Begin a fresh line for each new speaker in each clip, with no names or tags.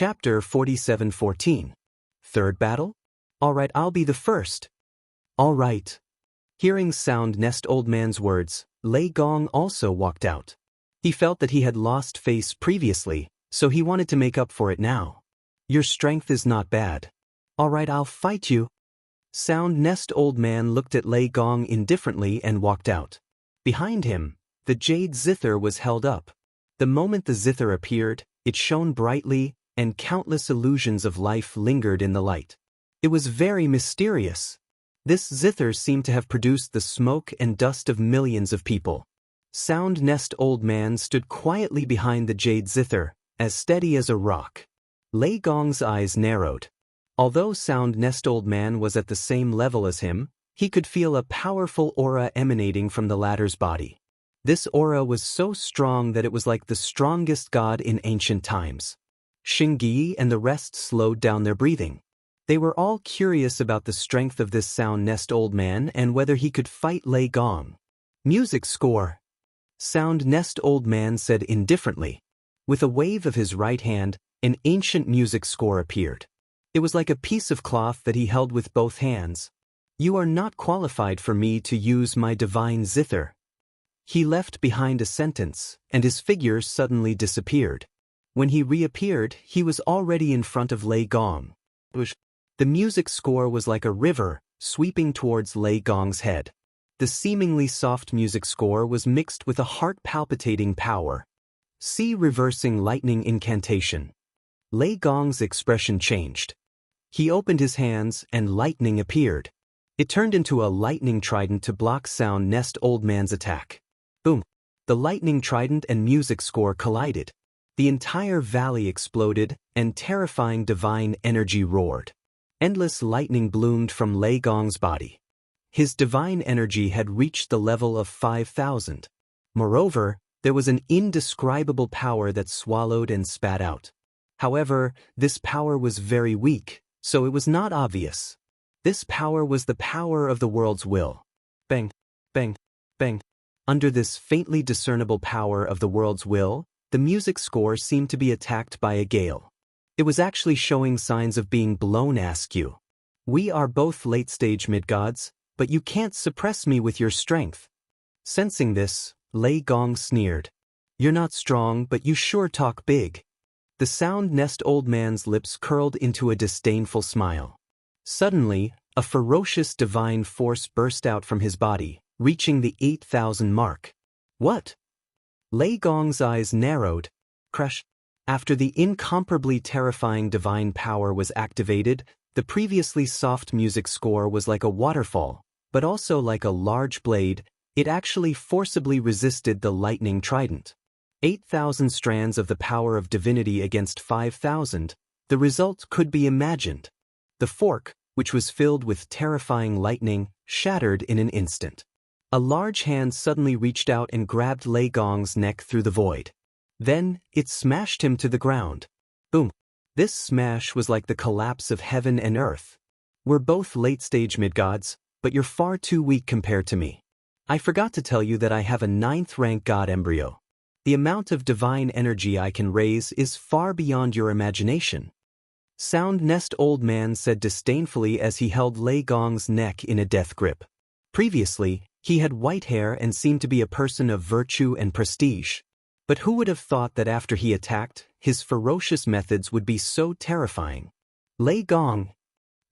Chapter 47:14. Third battle? Alright, I'll be the first. Alright. Hearing Sound Nest Old Man's words, Lei Gong also walked out. He felt that he had lost face previously, so he wanted to make up for it now. Your strength is not bad. Alright, I'll fight you. Sound Nest Old Man looked at Lei Gong indifferently and walked out. Behind him, the jade zither was held up. The moment the zither appeared, it shone brightly, and countless illusions of life lingered in the light. It was very mysterious. This zither seemed to have produced the smoke and dust of millions of people. Sound Nest Old Man stood quietly behind the jade zither, as steady as a rock. Lei Gong's eyes narrowed. Although Sound Nest Old Man was at the same level as him, he could feel a powerful aura emanating from the latter's body. This aura was so strong that it was like the strongest god in ancient times. Xingyi and the rest slowed down their breathing. They were all curious about the strength of this Sound Nest Old Man and whether he could fight Lei Gong. Music score. Sound Nest Old Man said indifferently. With a wave of his right hand, an ancient music score appeared. It was like a piece of cloth that he held with both hands. You are not qualified for me to use my divine zither. He left behind a sentence, and his figure suddenly disappeared. When he reappeared, he was already in front of Lei Gong. The music score was like a river, sweeping towards Lei Gong's head. The seemingly soft music score was mixed with a heart-palpitating power. See reversing lightning incantation. Lei Gong's expression changed. He opened his hands and lightning appeared. It turned into a lightning trident to block Sound Nest Old Man's attack. Boom! The lightning trident and music score collided. The entire valley exploded, and terrifying divine energy roared. Endless lightning bloomed from Lei Gong's body. His divine energy had reached the level of 5,000. Moreover, there was an indescribable power that swallowed and spat out. However, this power was very weak, so it was not obvious. This power was the power of the world's will. Bang, bang, bang. Under this faintly discernible power of the world's will, the music score seemed to be attacked by a gale. It was actually showing signs of being blown askew. We are both late-stage mid-gods, but you can't suppress me with your strength. Sensing this, Lei Gong sneered. You're not strong, but you sure talk big. The Sound Nest Old Man's lips curled into a disdainful smile. Suddenly, a ferocious divine force burst out from his body, reaching the 8,000 mark. What? Lei Gong's eyes narrowed. Crush. After the incomparably terrifying divine power was activated, the previously soft music score was like a waterfall, but also like a large blade. It actually forcibly resisted the lightning trident. 8,000 strands of the power of divinity against 5,000, the result could be imagined. The fork, which was filled with terrifying lightning, shattered in an instant. A large hand suddenly reached out and grabbed Lei Gong's neck through the void. Then, it smashed him to the ground. Boom. This smash was like the collapse of heaven and earth. We're both late-stage mid-gods, but you're far too weak compared to me. I forgot to tell you that I have a 9th-rank god embryo. The amount of divine energy I can raise is far beyond your imagination. Sound Nest Old Man said disdainfully as he held Lei Gong's neck in a death grip. Previously, he had white hair and seemed to be a person of virtue and prestige. But who would have thought that after he attacked, his ferocious methods would be so terrifying? Lei Gong!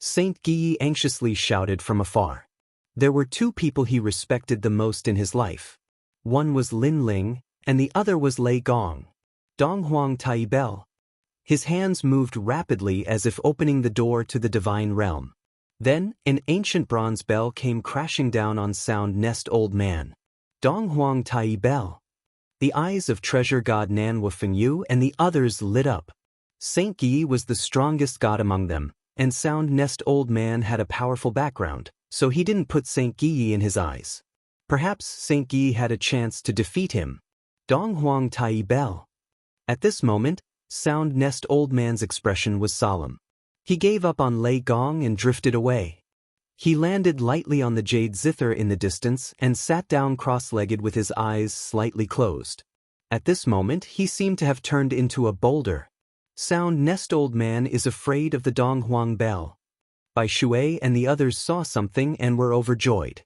Saint Yi anxiously shouted from afar. There were two people he respected the most in his life. One was Lin Ling, and the other was Lei Gong. Donghuang Tai Bell. His hands moved rapidly as if opening the door to the divine realm. Then, an ancient bronze bell came crashing down on Sound Nest Old Man. Donghuang Tai Bell. The eyes of treasure god Nanhua Fengyu and the others lit up. Saint Yi was the strongest god among them, and Sound Nest Old Man had a powerful background, so he didn't put Saint Yi in his eyes. Perhaps Saint Yi had a chance to defeat him. Donghuang Tai Bell. At this moment, Sound Nest Old Man's expression was solemn. He gave up on Lei Gong and drifted away. He landed lightly on the jade zither in the distance and sat down cross-legged with his eyes slightly closed. At this moment, he seemed to have turned into a boulder. Sound Nest Old Man is afraid of the Donghuang Bell. Bai Shui and the others saw something and were overjoyed.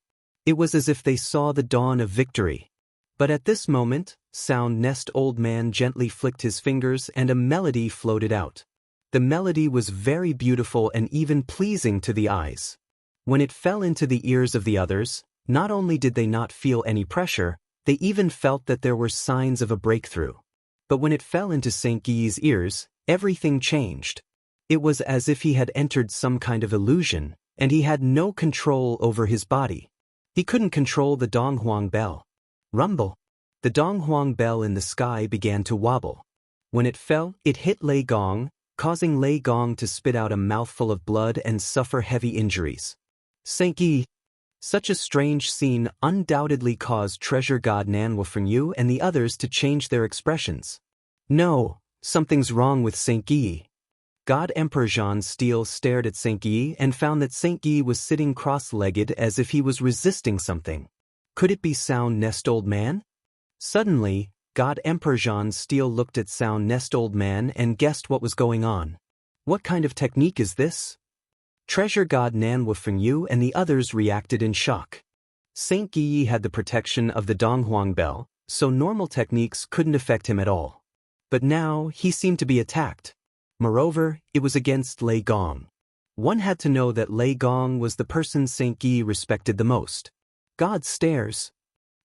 It was as if they saw the dawn of victory. But at this moment, Sound Nest Old Man gently flicked his fingers and a melody floated out. The melody was very beautiful and even pleasing to the eyes. When it fell into the ears of the others, not only did they not feel any pressure, they even felt that there were signs of a breakthrough. But when it fell into St. Guy's ears, everything changed. It was as if he had entered some kind of illusion, and he had no control over his body. He couldn't control the Donghuang Bell. Rumble! The Donghuang Bell in the sky began to wobble. When it fell, it hit Lei Gong, causing Lei Gong to spit out a mouthful of blood and suffer heavy injuries. St. Guy. Such a strange scene undoubtedly caused Treasure God Nanwufengyu and the others to change their expressions. No, something's wrong with St. Guy. God Emperor Zhan Steele stared at St. Guy and found that St. Guy was sitting cross-legged as if he was resisting something. Could it be Sound Nest Old Man? Suddenly, God Emperor Zhan Steele looked at Sound Nest Old Man and guessed what was going on. What kind of technique is this? Treasure God Nanwufengyu and the others reacted in shock. St. Guy had the protection of the Donghuang Bell, so normal techniques couldn't affect him at all. But now, he seemed to be attacked. Moreover, it was against Lei Gong. One had to know that Lei Gong was the person St. Guy respected the most. God stares.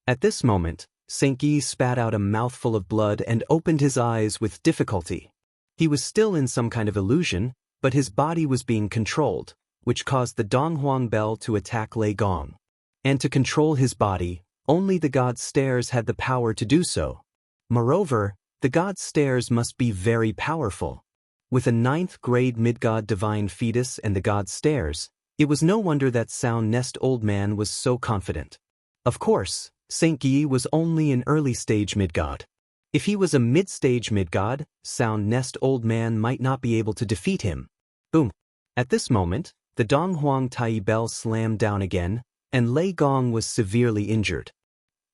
At this moment, St. Guy spat out a mouthful of blood and opened his eyes with difficulty. He was still in some kind of illusion, but his body was being controlled, which caused the Donghuang Bell to attack Lei Gong. And to control his body, only the God Stairs had the power to do so. Moreover, the God Stairs must be very powerful. With a 9th grade mid-god divine fetus and the God Stairs, it was no wonder that Sound Nest Old Man was so confident. Of course, St. Guy was only an early-stage mid-god. If he was a mid-stage mid-god, Sound Nest Old Man might not be able to defeat him. Boom! At this moment, the Donghuang Tai Bell slammed down again, and Lei Gong was severely injured.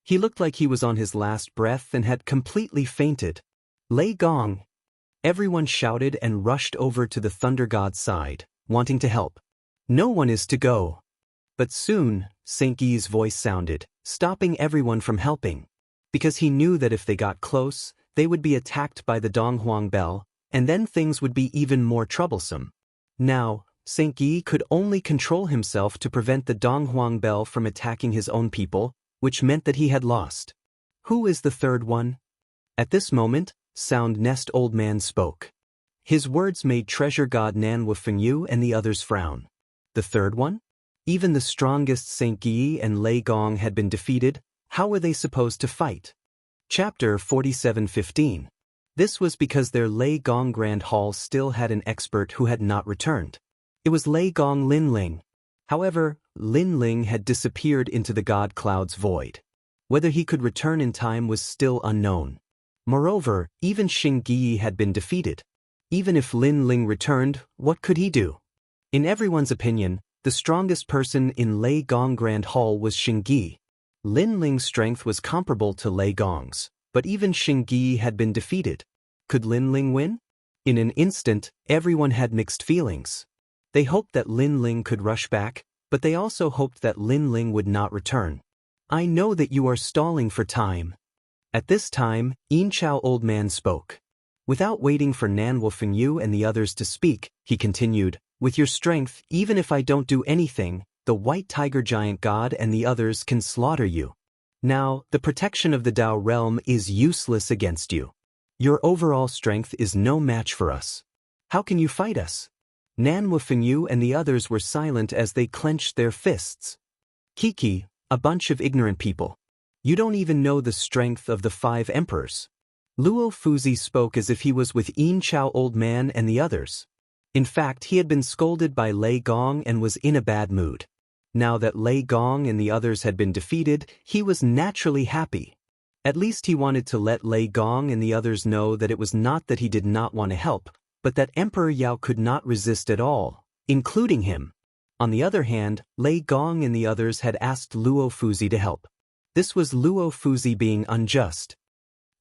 He looked like he was on his last breath and had completely fainted. Lei Gong! Everyone shouted and rushed over to the Thunder God's side, wanting to help. No one is to go. But soon, St. Guy's voice sounded, stopping everyone from helping. Because he knew that if they got close, they would be attacked by the Donghuang Bell, and then things would be even more troublesome. Now, St. Guy could only control himself to prevent the Donghuang Bell from attacking his own people, which meant that he had lost. Who is the third one? At this moment, Sound Nest Old Man spoke. His words made Treasure God Nanwufengyu and the others frown. The third one? Even the strongest St. Guy and Lei Gong had been defeated. How were they supposed to fight? Chapter 47:15. This was because their Lei Gong Grand Hall still had an expert who had not returned. It was Lei Gong Linling. However, Linling had disappeared into the God Cloud's void. Whether he could return in time was still unknown. Moreover, even Xingyi had been defeated. Even if Linling returned, what could he do? In everyone's opinion, the strongest person in Lei Gong Grand Hall was Xingyi. Linling's strength was comparable to Lei Gong's, but even Xingyi had been defeated. Could Linling win? In an instant, everyone had mixed feelings. They hoped that Linling could rush back, but they also hoped that Linling would not return. I know that you are stalling for time. At this time, Yin-Chao Old Man spoke. Without waiting for Nanwufengyu and the others to speak, he continued, with your strength, even if I don't do anything, the White Tiger Giant God and the others can slaughter you. Now, the protection of the Dao realm is useless against you. Your overall strength is no match for us. How can you fight us? Nanwufengyu and the others were silent as they clenched their fists. Kiki, a bunch of ignorant people. You don't even know the strength of the 5 emperors. Luo Fuzi spoke as if he was with Yin-Chao Old Man and the others. In fact, he had been scolded by Lei Gong and was in a bad mood. Now that Lei Gong and the others had been defeated, he was naturally happy. At least he wanted to let Lei Gong and the others know that it was not that he did not want to help, but that Emperor Yao could not resist at all, including him. On the other hand, Lei Gong and the others had asked Luo Fuzi to help. This was Luo Fuzi being unjust.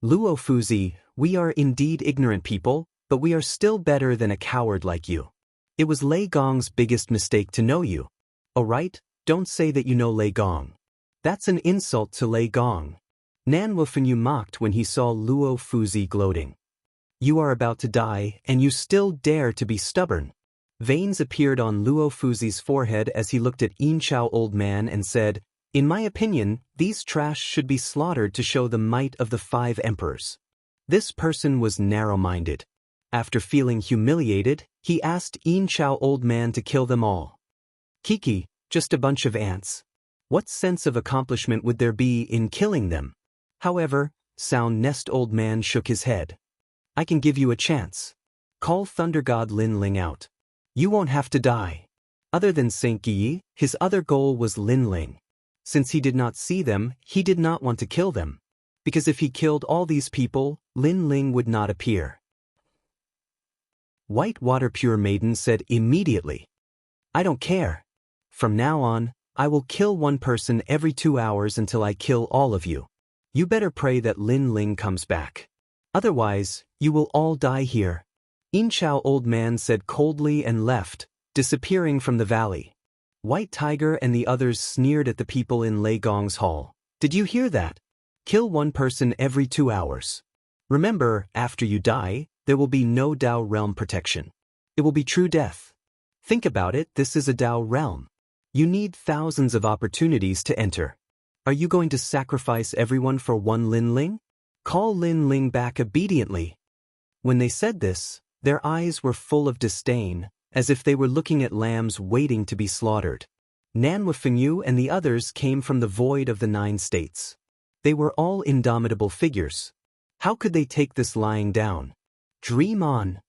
Luo Fuzi, we are indeed ignorant people, but we are still better than a coward like you. It was Lei Gong's biggest mistake to know you. Oh right, don't say that you know Lei Gong. That's an insult to Lei Gong. Nan Wufenyu mocked when he saw Luo Fuzi gloating. You are about to die, and you still dare to be stubborn. Veins appeared on Luo Fuzi's forehead as he looked at Yinchao old man and said, in my opinion, these trash should be slaughtered to show the might of the 5 emperors. This person was narrow-minded. After feeling humiliated, he asked Yinchao old man to kill them all. Kiki, just a bunch of ants. What sense of accomplishment would there be in killing them? However, Sound Nest old man shook his head. I can give you a chance. Call Thunder God Lin Ling out. You won't have to die. Other than Saint Guyi, his other goal was Lin Ling. Since he did not see them, he did not want to kill them. Because if he killed all these people, Lin Ling would not appear. White Water Pure Maiden said immediately. I don't care. From now on, I will kill one person every 2 hours until I kill all of you. You better pray that Lin Ling comes back. Otherwise, you will all die here. Yinchao old man said coldly and left, disappearing from the valley. White Tiger and the others sneered at the people in Lei Gong's hall. Did you hear that? Kill one person every 2 hours. Remember, after you die, there will be no Dao realm protection. It will be true death. Think about it, this is a Dao realm. You need thousands of opportunities to enter. Are you going to sacrifice everyone for one Lin Ling? Call Lin Ling back obediently. When they said this, their eyes were full of disdain, as if they were looking at lambs waiting to be slaughtered. Nan Wufenyu and the others came from the void of the 9 states. They were all indomitable figures. How could they take this lying down? Dream on.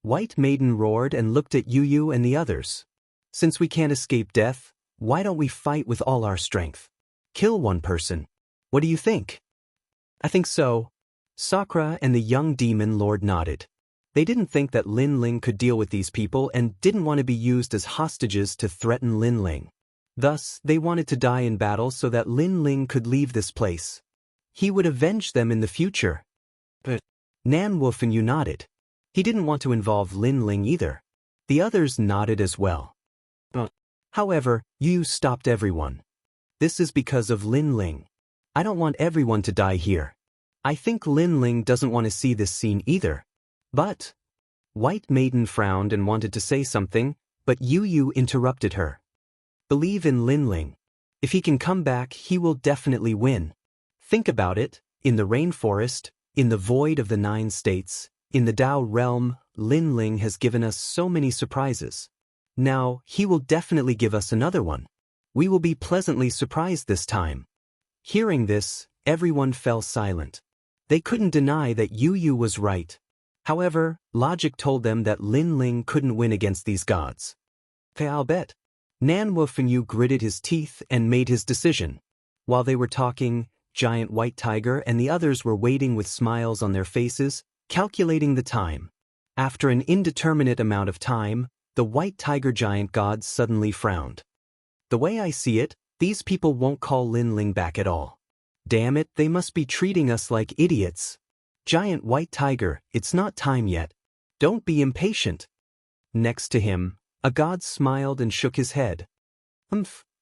White Maiden roared and looked at Yu and the others. Since we can't escape death, why don't we fight with all our strength? Kill one person. What do you think? I think so. Sakura and the young demon lord nodded. They didn't think that Lin Ling could deal with these people and didn't want to be used as hostages to threaten Lin Ling. Thus, they wanted to die in battle so that Lin Ling could leave this place. He would avenge them in the future. But Nan Wufenyu nodded. He didn't want to involve Lin Ling either. The others nodded as well. However, Yu stopped everyone. This is because of Lin Ling. I don't want everyone to die here. I think Lin Ling doesn't want to see this scene either. But White Maiden frowned and wanted to say something, but Yu interrupted her. Believe in Lin Ling. If he can come back, he will definitely win. Think about it, in the rainforest, in the void of the 9 states, in the Dao realm, Lin Ling has given us so many surprises. Now, he will definitely give us another one. We will be pleasantly surprised this time. Hearing this, everyone fell silent. They couldn't deny that Yu was right. However, logic told them that Lin Ling couldn't win against these gods. I'll bet. Nan Wufenyu gritted his teeth and made his decision. While they were talking, Giant White Tiger and the others were waiting with smiles on their faces, calculating the time. After an indeterminate amount of time, the White Tiger giant god suddenly frowned. The way I see it, these people won't call Lin Ling back at all. Damn it, they must be treating us like idiots. Giant White Tiger, it's not time yet. Don't be impatient. Next to him, a god smiled and shook his head.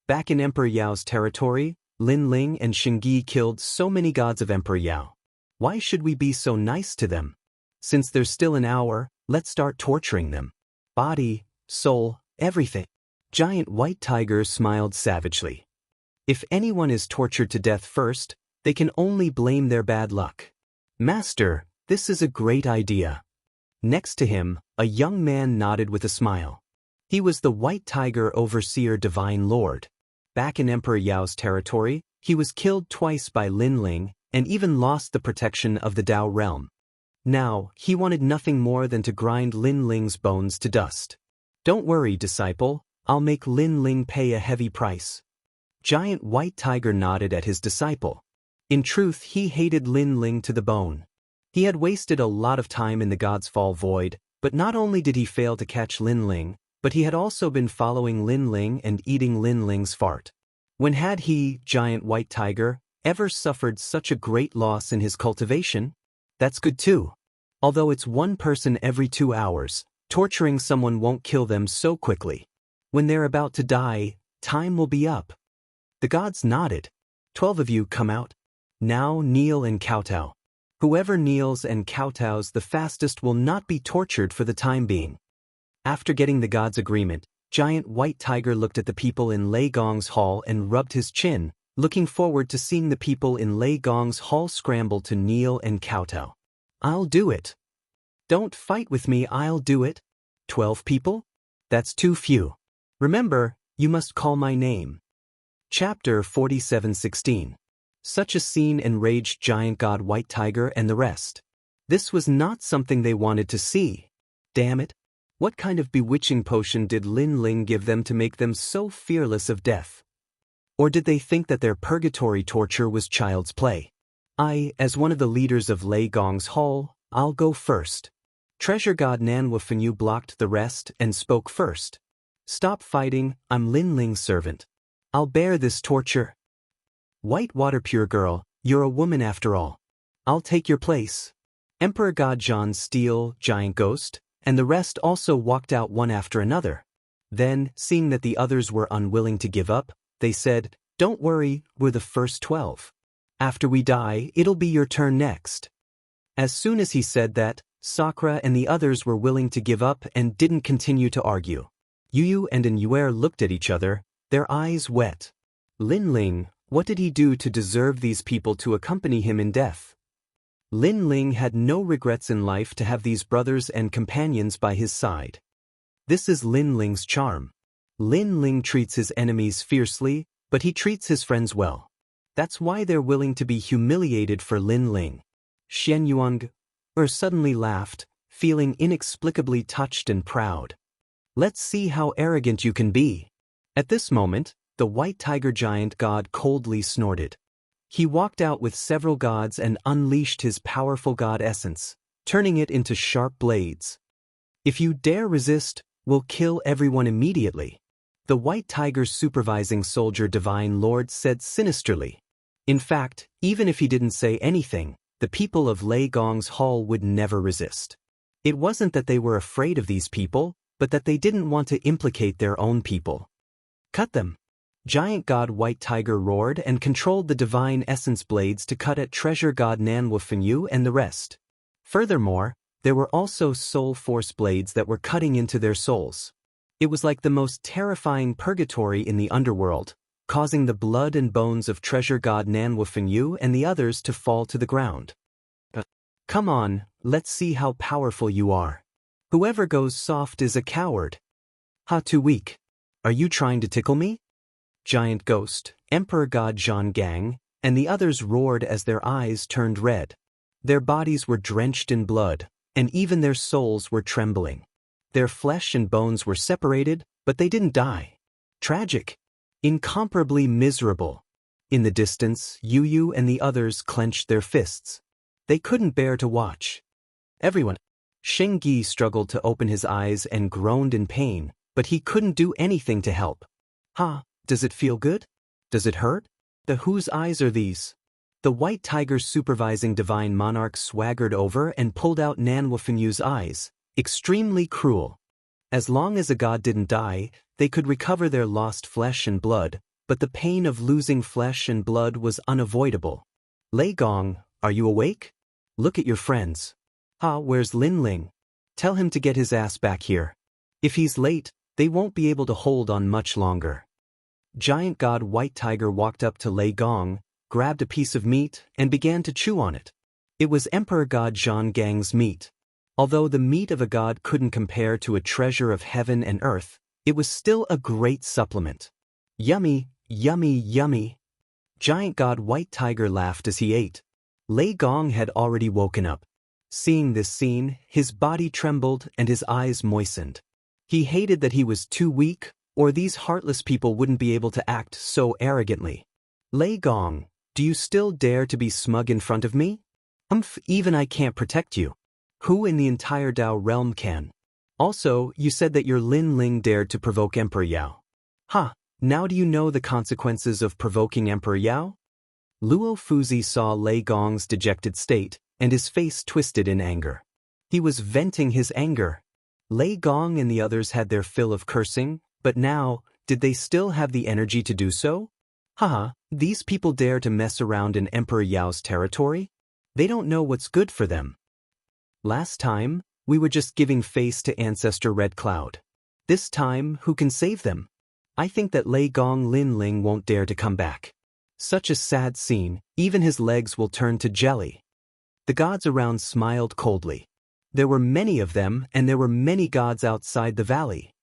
Back in Emperor Yao's territory, Lin Ling and Shingyi killed so many gods of Emperor Yao. Why should we be so nice to them? Since there's still an hour, let's start torturing them. Body, soul, everything. Giant White Tiger smiled savagely. If anyone is tortured to death first, they can only blame their bad luck. Master, this is a great idea. Next to him, a young man nodded with a smile. He was the White Tiger Overseer Divine Lord. Back in Emperor Yao's territory, he was killed twice by Lin Ling and even lost the protection of the Dao realm. Now, he wanted nothing more than to grind Lin Ling's bones to dust. Don't worry, disciple, I'll make Lin Ling pay a heavy price. Giant White Tiger nodded at his disciple. In truth, he hated Lin Ling to the bone. He had wasted a lot of time in the God's Fall Void, but not only did he fail to catch Lin Ling, but he had also been following Lin Ling and eating Lin Ling's fart. When had he, Giant White Tiger, ever suffered such a great loss in his cultivation? That's good too. Although it's one person every 2 hours, torturing someone won't kill them so quickly. When they're about to die, time will be up. The gods nodded. 12 of you come out. Now kneel and kowtow. Whoever kneels and kowtows the fastest will not be tortured for the time being. After getting the gods' agreement, Giant White Tiger looked at the people in Lei Gong's hall and rubbed his chin, looking forward to seeing the people in Lei Gong's hall scramble to kneel and kowtow. I'll do it. Don't fight with me, I'll do it. 12 people? That's too few. Remember, you must call my name. Chapter 47:16. Such a scene enraged Giant God White Tiger and the rest. This was not something they wanted to see. Damn it. What kind of bewitching potion did Lin Ling give them to make them so fearless of death? Or did they think that their purgatory torture was child's play? As one of the leaders of Lei Gong's hall, I'll go first. Treasure God Nanhua Fenyu blocked the rest and spoke first. Stop fighting, I'm Lin Ling's servant. I'll bear this torture. White Water Pure Girl, you're a woman after all. I'll take your place. Emperor God John Steel, Giant Ghost, and the rest also walked out one after another. Then, seeing that the others were unwilling to give up, they said, don't worry, we're the first 12. After we die, it'll be your turn next. As soon as he said that, Sakura and the others were willing to give up and didn't continue to argue. Yu and Nyuer looked at each other, their eyes wet. Lin Ling, what did he do to deserve these people to accompany him in death? Lin Ling had no regrets in life to have these brothers and companions by his side. This is Lin Ling's charm. Lin Ling treats his enemies fiercely, but he treats his friends well. That's why they're willing to be humiliated for Lin Ling. Xianxia suddenly laughed, feeling inexplicably touched and proud. Let's see how arrogant you can be. At this moment, the White Tiger Giant God coldly snorted. He walked out with several gods and unleashed his powerful god essence, turning it into sharp blades. If you dare resist, we'll kill everyone immediately. The White Tiger's supervising soldier Divine Lord said sinisterly. In fact, even if he didn't say anything, the people of Lei Gong's hall would never resist. It wasn't that they were afraid of these people, but that they didn't want to implicate their own people. Cut them. Giant God White Tiger roared and controlled the divine essence blades to cut at Treasure God Nanhua Fenyu and the rest. Furthermore, there were also soul force blades that were cutting into their souls. It was like the most terrifying purgatory in the underworld, causing the blood and bones of Treasure God Nanhua Fenyu and the others to fall to the ground. Come on, let's see how powerful you are. Whoever goes soft is a coward. Too weak. Are you trying to tickle me? Giant Ghost, Emperor God Zhan Gang, and the others roared as their eyes turned red. Their bodies were drenched in blood, and even their souls were trembling. Their flesh and bones were separated, but they didn't die. Tragic. Incomparably miserable. In the distance, Yu and the others clenched their fists. They couldn't bear to watch. Everyone. Sheng Yi struggled to open his eyes and groaned in pain, but he couldn't do anything to help. Does it feel good? Does it hurt? Whose eyes are these? The White Tiger's supervising divine monarch swaggered over and pulled out Nanhua Fenyu's eyes, extremely cruel. As long as a god didn't die, they could recover their lost flesh and blood, but the pain of losing flesh and blood was unavoidable. Lei Gong, are you awake? Look at your friends. Where's Lin Ling? Tell him to get his ass back here. If he's late, they won't be able to hold on much longer. Giant God White Tiger walked up to Lei Gong, grabbed a piece of meat, and began to chew on it. It was Emperor God Zhan Gang's meat. Although the meat of a god couldn't compare to a treasure of heaven and earth, it was still a great supplement. Yummy, yummy, yummy. Giant God White Tiger laughed as he ate. Lei Gong had already woken up. Seeing this scene, his body trembled and his eyes moistened. He hated that he was too weak, or these heartless people wouldn't be able to act so arrogantly. Lei Gong, do you still dare to be smug in front of me? Even I can't protect you. Who in the entire Dao realm can? Also, you said that your Lin Ling dared to provoke Emperor Yao. Now do you know the consequences of provoking Emperor Yao? Luo Fuzi saw Lei Gong's dejected state, and his face twisted in anger. He was venting his anger. Lei Gong and the others had their fill of cursing, but now, did they still have the energy to do so? Haha, these people dare to mess around in Emperor Yao's territory? They don't know what's good for them. Last time, we were just giving face to Ancestor Red Cloud. This time, who can save them? I think that Lei Gong Linling won't dare to come back. Such a sad scene, even his legs will turn to jelly. The gods around smiled coldly. There were many of them, and there were many gods outside the valley.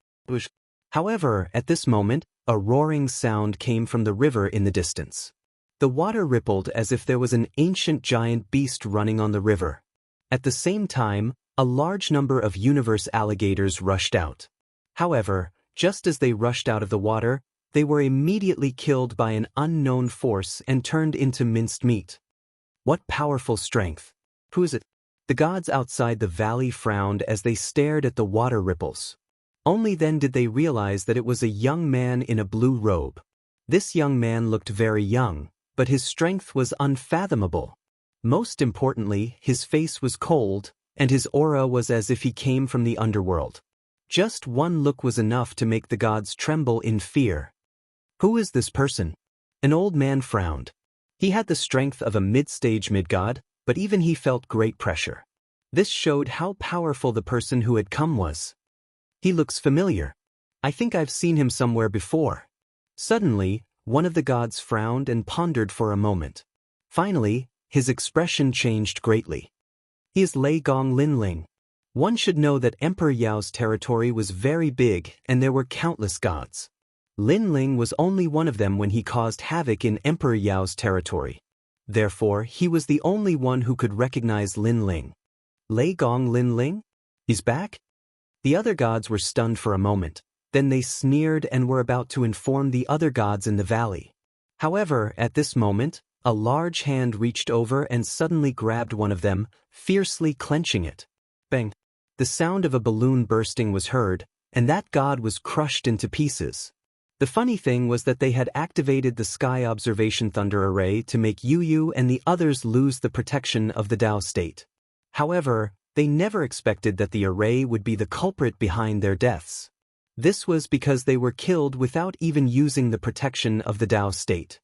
However, at this moment, a roaring sound came from the river in the distance. The water rippled as if there was an ancient giant beast running on the river. At the same time, a large number of universe alligators rushed out. However, just as they rushed out of the water, they were immediately killed by an unknown force and turned into minced meat. What powerful strength! Who is it? The gods outside the valley frowned as they stared at the water ripples. Only then did they realize that it was a young man in a blue robe. This young man looked very young, but his strength was unfathomable. Most importantly, his face was cold, and his aura was as if he came from the underworld. Just one look was enough to make the gods tremble in fear. Who is this person? An old man frowned. He had the strength of a mid-stage mid-god, but even he felt great pressure. This showed how powerful the person who had come was. He looks familiar. I think I've seen him somewhere before. Suddenly, one of the gods frowned and pondered for a moment. Finally, his expression changed greatly. He is Lei Gong Linling. One should know that Emperor Yao's territory was very big and there were countless gods. Linling was only one of them when he caused havoc in Emperor Yao's territory. Therefore, he was the only one who could recognize Linling. Lei Gong Linling? He's back? The other gods were stunned for a moment. Then they sneered and were about to inform the other gods in the valley. However, at this moment, a large hand reached over and suddenly grabbed one of them, fiercely clenching it. Bang! The sound of a balloon bursting was heard, and that god was crushed into pieces. The funny thing was that they had activated the Sky Observation Thunder Array to make Yu and the others lose the protection of the Tao state. However, they never expected that the array would be the culprit behind their deaths. This was because they were killed without even using the protection of the Tao state.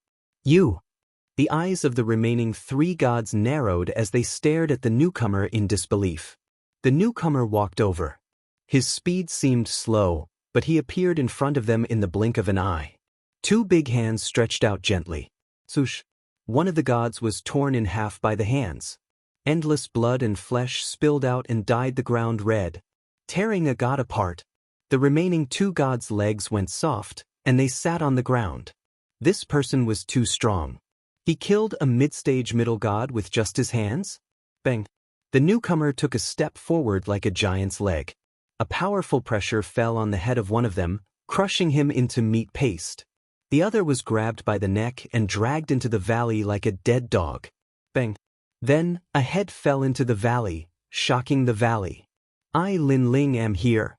The eyes of the remaining three gods narrowed as they stared at the newcomer in disbelief. The newcomer walked over. His speed seemed slow, but he appeared in front of them in the blink of an eye. Two big hands stretched out gently. Swoosh! One of the gods was torn in half by the hands. Endless blood and flesh spilled out and dyed the ground red, tearing a god apart. The remaining two gods' legs went soft, and they sat on the ground. This person was too strong. He killed a mid-stage middle god with just his hands? Bang! The newcomer took a step forward like a giant's leg. A powerful pressure fell on the head of one of them, crushing him into meat paste. The other was grabbed by the neck and dragged into the valley like a dead dog. Bang! Then, a head fell into the valley, shocking the valley. I Linling am here.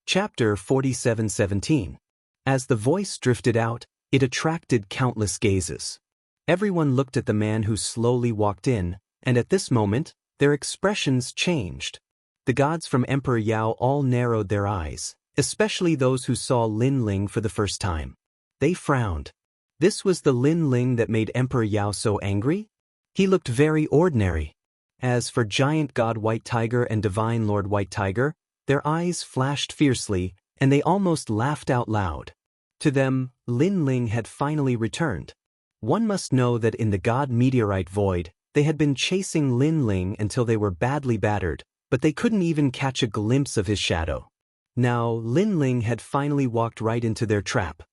Chapter 47:17. As the voice drifted out, it attracted countless gazes. Everyone looked at the man who slowly walked in, and at this moment, their expressions changed. The gods from Emperor Yao all narrowed their eyes, especially those who saw Linling for the first time. They frowned. This was the Linling that made Emperor Yao so angry? He looked very ordinary. As for Giant God White Tiger and Divine Lord White Tiger, their eyes flashed fiercely, and they almost laughed out loud. To them, Linling had finally returned. One must know that in the God Meteorite Void, they had been chasing Linling until they were badly battered, but they couldn't even catch a glimpse of his shadow. Now, Linling had finally walked right into their trap.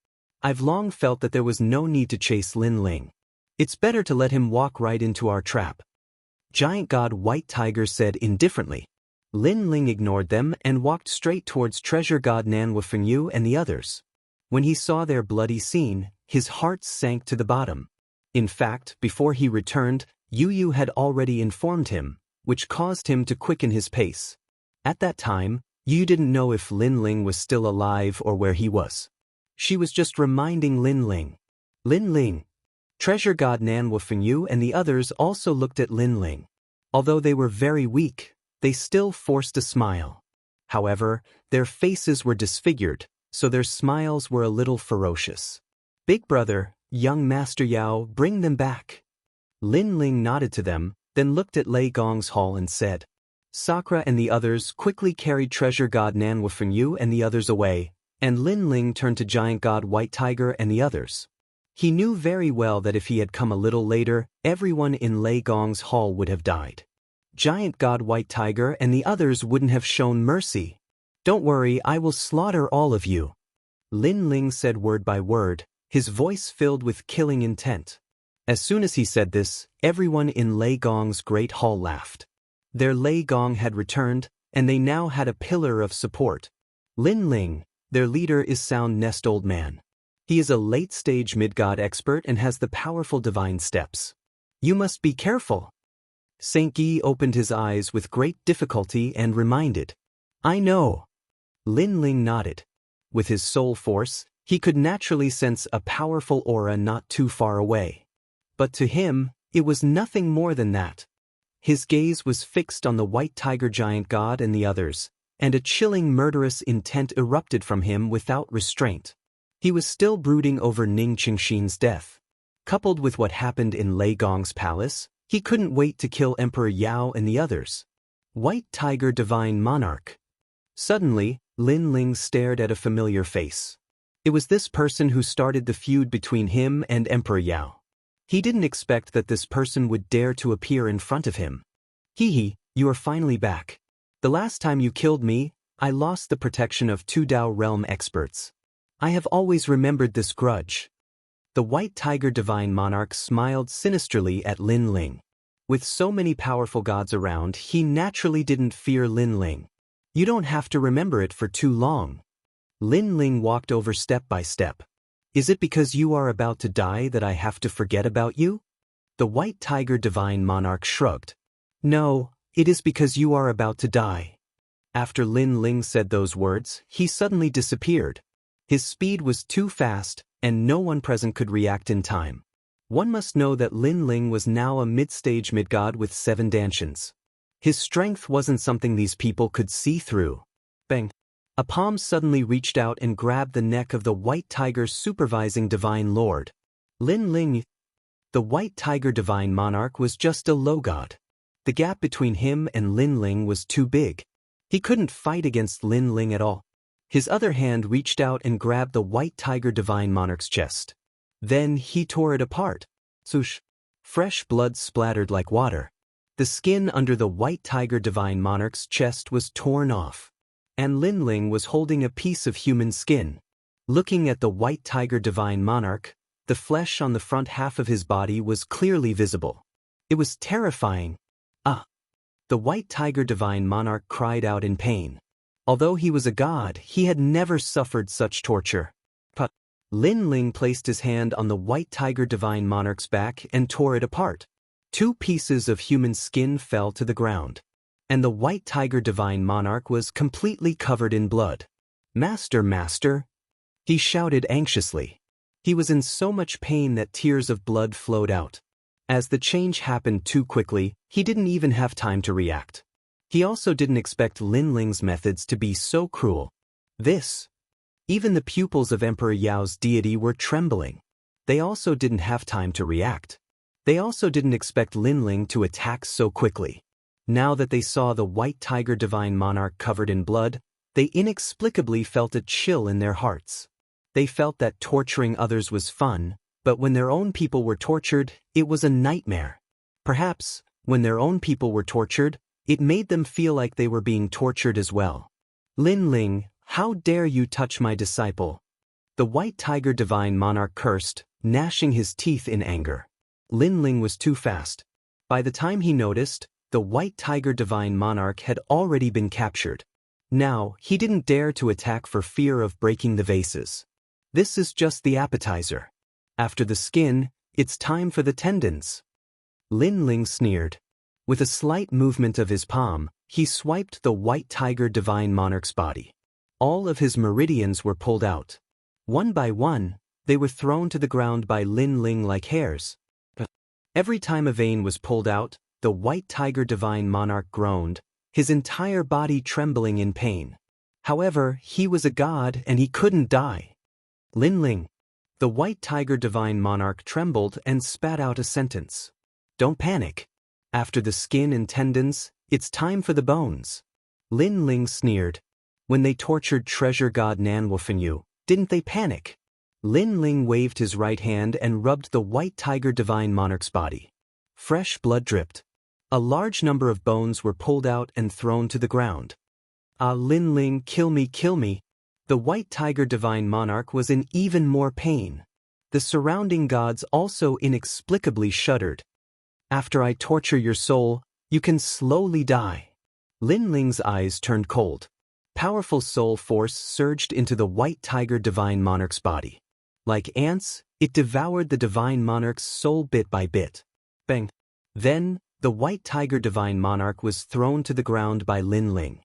I've long felt that there was no need to chase Linling. It's better to let him walk right into our trap. Giant God White Tiger said indifferently. Linling ignored them and walked straight towards Treasure God Nanhua Fengyu and the others. When he saw their bloody scene, his heart sank to the bottom. In fact, before he returned, Yu had already informed him, which caused him to quicken his pace. At that time, Yu didn't know if Linling was still alive or where he was. She was just reminding Linling. Linling! Treasure God Nanhua Fengyu and the others also looked at Linling. Although they were very weak, They still forced a smile. However, their faces were disfigured, so their smiles were a little ferocious. Big brother, young Master Yao, bring them back. Lin Ling nodded to them, then looked at Lei Gong's hall and said. Sakura and the others quickly carried treasure god Nan Wufengyu and the others away, and Lin Ling turned to giant god White Tiger and the others. He knew very well that if he had come a little later, everyone in Lei Gong's hall would have died. Giant god White Tiger and the others wouldn't have shown mercy. Don't worry, I will slaughter all of you. Lin Ling said word by word, his voice filled with killing intent. As soon as he said this, everyone in Lei Gong's great hall laughed. Their Lei Gong had returned, and they now had a pillar of support. Lin Ling, their leader, is Sound Nest Old Man. He is a late-stage mid-god expert and has the powerful divine steps. You must be careful. Saint Guy opened his eyes with great difficulty and reminded. I know. Lin Ling nodded. With his soul force, he could naturally sense a powerful aura not too far away. But to him, it was nothing more than that. His gaze was fixed on the White Tiger giant god and the others, and a chilling murderous intent erupted from him without restraint. He was still brooding over Ning Qingxin's death. Coupled with what happened in Lei Gong's palace, he couldn't wait to kill Emperor Yao and the others. White Tiger Divine Monarch. Suddenly, Lin Ling stared at a familiar face. It was this person who started the feud between him and Emperor Yao. He didn't expect that this person would dare to appear in front of him. Hee, you are finally back. The last time you killed me, I lost the protection of two Dao realm experts. I have always remembered this grudge. The White Tiger Divine Monarch smiled sinisterly at Lin Ling. With so many powerful gods around, he naturally didn't fear Lin Ling. You don't have to remember it for too long. Lin Ling walked over step by step. Is it because you are about to die that I have to forget about you? The White Tiger Divine Monarch shrugged. No, it is because you are about to die. After Lin Ling said those words, he suddenly disappeared. His speed was too fast, and no one present could react in time. One must know that Lin Ling was now a mid-stage mid-god with 7 dantians. His strength wasn't something these people could see through. Bang! A palm suddenly reached out and grabbed the neck of the White Tiger's supervising Divine Lord. Lin Ling. The White Tiger Divine Monarch was just a low god. The gap between him and Lin Ling was too big. He couldn't fight against Lin Ling at all. His other hand reached out and grabbed the White Tiger Divine Monarch's chest. Then he tore it apart. Swoosh! Fresh blood splattered like water. The skin under the White Tiger Divine Monarch's chest was torn off. And Lin Ling was holding a piece of human skin. Looking at the White Tiger Divine Monarch, the flesh on the front half of his body was clearly visible. It was terrifying. Ah! The White Tiger Divine Monarch cried out in pain. Although he was a god, he had never suffered such torture. But Lin Ling placed his hand on the White Tiger Divine Monarch's back and tore it apart. 2 pieces of human skin fell to the ground. And the White Tiger Divine Monarch was completely covered in blood. Master! He shouted anxiously. He was in so much pain that tears of blood flowed out. As the change happened too quickly, he didn't even have time to react. He also didn't expect Lin Ling's methods to be so cruel. Even the pupils of Emperor Yao's deity were trembling. They also didn't have time to react. They also didn't expect Lin Ling to attack so quickly. Now that they saw the White Tiger Divine Monarch covered in blood, they inexplicably felt a chill in their hearts. They felt that torturing others was fun, but when their own people were tortured, it was a nightmare. Perhaps, when their own people were tortured, it made them feel like they were being tortured as well. Lin Ling, how dare you touch my disciple? The White Tiger Divine Monarch cursed, gnashing his teeth in anger. Lin Ling was too fast. By the time he noticed, the White Tiger Divine Monarch had already been captured. Now, he didn't dare to attack for fear of breaking the vases. This is just the appetizer. After the skin, it's time for the tendons. Lin Ling sneered. With a slight movement of his palm, he swiped the White Tiger Divine Monarch's body. All of his meridians were pulled out. One by one, they were thrown to the ground by Lin Ling like hairs. Every time a vein was pulled out, the White Tiger Divine Monarch groaned, his entire body trembling in pain. However, he was a god and he couldn't die. Linling. The white tiger divine monarch trembled and spat out a sentence. Don't panic. After the skin and tendons, it's time for the bones. Linling sneered. When they tortured treasure god Nanwufenyu, didn't they panic? Linling waved his right hand and rubbed the white tiger divine monarch's body. Fresh blood dripped. A large number of bones were pulled out and thrown to the ground. Ah, Linling, kill me, kill me. The white tiger divine monarch was in even more pain. The surrounding gods also inexplicably shuddered. After I torture your soul, you can slowly die. Linling's eyes turned cold. Powerful soul force surged into the white tiger divine monarch's body. Like ants, it devoured the divine monarch's soul bit by bit. Bang! Then, the white tiger divine monarch was thrown to the ground by Linling.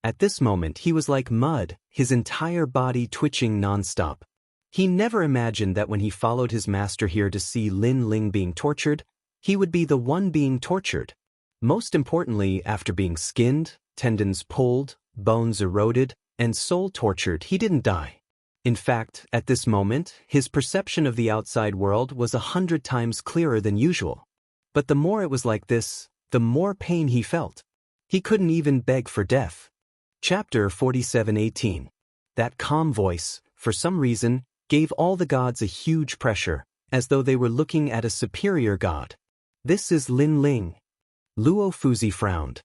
At this moment he was like mud, his entire body twitching non-stop. He never imagined that when he followed his master here to see Linling being tortured, he would be the one being tortured. Most importantly, after being skinned, tendons pulled, bones eroded, and soul tortured, he didn't die. In fact, at this moment, his perception of the outside world was 100 times clearer than usual. But the more it was like this, the more pain he felt. He couldn't even beg for death. Chapter 47:18. That calm voice, for some reason, gave all the gods a huge pressure, as though they were looking at a superior god. This is Linling. Luo Fuzi frowned.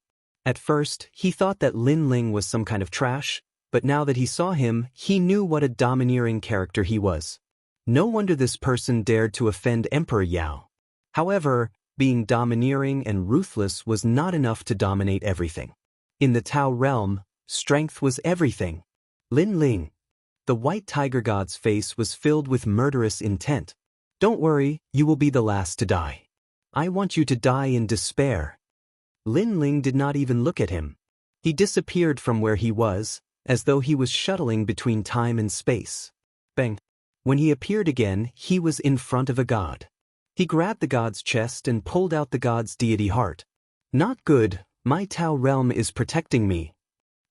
At first, he thought that Linling was some kind of trash, but now that he saw him, he knew what a domineering character he was. No wonder this person dared to offend Emperor Yao. However, being domineering and ruthless was not enough to dominate everything. In the Tao realm, strength was everything. Linling. The white tiger god's face was filled with murderous intent. Don't worry, you will be the last to die. I want you to die in despair. Linling did not even look at him. He disappeared from where he was, as though he was shuttling between time and space. Bang! When he appeared again, he was in front of a god. He grabbed the god's chest and pulled out the god's deity heart. Not good, my Tao realm is protecting me.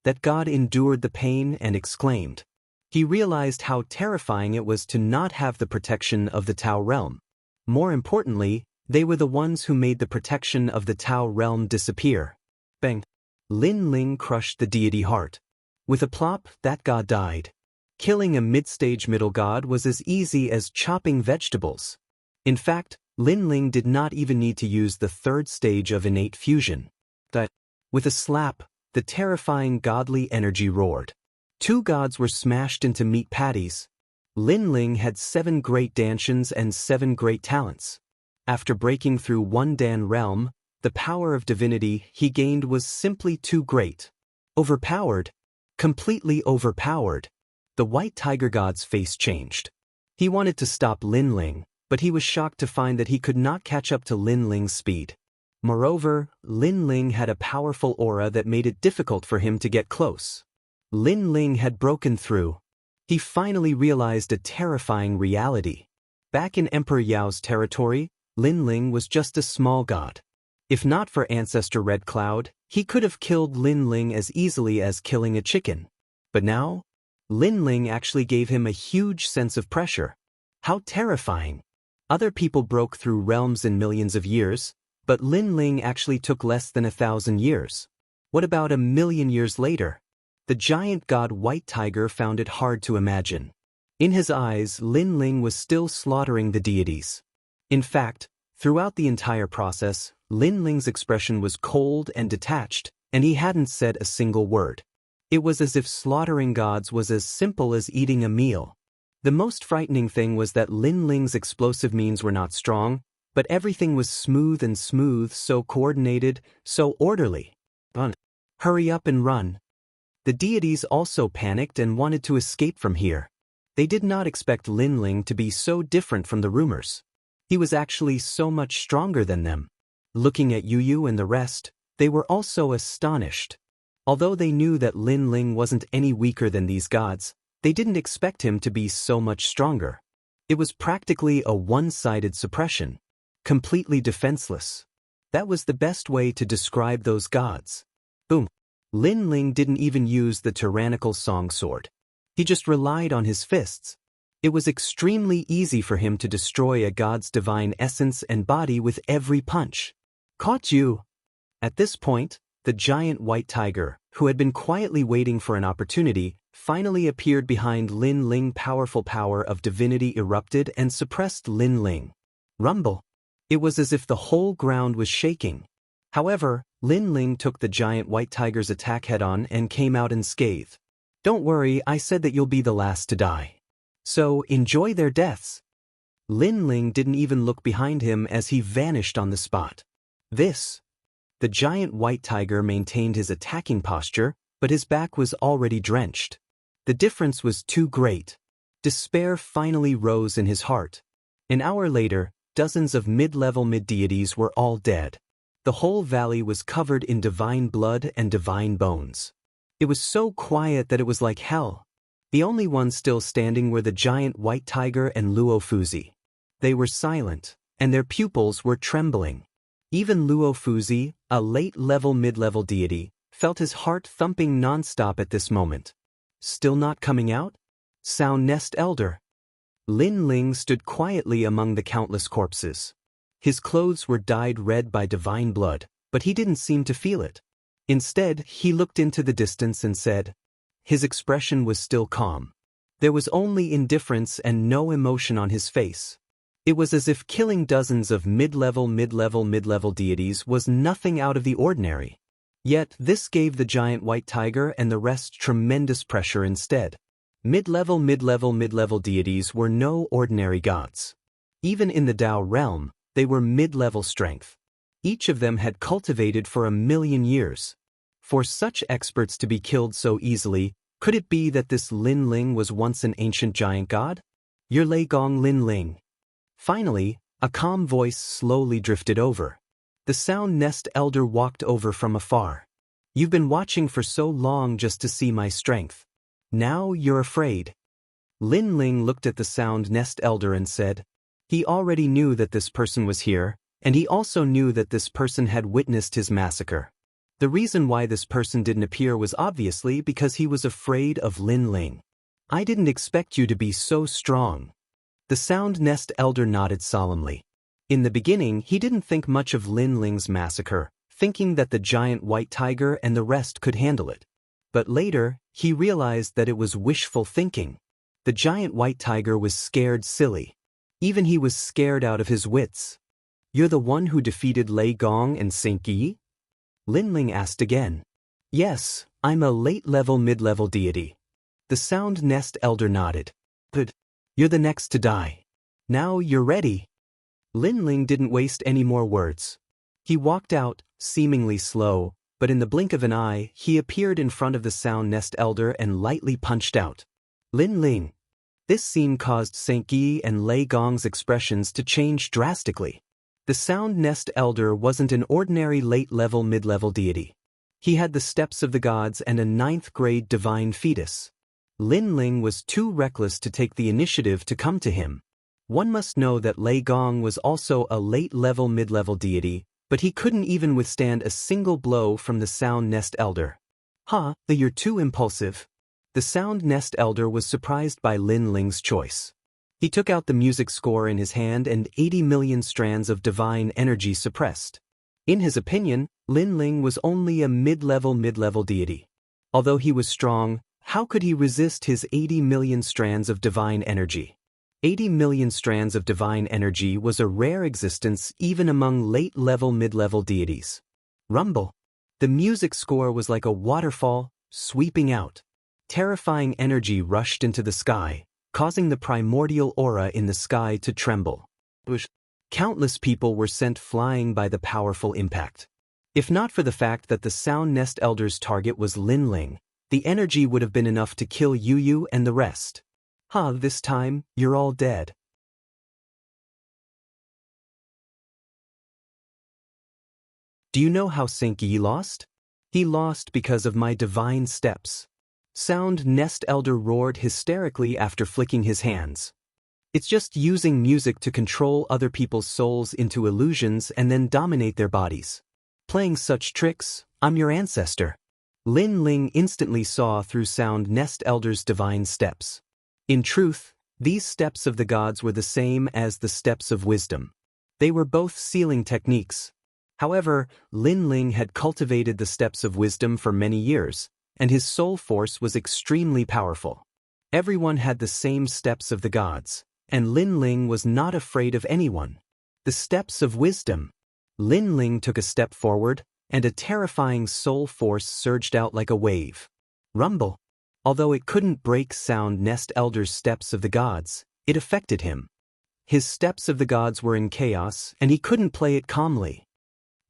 That god endured the pain and exclaimed. He realized how terrifying it was to not have the protection of the Tao realm. More importantly, they were the ones who made the protection of the Tao realm disappear. Bang! Linling crushed the deity heart. With a plop, that god died. Killing a mid-stage middle god was as easy as chopping vegetables. In fact, Linling did not even need to use the third stage of innate fusion. With a slap, the terrifying godly energy roared. 2 gods were smashed into meat patties. Linling had 7 great dantians and 7 great talents. After breaking through 1 Dan realm, the power of divinity he gained was simply too great. Overpowered. Completely overpowered. The white tiger god's face changed. He wanted to stop Linling, but he was shocked to find that he could not catch up to Linling's speed. Moreover, Linling had a powerful aura that made it difficult for him to get close. Linling had broken through. He finally realized a terrifying reality. Back in Emperor Yao's territory, Linling was just a small god. If not for Ancestor Red Cloud, he could have killed Linling as easily as killing a chicken. But now, Linling actually gave him a huge sense of pressure. How terrifying! Other people broke through realms in millions of years, but Linling actually took less than 1,000 years. What about 1,000,000 years later? The giant god White Tiger found it hard to imagine. In his eyes, Linling was still slaughtering the deities. In fact, throughout the entire process, Linling's expression was cold and detached, and he hadn't said a single word. It was as if slaughtering gods was as simple as eating a meal. The most frightening thing was that Linling's explosive means were not strong, but everything was smooth, so coordinated, so orderly. Hurry up and run. The deities also panicked and wanted to escape from here. They did not expect Linling to be so different from the rumors. He was actually so much stronger than them. Looking at Yu and the rest, they were also astonished. Although they knew that Linling wasn't any weaker than these gods, they didn't expect him to be so much stronger. It was practically a one-sided suppression. Completely defenseless. That was the best way to describe those gods. Boom. Lin Ling didn't even use the tyrannical song sword. He just relied on his fists. It was extremely easy for him to destroy a god's divine essence and body with every punch. Caught you! At this point, the giant white tiger, who had been quietly waiting for an opportunity, finally appeared behind Lin Ling. Powerful power of divinity erupted and suppressed Lin Ling. Rumble! It was as if the whole ground was shaking. However, Lin Ling took the giant white tiger's attack head-on and came out unscathed. Don't worry, I said that you'll be the last to die. So, enjoy their deaths. Lin Ling didn't even look behind him as he vanished on the spot. The giant white tiger maintained his attacking posture, but his back was already drenched. The difference was too great. Despair finally rose in his heart. An hour later, dozens of mid-level mid-deities were all dead. The whole valley was covered in divine blood and divine bones. It was so quiet that it was like hell. The only ones still standing were the giant white tiger and Luo Fuzi. They were silent, and their pupils were trembling. Even Luo Fuzi, a late-level mid-level deity, felt his heart thumping non-stop at this moment. Still not coming out? Sound Nest Elder. Lin Ling stood quietly among the countless corpses. His clothes were dyed red by divine blood, but he didn't seem to feel it. Instead, he looked into the distance and said. His expression was still calm. There was only indifference and no emotion on his face. It was as if killing dozens of mid-level deities was nothing out of the ordinary. Yet this gave the giant white tiger and the rest tremendous pressure instead. Mid-level deities were no ordinary gods. Even in the Tao realm, they were mid-level strength. Each of them had cultivated for 1,000,000 years. For such experts to be killed so easily, could it be that this Lin Ling was once an ancient giant god? You're Lei Gong Lin Ling. Finally, a calm voice slowly drifted over. The Sound Nest Elder walked over from afar. You've been watching for so long just to see my strength. Now you're afraid. Lin Ling looked at the Sound Nest Elder and said. He already knew that this person was here, and he also knew that this person had witnessed his massacre. The reason why this person didn't appear was obviously because he was afraid of Lin Ling. I didn't expect you to be so strong. The Sound Nest Elder nodded solemnly. In the beginning, he didn't think much of Lin Ling's massacre, thinking that the giant white tiger and the rest could handle it. But later, he realized that it was wishful thinking. The giant white tiger was scared silly. Even he was scared out of his wits. You're the one who defeated Lei Gong and Xianxia? Lin Ling asked again. Yes, I'm a late-level mid-level deity. The Sound Nest Elder nodded. Good. You're the next to die. Now you're ready. Lin Ling didn't waste any more words. He walked out, seemingly slow, but in the blink of an eye, he appeared in front of the Sound Nest Elder and lightly punched out. Lin Ling. This scene caused Xianxia and Lei Gong's expressions to change drastically. The Sound Nest Elder wasn't an ordinary late-level mid-level deity. He had the steps of the gods and a 9th-grade divine fetus. Lin Ling was too reckless to take the initiative to come to him. One must know that Lei Gong was also a late-level mid-level deity, but he couldn't even withstand a single blow from the Sound Nest Elder. You're too impulsive. The Sound Nest Elder was surprised by Lin Ling's choice. He took out the music score in his hand and 80 million strands of divine energy suppressed. In his opinion, Lin Ling was only a mid-level deity. Although he was strong, how could he resist his 80 million strands of divine energy? 80 million strands of divine energy was a rare existence even among late-level mid-level deities. Rumble. The music score was like a waterfall, sweeping out. Terrifying energy rushed into the sky, causing the primordial aura in the sky to tremble. Countless people were sent flying by the powerful impact. If not for the fact that the Sound Nest Elder's target was Lin Ling, the energy would have been enough to kill Yu and the rest. This time, you're all dead. Do you know how Xianxia lost? He lost because of my divine steps. Sound Nest Elder roared hysterically after flicking his hands. It's just using music to control other people's souls into illusions and then dominate their bodies. Playing such tricks, I'm your ancestor. Lin Ling instantly saw through Sound Nest Elder's divine steps. In truth, these steps of the gods were the same as the steps of wisdom. They were both sealing techniques. However, Lin Ling had cultivated the steps of wisdom for many years, and his soul force was extremely powerful. Everyone had the same steps of the gods, and Lin Ling was not afraid of anyone. The steps of wisdom. Lin Ling took a step forward, and a terrifying soul force surged out like a wave. Rumble. Although it couldn't break Sound Nest Elder's steps of the gods, it affected him. His steps of the gods were in chaos, and he couldn't play it calmly.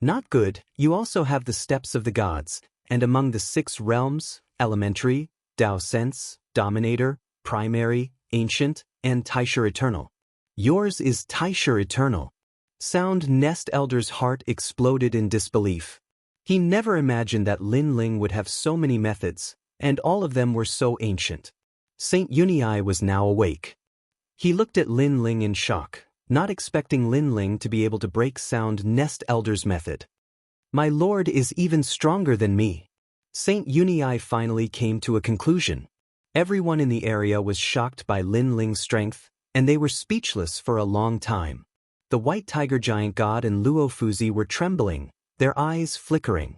Not good. You also have the steps of the gods, and among the 6 realms, elementary, Tao sense, dominator, primary, ancient, and Taisha eternal. Yours is Taisha eternal. Sound Nest Elder's heart exploded in disbelief. He never imagined that Lin Ling would have so many methods, and all of them were so ancient. Saint Yunyi was now awake. He looked at Lin Ling in shock, not expecting Lin Ling to be able to break Sound Nest Elder's method. My lord is even stronger than me. Saint Yunyi finally came to a conclusion. Everyone in the area was shocked by Lin Ling's strength, and they were speechless for a long time. The White Tiger Giant God and Luo Fuzi were trembling, their eyes flickering.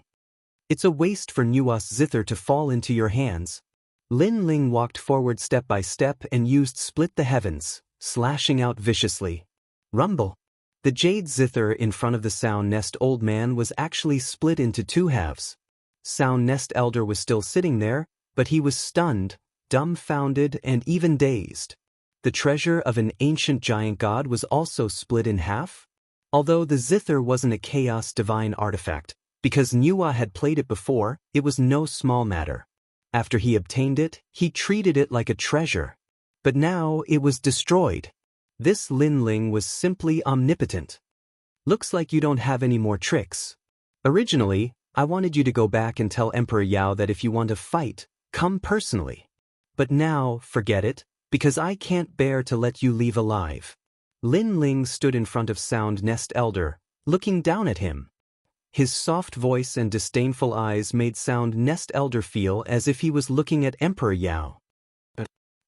It's a waste for Nuwas Zither to fall into your hands. Lin Ling walked forward step by step and used Split the Heavens, slashing out viciously. Rumble. The Jade Zither in front of the Sound Nest Old Man was actually split into 2 halves. Sound Nest Elder was still sitting there, but he was stunned, dumbfounded, and even dazed. The treasure of an ancient giant god was also split in half? Although the Zither wasn't a chaos divine artifact, because Nuwa had played it before, it was no small matter. After he obtained it, he treated it like a treasure. But now it was destroyed. This Lin Ling was simply omnipotent. Looks like you don't have any more tricks. Originally, I wanted you to go back and tell Emperor Yao that if you want to fight, come personally. But now, forget it, because I can't bear to let you leave alive. Lin Ling stood in front of Sound Nest Elder, looking down at him. His soft voice and disdainful eyes made Sound Nest Elder feel as if he was looking at Emperor Yao.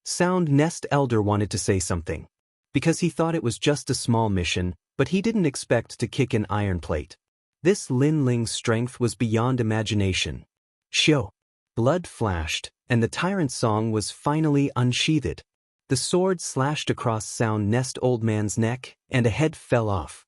Sound Nest Elder wanted to say something, because he thought it was just a small mission, but he didn't expect to kick an iron plate. This Lin Ling's strength was beyond imagination. Shio. Blood flashed, and the tyrant song was finally unsheathed. The sword slashed across Sound Nest Old Man's neck, and a head fell off.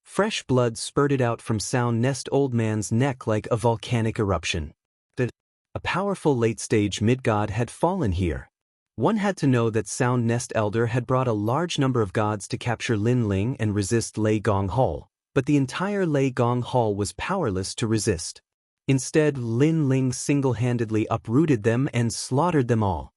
Fresh blood spurted out from Sound Nest Old Man's neck like a volcanic eruption. A powerful late-stage mid-god had fallen here. One had to know that Sound Nest Elder had brought a large number of gods to capture Lin Ling and resist Lei Gong Hall, but the entire Lei Gong Hall was powerless to resist. Instead, Lin Ling single-handedly uprooted them and slaughtered them all.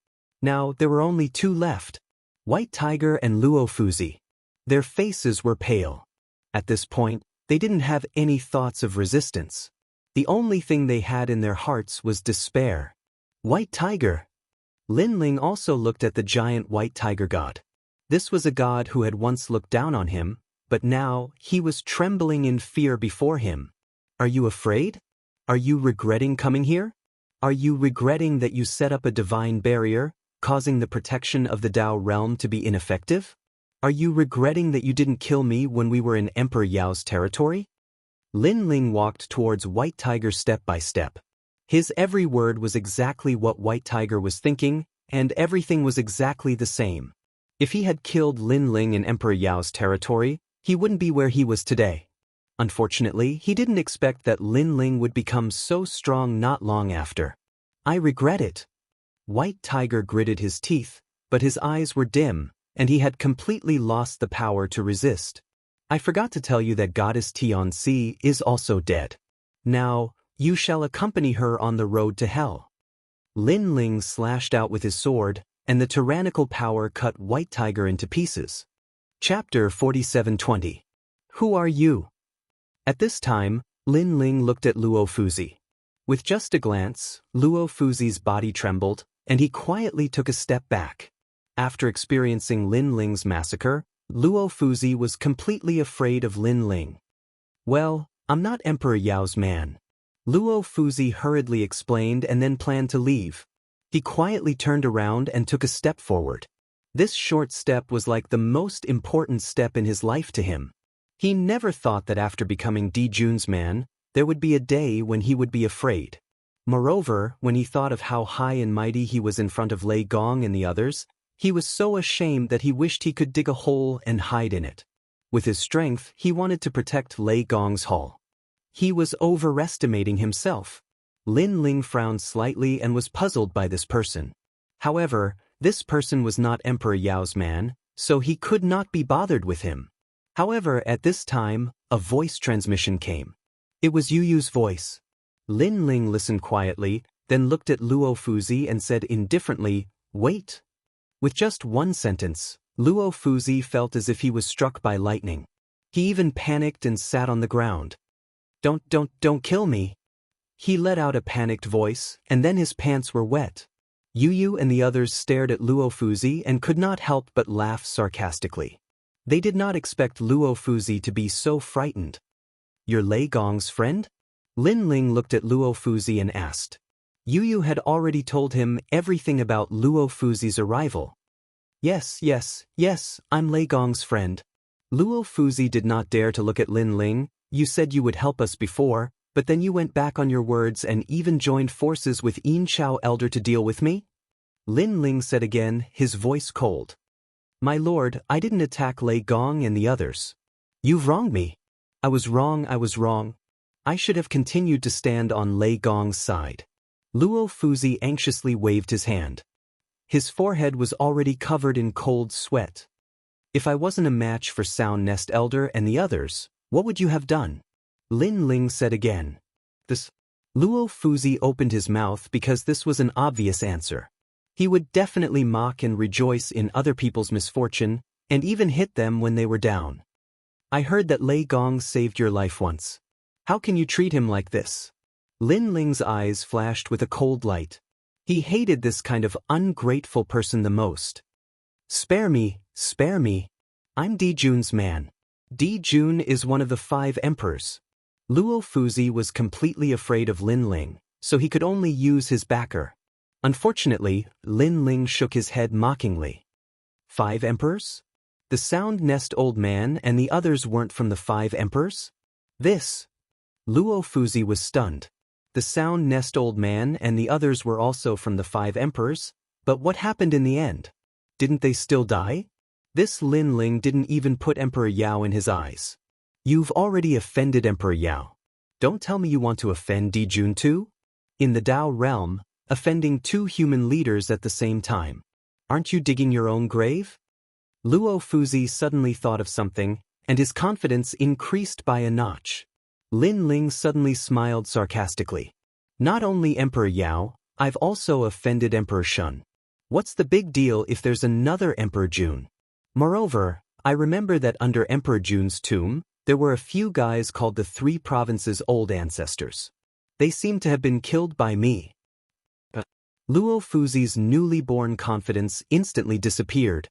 Now, there were only 2 left, White Tiger and Luo Fuzi. Their faces were pale. At this point, they didn't have any thoughts of resistance. The only thing they had in their hearts was despair. White Tiger. Lin Ling also looked at the giant White Tiger god. This was a god who had once looked down on him, but now he was trembling in fear before him. Are you afraid? Are you regretting coming here? Are you regretting that you set up a divine barrier, causing the protection of the Tao realm to be ineffective? Are you regretting that you didn't kill me when we were in Emperor Yao's territory? Lin Ling walked towards White Tiger step by step. His every word was exactly what White Tiger was thinking, and everything was exactly the same. If he had killed Lin Ling in Emperor Yao's territory, he wouldn't be where he was today. Unfortunately, he didn't expect that Lin Ling would become so strong not long after. I regret it. White Tiger gritted his teeth, but his eyes were dim, and he had completely lost the power to resist. I forgot to tell you that Goddess Tianxi is also dead. Now, you shall accompany her on the road to hell. Lin Ling slashed out with his sword, and the tyrannical power cut White Tiger into pieces. Chapter 4720. Who are you? At this time, Lin Ling looked at Luo Fuzi. With just a glance, Luo Fuzi's body trembled, and he quietly took a step back. After experiencing Lin Ling's massacre, Luo Fuzi was completely afraid of Lin Ling. Well, I'm not Emperor Yao's man. Luo Fuzi hurriedly explained and then planned to leave. He quietly turned around and took a step forward. This short step was like the most important step in his life to him. He never thought that after becoming Di Jun's man, there would be a day when he would be afraid. Moreover, when he thought of how high and mighty he was in front of Lei Gong and the others, he was so ashamed that he wished he could dig a hole and hide in it. With his strength, he wanted to protect Lei Gong's hall. He was overestimating himself. Lin Ling frowned slightly and was puzzled by this person. However, this person was not Emperor Yao's man, so he could not be bothered with him. However, at this time, a voice transmission came. It was Yu Yu's voice. Lin Ling listened quietly, then looked at Luo Fuzi and said indifferently, "Wait." With just one sentence, Luo Fuzi felt as if he was struck by lightning. He even panicked and sat on the ground. Don't kill me." He let out a panicked voice, and then his pants were wet. Yu Yu and the others stared at Luo Fuzi and could not help but laugh sarcastically. They did not expect Luo Fuzi to be so frightened. "You're Lei Gong's friend?" Lin Ling looked at Luo Fuzi and asked. Yu Yu had already told him everything about Luo Fuzi's arrival. Yes, I'm Lei Gong's friend." Luo Fuzi did not dare to look at Lin Ling. "You said you would help us before, but then you went back on your words and even joined forces with Yin Chao Elder to deal with me?" Lin Ling said again, his voice cold. "My lord, I didn't attack Lei Gong and the others. You've wronged me. I was wrong. I should have continued to stand on Lei Gong's side." Luo Fuzi anxiously waved his hand. His forehead was already covered in cold sweat. "If I wasn't a match for Sound Nest Elder and the others, what would you have done?" Lin Ling said again. Luo Fuzi opened his mouth because this was an obvious answer. He would definitely mock and rejoice in other people's misfortune, and even hit them when they were down. "I heard that Lei Gong saved your life once. How can you treat him like this?" Lin Ling's eyes flashed with a cold light. He hated this kind of ungrateful person the most. Spare me. I'm Di Jun's man. Di Jun is one of the 5 emperors." Luo Fuzi was completely afraid of Lin Ling, so he could only use his backer. Unfortunately, Lin Ling shook his head mockingly. 5 emperors? The Sound Nest Old Man and the others weren't from the 5 emperors? Luo Fuzi was stunned. The Sound Nest Old Man and the others were also from the 5 emperors, but what happened in the end? Didn't they still die? This Lin Ling didn't even put Emperor Yao in his eyes. "You've already offended Emperor Yao. Don't tell me you want to offend Di Jun too? In the Dao realm, offending 2 human leaders at the same time. Aren't you digging your own grave?" Luo Fuzi suddenly thought of something, and his confidence increased by a notch. Lin Ling suddenly smiled sarcastically. "Not only Emperor Yao, I've also offended Emperor Shun. What's the big deal if there's another Emperor Jun? Moreover, I remember that under Emperor Jun's tomb, there were a few guys called the 3 provinces' old ancestors. They seem to have been killed by me." Luo Fuzi's newly born confidence instantly disappeared.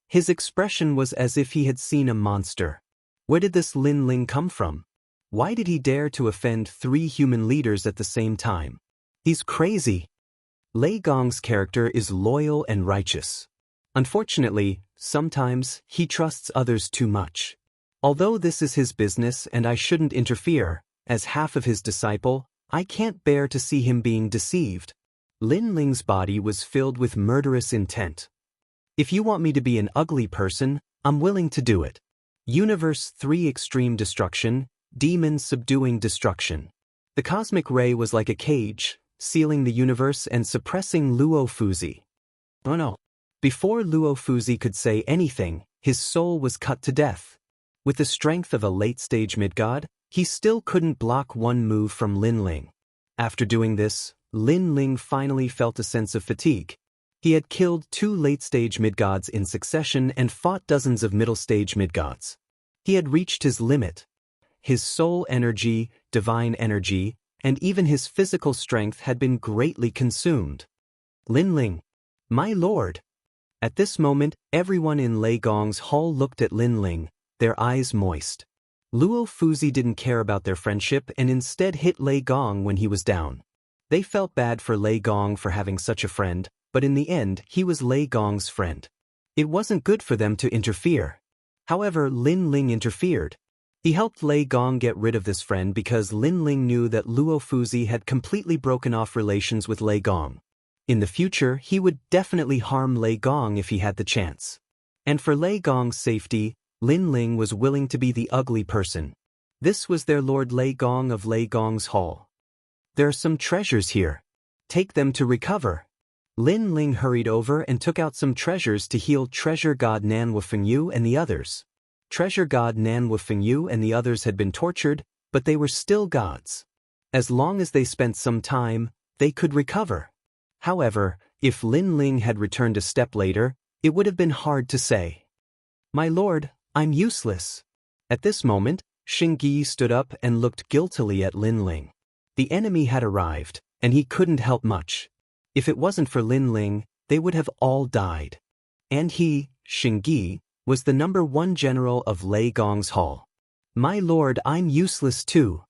His expression was as if he had seen a monster. Where did this Lin Ling come from? Why did he dare to offend 3 human leaders at the same time? He's crazy. Lei Gong's character is loyal and righteous. Unfortunately, sometimes he trusts others too much. Although this is his business and I shouldn't interfere, as half of his disciple, I can't bear to see him being deceived. Lin Ling's body was filled with murderous intent. "If you want me to be an ugly person, I'm willing to do it." Universe 3 Extreme Destruction, Demon Subduing Destruction. The cosmic ray was like a cage, sealing the universe and suppressing Luo Fuzi. Oh no. Before Luo Fuzi could say anything, his soul was cut to death. With the strength of a late-stage mid-god, he still couldn't block one move from Lin Ling. After doing this, Lin Ling finally felt a sense of fatigue. He had killed 2 late-stage mid-gods in succession and fought dozens of middle-stage mid-gods. He had reached his limit. His soul energy, divine energy, and even his physical strength had been greatly consumed. "Lin Ling, my lord." At this moment, everyone in Lei Gong's hall looked at Lin Ling, their eyes moist. Luo Fuzi didn't care about their friendship and instead hit Lei Gong when he was down. They felt bad for Lei Gong for having such a friend, but in the end he was Lei Gong's friend. It wasn't good for them to interfere. However, Lin Ling interfered. He helped Lei Gong get rid of this friend because Lin Ling knew that Luo Fuzi had completely broken off relations with Lei Gong. In the future, he would definitely harm Lei Gong if he had the chance. And for Lei Gong's safety, Lin Ling was willing to be the ugly person. This was their Lord Lei Gong of Lei Gong's hall. There are some treasures here. Take them to recover. Lin Ling hurried over and took out some treasures to heal Treasure God Nan Wufengyu and the others. Treasure God Nan Wufengyu and the others had been tortured, but they were still gods. As long as they spent some time, they could recover. However, if Lin Ling had returned a step later, it would have been hard to say. "My lord, I'm useless." At this moment, Xingyi stood up and looked guiltily at Lin Ling. The enemy had arrived, and he couldn't help much. If it wasn't for Lin Ling, they would have all died. And he, Xingyi, was the #1 general of Lei Gong's hall. "My lord, I'm useless too."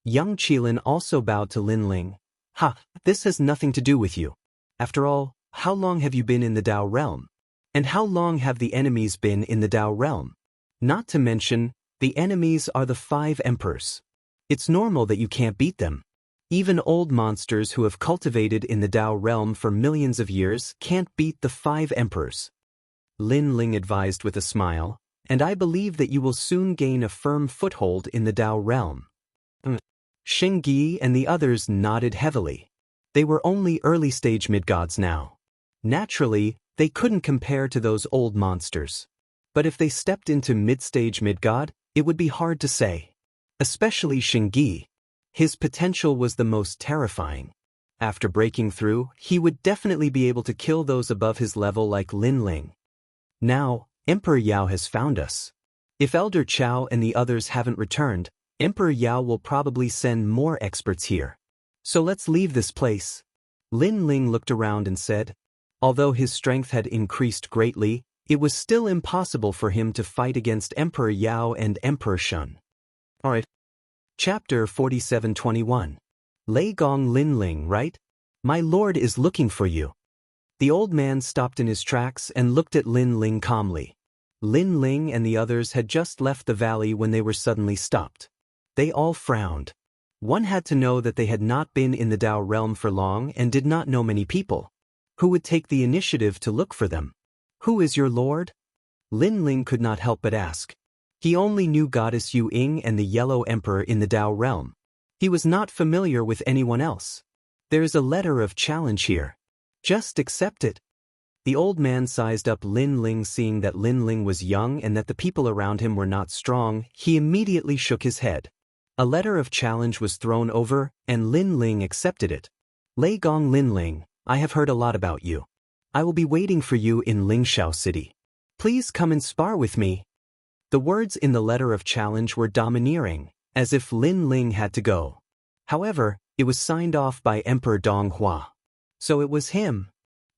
Young Qilin also bowed to Lin Ling. "Ha, this has nothing to do with you. After all, how long have you been in the Dao realm? And how long have the enemies been in the Dao realm? Not to mention, the enemies are the 5 emperors. It's normal that you can't beat them. Even old monsters who have cultivated in the Dao realm for millions of years can't beat the 5 emperors." Lin Ling advised with a smile, "And I believe that you will soon gain a firm foothold in the Dao realm." Xingyi and the others nodded heavily. They were only early-stage mid-gods now. Naturally, they couldn't compare to those old monsters. But if they stepped into mid-stage mid-god, it would be hard to say. Especially Xingyi. His potential was the most terrifying. After breaking through, he would definitely be able to kill those above his level like Lin Ling. Now, Emperor Yao has found us. If Elder Chao and the others haven't returned, Emperor Yao will probably send more experts here. So let's leave this place. Lin Ling looked around and said, although his strength had increased greatly, it was still impossible for him to fight against Emperor Yao and Emperor Shun. Alright. Chapter 47:21. Lei Gong Lin Ling, right? My lord is looking for you. The old man stopped in his tracks and looked at Lin Ling calmly. Lin Ling and the others had just left the valley when they were suddenly stopped. They all frowned. One had to know that they had not been in the Dao realm for long and did not know many people. Who would take the initiative to look for them? Who is your lord? Lin Ling could not help but ask. He only knew Goddess Yu Ying and the Yellow Emperor in the Dao realm. He was not familiar with anyone else. There is a letter of challenge here. Just accept it. The old man sized up Lin Ling. Seeing that Lin Ling was young and that the people around him were not strong, he immediately shook his head. A letter of challenge was thrown over, and Lin Ling accepted it. Lei Gong Lin Ling, I have heard a lot about you. I will be waiting for you in Lingxiao City. Please come and spar with me. The words in the letter of challenge were domineering, as if Lin Ling had to go. However, it was signed off by Emperor Dong Hua. So it was him.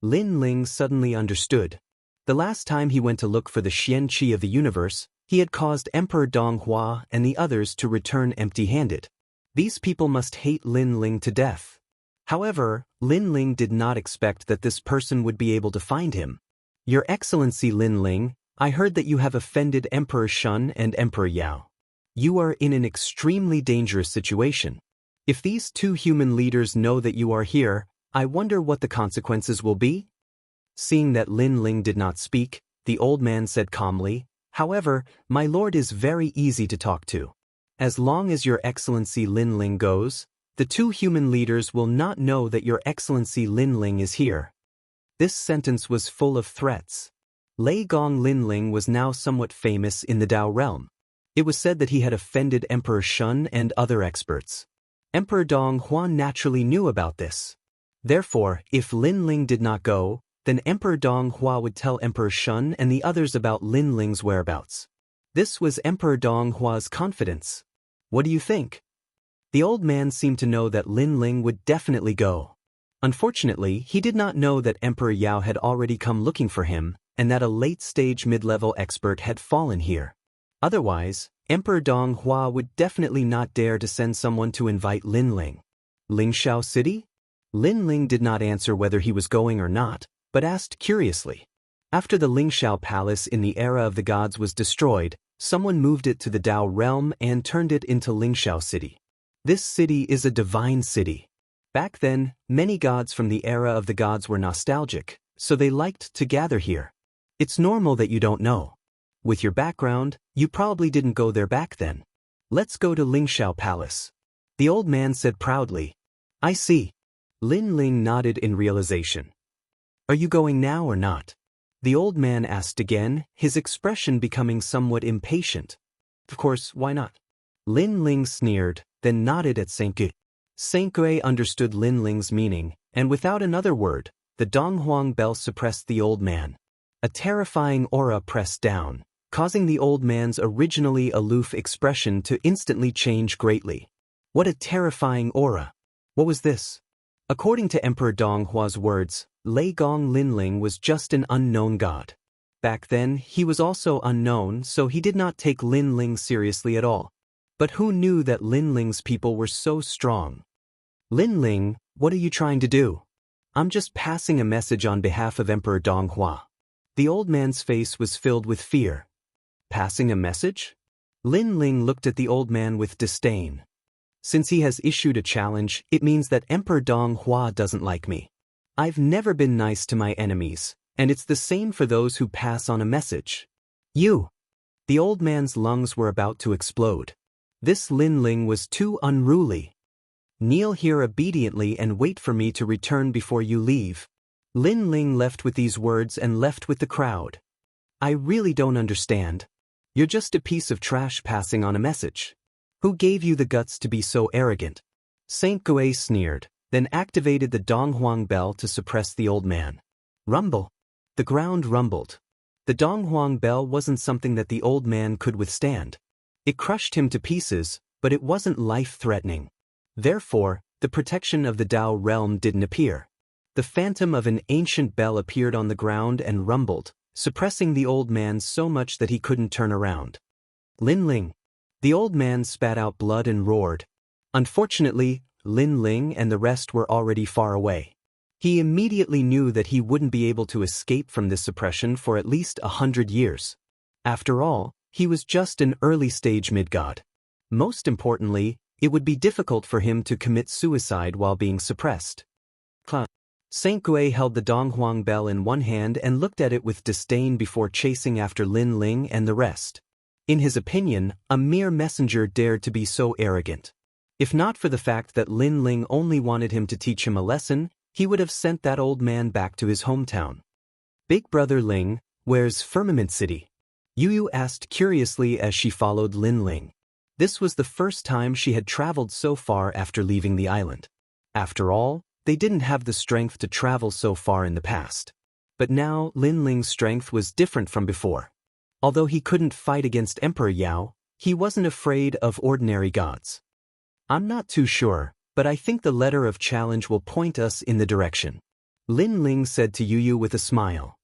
Lin Ling suddenly understood. The last time he went to look for the Xianxia of the universe, he had caused Emperor Dong Hua and the others to return empty-handed. These people must hate Lin Ling to death. However, Lin Ling did not expect that this person would be able to find him. Your Excellency Lin Ling, I heard that you have offended Emperor Shun and Emperor Yao. You are in an extremely dangerous situation. If these 2 human leaders know that you are here, I wonder what the consequences will be? Seeing that Lin Ling did not speak, the old man said calmly, however, my lord is very easy to talk to. As long as your Excellency Lin Ling goes, the 2 human leaders will not know that your Excellency Lin Ling is here. This sentence was full of threats. Lei Gong Lin Ling was now somewhat famous in the Dao realm. It was said that he had offended Emperor Shun and other experts. Emperor Dong Hua naturally knew about this. Therefore, if Lin Ling did not go, then Emperor Dong Hua would tell Emperor Shun and the others about Lin Ling's whereabouts. This was Emperor Dong Hua's confidence. What do you think? The old man seemed to know that Lin Ling would definitely go. Unfortunately, he did not know that Emperor Yao had already come looking for him, and that a late-stage mid-level expert had fallen here. Otherwise, Emperor Dong Hua would definitely not dare to send someone to invite Lin Ling. Lingxiao City? Lin Ling did not answer whether he was going or not, but asked curiously. After the Lingxiao Palace in the era of the gods was destroyed, someone moved it to the Dao realm and turned it into Lingxiao City. This city is a divine city. Back then, many gods from the era of the gods were nostalgic, so they liked to gather here. It's normal that you don't know. With your background, you probably didn't go there back then. Let's go to Lingxiao Palace. The old man said proudly. I see. Lin Ling nodded in realization. Are you going now or not? The old man asked again, his expression becoming somewhat impatient. Of course, why not? Lin Ling sneered, then nodded at Saint Gu. Saint Gu understood Lin Ling's meaning, and without another word, the Donghuang bell suppressed the old man. A terrifying aura pressed down, causing the old man's originally aloof expression to instantly change greatly. What a terrifying aura! What was this? According to Emperor Donghua's words, Lei Gong Linling was just an unknown god. Back then, he was also unknown, so he did not take Lin Ling seriously at all. But who knew that Lin Ling's people were so strong? Lin Ling, what are you trying to do? I'm just passing a message on behalf of Emperor Donghua. The old man's face was filled with fear. Passing a message? Lin Ling looked at the old man with disdain. Since he has issued a challenge, it means that Emperor Donghua doesn't like me. I've never been nice to my enemies, and it's the same for those who pass on a message. You! The old man's lungs were about to explode. This Lin Ling was too unruly. Kneel here obediently and wait for me to return before you leave. Lin Ling left with these words and left with the crowd. I really don't understand. You're just a piece of trash passing on a message. Who gave you the guts to be so arrogant? Saint Gue sneered, then activated the Donghuang bell to suppress the old man. Rumble. The ground rumbled. The Donghuang bell wasn't something that the old man could withstand. It crushed him to pieces, but it wasn't life-threatening. Therefore, the protection of the Dao realm didn't appear. The phantom of an ancient bell appeared on the ground and rumbled, suppressing the old man so much that he couldn't turn around. Lin Ling. The old man spat out blood and roared. Unfortunately, Lin Ling and the rest were already far away. He immediately knew that he wouldn't be able to escape from this suppression for at least 100 years. After all, he was just an early-stage mid-god. Most importantly, it would be difficult for him to commit suicide while being suppressed. Saint Gue held the Donghuang bell in one hand and looked at it with disdain before chasing after Lin Ling and the rest. In his opinion, a mere messenger dared to be so arrogant. If not for the fact that Lin Ling only wanted him to teach him a lesson, he would have sent that old man back to his hometown. Big brother Ling, where's Firmament City? Yu asked curiously as she followed Lin Ling. This was the first time she had traveled so far after leaving the island. After all, they didn't have the strength to travel so far in the past. But now Lin Ling's strength was different from before. Although he couldn't fight against Emperor Yao, he wasn't afraid of ordinary gods. I'm not too sure, but I think the letter of challenge will point us in the direction. Lin Ling said to Yu with a smile.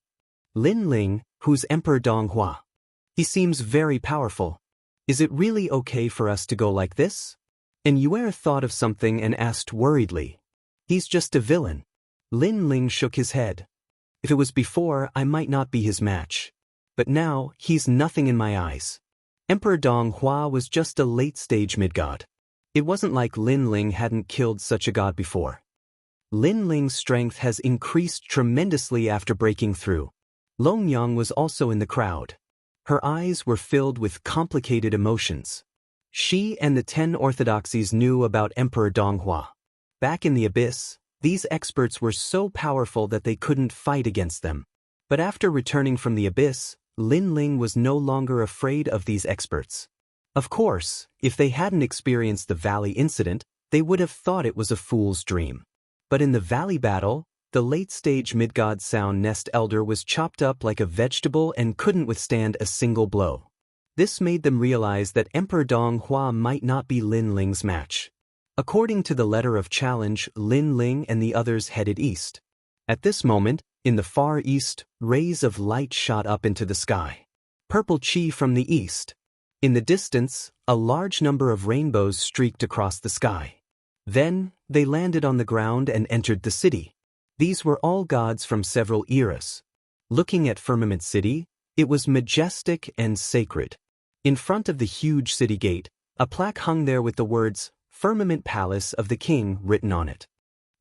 Lin Ling, who's Emperor Donghua? He seems very powerful. Is it really okay for us to go like this? And Yue thought of something and asked worriedly. He's just a villain. Lin Ling shook his head. If it was before, I might not be his match. But now, he's nothing in my eyes. Emperor Donghua was just a late-stage mid-god. It wasn't like Lin Ling hadn't killed such a god before. Lin Ling's strength has increased tremendously after breaking through. Long Yang was also in the crowd. Her eyes were filled with complicated emotions. She and the 10 orthodoxies knew about Emperor Donghua. Back in the abyss, these experts were so powerful that they couldn't fight against them. But after returning from the abyss, Lin Ling was no longer afraid of these experts. Of course, if they hadn't experienced the valley incident, they would have thought it was a fool's dream. But in the valley battle, the late-stage mid-god Sound Nest Elder was chopped up like a vegetable and couldn't withstand a single blow. This made them realize that Emperor Donghua might not be Lin Ling's match. According to the letter of challenge, Lin Ling and the others headed east. At this moment, in the far east, rays of light shot up into the sky. Purple chi from the east. In the distance, a large number of rainbows streaked across the sky. Then, they landed on the ground and entered the city. These were all gods from several eras. Looking at Firmament City, it was majestic and sacred. In front of the huge city gate, a plaque hung there with the words, Firmament Palace of the King written on it.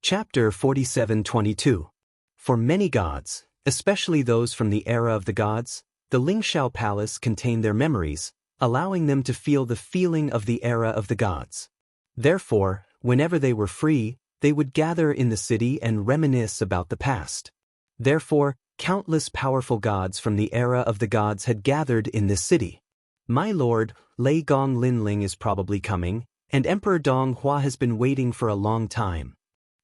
Chapter 47:22. For many gods, especially those from the era of the gods, the Lingxiao Palace contained their memories, allowing them to feel the feeling of the era of the gods. Therefore, whenever they were free, they would gather in the city and reminisce about the past. Therefore, countless powerful gods from the era of the gods had gathered in this city. My lord, Lei Gong Linling is probably coming, and Emperor Dong Hua has been waiting for a long time.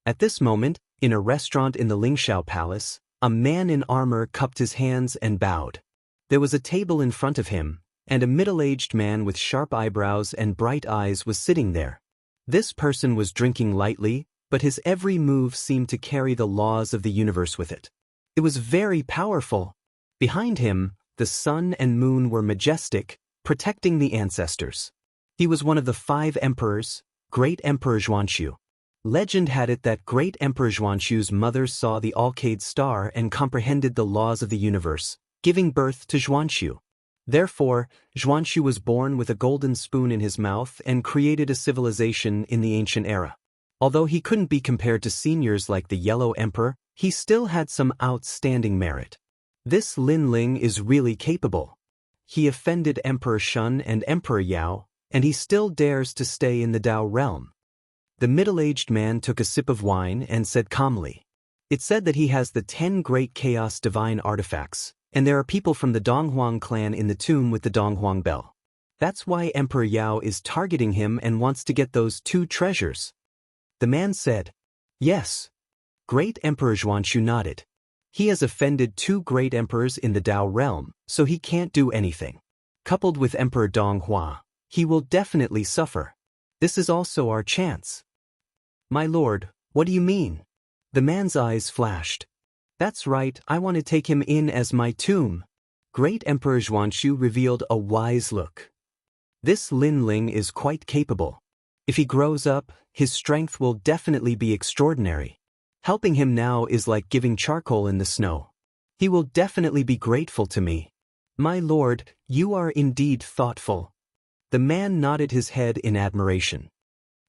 At this moment, in a restaurant in the Lingxiao Palace, a man in armor cupped his hands and bowed. There was a table in front of him, and a middle-aged man with sharp eyebrows and bright eyes was sitting there. This person was drinking lightly, but his every move seemed to carry the laws of the universe with it. It was very powerful. Behind him, the sun and moon were majestic, protecting the ancestors. He was one of the 5 emperors, Great Emperor Xianxia. Legend had it that Great Emperor Xianxia's mother saw the Alcade star and comprehended the laws of the universe, giving birth to Xianxia. Therefore, Xianxia was born with a golden spoon in his mouth and created a civilization in the ancient era. Although he couldn't be compared to seniors like the Yellow Emperor, he still had some outstanding merit. This Linling is really capable. He offended Emperor Shun and Emperor Yao, and he still dares to stay in the Dao realm. The middle-aged man took a sip of wine and said calmly, "It said that he has the 10 great chaos divine artifacts, and there are people from the Donghuang clan in the tomb with the Donghuang bell. That's why Emperor Yao is targeting him and wants to get those 2 treasures." The man said, "Yes." Great Emperor Xianxia nodded. He has offended 2 great emperors in the Dao realm, so he can't do anything. Coupled with Emperor Donghua, he will definitely suffer. This is also our chance. My lord, what do you mean? The man's eyes flashed. That's right, I want to take him in as my tomb. Great Emperor Xianxia revealed a wise look. This Linling is quite capable. If he grows up, his strength will definitely be extraordinary. Helping him now is like giving charcoal in the snow. He will definitely be grateful to me. My lord, you are indeed thoughtful. The man nodded his head in admiration.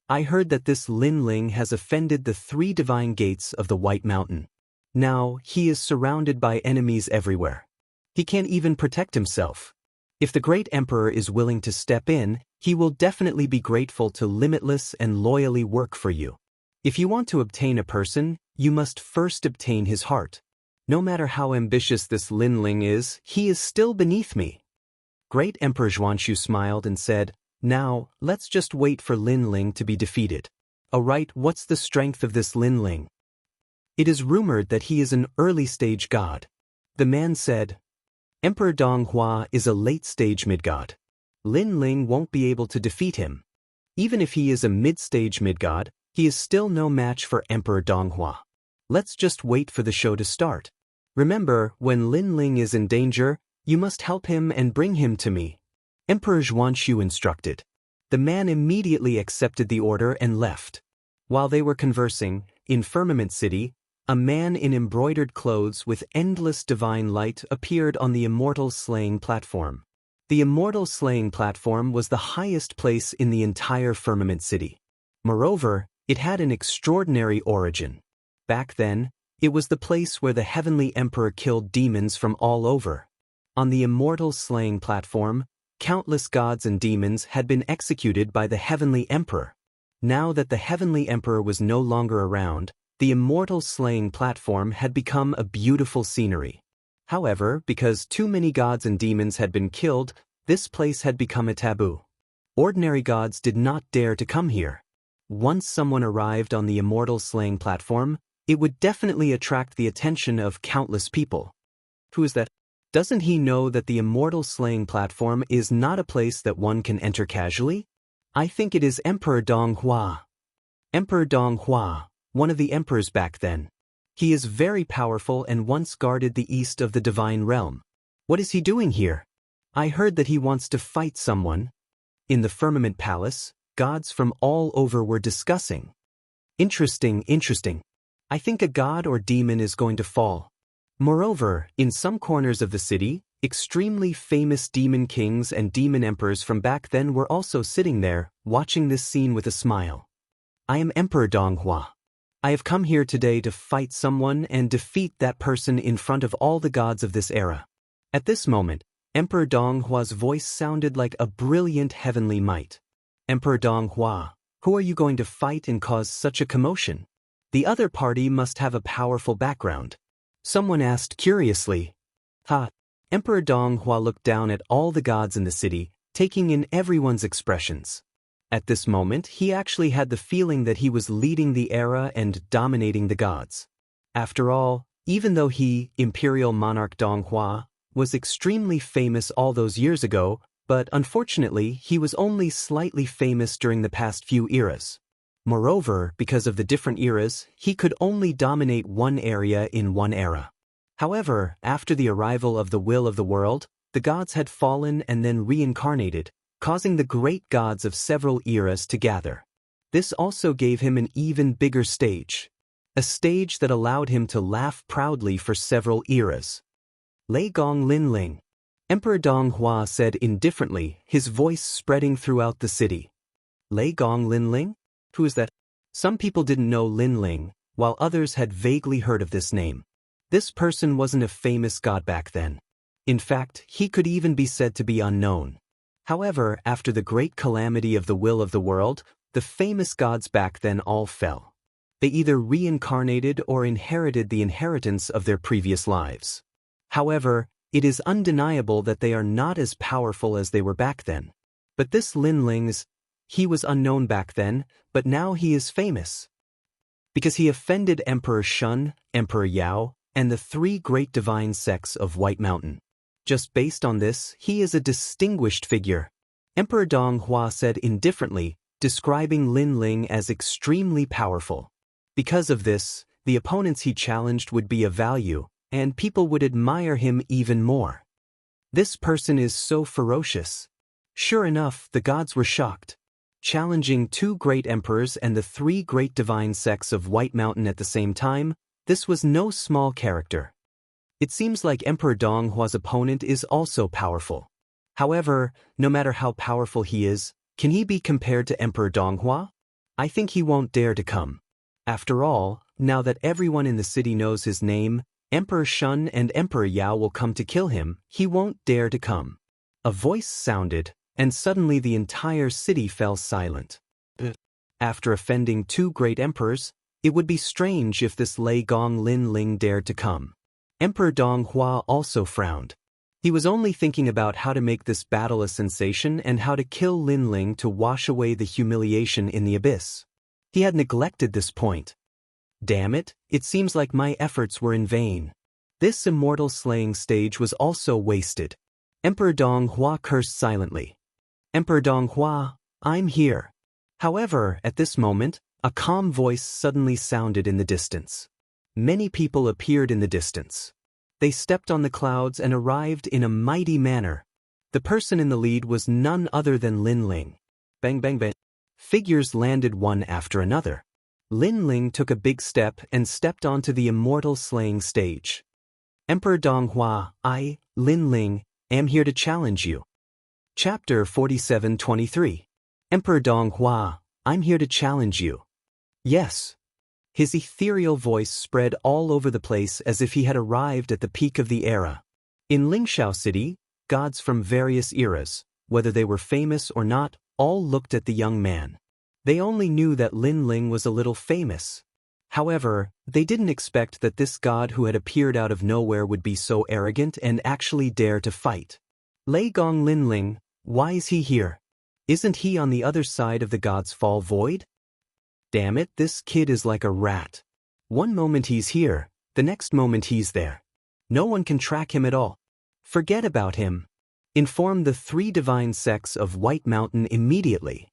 I heard that this Linling has offended the 3 divine gates of the White Mountain. Now, he is surrounded by enemies everywhere. He can't even protect himself. If the great emperor is willing to step in, he will definitely be grateful to limitless and loyally work for you. If you want to obtain a person, you must first obtain his heart. No matter how ambitious this Linling is, he is still beneath me. Great Emperor Xianxia smiled and said, Now, let's just wait for Linling to be defeated. Alright, what's the strength of this Linling? It is rumored that he is an early-stage god. The man said, Emperor Donghua is a late-stage mid-god. Linling won't be able to defeat him. Even if he is a mid-stage mid-god, he is still no match for Emperor Donghua. Let's just wait for the show to start. Remember, when Linling is in danger, you must help him and bring him to me. Emperor Xianxia instructed. The man immediately accepted the order and left. While they were conversing, in Firmament City, a man in embroidered clothes with endless divine light appeared on the immortal slaying platform. The immortal slaying platform was the highest place in the entire Firmament City. Moreover, it had an extraordinary origin. Back then, it was the place where the Heavenly Emperor killed demons from all over. On the immortal slaying platform, countless gods and demons had been executed by the Heavenly Emperor. Now that the Heavenly Emperor was no longer around, the immortal slaying platform had become a beautiful scenery. However, because too many gods and demons had been killed, this place had become a taboo. Ordinary gods did not dare to come here. Once someone arrived on the immortal slaying platform, it would definitely attract the attention of countless people. Who is that? Doesn't he know that the immortal slaying platform is not a place that one can enter casually? I think it is Emperor Donghua. Emperor Donghua, one of the emperors back then. He is very powerful and once guarded the east of the divine realm. What is he doing here? I heard that he wants to fight someone. In the Firmament Palace, gods from all over were discussing. Interesting, interesting. I think a god or demon is going to fall. Moreover, in some corners of the city, extremely famous demon kings and demon emperors from back then were also sitting there, watching this scene with a smile. I am Emperor Donghua. I have come here today to fight someone and defeat that person in front of all the gods of this era. At this moment, Emperor Donghua's voice sounded like a brilliant heavenly might. Emperor Donghua, who are you going to fight and cause such a commotion? The other party must have a powerful background. Someone asked curiously. Emperor Donghua looked down at all the gods in the city, taking in everyone's expressions. At this moment, he actually had the feeling that he was leading the era and dominating the gods. After all, even though he, Imperial Monarch Donghua, was extremely famous all those years ago, but unfortunately, he was only slightly famous during the past few eras. Moreover, because of the different eras, he could only dominate one area in one era. However, after the arrival of the will of the world, the gods had fallen and then reincarnated, causing the great gods of several eras to gather. This also gave him an even bigger stage. A stage that allowed him to laugh proudly for several eras. Lei Gong Linling. Emperor Donghua said indifferently, his voice spreading throughout the city. Lei Gong Linling? Who is that? Some people didn't know Linling, while others had vaguely heard of this name. This person wasn't a famous god back then. In fact, he could even be said to be unknown. However, after the great calamity of the will of the world, the famous gods back then all fell. They either reincarnated or inherited the inheritance of their previous lives. However, it is undeniable that they are not as powerful as they were back then. But this Linling's, he was unknown back then, but now he is famous. Because he offended Emperor Shun, Emperor Yao, and the three great divine sects of White Mountain. Just based on this, he is a distinguished figure. Emperor Donghua said indifferently, describing Linling as extremely powerful. Because of this, the opponents he challenged would be of value, and people would admire him even more. This person is so ferocious. Sure enough, the gods were shocked. Challenging two great emperors and the three great divine sects of White Mountain at the same time, this was no small character. It seems like Emperor Donghua's opponent is also powerful. However, no matter how powerful he is, can he be compared to Emperor Donghua? I think he won't dare to come. After all, now that everyone in the city knows his name, Emperor Shun and Emperor Yao will come to kill him, he won't dare to come. A voice sounded, and suddenly the entire city fell silent. After offending two great emperors, it would be strange if this Lei Gong Linling dared to come. Emperor Donghua also frowned. He was only thinking about how to make this battle a sensation and how to kill Linling to wash away the humiliation in the abyss. He had neglected this point. Damn it, it seems like my efforts were in vain. This immortal slaying stage was also wasted. Emperor Donghua cursed silently. Emperor Donghua, I'm here. However, at this moment, a calm voice suddenly sounded in the distance. Many people appeared in the distance. They stepped on the clouds and arrived in a mighty manner. The person in the lead was none other than Linling. Bang bang bang. Figures landed one after another. Linling took a big step and stepped onto the immortal slaying stage. Emperor Donghua, I, Linling, am here to challenge you. Chapter 47-23. Emperor Donghua, I'm here to challenge you. Yes. His ethereal voice spread all over the place as if he had arrived at the peak of the era. In Lingxiao City, gods from various eras, whether they were famous or not, all looked at the young man. They only knew that Linling was a little famous. However, they didn't expect that this god who had appeared out of nowhere would be so arrogant and actually dare to fight. Lei Gong Linling, why is he here? Isn't he on the other side of the god's fall void? Damn it, this kid is like a rat. One moment he's here, the next moment he's there. No one can track him at all. Forget about him. Inform the three divine sects of White Mountain immediately.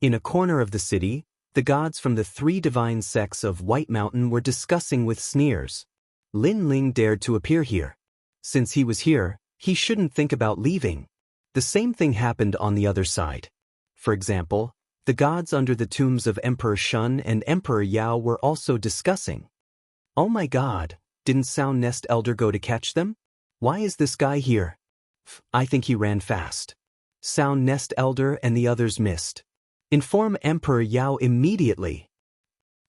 In a corner of the city, the gods from the three divine sects of White Mountain were discussing with sneers. Linling dared to appear here. Since he was here, he shouldn't think about leaving. The same thing happened on the other side. For example, the gods under the tombs of Emperor Shun and Emperor Yao were also discussing. Oh my god, didn't Sound Nest Elder go to catch them? Why is this guy here? I think he ran fast. Sound Nest Elder and the others missed. Inform Emperor Yao immediately.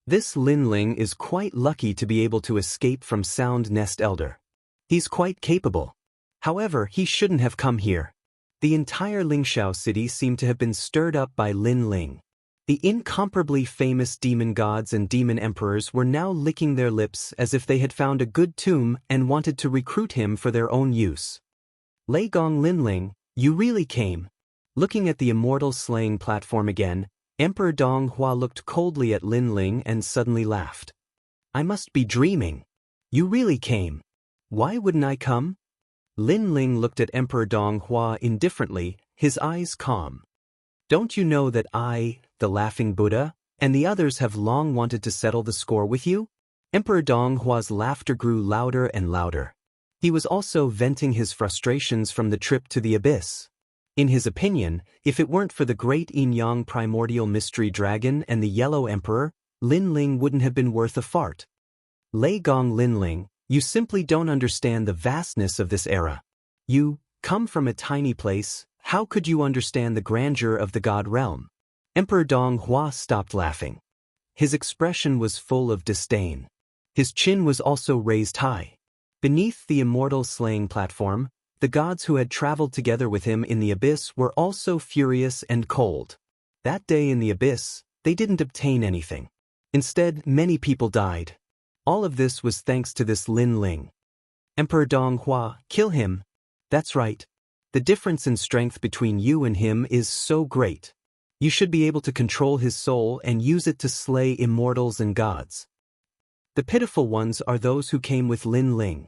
This Linling is quite lucky to be able to escape from Sound Nest Elder. He's quite capable. However, he shouldn't have come here. The entire Lingxiao city seemed to have been stirred up by Linling. The incomparably famous demon gods and demon emperors were now licking their lips as if they had found a good tomb and wanted to recruit him for their own use. Lei Gong Linling, you really came. Looking at the immortal slaying platform again, Emperor Dong Hua looked coldly at Linling and suddenly laughed. I must be dreaming. You really came. Why wouldn't I come? Linling looked at Emperor Dong Hua indifferently, his eyes calm. Don't you know that I, the Laughing Buddha, and the others have long wanted to settle the score with you? Emperor Dong Hua's laughter grew louder and louder. He was also venting his frustrations from the trip to the abyss. In his opinion, if it weren't for the great Yin-Yang primordial mystery dragon and the Yellow Emperor, Linling wouldn't have been worth a fart. Lei Gong Linling, you simply don't understand the vastness of this era. You come from a tiny place, how could you understand the grandeur of the god realm? Emperor Dong Hua stopped laughing. His expression was full of disdain. His chin was also raised high. Beneath the immortal slaying platform, the gods who had traveled together with him in the abyss were also furious and cold. That day in the abyss, they didn't obtain anything. Instead, many people died. All of this was thanks to this Linling. Emperor Dong Hua, kill him. That's right. The difference in strength between you and him is so great. You should be able to control his soul and use it to slay immortals and gods. The pitiful ones are those who came with Linling.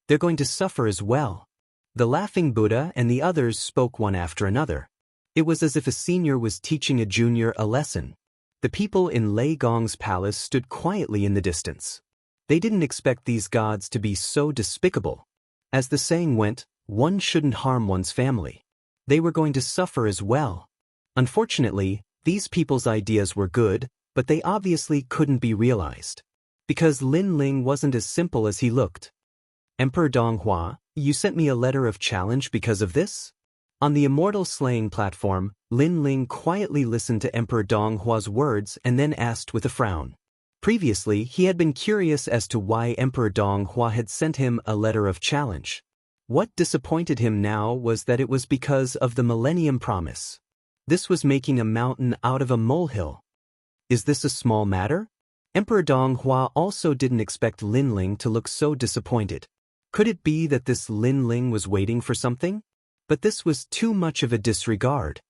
They're going to suffer as well. The Laughing Buddha and the others spoke one after another. It was as if a senior was teaching a junior a lesson. The people in Lei Gong's palace stood quietly in the distance. They didn't expect these gods to be so despicable. As the saying went, one shouldn't harm one's family. They were going to suffer as well. Unfortunately, these people's ideas were good, but they obviously couldn't be realized. Because Linling wasn't as simple as he looked. Emperor Dong Hua, you sent me a letter of challenge because of this? On the immortal slaying platform, Linling quietly listened to Emperor Dong Hua's words and then asked with a frown. Previously, he had been curious as to why Emperor Dong Hua had sent him a letter of challenge. What disappointed him now was that it was because of the Millennium Promise. This was making a mountain out of a molehill. Is this a small matter? Emperor Dong Hua also didn't expect Linling to look so disappointed. Could it be that this Linling was waiting for something? But this was too much of a disregard.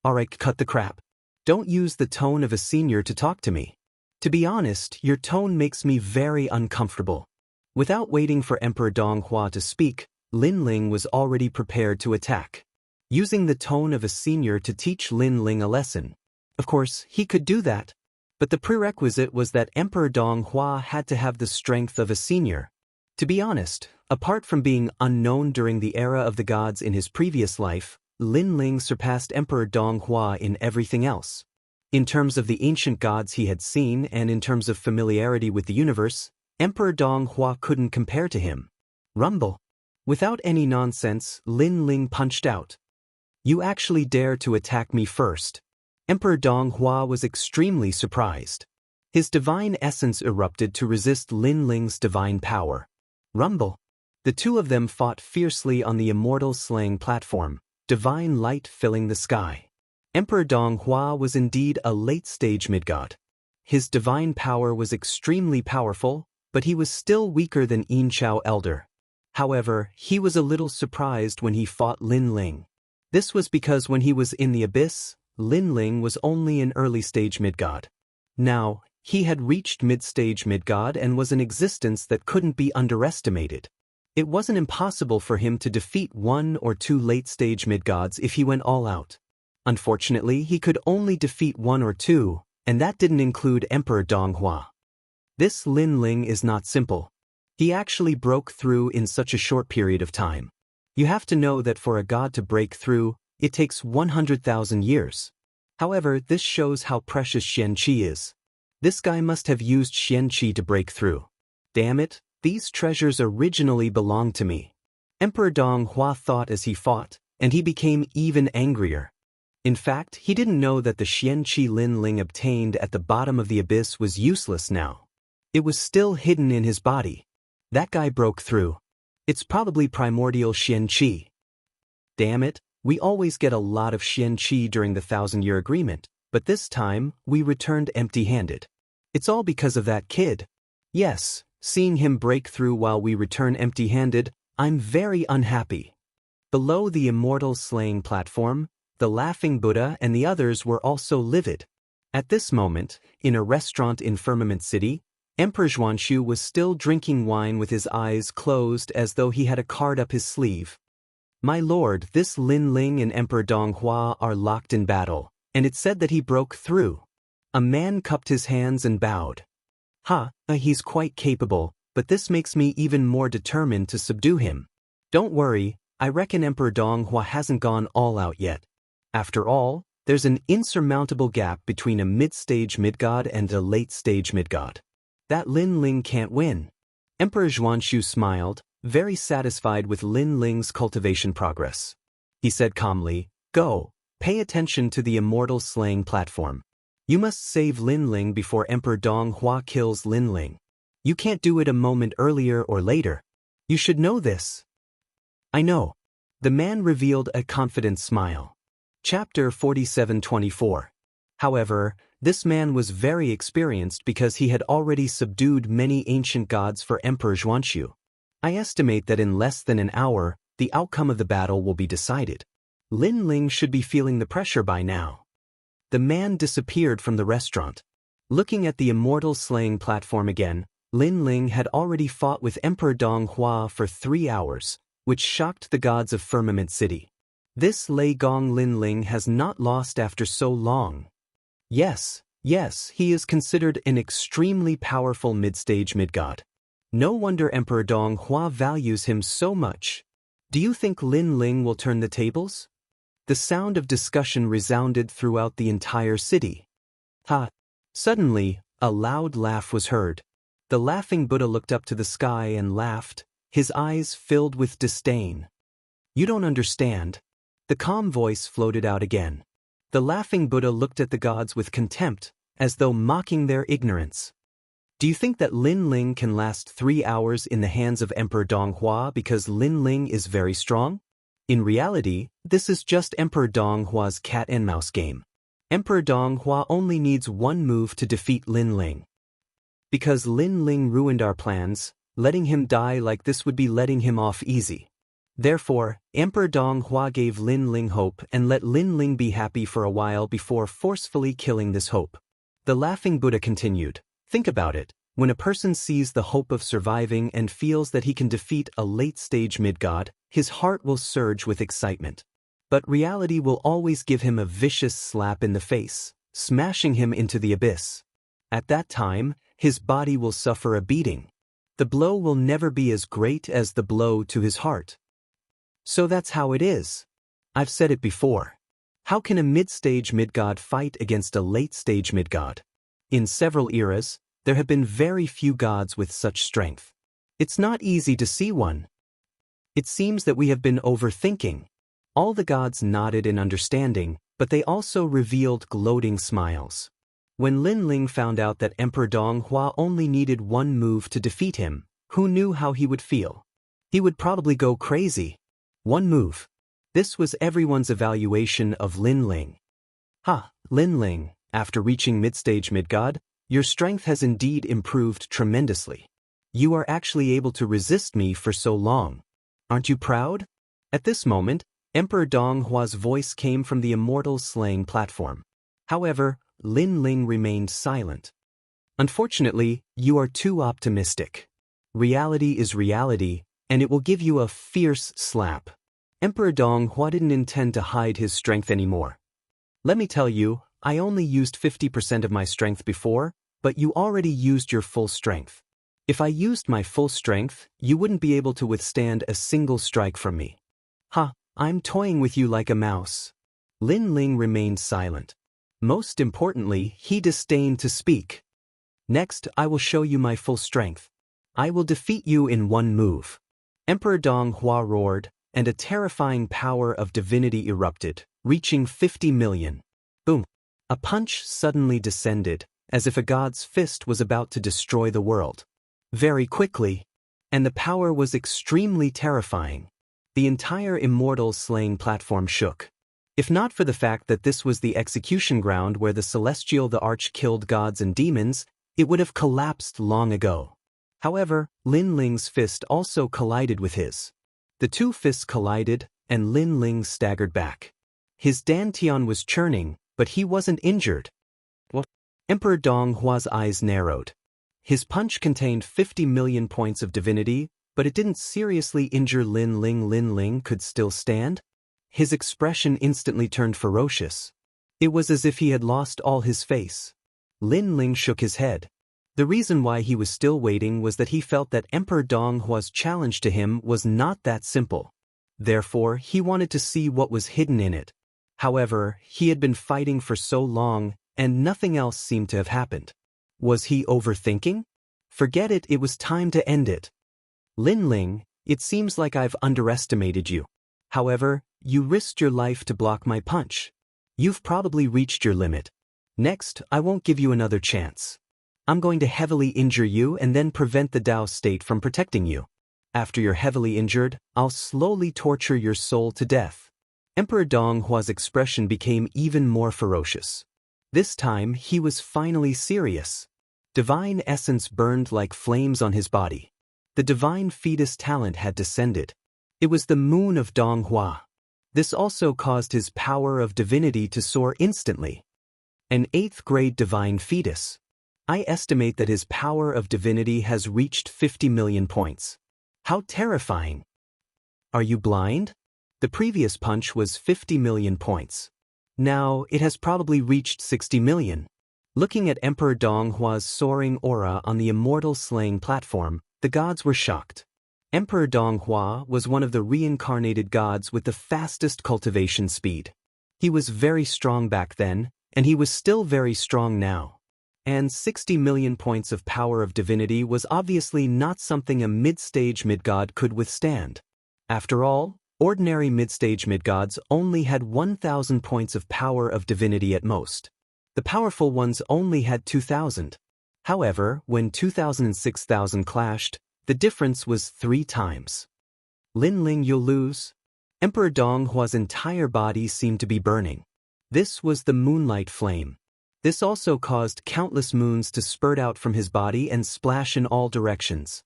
Alright, cut the crap. Don't use the tone of a senior to talk to me. To be honest, your tone makes me very uncomfortable. Without waiting for Emperor Dong Hua to speak, Linling was already prepared to attack. Using the tone of a senior to teach Linling a lesson. Of course, he could do that. But the prerequisite was that Emperor Dong Hua had to have the strength of a senior. To be honest, apart from being unknown during the era of the gods in his previous life, Linling surpassed Emperor Dong Hua in everything else. In terms of the ancient gods he had seen and in terms of familiarity with the universe, Emperor Dong Hua couldn't compare to him. Rumble. Without any nonsense, Linling punched out. You actually dare to attack me first. Emperor Dong Hua was extremely surprised. His divine essence erupted to resist Linling's divine power. Rumble. The two of them fought fiercely on the immortal slaying platform, divine light filling the sky. Emperor Dong Hua was indeed a late-stage midgod. His divine power was extremely powerful, but he was still weaker than Yin-Chao Elder. However, he was a little surprised when he fought Linling. This was because when he was in the abyss, Linling was only an early-stage midgod. Now, he had reached mid-stage midgod and was an existence that couldn't be underestimated. It wasn't impossible for him to defeat one or two late-stage midgods if he went all out. Unfortunately, he could only defeat one or two, and that didn't include Emperor Dong Hua. This Linling is not simple. He actually broke through in such a short period of time. You have to know that for a god to break through, it takes 100,000 years. However, this shows how precious Xianxia is. This guy must have used Xianxia to break through. Damn it, these treasures originally belonged to me. Emperor Donghua thought as he fought, and he became even angrier. In fact, he didn't know that the Xianxia Linling obtained at the bottom of the abyss was useless now. It was still hidden in his body. That guy broke through. It's probably primordial Xianxia. Damn it, we always get a lot of Xianxia during the 1,000-year agreement, but this time, we returned empty-handed. It's all because of that kid. Yes, seeing him break through while we return empty-handed, I'm very unhappy. Below the immortal slaying platform, the Laughing Buddha and the others were also livid. At this moment, in a restaurant in Firmament City, Emperor Xuanxu was still drinking wine with his eyes closed as though he had a card up his sleeve. My lord, this Lin Ling and Emperor Donghua are locked in battle, and it said that he broke through. A man cupped his hands and bowed. He's quite capable, but this makes me even more determined to subdue him. Don't worry, I reckon Emperor Donghua hasn't gone all out yet. After all, there's an insurmountable gap between a mid-stage mid-god and a late-stage mid-god. That Lin Ling can't win. Emperor Xuanxu smiled, very satisfied with Lin Ling's cultivation progress. He said calmly, "Go, pay attention to the immortal slaying platform. You must save Lin Ling before Emperor Donghua kills Lin Ling. You can't do it a moment earlier or later. You should know this." "I know." The man revealed a confident smile. Chapter 47:24. However, this man was very experienced because he had already subdued many ancient gods for Emperor Xuanxu. I estimate that in less than an hour, the outcome of the battle will be decided. Lin Ling should be feeling the pressure by now. The man disappeared from the restaurant. Looking at the immortal slaying platform again, Lin Ling had already fought with Emperor Donghua for 3 hours, which shocked the gods of Firmament City. This Lei Gong Lin Ling has not lost after so long. Yes, he is considered an extremely powerful mid-stage mid-god. No wonder Emperor Donghua values him so much. Do you think Lin Ling will turn the tables? The sound of discussion resounded throughout the entire city. Suddenly, a loud laugh was heard. The Laughing Buddha looked up to the sky and laughed, his eyes filled with disdain. "You don't understand." The calm voice floated out again. The Laughing Buddha looked at the gods with contempt, as though mocking their ignorance. "Do you think that Lin Ling can last 3 hours in the hands of Emperor Donghua because Lin Ling is very strong? In reality, this is just Emperor Donghua's cat-and-mouse game. Emperor Donghua only needs one move to defeat Lin Ling. Because Lin Ling ruined our plans, letting him die like this would be letting him off easy. Therefore, Emperor Donghua gave Lin Ling hope and let Lin Ling be happy for a while before forcefully killing this hope." The Laughing Buddha continued, "Think about it. When a person sees the hope of surviving and feels that he can defeat a late-stage mid-god, his heart will surge with excitement. But reality will always give him a vicious slap in the face, smashing him into the abyss. At that time, his body will suffer a beating. The blow will never be as great as the blow to his heart. So that's how it is. I've said it before. How can a mid-stage mid-god fight against a late-stage mid-god? In several eras, there have been very few gods with such strength. It's not easy to see one. It seems that we have been overthinking." All the gods nodded in understanding, but they also revealed gloating smiles. When Lin Ling found out that Emperor Donghua only needed one move to defeat him, who knew how he would feel? He would probably go crazy. One move. This was everyone's evaluation of Lin Ling. Lin Ling, after reaching mid-stage mid-god, your strength has indeed improved tremendously. You are actually able to resist me for so long. Aren't you proud? At this moment, Emperor Donghua's voice came from the immortal slaying platform. However, Lin Ling remained silent. Unfortunately, you are too optimistic. Reality is reality, and it will give you a fierce slap. Emperor Donghua didn't intend to hide his strength anymore. Let me tell you, I only used 50% of my strength before, but you already used your full strength. If I used my full strength, you wouldn't be able to withstand a single strike from me. Ha, I'm toying with you like a mouse. Lin Ling remained silent. Most importantly, he disdained to speak. Next, I will show you my full strength. I will defeat you in one move. Emperor Dong Hua roared, and a terrifying power of divinity erupted, reaching 50 million. Boom! A punch suddenly descended, as if a god's fist was about to destroy the world. Very quickly. And the power was extremely terrifying. The entire immortal slaying platform shook. If not for the fact that this was the execution ground where the celestial the arch killed gods and demons, it would have collapsed long ago. However, Lin Ling's fist also collided with his. The two fists collided, and Lin Ling staggered back. His dantian was churning, but he wasn't injured. What? Emperor Dong Hua's eyes narrowed. His punch contained 50 million points of divinity, but it didn't seriously injure Lin Ling. Lin Ling could still stand? His expression instantly turned ferocious. It was as if he had lost all his face. Lin Ling shook his head. The reason why he was still waiting was that he felt that Emperor Dong Hua's challenge to him was not that simple. Therefore, he wanted to see what was hidden in it. However, he had been fighting for so long, and nothing else seemed to have happened. Was he overthinking? Forget it, it was time to end it. Lin Ling, it seems like I've underestimated you. However, you risked your life to block my punch. You've probably reached your limit. Next, I won't give you another chance. I'm going to heavily injure you and then prevent the Tao state from protecting you. After you're heavily injured, I'll slowly torture your soul to death. Emperor Dong Hua's expression became even more ferocious. This time, he was finally serious. Divine essence burned like flames on his body. The divine fetus talent had descended. It was the moon of Dong Hua. This also caused his power of divinity to soar instantly. An 8th grade divine fetus. I estimate that his power of divinity has reached 50 million points. How terrifying! Are you blind? The previous punch was 50 million points. Now, it has probably reached 60 million. Looking at Emperor Dong Hua's soaring aura on the immortal slaying platform, the gods were shocked. Emperor Dong Hua was one of the reincarnated gods with the fastest cultivation speed. He was very strong back then, and he was still very strong now. And 60 million points of power of divinity was obviously not something a mid-stage mid-god could withstand. After all, ordinary mid-stage mid-gods only had 1,000 points of power of divinity at most. The powerful ones only had 2,000. However, when 2,000 and 6,000 clashed, the difference was 3 times. Lin Ling, you'll lose. Emperor Dong Hua's entire body seemed to be burning. This was the moonlight flame. This also caused countless moons to spurt out from his body and splash in all directions.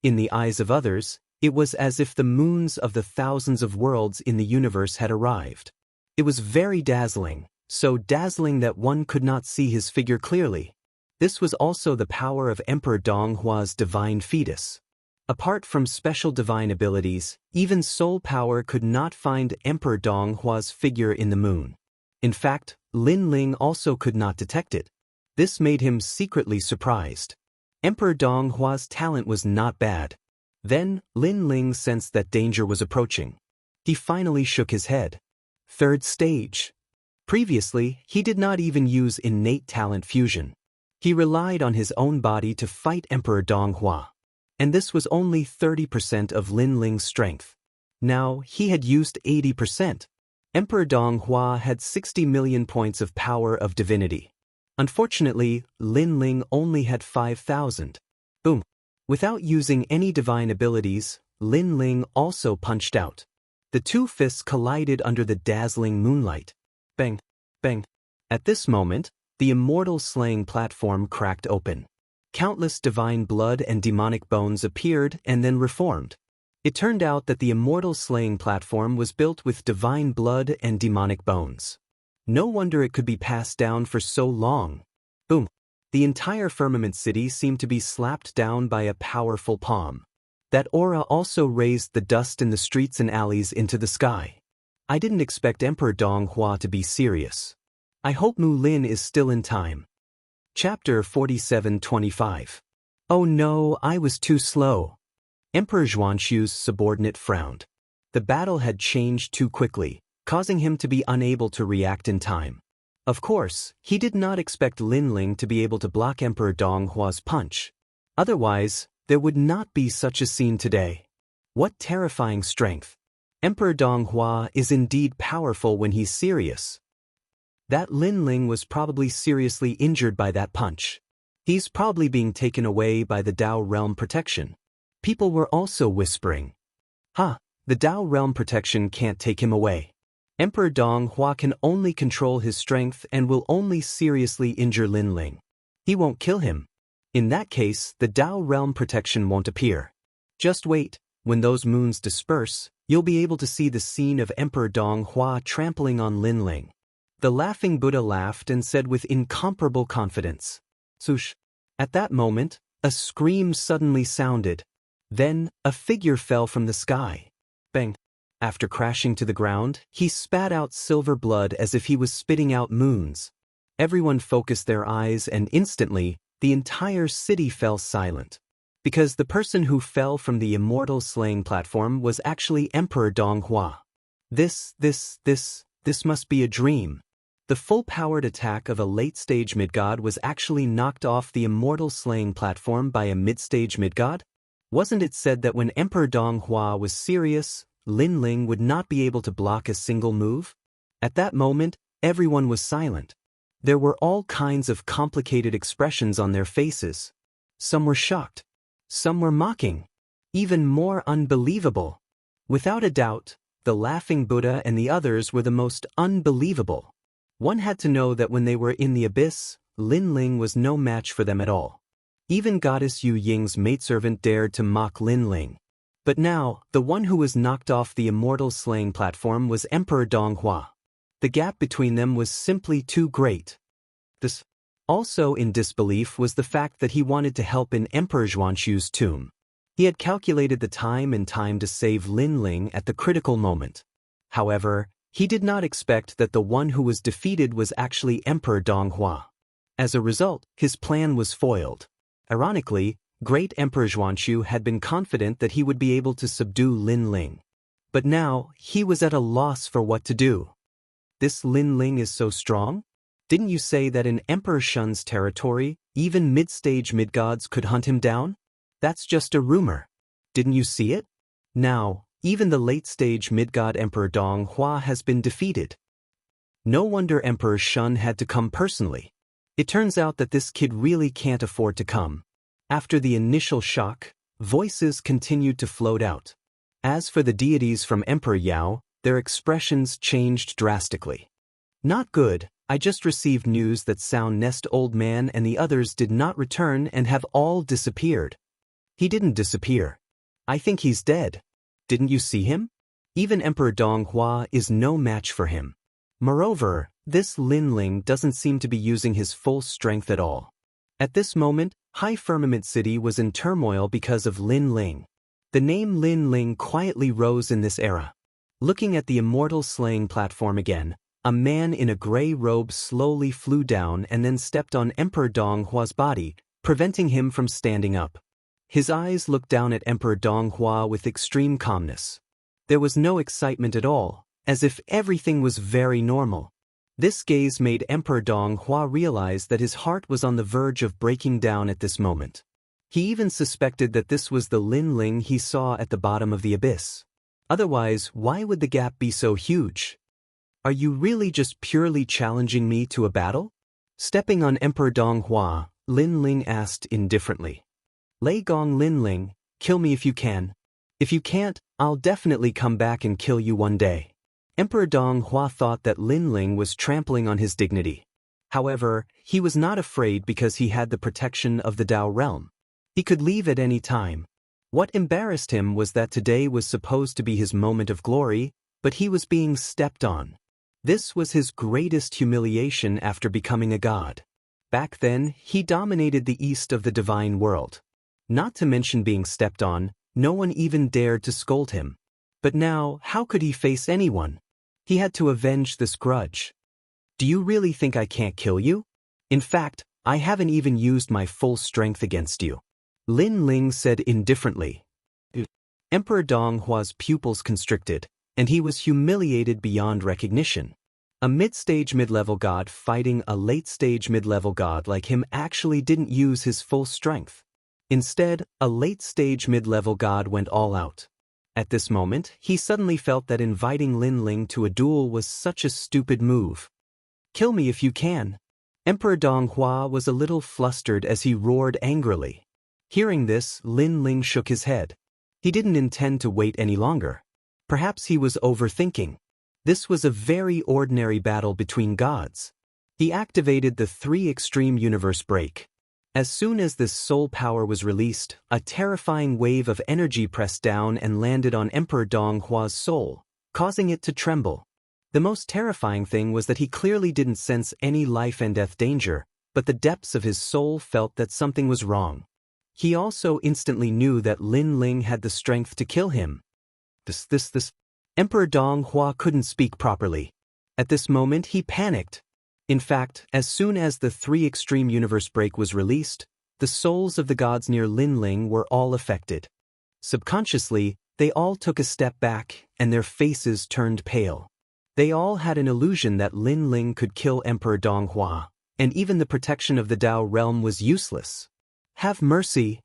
In the eyes of others, it was as if the moons of the thousands of worlds in the universe had arrived. It was very dazzling, so dazzling that one could not see his figure clearly. This was also the power of Emperor Dong Hua's divine fetus. Apart from special divine abilities, even soul power could not find Emperor Dong Hua's figure in the moon. In fact, Lin Ling also could not detect it. This made him secretly surprised. Emperor Dong Hua's talent was not bad. Then, Lin Ling sensed that danger was approaching. He finally shook his head. 3rd stage. Previously, he did not even use innate talent fusion. He relied on his own body to fight Emperor Dong Hua. And this was only 30% of Lin Ling's strength. Now, he had used 80%. Emperor Dong Hua had 60 million points of power of divinity. Unfortunately, Lin Ling only had 5,000. Boom. Without using any divine abilities, Lin Ling also punched out. The two fists collided under the dazzling moonlight. Bang, bang. At this moment, the immortal slaying platform cracked open. Countless divine blood and demonic bones appeared and then reformed. It turned out that the immortal slaying platform was built with divine blood and demonic bones. No wonder it could be passed down for so long. Boom. The entire firmament city seemed to be slapped down by a powerful palm. That aura also raised the dust in the streets and alleys into the sky. I didn't expect Emperor Dong Hua to be serious. I hope Mu Lin is still in time. Chapter 47-25. Oh no, I was too slow. Emperor Xuanxu's subordinate frowned. The battle had changed too quickly, causing him to be unable to react in time. Of course, he did not expect Lin Ling to be able to block Emperor Donghua's punch. Otherwise, there would not be such a scene today. What terrifying strength! Emperor Donghua is indeed powerful when he's serious. That Lin Ling was probably seriously injured by that punch. He's probably being taken away by the Dao Realm protection. People were also whispering, the Dao Realm protection can't take him away. Emperor Donghua can only control his strength and will only seriously injure Lin Ling. He won't kill him. In that case, the Dao Realm protection won't appear. Just wait, when those moons disperse, you'll be able to see the scene of Emperor Donghua trampling on Lin Ling. The laughing Buddha laughed and said with incomparable confidence, "Sush." At that moment, a scream suddenly sounded. Then, a figure fell from the sky. Bang! After crashing to the ground, he spat out silver blood as if he was spitting out moons. Everyone focused their eyes and instantly, the entire city fell silent. Because the person who fell from the immortal slaying platform was actually Emperor Donghua. This must be a dream. The full-powered attack of a late-stage mid-god was actually knocked off the immortal slaying platform by a mid-stage mid-god? Wasn't it said that when Emperor Donghua was serious, Lin Ling would not be able to block a single move? At that moment, everyone was silent. There were all kinds of complicated expressions on their faces. Some were shocked. Some were mocking. Even more unbelievable. Without a doubt, the laughing Buddha and the others were the most unbelievable. One had to know that when they were in the abyss, Lin Ling was no match for them at all. Even Goddess Yu Ying's maidservant dared to mock Lin Ling. But now, the one who was knocked off the immortal slaying platform was Emperor Donghua. The gap between them was simply too great. This also in disbelief was the fact that he wanted to help in Emperor Xuanxu's tomb. He had calculated the time and time to save Lin Ling at the critical moment. However, he did not expect that the one who was defeated was actually Emperor Donghua. As a result, his plan was foiled. Ironically, Great Emperor Xuanxu had been confident that he would be able to subdue Lin Ling. But now, he was at a loss for what to do. This Lin Ling is so strong? Didn't you say that in Emperor Shun's territory, even mid-stage mid-gods could hunt him down? That's just a rumor. Didn't you see it? Now, even the late-stage mid-god Emperor Donghua has been defeated. No wonder Emperor Shun had to come personally. It turns out that this kid really can't afford to come. After the initial shock, voices continued to float out. As for the deities from Emperor Yao, their expressions changed drastically. Not good. I just received news that Sound Nest Old Man and the others did not return and have all disappeared. He didn't disappear. I think he's dead. Didn't you see him? Even Emperor Donghua is no match for him. Moreover, this Lin Ling doesn't seem to be using his full strength at all. At this moment, High Firmament City was in turmoil because of Lin Ling. The name Lin Ling quietly rose in this era. Looking at the immortal slaying platform again, a man in a gray robe slowly flew down and then stepped on Emperor Donghua's body, preventing him from standing up. His eyes looked down at Emperor Donghua with extreme calmness. There was no excitement at all, as if everything was very normal. This gaze made Emperor Donghua realize that his heart was on the verge of breaking down at this moment. He even suspected that this was the Lin Ling he saw at the bottom of the abyss. Otherwise, why would the gap be so huge? Are you really just purely challenging me to a battle? Stepping on Emperor Donghua, Lin Ling asked indifferently. Lei Gong Lin Ling, kill me if you can. If you can't, I'll definitely come back and kill you one day. Emperor Donghua thought that Lin Ling was trampling on his dignity. However, he was not afraid because he had the protection of the Dao realm. He could leave at any time. What embarrassed him was that today was supposed to be his moment of glory, but he was being stepped on. This was his greatest humiliation after becoming a god. Back then, he dominated the east of the divine world. Not to mention being stepped on, no one even dared to scold him. But now, how could he face anyone? He had to avenge this grudge. Do you really think I can't kill you? In fact, I haven't even used my full strength against you. Lin Ling said indifferently. Emperor Donghua's pupils constricted, and he was humiliated beyond recognition. A mid-stage mid-level god fighting a late-stage mid-level god like him actually didn't use his full strength. Instead, a late-stage mid-level god went all out. At this moment, he suddenly felt that inviting Lin Ling to a duel was such a stupid move. "Kill me if you can." Emperor Donghua was a little flustered as he roared angrily. Hearing this, Lin Ling shook his head. He didn't intend to wait any longer. Perhaps he was overthinking. This was a very ordinary battle between gods. He activated the 3 extreme universe break. As soon as this soul power was released, a terrifying wave of energy pressed down and landed on Emperor Donghua's soul, causing it to tremble. The most terrifying thing was that he clearly didn't sense any life and death danger, but the depths of his soul felt that something was wrong. He also instantly knew that Lin Ling had the strength to kill him. This. Emperor Donghua couldn't speak properly. At this moment, he panicked. In fact, as soon as the 3 extreme universe break was released, the souls of the gods near Lin Ling were all affected. Subconsciously, they all took a step back, and their faces turned pale. They all had an illusion that Lin Ling could kill Emperor Donghua, and even the protection of the Dao realm was useless. "Have mercy!"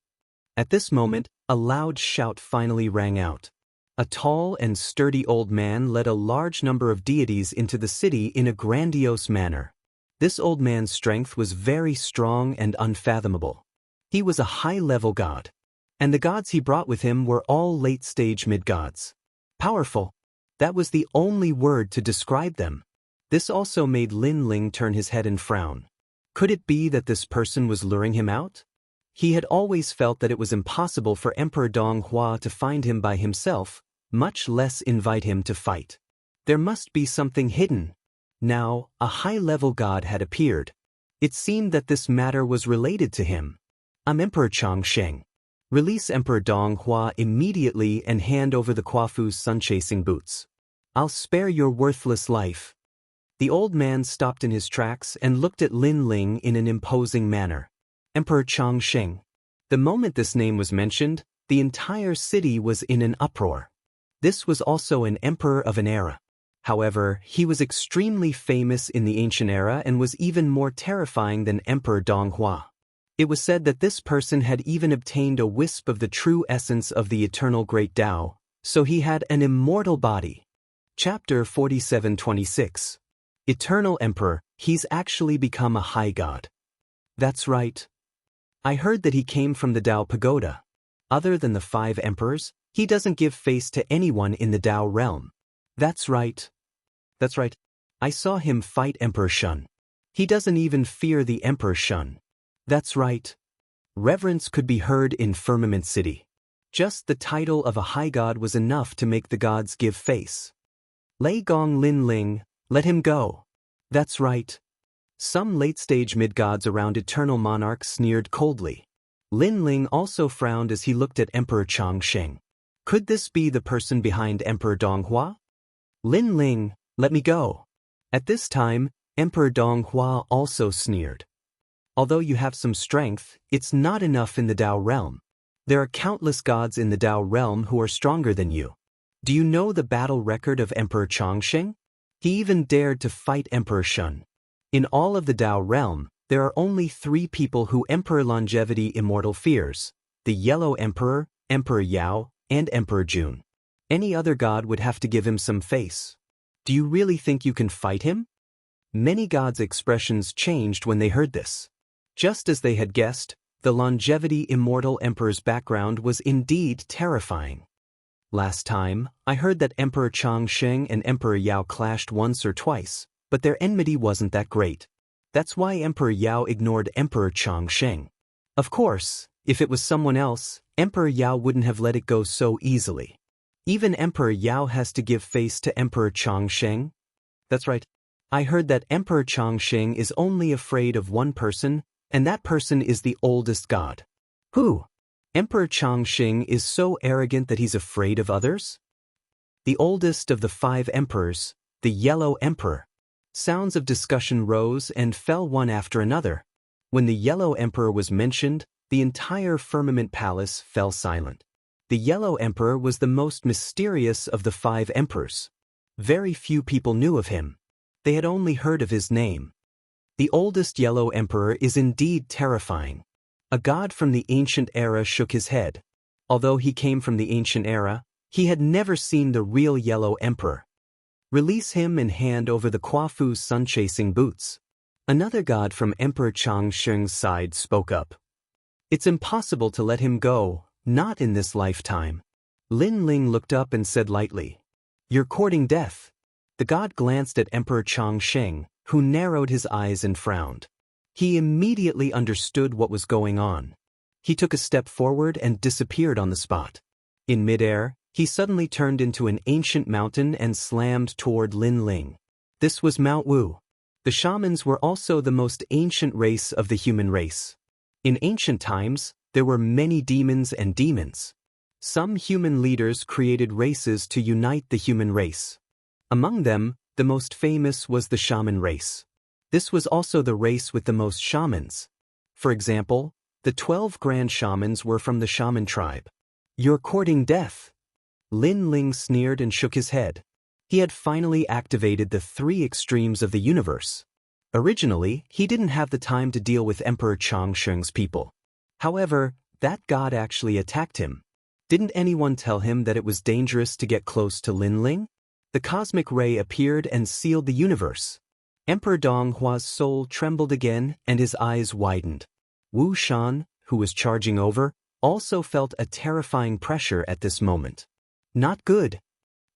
At this moment, a loud shout finally rang out. A tall and sturdy old man led a large number of deities into the city in a grandiose manner. This old man's strength was very strong and unfathomable. He was a high-level god, and the gods he brought with him were all late-stage mid-gods. Powerful. That was the only word to describe them. This also made Lin Ling turn his head and frown. Could it be that this person was luring him out? He had always felt that it was impossible for Emperor Donghua to find him by himself, much less invite him to fight. There must be something hidden. Now, a high-level god had appeared. It seemed that this matter was related to him. "I'm Emperor Changsheng. Release Emperor Donghua immediately and hand over the Quafu's sun-chasing boots. I'll spare your worthless life." The old man stopped in his tracks and looked at Lin Ling in an imposing manner. Emperor Changsheng. The moment this name was mentioned, the entire city was in an uproar. This was also an emperor of an era. However, he was extremely famous in the ancient era and was even more terrifying than Emperor Donghua. It was said that this person had even obtained a wisp of the true essence of the eternal great Tao, so he had an immortal body. Chapter 47:26. Eternal Emperor, he's actually become a high god. That's right. I heard that he came from the Tao Pagoda. Other than the 5 emperors, he doesn't give face to anyone in the Tao realm. That's right. That's right. I saw him fight Emperor Shun. He doesn't even fear the Emperor Shun. That's right. Reverence could be heard in Firmament City. Just the title of a high god was enough to make the gods give face. Lei Gong Lin Ling, let him go. That's right. Some late-stage mid-gods around Eternal Monarch sneered coldly. Lin Ling also frowned as he looked at Emperor Changsheng. Could this be the person behind Emperor Donghua? Lin Ling, let me go. At this time, Emperor Donghua also sneered. Although you have some strength, it's not enough in the Tao realm. There are countless gods in the Tao realm who are stronger than you. Do you know the battle record of Emperor Changsheng? He even dared to fight Emperor Shun. In all of the Tao realm, there are only 3 people who Emperor Longevity Immortal fears: the Yellow Emperor, Emperor Yao, and Emperor Jun. Any other god would have to give him some face. Do you really think you can fight him? Many gods' expressions changed when they heard this. Just as they had guessed, the Longevity Immortal Emperor's background was indeed terrifying. Last time, I heard that Emperor Changsheng and Emperor Yao clashed once or twice, but their enmity wasn't that great. That's why Emperor Yao ignored Emperor Changsheng. Of course, if it was someone else, Emperor Yao wouldn't have let it go so easily. Even Emperor Yao has to give face to Emperor Changsheng. That's right. I heard that Emperor Changsheng is only afraid of one person, and that person is the oldest god. Who? Emperor Changsheng is so arrogant that he's afraid of others? The oldest of the 5 emperors, the Yellow Emperor. Sounds of discussion rose and fell one after another. When the Yellow Emperor was mentioned, the entire Firmament Palace fell silent. The Yellow Emperor was the most mysterious of the 5 emperors. Very few people knew of him. They had only heard of his name. The oldest Yellow Emperor is indeed terrifying. A god from the ancient era shook his head. Although he came from the ancient era, he had never seen the real Yellow Emperor. Release him and hand over the Quafu's sun-chasing boots. Another god from Emperor Changsheng's side spoke up. It's impossible to let him go, not in this lifetime. Lin Ling looked up and said lightly, "You're courting death." The god glanced at Emperor Changsheng, who narrowed his eyes and frowned. He immediately understood what was going on. He took a step forward and disappeared on the spot. In midair, he suddenly turned into an ancient mountain and slammed toward Lin Ling. This was Mount Wu. The shamans were also the most ancient race of the human race. In ancient times, there were many demons and demons. Some human leaders created races to unite the human race. Among them, the most famous was the shaman race. This was also the race with the most shamans. For example, the 12 grand shamans were from the shaman tribe. "You're courting death." Lin Ling sneered and shook his head. He had finally activated the 3 extremes of the universe. Originally, he didn't have the time to deal with Emperor Changsheng's people. However, that god actually attacked him. Didn't anyone tell him that it was dangerous to get close to Lin Ling? The cosmic ray appeared and sealed the universe. Emperor Donghua's soul trembled again and his eyes widened. Wu Shan, who was charging over, also felt a terrifying pressure at this moment. "Not good,"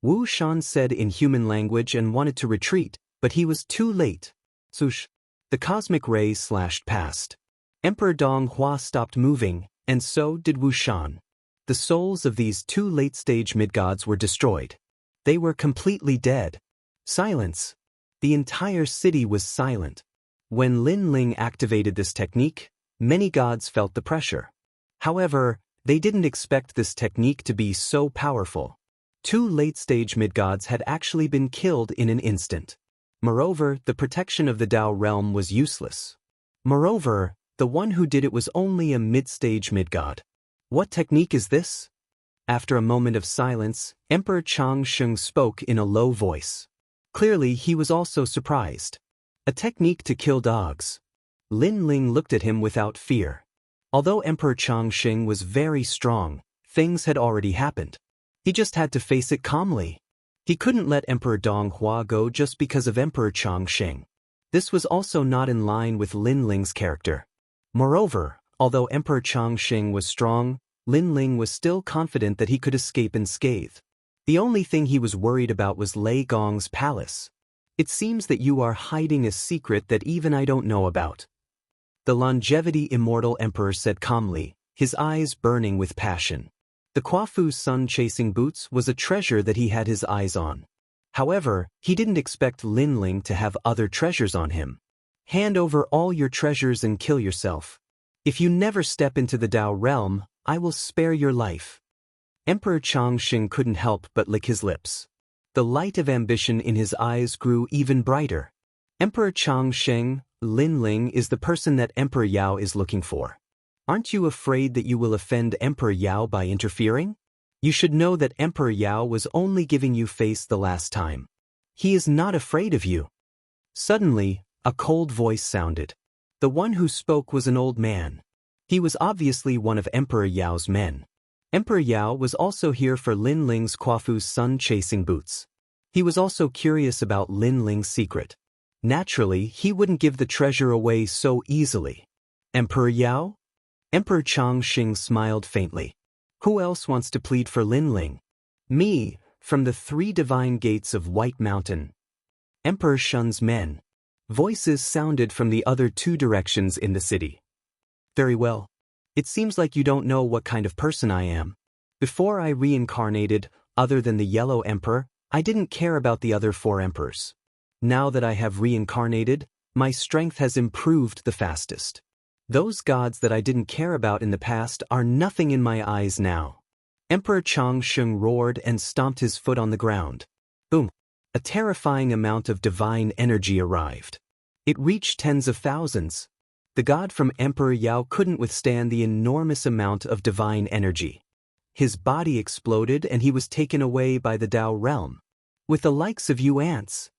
Wu Shan said in human language and wanted to retreat, but he was too late. Swoosh! The cosmic ray slashed past. Emperor Donghua stopped moving, and so did Wu Shan. The souls of these 2 late-stage mid-gods were destroyed. They were completely dead. Silence. The entire city was silent. When Lin Ling activated this technique, many gods felt the pressure. However, they didn't expect this technique to be so powerful. 2 late-stage mid-gods had actually been killed in an instant. Moreover, the protection of the Dao realm was useless. Moreover, the one who did it was only a mid-stage mid-god. What technique is this? After a moment of silence, Emperor Changsheng spoke in a low voice. Clearly, he was also surprised. A technique to kill dogs. Lin Ling looked at him without fear. Although Emperor Changsheng was very strong, things had already happened. He just had to face it calmly. He couldn't let Emperor Donghua go just because of Emperor Changsheng. This was also not in line with Lin Ling's character. Moreover, although Emperor Changsheng was strong, Lin Ling was still confident that he could escape unscathed. The only thing he was worried about was Lei Gong's palace. "It seems that you are hiding a secret that even I don't know about," the longevity immortal emperor said calmly, his eyes burning with passion. The Quafu's sun-chasing boots was a treasure that he had his eyes on. However, he didn't expect Lin Ling to have other treasures on him. "Hand over all your treasures and kill yourself. If you never step into the Dao realm, I will spare your life." Emperor Changsheng couldn't help but lick his lips. The light of ambition in his eyes grew even brighter. "Emperor Changsheng, Lin Ling is the person that Emperor Yao is looking for. Aren't you afraid that you will offend Emperor Yao by interfering? You should know that Emperor Yao was only giving you face the last time. He is not afraid of you." Suddenly, a cold voice sounded. The one who spoke was an old man. He was obviously one of Emperor Yao's men. Emperor Yao was also here for Lin Ling's Quafu's sun-chasing boots. He was also curious about Lin Ling's secret. Naturally, he wouldn't give the treasure away so easily. "Emperor Yao?" Emperor Changsheng smiled faintly. "Who else wants to plead for Lin Ling?" "Me, from the 3 divine gates of White Mountain." Emperor Shun's men. Voices sounded from the other 2 directions in the city. "Very well. It seems like you don't know what kind of person I am. Before I reincarnated, other than the Yellow Emperor, I didn't care about the other 4 emperors. Now that I have reincarnated, my strength has improved the fastest. Those gods that I didn't care about in the past are nothing in my eyes now." Emperor Changsheng roared and stomped his foot on the ground. Boom! A terrifying amount of divine energy arrived. It reached tens of thousands. The god from Emperor Yao couldn't withstand the enormous amount of divine energy. his body exploded and he was taken away by the Tao realm. With the likes of you ants.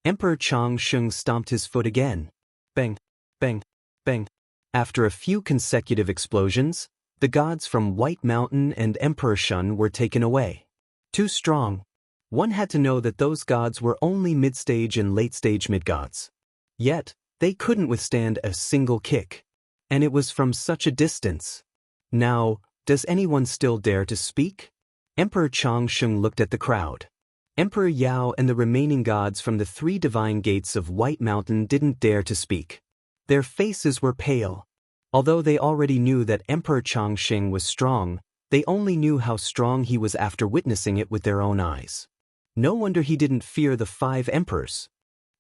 Emperor Changsheng stomped his foot again. Bang, bang, bang. After a few consecutive explosions, the gods from White Mountain and Emperor Shun were taken away. Too strong. One had to know that those gods were only mid-stage and late-stage mid-gods. Yet, they couldn't withstand a single kick. And it was from such a distance. Now, does anyone still dare to speak? Emperor Changsheng looked at the crowd. Emperor Yao and the remaining gods from the 3 divine gates of White Mountain didn't dare to speak. Their faces were pale. Although they already knew that Emperor Changsheng was strong, they only knew how strong he was after witnessing it with their own eyes. No wonder he didn't fear the 5 emperors.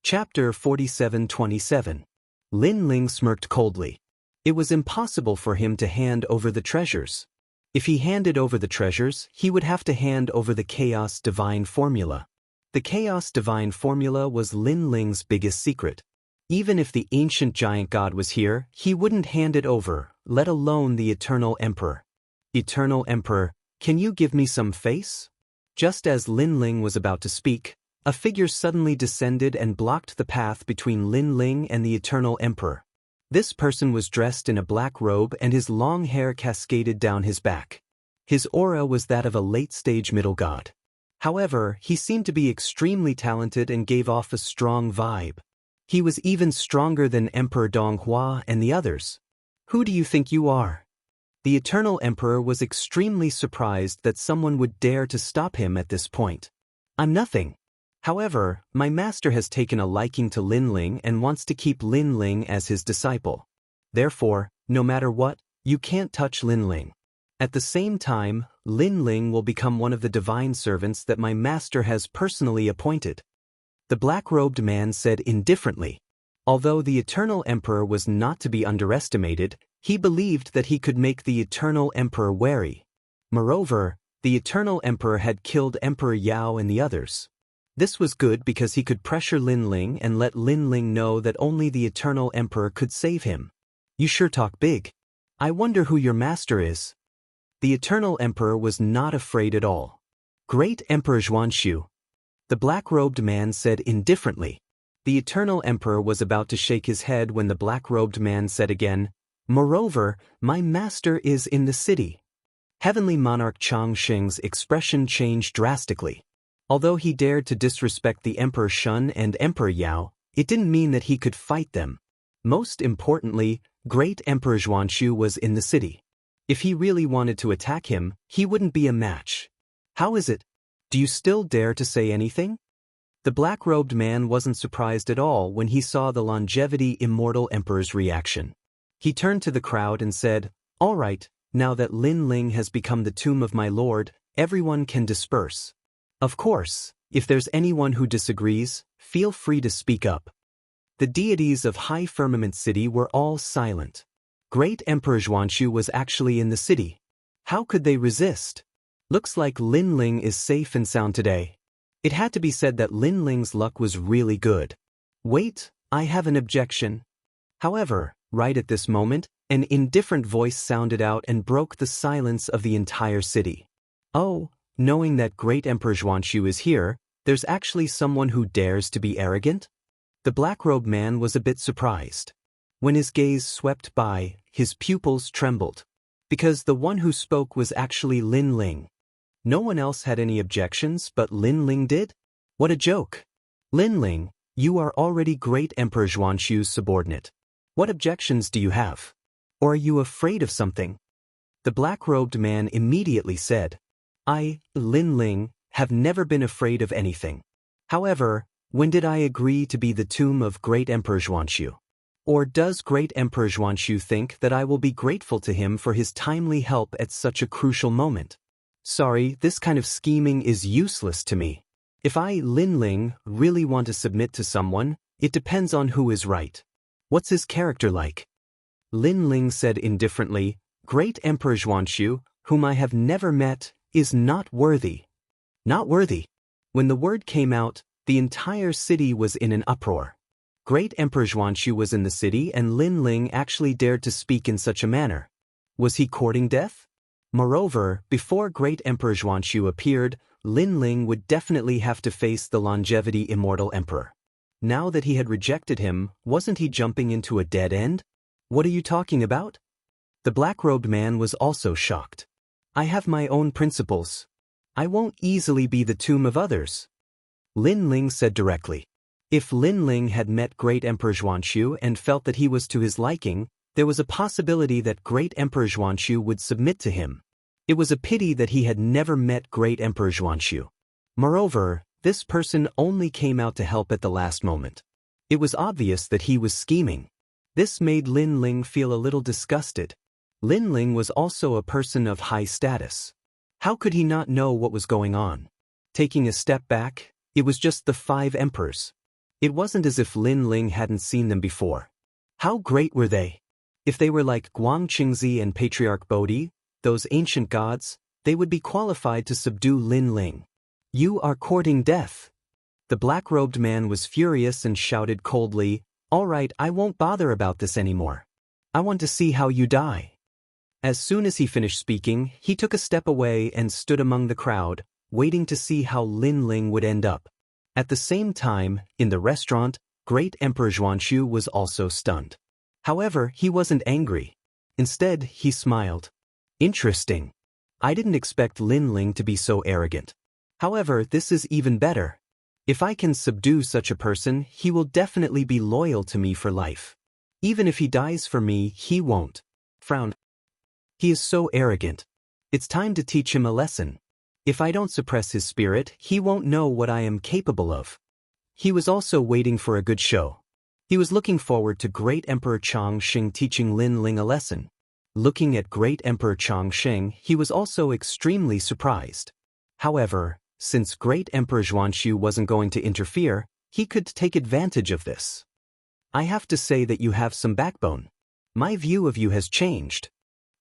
Chapter 47:27. Lin Ling smirked coldly. It was impossible for him to hand over the treasures. If he handed over the treasures, he would have to hand over the Chaos Divine Formula. The Chaos Divine Formula was Lin Ling's biggest secret. Even if the ancient giant god was here, he wouldn't hand it over, let alone the Eternal Emperor. Eternal Emperor, can you give me some face? Just as Lin Ling was about to speak, a figure suddenly descended and blocked the path between Lin Ling and the Eternal Emperor. This person was dressed in a black robe and his long hair cascaded down his back. His aura was that of a late-stage middle god. However, he seemed to be extremely talented and gave off a strong vibe. He was even stronger than Emperor Donghua and the others. Who do you think you are? The Eternal Emperor was extremely surprised that someone would dare to stop him at this point. I'm nothing. However, my master has taken a liking to Lin Ling and wants to keep Lin Ling as his disciple. Therefore, no matter what, you can't touch Lin Ling. At the same time, Lin Ling will become one of the divine servants that my master has personally appointed. The black-robed man said indifferently. Although the Eternal Emperor was not to be underestimated, he believed that he could make the Eternal Emperor wary. Moreover, the Eternal Emperor had killed Emperor Yao and the others. This was good because he could pressure Lin Ling and let Lin Ling know that only the Eternal Emperor could save him. You sure talk big. I wonder who your master is. The Eternal Emperor was not afraid at all. Great Emperor Xuanxu. The black-robed man said indifferently. The Eternal Emperor was about to shake his head when the black-robed man said again, Moreover, my master is in the city. Heavenly Monarch Changsheng's expression changed drastically. Although he dared to disrespect the Emperor Shun and Emperor Yao, it didn't mean that he could fight them. Most importantly, Great Emperor Xuanxu was in the city. If he really wanted to attack him, he wouldn't be a match. How is it? Do you still dare to say anything? The black-robed man wasn't surprised at all when he saw the longevity immortal emperor's reaction. He turned to the crowd and said, All right, now that Lin Ling has become the tomb of my lord, everyone can disperse. Of course, if there's anyone who disagrees, feel free to speak up. The deities of High Firmament City were all silent. Great Emperor Xuanxu was actually in the city. How could they resist? Looks like Lin Ling is safe and sound today. It had to be said that Lin Ling's luck was really good. Wait, I have an objection. However, right at this moment, an indifferent voice sounded out and broke the silence of the entire city. Oh, knowing that Great Emperor Xuanxu is here, there's actually someone who dares to be arrogant? The black-robed man was a bit surprised. When his gaze swept by, his pupils trembled. Because the one who spoke was actually Lin Ling. No one else had any objections, but Lin Ling did? What a joke. Lin Ling, you are already Great Emperor Xuanxu's subordinate. What objections do you have? Or are you afraid of something? The black-robed man immediately said, I, Lin Ling, have never been afraid of anything. However, when did I agree to be the tomb of Great Emperor Xuanxu? Or does Great Emperor Xuanxu think that I will be grateful to him for his timely help at such a crucial moment? Sorry, this kind of scheming is useless to me. If I, Lin Ling, really want to submit to someone, it depends on who is right. What's his character like? Lin Ling said indifferently, Great Emperor Xuanxu, whom I have never met, is not worthy. Not worthy. When the word came out, the entire city was in an uproar. Great Emperor Xuanxu was in the city and Lin Ling actually dared to speak in such a manner. Was he courting death? Moreover, before Great Emperor Xianxia appeared, Lin Ling would definitely have to face the longevity immortal emperor. Now that he had rejected him, wasn't he jumping into a dead end? What are you talking about? The black-robed man was also shocked. I have my own principles. I won't easily be the tomb of others. Lin Ling said directly. If Lin Ling had met Great Emperor Xianxia and felt that he was to his liking, there was a possibility that Great Emperor Xianxia would submit to him. It was a pity that he had never met Great Emperor Xianxia. Moreover, this person only came out to help at the last moment. It was obvious that he was scheming. This made Lin Ling feel a little disgusted. Lin Ling was also a person of high status. How could he not know what was going on? Taking a step back, it was just the 5 emperors. It wasn't as if Lin Ling hadn't seen them before. How great were they? If they were like Guangqingzi and Patriarch Bodhi, those ancient gods, they would be qualified to subdue Lin Ling. You are courting death. The black-robed man was furious and shouted coldly, "All right, I won't bother about this anymore. I want to see how you die." As soon as he finished speaking, he took a step away and stood among the crowd, waiting to see how Lin Ling would end up. At the same time, in the restaurant, Great Emperor Xianxia was also stunned. However, he wasn't angry. Instead, he smiled. Interesting. I didn't expect Lin Ling to be so arrogant. However, this is even better. If I can subdue such a person, he will definitely be loyal to me for life. Even if he dies for me, he won't. Frowned. He is so arrogant. It's time to teach him a lesson. If I don't suppress his spirit, he won't know what I am capable of. He was also waiting for a good show. He was looking forward to Great Emperor Changxing teaching Lin Ling a lesson. Looking at Great Emperor Changxing, he was also extremely surprised. However, since Great Emperor Xianxia wasn't going to interfere, he could take advantage of this. I have to say that you have some backbone. My view of you has changed.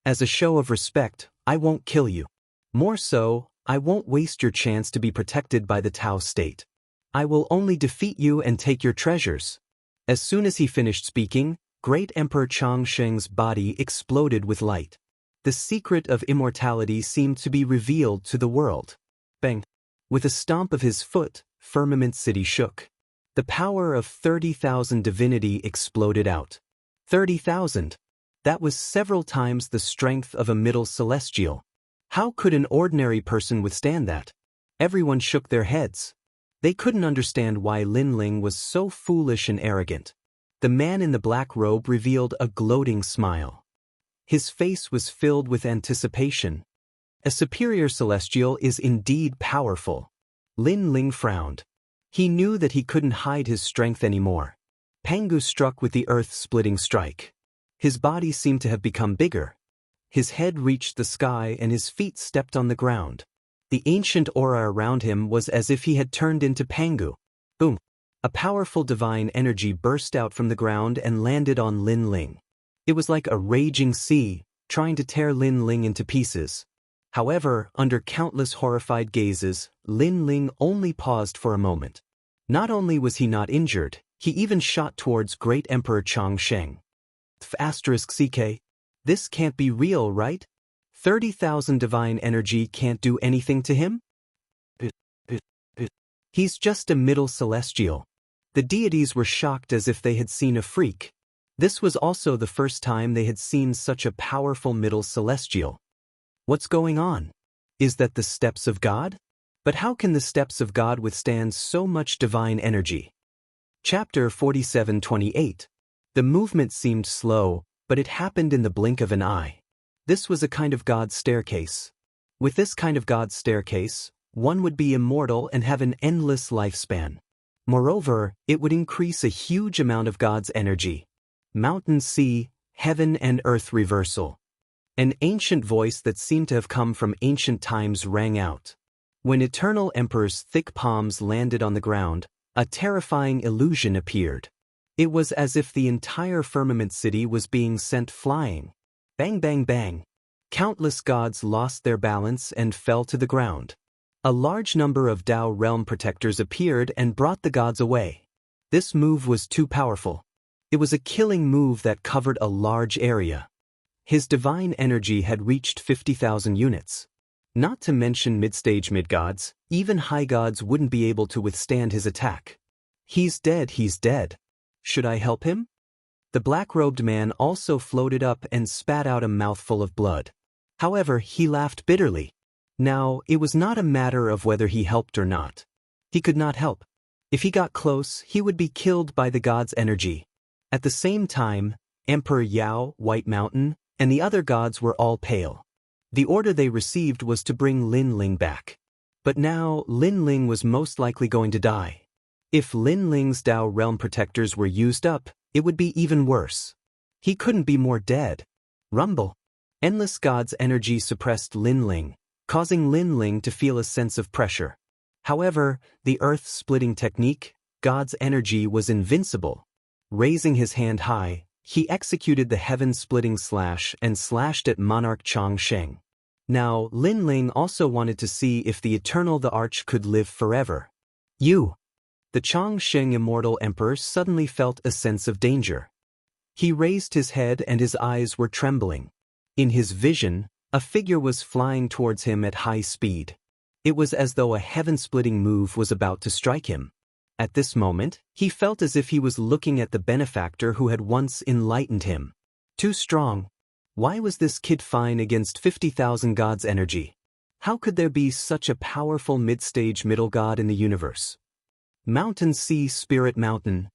As a show of respect, I won't kill you. More so, I won't waste your chance to be protected by the Tao state. I will only defeat you and take your treasures. As soon as he finished speaking, Great Emperor Changxing's body exploded with light. The secret of immortality seemed to be revealed to the world. Bang! With a stomp of his foot, Firmament City shook. The power of 30,000 divinity exploded out. 30,000! That was several times the strength of a middle celestial. How could an ordinary person withstand that? Everyone shook their heads. They couldn't understand why Lin Ling was so foolish and arrogant. The man in the black robe revealed a gloating smile. His face was filled with anticipation. A superior celestial is indeed powerful. Lin Ling frowned. He knew that he couldn't hide his strength anymore. Pangu struck with the earth-splitting strike. His body seemed to have become bigger. His head reached the sky and his feet stepped on the ground. The ancient aura around him was as if he had turned into Pangu. Boom! A powerful divine energy burst out from the ground and landed on Lin Ling. It was like a raging sea, trying to tear Lin Ling into pieces. However, under countless horrified gazes, Lin Ling only paused for a moment. Not only was he not injured, he even shot towards Great Emperor Changxing. *CK. This can't be real, right? 30,000 divine energy can't do anything to him? He's just a middle celestial. The deities were shocked as if they had seen a freak. This was also the first time they had seen such a powerful middle celestial. What's going on? Is that the steps of God? But how can the steps of God withstand so much divine energy? Chapter 47:28. The movement seemed slow, but it happened in the blink of an eye. This was a kind of God's staircase. With this kind of God's staircase, one would be immortal and have an endless lifespan. Moreover, it would increase a huge amount of God's energy. Mountain, sea, heaven and earth reversal. An ancient voice that seemed to have come from ancient times rang out. When Eternal Emperor's thick palms landed on the ground, a terrifying illusion appeared. It was as if the entire firmament city was being sent flying. Bang bang bang. Countless gods lost their balance and fell to the ground. A large number of Tao realm protectors appeared and brought the gods away. This move was too powerful. It was a killing move that covered a large area. His divine energy had reached 50,000 units. Not to mention mid-stage mid-gods, even high gods wouldn't be able to withstand his attack. He's dead, he's dead. Should I help him? The black-robed man also floated up and spat out a mouthful of blood. However, he laughed bitterly. Now, it was not a matter of whether he helped or not. He could not help. If he got close, he would be killed by the god's energy. At the same time, Emperor Yao, White Mountain, and the other gods were all pale. The order they received was to bring Lin Ling back. But now, Lin Ling was most likely going to die. If Lin Ling's Dao realm protectors were used up, it would be even worse. He couldn't be more dead. Rumble. Endless god's energy suppressed Lin Ling, causing Lin Ling to feel a sense of pressure. However, the earth-splitting technique, god's energy, was invincible. Raising his hand high, he executed the heaven-splitting slash and slashed at Monarch Chang Sheng. Now, Lin Ling also wanted to see if the Eternal the Arch could live forever. You! The Chang Sheng immortal emperor suddenly felt a sense of danger. He raised his head and his eyes were trembling. In his vision, a figure was flying towards him at high speed. It was as though a heaven-splitting move was about to strike him. At this moment, he felt as if he was looking at the benefactor who had once enlightened him. Too strong. Why was this kid fine against 50,000 gods' energy? How could there be such a powerful mid-stage middle god in the universe? Mountain Sea Spirit Mountain.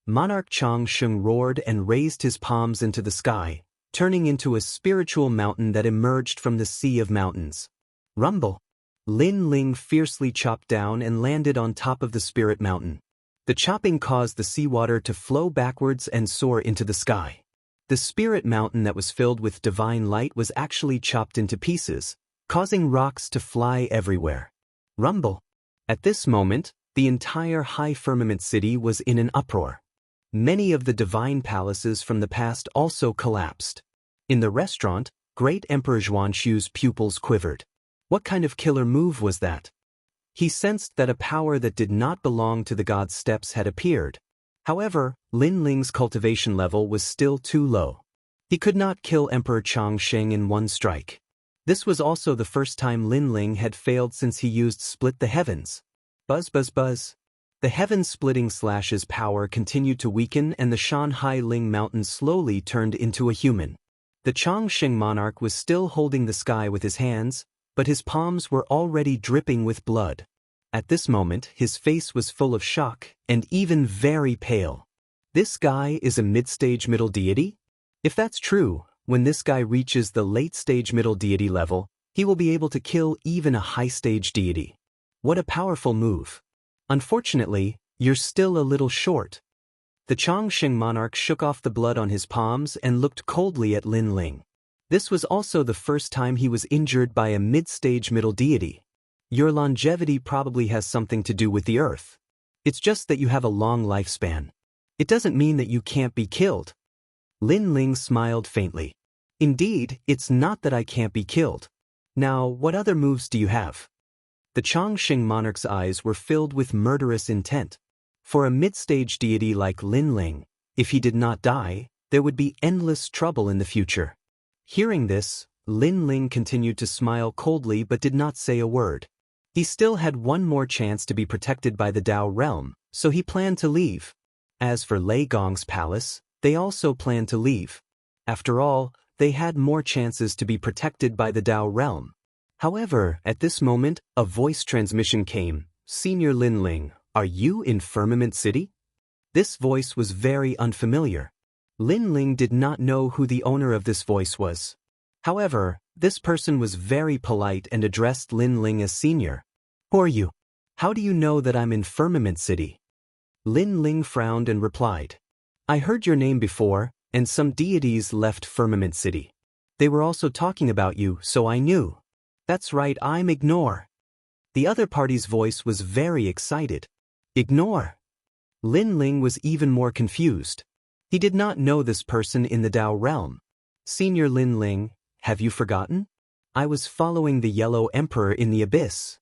Monarch Chang Sheng roared and raised his palms into the sky, turning into a spiritual mountain that emerged from the sea of mountains. Rumble. Lin Ling fiercely chopped down and landed on top of the spirit mountain. The chopping caused the seawater to flow backwards and soar into the sky. The spirit mountain that was filled with divine light was actually chopped into pieces, causing rocks to fly everywhere. Rumble. At this moment, the entire high firmament city was in an uproar. Many of the divine palaces from the past also collapsed. In the restaurant, Great Emperor Xuanxu's pupils quivered. What kind of killer move was that? He sensed that a power that did not belong to the god's steps had appeared. However, Lin Ling's cultivation level was still too low. He could not kill Emperor Chang Sheng in one strike. This was also the first time Lin Ling had failed since he used Split the Heavens. Buzz buzz buzz. The heaven-splitting slash's power continued to weaken and the Shanhai Ling Mountain slowly turned into a human. The Chang Sheng monarch was still holding the sky with his hands, but his palms were already dripping with blood. At this moment, his face was full of shock and even very pale. This guy is a mid-stage middle deity? If that's true, when this guy reaches the late-stage middle deity level, he will be able to kill even a high-stage deity. What a powerful move. Unfortunately, you're still a little short. The Chang Sheng monarch shook off the blood on his palms and looked coldly at Lin Ling. This was also the first time he was injured by a mid-stage middle deity. Your longevity probably has something to do with the earth. It's just that you have a long lifespan. It doesn't mean that you can't be killed. Lin Ling smiled faintly. Indeed, it's not that I can't be killed. Now, what other moves do you have? The Chang Sheng monarch's eyes were filled with murderous intent. For a mid-stage deity like Lin Ling, if he did not die, there would be endless trouble in the future. Hearing this, Lin Ling continued to smile coldly but did not say a word. He still had one more chance to be protected by the Dao realm, so he planned to leave. As for Lei Gong's palace, they also planned to leave. After all, they had more chances to be protected by the Dao realm. However, at this moment, a voice transmission came. Senior Lin Ling, are you in Firmament City? This voice was very unfamiliar. Lin Ling did not know who the owner of this voice was. However, this person was very polite and addressed Lin Ling as senior. Who are you? How do you know that I'm in Firmament City? Lin Ling frowned and replied. I heard your name before, and some deities left Firmament City. They were also talking about you, so I knew. That's right, I'm Ignore. The other party's voice was very excited. Ignore. Lin Ling was even more confused. He did not know this person in the Dao realm. Senior Lin Ling, have you forgotten? I was following the Yellow Emperor in the abyss.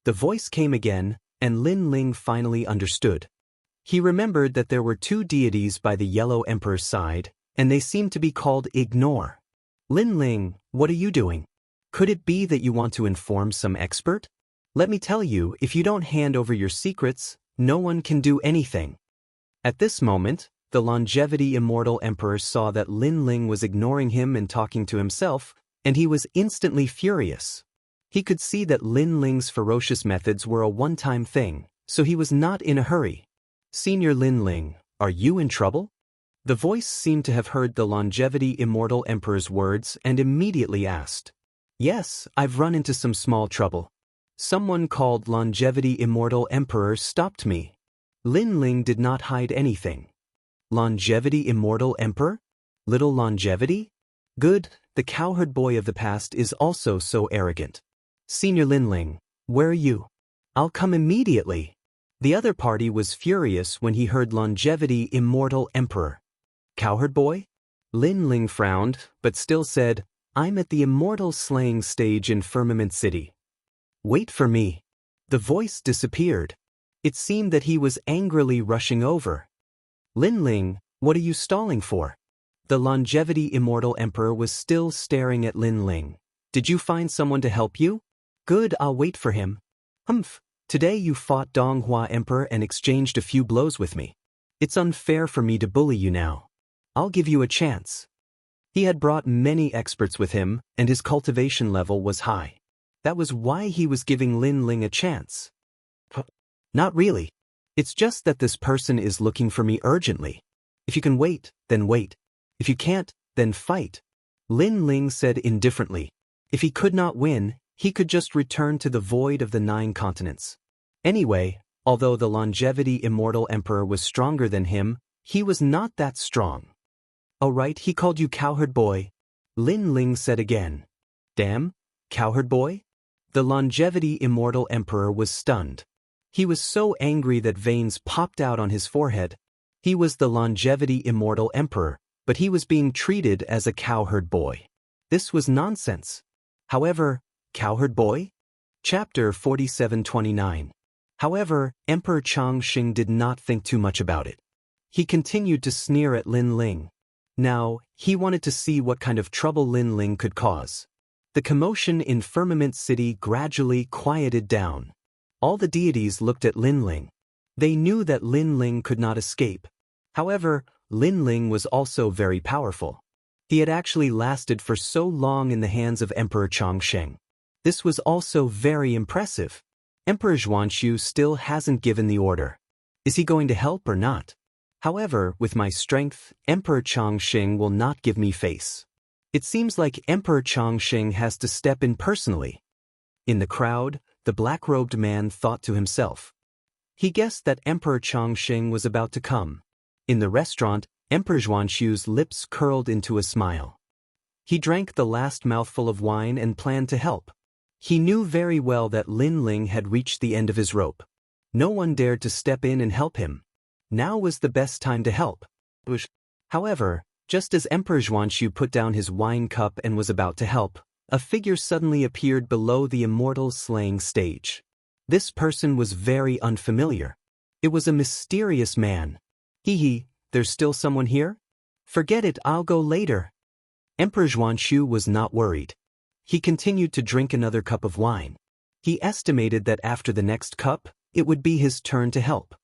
The voice came again, and Lin Ling finally understood. He remembered that there were two deities by the Yellow Emperor's side, and they seemed to be called Ignore. Lin Ling, what are you doing? Could it be that you want to inform some expert? Let me tell you, if you don't hand over your secrets, no one can do anything. At this moment, the longevity immortal emperor saw that Lin Ling was ignoring him and talking to himself, and he was instantly furious. He could see that Lin Ling's ferocious methods were a one-time thing, so he was not in a hurry. Senior Lin Ling, are you in trouble? The voice seemed to have heard the longevity immortal emperor's words and immediately asked. Yes, I've run into some small trouble. Someone called longevity immortal emperor stopped me. Lin Ling did not hide anything. Longevity immortal emperor? Little longevity? Good, the cowherd boy of the past is also so arrogant. Senior Lin Ling, where are you? I'll come immediately. The other party was furious when he heard longevity immortal emperor. Cowherd boy? Lin Ling frowned, but still said, I'm at the immortal slaying stage in Firmament City. Wait for me. The voice disappeared. It seemed that he was angrily rushing over. Lin Ling, what are you stalling for? The longevity immortal emperor was still staring at Lin Ling. Did you find someone to help you? Good, I'll wait for him. Humph, today you fought Donghua Emperor and exchanged a few blows with me. It's unfair for me to bully you now. I'll give you a chance. He had brought many experts with him, and his cultivation level was high. That was why he was giving Lin Ling a chance. Not really. It's just that this person is looking for me urgently. If you can wait, then wait. If you can't, then fight. Lin Ling said indifferently. If he could not win, he could just return to the void of the 9 continents. Anyway, although the longevity immortal emperor was stronger than him, he was not that strong. Oh right, he called you cowherd boy. Lin Ling said again. Damn, cowherd boy? The longevity immortal emperor was stunned. He was so angry that veins popped out on his forehead. He was the longevity immortal emperor, but he was being treated as a cowherd boy. This was nonsense. However, cowherd boy? Chapter 4729. However, Emperor Changxing did not think too much about it. He continued to sneer at Lin Ling. Now, he wanted to see what kind of trouble Lin Ling could cause. The commotion in Firmament City gradually quieted down. All the deities looked at Lin Ling. They knew that Lin Ling could not escape. However, Lin Ling was also very powerful. He had actually lasted for so long in the hands of Emperor Changxing. This was also very impressive. Emperor Xianxia still hasn't given the order. Is he going to help or not? However, with my strength, Emperor Changxing will not give me face. It seems like Emperor Changxing has to step in personally. In the crowd, the black-robed man thought to himself. He guessed that Emperor Changxing was about to come. In the restaurant, Emperor Xianxia's lips curled into a smile. He drank the last mouthful of wine and planned to help. He knew very well that Lin Ling had reached the end of his rope. No one dared to step in and help him. Now was the best time to help. However, just as Emperor Xianxia put down his wine cup and was about to help, a figure suddenly appeared below the immortal slaying stage. This person was very unfamiliar. It was a mysterious man. Hee, there's still someone here? Forget it, I'll go later. Emperor Xianxia was not worried. He continued to drink another cup of wine. He estimated that after the next cup, it would be his turn to help.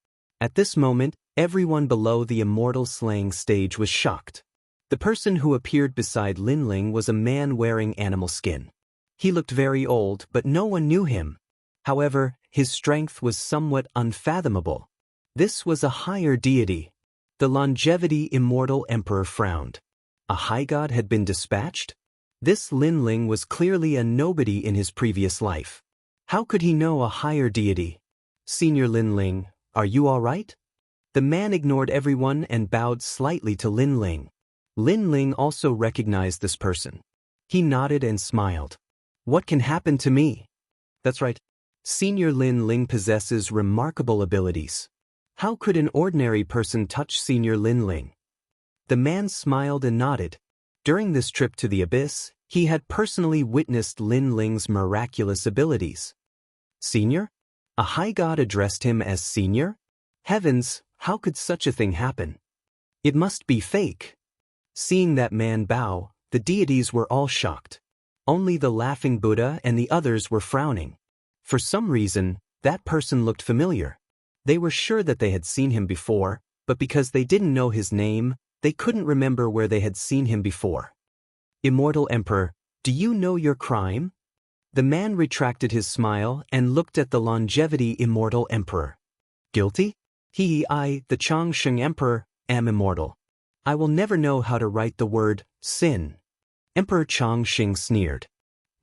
At this moment, everyone below the immortal slaying stage was shocked. The person who appeared beside Lin Ling was a man wearing animal skin. He looked very old, but no one knew him. However, his strength was somewhat unfathomable. This was a higher deity. The longevity immortal emperor frowned. A high god had been dispatched? This Lin Ling was clearly a nobody in his previous life. How could he know a higher deity? Senior Lin Ling, are you all right? The man ignored everyone and bowed slightly to Lin Ling. Lin Ling also recognized this person. He nodded and smiled. What can happen to me? That's right. Senior Lin Ling possesses remarkable abilities. How could an ordinary person touch Senior Lin Ling? The man smiled and nodded. During this trip to the abyss, he had personally witnessed Lin Ling's miraculous abilities. Senior? A high god addressed him as Senior? Heavens, how could such a thing happen? It must be fake. Seeing that man bow, The deities were all shocked. Only the laughing Buddha and the others were frowning. For some reason, that person looked familiar. They were sure that they had seen him before, but because they didn't know his name, they couldn't remember where they had seen him before. Immortal Emperor, do you know your crime? The man retracted his smile and looked at the longevity Immortal Emperor. Guilty? I, the Xianxia Emperor, am immortal. I will never know how to write the word sin. Emperor Xianxia sneered.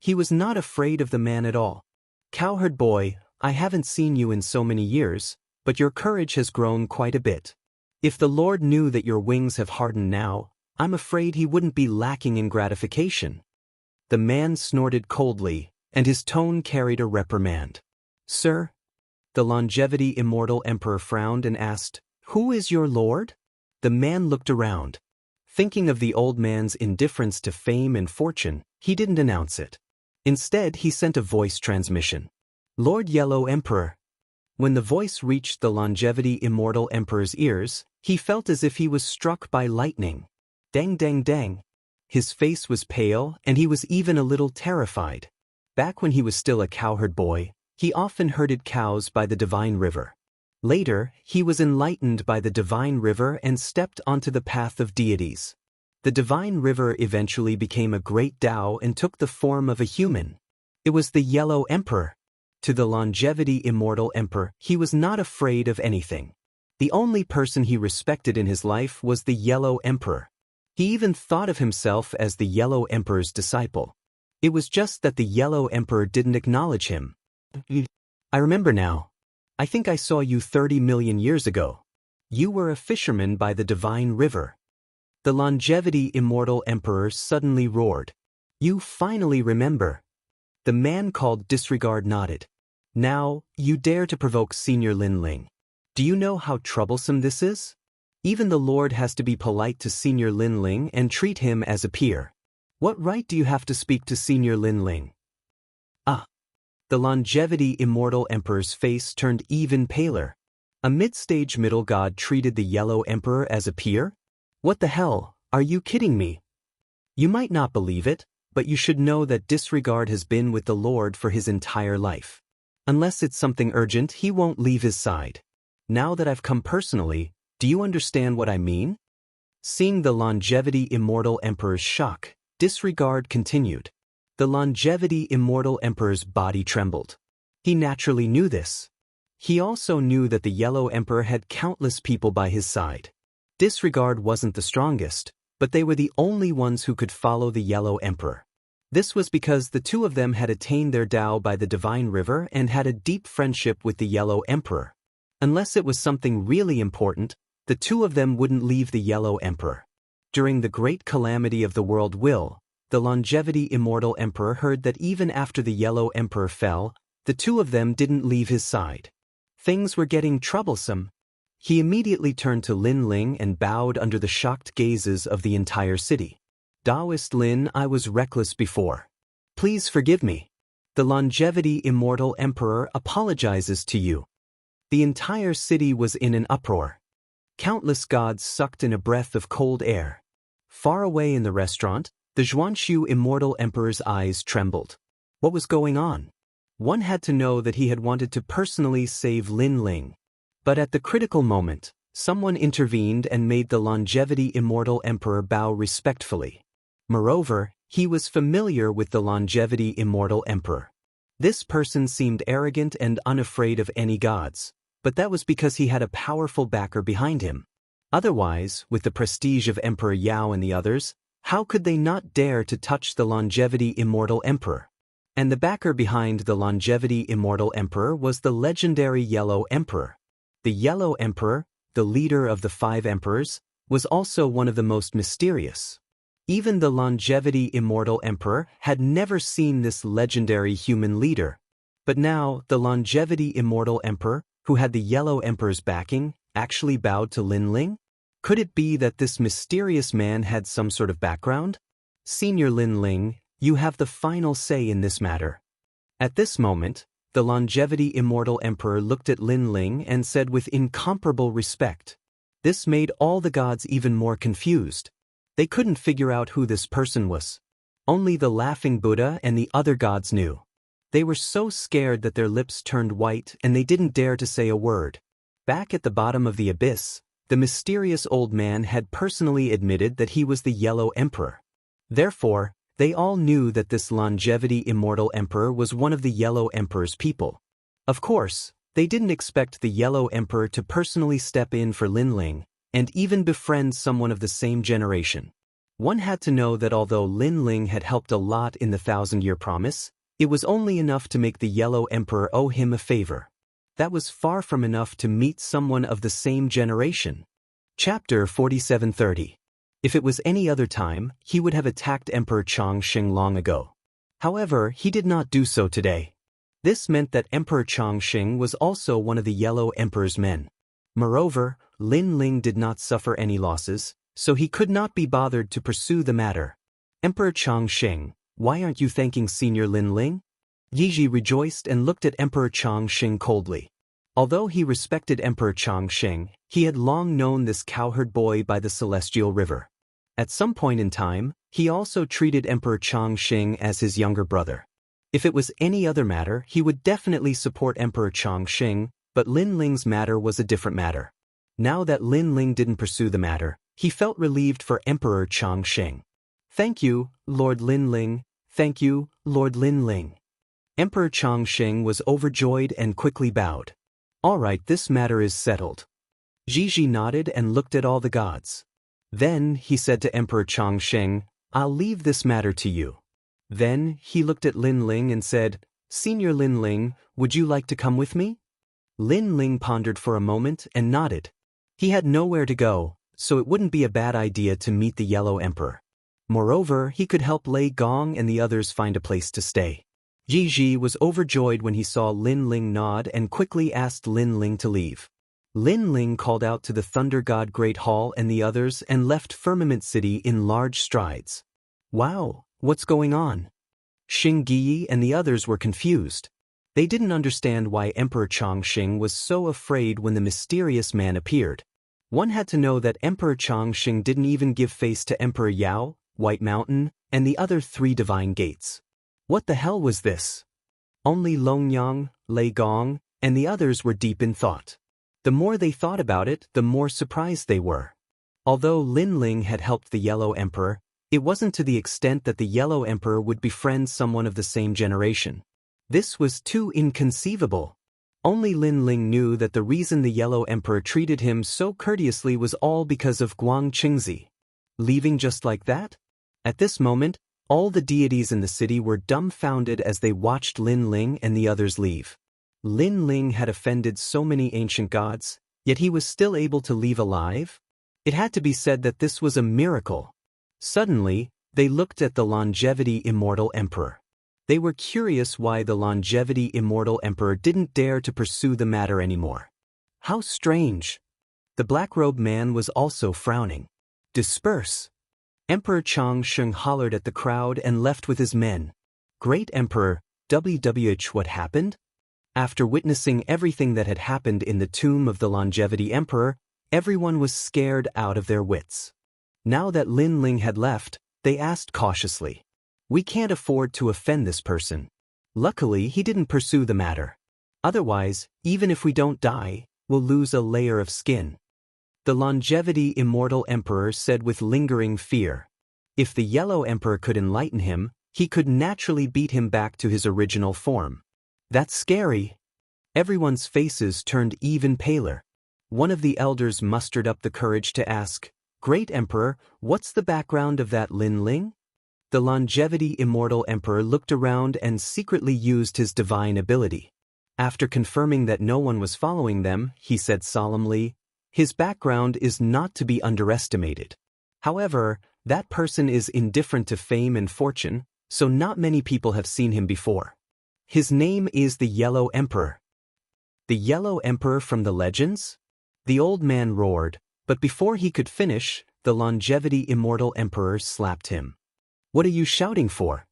He was not afraid of the man at all. Cowherd boy, I haven't seen you in so many years, but your courage has grown quite a bit. If the Lord knew that your wings have hardened now, I'm afraid he wouldn't be lacking in gratification. The man snorted coldly, and his tone carried a reprimand. Sir? The longevity Immortal Emperor frowned and asked, Who is your lord? The man looked around. Thinking of the old man's indifference to fame and fortune, he didn't announce it. Instead, he sent a voice transmission. Lord Yellow Emperor. When the voice reached the longevity Immortal Emperor's ears, he felt as if he was struck by lightning. Dang dang dang. His face was pale, and he was even a little terrified. Back when he was still a cowherd boy, he often herded cows by the divine river. Later, he was enlightened by the divine river and stepped onto the path of deities. The divine river eventually became a great Tao and took the form of a human. It was the Yellow Emperor. To the longevity Immortal Emperor, he was not afraid of anything. The only person he respected in his life was the Yellow Emperor. He even thought of himself as the Yellow Emperor's disciple. It was just that the Yellow Emperor didn't acknowledge him. I remember now. I think I saw you 30 million years ago. You were a fisherman by the divine river. The longevity Immortal Emperor suddenly roared. You finally remember. The man called Disregard nodded. Now, you dare to provoke Senior Linling. Do you know how troublesome this is? Even the Lord has to be polite to Senior Linling and treat him as a peer. What right do you have to speak to Senior Linling? Ah. The longevity Immortal Emperor's face turned even paler. A mid-stage middle god treated the Yellow Emperor as a peer? What the hell, are you kidding me? You might not believe it, but you should know that Disregard has been with the Lord for his entire life. Unless it's something urgent, he won't leave his side. Now that I've come personally, do you understand what I mean? Seeing the longevity Immortal Emperor's shock, Disregard continued. The longevity Immortal Emperor's body trembled. He naturally knew this. He also knew that the Yellow Emperor had countless people by his side. Disregard wasn't the strongest, but they were the only ones who could follow the Yellow Emperor. This was because the two of them had attained their Tao by the divine river and had a deep friendship with the Yellow Emperor. Unless it was something really important, the two of them wouldn't leave the Yellow Emperor. During the great calamity of the world will, the longevity Immortal Emperor heard that even after the Yellow Emperor fell, the two of them didn't leave his side. Things were getting troublesome. He immediately turned to Lin Ling and bowed under the shocked gazes of the entire city. Taoist Lin, I was reckless before. Please forgive me. The longevity Immortal Emperor apologizes to you. The entire city was in an uproar. Countless gods sucked in a breath of cold air. Far away in the restaurant, the Xuanxiu Immortal Emperor's eyes trembled. What was going on? One had to know that he had wanted to personally save Lin Ling. But at the critical moment, someone intervened and made the longevity Immortal Emperor bow respectfully. Moreover, he was familiar with the longevity Immortal Emperor. This person seemed arrogant and unafraid of any gods, but that was because he had a powerful backer behind him. Otherwise, with the prestige of Emperor Yao and the others, how could they not dare to touch the longevity Immortal Emperor? And the backer behind the longevity Immortal Emperor was the legendary Yellow Emperor. The Yellow Emperor, the leader of the 5 emperors, was also one of the most mysterious. Even the longevity Immortal Emperor had never seen this legendary human leader. But now, the longevity Immortal Emperor, who had the Yellow Emperor's backing, actually bowed to Lin Ling? Could it be that this mysterious man had some sort of background? Senior Lin Ling, you have the final say in this matter. At this moment, the longevity Immortal Emperor looked at Lin Ling and said with incomparable respect. This made all the gods even more confused. They couldn't figure out who this person was. Only the laughing Buddha and the other gods knew. They were so scared that their lips turned white and they didn't dare to say a word. Back at the bottom of the abyss, the mysterious old man had personally admitted that he was the Yellow Emperor. Therefore, they all knew that this longevity immortal emperor was one of the Yellow Emperor's people. Of course, they didn't expect the Yellow Emperor to personally step in for Lin Ling, and even befriend someone of the same generation. One had to know that although Lin Ling had helped a lot in the 1,000-year promise, it was only enough to make the Yellow Emperor owe him a favor. That was far from enough to meet someone of the same generation. Chapter 4730. If it was any other time, he would have attacked Emperor Chongqing long ago. However, he did not do so today. This meant that Emperor Chongqing was also one of the Yellow Emperor's men. Moreover, Lin Ling did not suffer any losses, so he could not be bothered to pursue the matter. Emperor Chongqing, why aren't you thanking Senior Lin Ling? Yiji rejoiced and looked at Emperor Chongqing coldly. Although he respected Emperor Chongqing, he had long known this cowherd boy by the celestial river. At some point in time, he also treated Emperor Chongqing as his younger brother. If it was any other matter, he would definitely support Emperor Chongqing, but Lin Ling's matter was a different matter. Now that Lin Ling didn't pursue the matter, he felt relieved for Emperor Chongqing. Thank you, Lord Lin Ling. Thank you, Lord Lin Ling. Emperor Chongqing was overjoyed and quickly bowed. All right, this matter is settled. Jiji nodded and looked at all the gods. Then he said to Emperor Chongqing, I'll leave this matter to you. Then he looked at Lin Ling and said, Senior Lin Ling, would you like to come with me? Lin Ling pondered for a moment and nodded. He had nowhere to go, so it wouldn't be a bad idea to meet the Yellow Emperor. Moreover, he could help Lei Gong and the others find a place to stay. Jiji was overjoyed when he saw Lin Ling nod and quickly asked Lin Ling to leave. Lin Ling called out to the Thunder God Great Hall and the others and left Firmament City in large strides. Wow, what's going on? Xing Yi and the others were confused. They didn't understand why Emperor Chongqing was so afraid when the mysterious man appeared. One had to know that Emperor Chongqing didn't even give face to Emperor Yao, White Mountain, and the other 3 divine gates. What the hell was this? Only Longyang, Lei Gong, and the others were deep in thought. The more they thought about it, the more surprised they were. Although Lin Ling had helped the Yellow Emperor, it wasn't to the extent that the Yellow Emperor would befriend someone of the same generation. This was too inconceivable. Only Lin Ling knew that the reason the Yellow Emperor treated him so courteously was all because of Guang Qingzi. Leaving just like that? At this moment, all the deities in the city were dumbfounded as they watched Lin Ling and the others leave. Lin Ling had offended so many ancient gods, yet he was still able to leave alive? It had to be said that this was a miracle. Suddenly, they looked at the longevity immortal emperor. They were curious why the longevity immortal emperor didn't dare to pursue the matter anymore. How strange. The black-robed man was also frowning. Disperse. Emperor Chongqing hollered at the crowd and left with his men. Great Emperor, WWH, what happened? After witnessing everything that had happened in the tomb of the longevity emperor, everyone was scared out of their wits. Now that Lin Ling had left, they asked cautiously. We can't afford to offend this person. Luckily, he didn't pursue the matter. Otherwise, even if we don't die, we'll lose a layer of skin. The longevity immortal emperor said with lingering fear. If the Yellow Emperor could enlighten him, he could naturally beat him back to his original form. That's scary. Everyone's faces turned even paler. One of the elders mustered up the courage to ask, Great Emperor, what's the background of that Lin Ling? The longevity immortal emperor looked around and secretly used his divine ability. After confirming that no one was following them, he said solemnly, his background is not to be underestimated. However, that person is indifferent to fame and fortune, so not many people have seen him before. His name is the Yellow Emperor. The Yellow Emperor from the legends? The old man roared, but before he could finish, the longevity immortal emperor slapped him. What are you shouting for?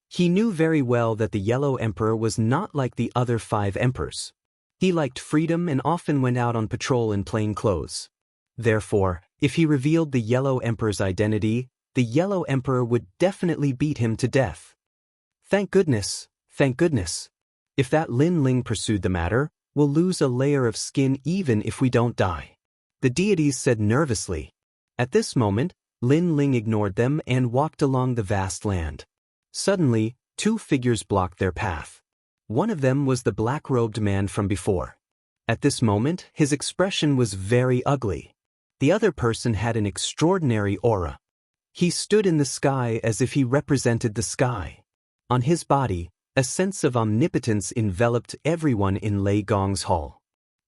He knew very well that the Yellow Emperor was not like the other 5 emperors. He liked freedom and often went out on patrol in plain clothes. Therefore, If he revealed the Yellow Emperor's identity, the Yellow Emperor would definitely beat him to death. Thank goodness, thank goodness. If that Lin Ling pursued the matter, we'll lose a layer of skin even if we don't die. The deities said nervously. At this moment, Lin Ling ignored them and walked along the vast land. Suddenly, two figures blocked their path. One of them was the black-robed man from before. At this moment, his expression was very ugly. The other person had an extraordinary aura. He stood in the sky as if he represented the sky. On his body, a sense of omnipotence enveloped everyone in Lei Gong's hall.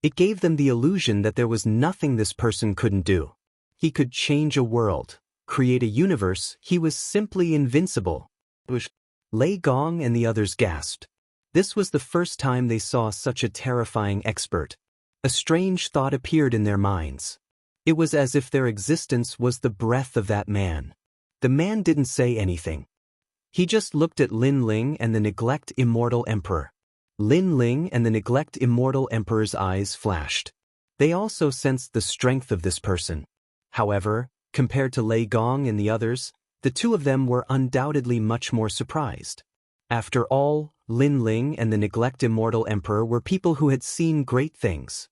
It gave them the illusion that there was nothing this person couldn't do. He could change a world, create a universe. He was simply invincible. Lei Gong and the others gasped. This was the first time they saw such a terrifying expert. A strange thought appeared in their minds. It was as if their existence was the breath of that man. The man didn't say anything. He just looked at Lin Ling and the Neglect Immortal Emperor. Lin Ling and the Neglect Immortal Emperor's eyes flashed. They also sensed the strength of this person. However, compared to Lei Gong and the others, the two of them were undoubtedly much more surprised. After all, Lin Ling and the Neglect Immortal Emperor were people who had seen great things.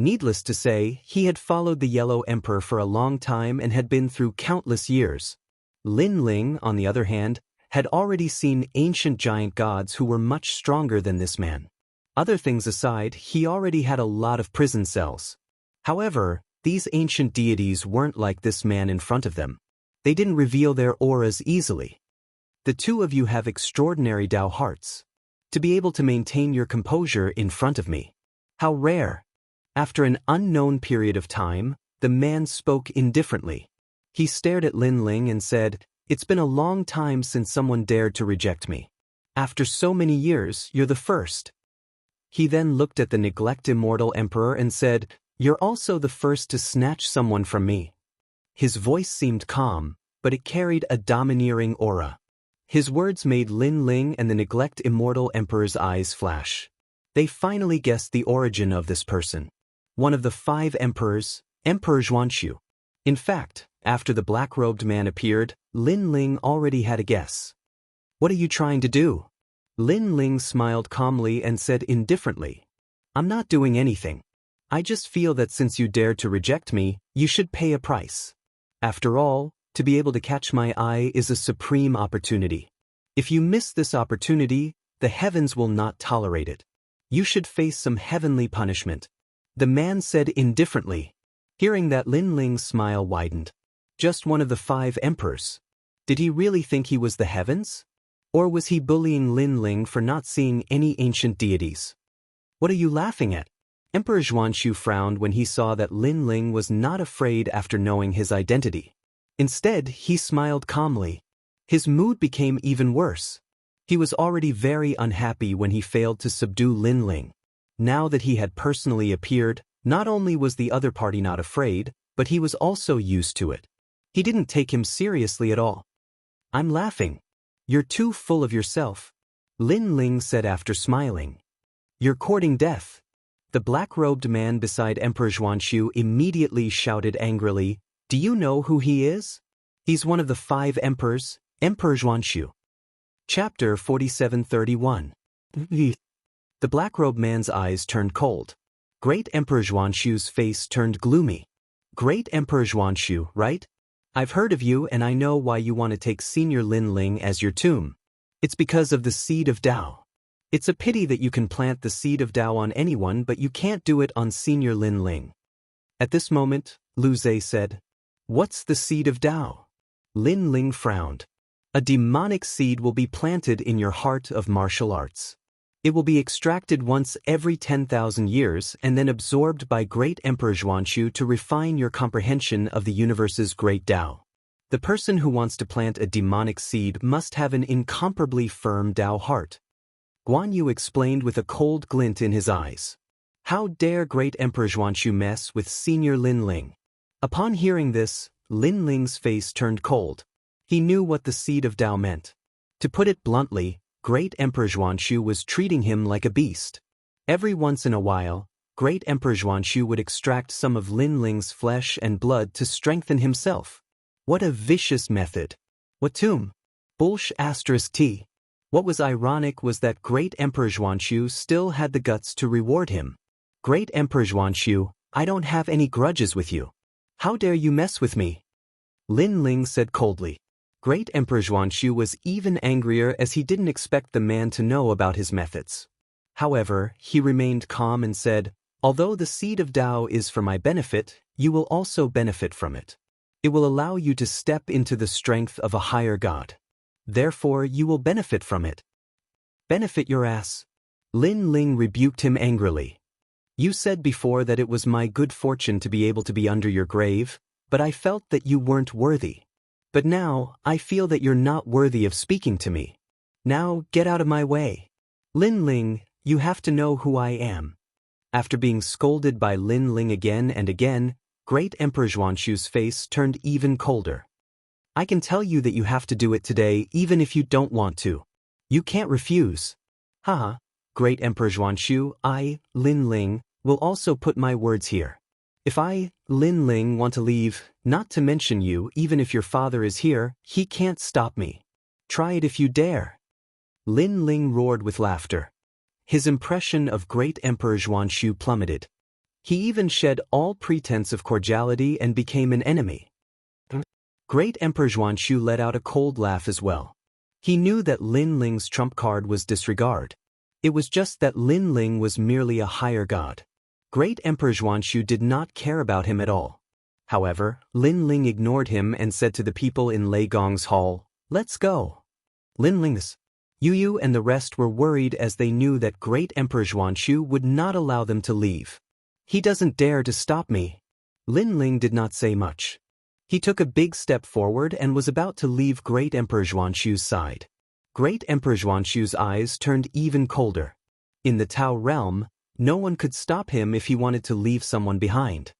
Needless to say, he had followed the Yellow Emperor for a long time and had been through countless years. Lin Ling, on the other hand, had already seen ancient giant gods who were much stronger than this man. Other things aside, he already had a lot of prison cells. However, these ancient deities weren't like this man in front of them. They didn't reveal their auras easily. The two of you have extraordinary Dao hearts. To be able to maintain your composure in front of me. How rare! After an unknown period of time, the man spoke indifferently. He stared at Lin Ling and said, "It's been a long time since someone dared to reject me. After so many years, you're the first." He then looked at the Neglect Immortal Emperor and said, "You're also the first to snatch someone from me." His voice seemed calm, but it carried a domineering aura. His words made Lin Ling and the Neglect Immortal Emperor's eyes flash. They finally guessed the origin of this person. One of the 5 emperors, Emperor Xianxia. In fact, after the black-robed man appeared, Lin Ling already had a guess. "What are you trying to do?" Lin Ling smiled calmly and said indifferently, "I'm not doing anything. I just feel that since you dared to reject me, you should pay a price. After all, to be able to catch my eye is a supreme opportunity. If you miss this opportunity, the heavens will not tolerate it. You should face some heavenly punishment." The man said indifferently. Hearing that, Lin Ling's smile widened. Just one of the 5 emperors. Did he really think he was the heavens? Or was he bullying Lin Ling for not seeing any ancient deities? "What are you laughing at?" Emperor Xianxia frowned when he saw that Lin Ling was not afraid after knowing his identity. Instead, he smiled calmly. His mood became even worse. He was already very unhappy when he failed to subdue Lin Ling. Now that he had personally appeared, not only was the other party not afraid, but he was also used to it. He didn't take him seriously at all. "I'm laughing. You're too full of yourself," Lin Ling said after smiling. "You're courting death." The black-robed man beside Emperor Xianxia immediately shouted angrily, "Do you know who he is? He's one of the 5 emperors, Emperor Xianxia." Chapter 47:31. The black-robed man's eyes turned cold. Great Emperor Xianxia's face turned gloomy. "Great Emperor Xianxia, right? I've heard of you and I know why you want to take Senior Lin Ling as your tomb. It's because of the seed of Dao. It's a pity that you can plant the seed of Dao on anyone but you can't do it on Senior Lin Ling." At this moment, Lu Zhe said, "What's the seed of Dao?" Lin Ling frowned. "A demonic seed will be planted in your heart of martial arts. It will be extracted once every 10,000 years and then absorbed by Great Emperor Xianxia to refine your comprehension of the universe's great Dao. The person who wants to plant a demonic seed must have an incomparably firm Dao heart." Guan Yu explained with a cold glint in his eyes. How dare Great Emperor Xianxia mess with Senior Lin Ling? Upon hearing this, Lin Ling's face turned cold. He knew what the seed of Dao meant. To put it bluntly, Great Emperor Xianxia was treating him like a beast. Every once in a while, great Emperor Xuanxu would extract some of Lin Ling's flesh and blood to strengthen himself. What a vicious method. Watum. Bullsh *T. What was ironic was that great Emperor Xuanxu still had the guts to reward him. Great Emperor Xuanxu, I don't have any grudges with you. How dare you mess with me? Lin Ling said coldly. Great Emperor Xuanxu was even angrier as he didn't expect the man to know about his methods. However, he remained calm and said, although the seed of Tao is for my benefit, you will also benefit from it. It will allow you to step into the strength of a higher god. Therefore, you will benefit from it. Benefit your ass. Lin Ling rebuked him angrily. You said before that it was my good fortune to be able to be under your grave, but I felt that you weren't worthy. But now, I feel that you're not worthy of speaking to me. Now, get out of my way. Lin Ling, you have to know who I am. After being scolded by Lin Ling again and again, great Emperor Xuanxu's face turned even colder. I can tell you that you have to do it today even if you don't want to. You can't refuse. Haha, great Emperor Xuanxu, I, Lin Ling, will also put my words here. If I, Lin Ling, want to leave, not to mention you, even if your father is here, he can't stop me. Try it if you dare. Lin Ling roared with laughter. His impression of great Emperor Xuanxu plummeted. He even shed all pretense of cordiality and became an enemy. Great Emperor Xuanxu let out a cold laugh as well. He knew that Lin Ling's trump card was disregard. It was just that Lin Ling was merely a higher god. Great Emperor Xuanxu did not care about him at all. However, Lin Ling ignored him and said to the people in Lei Gong's hall, let's go. Lin Ling's. Yu and the rest were worried as they knew that great Emperor Xuanxu would not allow them to leave. He doesn't dare to stop me. Lin Ling did not say much. He took a big step forward and was about to leave great Emperor Xuanxu's side. Great Emperor Xuanxu's eyes turned even colder. In the Tao realm, no one could stop him if he wanted to leave someone behind.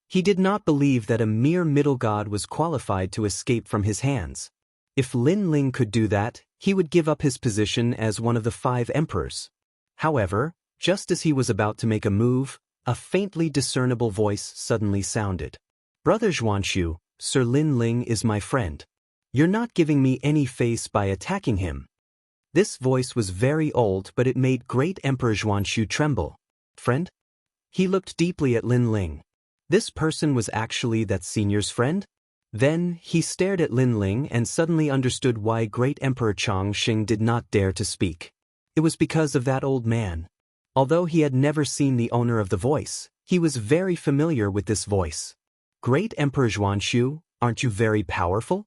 He did not believe that a mere middle god was qualified to escape from his hands. If Lin Ling could do that, he would give up his position as one of the 5 emperors. However, just as he was about to make a move, a faintly discernible voice suddenly sounded. Brother Xuanxu, Sir Lin Ling is my friend. You're not giving me any face by attacking him. This voice was very old, but it made great Emperor Xuanxu tremble. Friend? He looked deeply at Lin Ling. This person was actually that senior's friend? Then, he stared at Lin Ling and suddenly understood why great Emperor Chongqing did not dare to speak. It was because of that old man. Although he had never seen the owner of the voice, he was very familiar with this voice. Great Emperor Xuanxu, aren't you very powerful?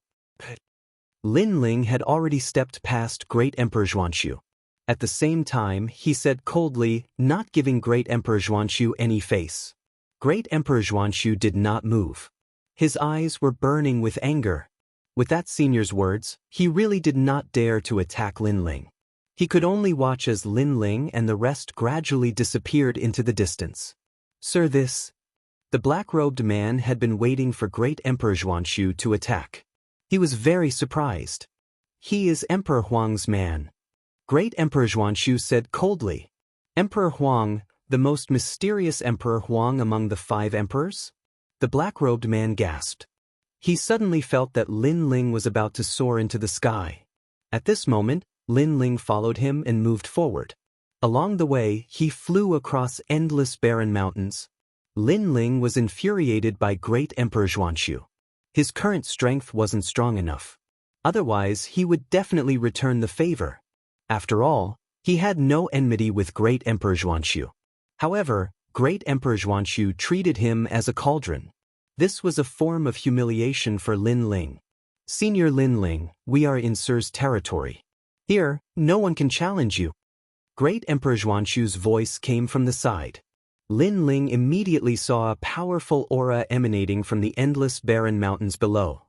Lin Ling had already stepped past great Emperor Xuanxu. At the same time, he said coldly, not giving great Emperor Xuanxu any face. Great Emperor Xuanxu did not move. His eyes were burning with anger. With that senior's words, he really did not dare to attack Lin Ling. He could only watch as Lin Ling and the rest gradually disappeared into the distance. Sir, this. The black-robed man had been waiting for great Emperor Xuanxu to attack. He was very surprised. He is Emperor Huang's man. Great Emperor Xuanxu said coldly. Emperor Huang, the most mysterious Emperor Huang among the 5 emperors? The black-robed man gasped. He suddenly felt that Lin Ling was about to soar into the sky. At this moment, Lin Ling followed him and moved forward. Along the way, he flew across endless barren mountains. Lin Ling was infuriated by great Emperor Xuanxu. His current strength wasn't strong enough. Otherwise, he would definitely return the favor. After all, he had no enmity with great Emperor Xuanxu. However, great Emperor Xuanxu treated him as a cauldron. This was a form of humiliation for Lin Ling. Senior Lin Ling, we are in Sir's territory. Here, no one can challenge you. Great Emperor Xuanxu's voice came from the side. Lin Ling immediately saw a powerful aura emanating from the endless barren mountains below.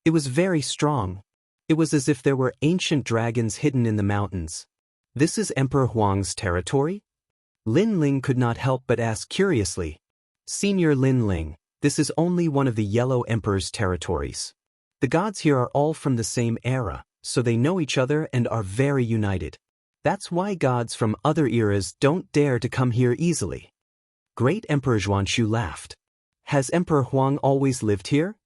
It was very strong. It was as if there were ancient dragons hidden in the mountains. This is Emperor Huang's territory? Lin Ling could not help but ask curiously. Senior Lin Ling, this is only one of the Yellow Emperor's territories. The gods here are all from the same era, so they know each other and are very united. That's why gods from other eras don't dare to come here easily. Great Emperor Xuanxu laughed. Has Emperor Huang always lived here?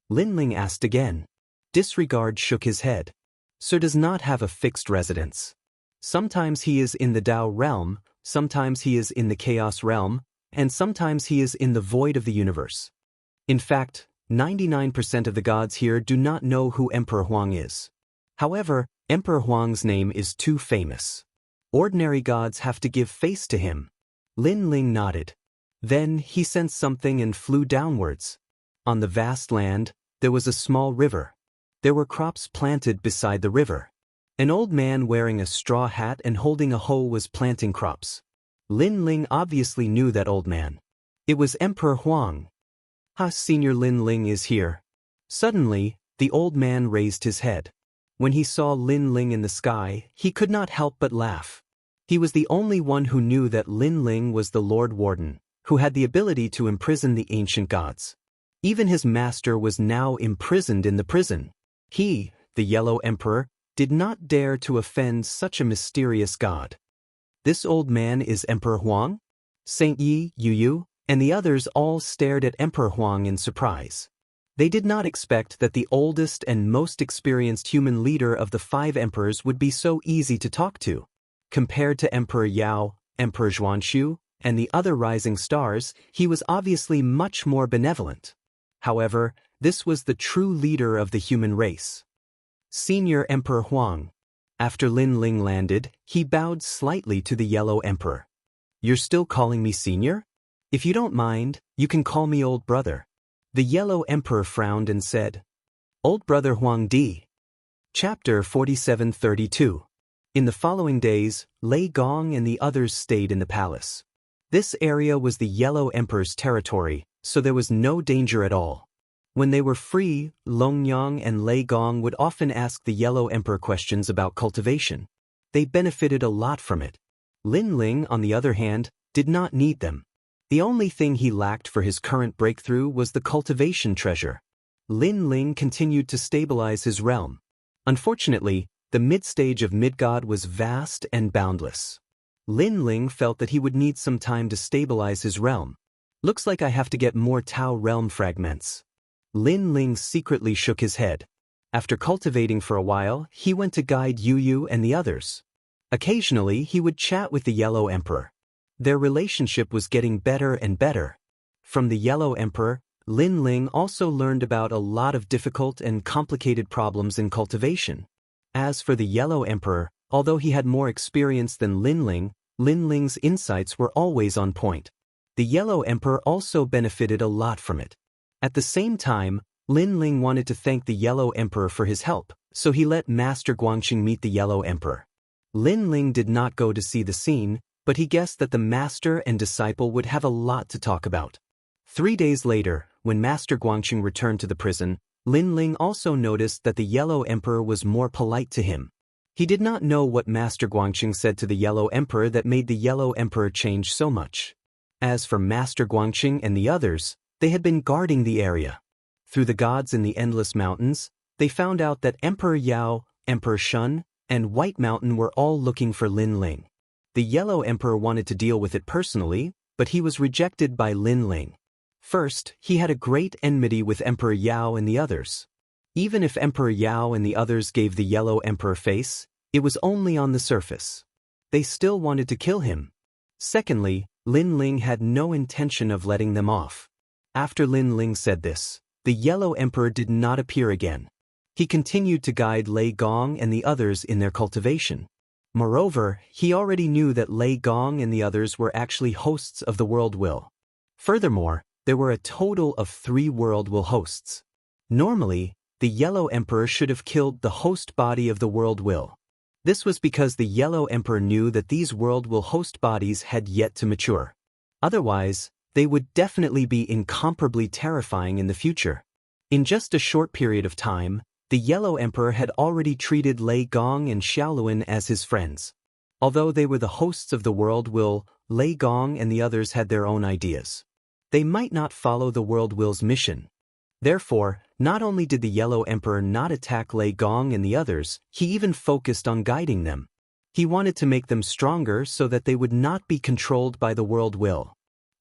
Lin Ling asked again. Disregard shook his head. Sir does not have a fixed residence. Sometimes he is in the Tao realm, sometimes he is in the Chaos realm, and sometimes he is in the void of the universe. In fact, 99% of the gods here do not know who Emperor Huang is. However, Emperor Huang's name is too famous. Ordinary gods have to give face to him. Lin Ling nodded. Then he sensed something and flew downwards. On the vast land, there was a small river. There were crops planted beside the river. An old man wearing a straw hat and holding a hoe was planting crops. Lin Ling obviously knew that old man. It was Emperor Huang. Senior Lin Ling is here. Suddenly, the old man raised his head. When he saw Lin Ling in the sky, he could not help but laugh. He was the only one who knew that Lin Ling was the Lord Warden, who had the ability to imprison the ancient gods. Even his master was now imprisoned in the prison. He, the Yellow Emperor, did not dare to offend such a mysterious god. This old man is Emperor Huang? Saint Yi, Yu, and the others all stared at Emperor Huang in surprise. They did not expect that the oldest and most experienced human leader of the 5 emperors would be so easy to talk to. Compared to Emperor Yao, Emperor Xuanxu, and the other rising stars, he was obviously much more benevolent. However, this was the true leader of the human race. Senior Emperor Huang. After Lin Ling landed, he bowed slightly to the Yellow Emperor. You're still calling me senior? If you don't mind, you can call me old brother. The Yellow Emperor frowned and said, Old brother Huang Di. Chapter 4732. In the following days, Lei Gong and the others stayed in the palace. This area was the Yellow Emperor's territory, so there was no danger at all. When they were free, Longyang and Lei Gong would often ask the Yellow Emperor questions about cultivation. They benefited a lot from it. Lin Ling, on the other hand, did not need them. The only thing he lacked for his current breakthrough was the cultivation treasure. Lin Ling continued to stabilize his realm. Unfortunately, the mid-stage of Midgod was vast and boundless. Lin Ling felt that he would need some time to stabilize his realm. Looks like I have to get more Tao realm fragments. Lin Ling secretly shook his head. After cultivating for a while, he went to guide Yu and the others. Occasionally, he would chat with the Yellow Emperor. Their relationship was getting better and better. From the Yellow Emperor, Lin Ling also learned about a lot of difficult and complicated problems in cultivation. As for the Yellow Emperor, although he had more experience than Lin Ling's insights were always on point. The Yellow Emperor also benefited a lot from it. At the same time, Lin Ling wanted to thank the Yellow Emperor for his help, so he let Master Guangxing meet the Yellow Emperor. Lin Ling did not go to see the scene, but he guessed that the master and disciple would have a lot to talk about. 3 days later, when Master Guangxing returned to the prison, Lin Ling also noticed that the Yellow Emperor was more polite to him. He did not know what Master Guangxing said to the Yellow Emperor that made the Yellow Emperor change so much. As for Master Guangxing and the others, they had been guarding the area. Through the gods in the Endless Mountains, they found out that Emperor Yao, Emperor Shun, and White Mountain were all looking for Lin Ling. The Yellow Emperor wanted to deal with it personally, but he was rejected by Lin Ling. First, he had a great enmity with Emperor Yao and the others. Even if Emperor Yao and the others gave the Yellow Emperor face, it was only on the surface. They still wanted to kill him. Secondly, Lin Ling had no intention of letting them off. After Lin Ling said this, the Yellow Emperor did not appear again. He continued to guide Lei Gong and the others in their cultivation. Moreover, he already knew that Lei Gong and the others were actually hosts of the World Will. Furthermore, there were a total of 3 World Will hosts. Normally, the Yellow Emperor should have killed the host body of the World Will. This was because the Yellow Emperor knew that these World Will host bodies had yet to mature. Otherwise, they would definitely be incomparably terrifying in the future. In just a short period of time, the Yellow Emperor had already treated Lei Gong and Xiaoluan as his friends. Although they were the hosts of the World Will, Lei Gong and the others had their own ideas. They might not follow the World Will's mission. Therefore, not only did the Yellow Emperor not attack Lei Gong and the others, he even focused on guiding them. He wanted to make them stronger so that they would not be controlled by the World Will.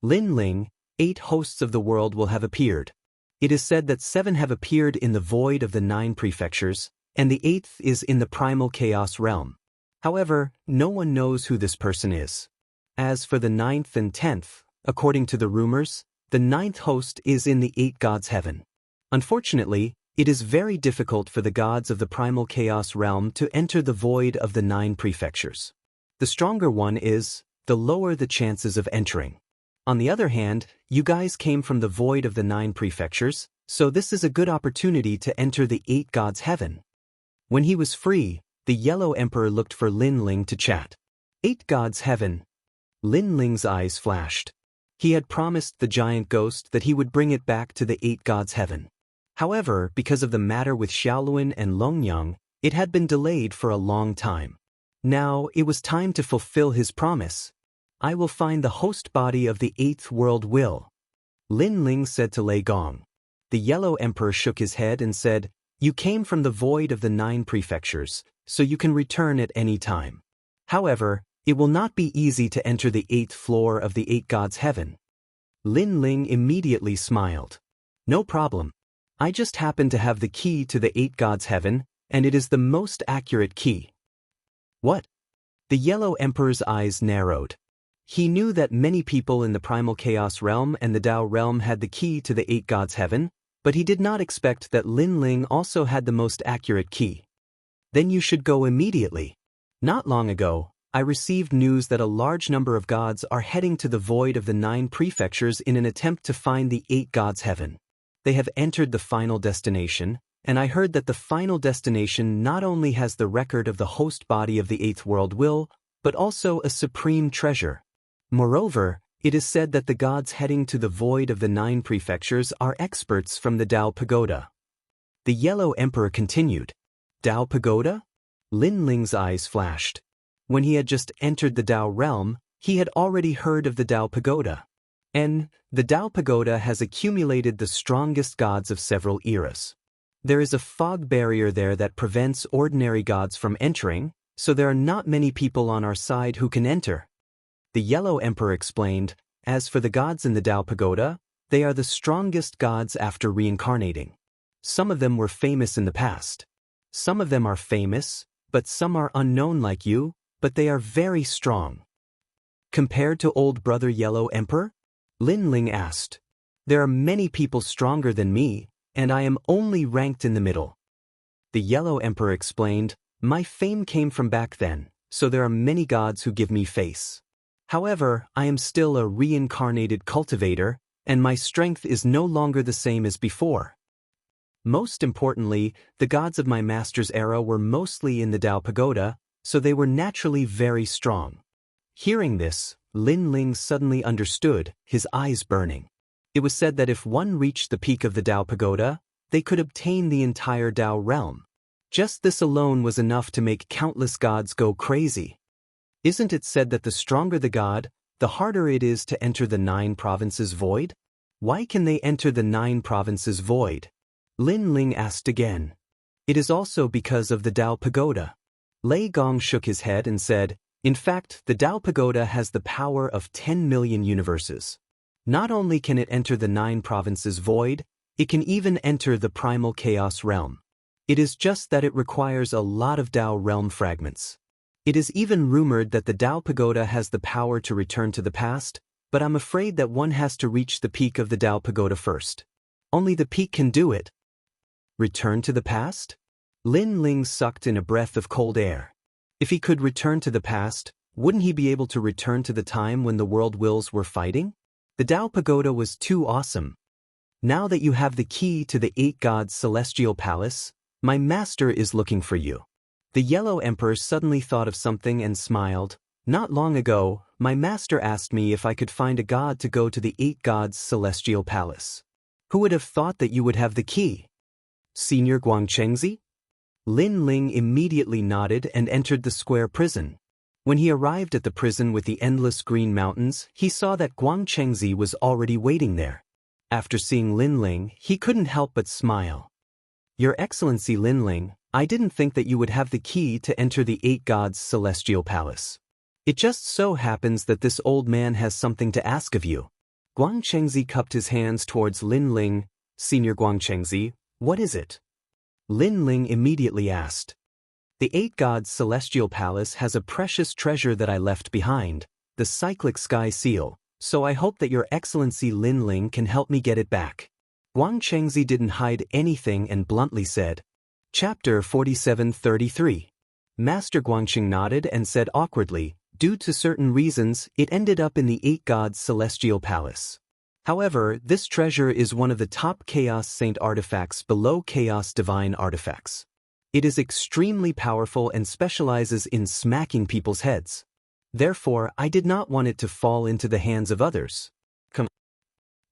Lin Ling, 8 hosts of the world will have appeared. It is said that 7 have appeared in the void of the 9 prefectures, and the 8th is in the primal chaos realm. However, no one knows who this person is. As for the 9th and 10th, according to the rumors, the 9th host is in the 8 gods' heaven. Unfortunately, it is very difficult for the gods of the primal chaos realm to enter the void of the 9 prefectures. The stronger one is, the lower the chances of entering. On the other hand, you guys came from the void of the 9 prefectures, so this is a good opportunity to enter the 8 gods' heaven. When he was free, the Yellow Emperor looked for Lin Ling to chat. 8 gods' heaven. Lin Ling's eyes flashed. He had promised the giant ghost that he would bring it back to the 8 gods' heaven. However, because of the matter with Xiaoluan and Longyang, it had been delayed for a long time. Now, it was time to fulfill his promise. I will find the host body of the 8th world will. Lin Ling said to Lei Gong. The Yellow Emperor shook his head and said, You came from the void of the 9 prefectures, so you can return at any time. However, it will not be easy to enter the 8th floor of the 8 gods' heaven. Lin Ling immediately smiled. No problem. I just happen to have the key to the 8 gods' heaven, and it is the most accurate key. What? The Yellow Emperor's eyes narrowed. He knew that many people in the primal chaos realm and the Tao realm had the key to the 8 gods' heaven, but he did not expect that Lin Ling also had the most accurate key. Then you should go immediately. Not long ago, I received news that a large number of gods are heading to the void of the 9 prefectures in an attempt to find the 8 gods' heaven. They have entered the final destination, and I heard that the final destination not only has the record of the host body of the 8th world will, but also a supreme treasure. Moreover, it is said that the gods heading to the void of the 9 prefectures are experts from the Tao Pagoda. The Yellow Emperor continued. Tao Pagoda? Lin Ling's eyes flashed. When he had just entered the Tao realm, he had already heard of the Tao Pagoda. And the Tao Pagoda has accumulated the strongest gods of several eras. There is a fog barrier there that prevents ordinary gods from entering, so there are not many people on our side who can enter. The Yellow Emperor explained, As for the gods in the Tao Pagoda, they are the strongest gods after reincarnating. Some of them were famous in the past. Some of them are famous, but some are unknown like you, but they are very strong. Compared to old brother Yellow Emperor? Lin Ling asked. There are many people stronger than me, and I am only ranked in the middle. The Yellow Emperor explained, My fame came from back then, so there are many gods who give me face. However, I am still a reincarnated cultivator, and my strength is no longer the same as before. Most importantly, the gods of my master's era were mostly in the Tao Pagoda, so they were naturally very strong. Hearing this, Lin Ling suddenly understood, his eyes burning. It was said that if one reached the peak of the Tao Pagoda, they could obtain the entire Tao realm. Just this alone was enough to make countless gods go crazy. Isn't it said that the stronger the god, the harder it is to enter the 9 provinces void? Why can they enter the 9 provinces void? Lin Ling asked again. It is also because of the Tao Pagoda. Lei Gong shook his head and said, In fact, the Tao Pagoda has the power of 10 million universes. Not only can it enter the 9 provinces void, it can even enter the primal chaos realm. It is just that it requires a lot of Tao realm fragments. It is even rumored that the Tao Pagoda has the power to return to the past, but I'm afraid that one has to reach the peak of the Tao Pagoda first. Only the peak can do it. Return to the past? Lin Ling sucked in a breath of cold air. If he could return to the past, wouldn't he be able to return to the time when the world wills were fighting? The Tao Pagoda was too awesome. Now that you have the key to the 8 gods' celestial palace, my master is looking for you. The Yellow Emperor suddenly thought of something and smiled. Not long ago, my master asked me if I could find a god to go to the 8 gods' celestial palace. Who would have thought that you would have the key? Senior Guangchengzi? Lin Ling immediately nodded and entered the square prison. When he arrived at the prison with the endless green mountains, he saw that Guangchengzi was already waiting there. After seeing Lin Ling, he couldn't help but smile. Your Excellency Lin Ling, I didn't think that you would have the key to enter the 8 gods' celestial palace. It just so happens that this old man has something to ask of you. Guangchengzi cupped his hands towards Lin Ling. Senior Guangchengzi, what is it? Lin Ling immediately asked. The 8 Gods Celestial Palace has a precious treasure that I left behind, the cyclic sky seal, so I hope that Your Excellency Lin Ling can help me get it back. Guangchengzi didn't hide anything and bluntly said. Chapter 47:33. Master Guangcheng nodded and said awkwardly, due to certain reasons, it ended up in the 8 Gods Celestial Palace. However, this treasure is one of the top Chaos Saint artifacts below Chaos Divine artifacts. It is extremely powerful and specializes in smacking people's heads. Therefore, I did not want it to fall into the hands of others.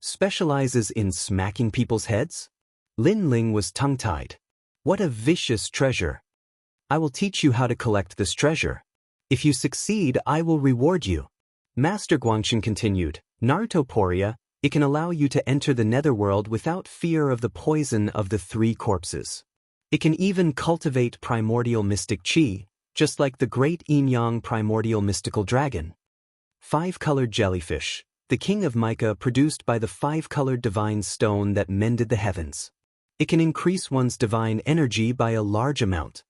Specializes in smacking people's heads? Lin Ling was tongue-tied. What a vicious treasure. I will teach you how to collect this treasure. If you succeed, I will reward you. Master Guangcheng continued, Narutoporia, it can allow you to enter the netherworld without fear of the poison of the 3 corpses. It can even cultivate primordial mystic chi, just like the great Yin-Yang primordial mystical dragon. 5-colored jellyfish, the king of mica produced by the 5-colored divine stone that mended the heavens. It can increase one's divine energy by a large amount.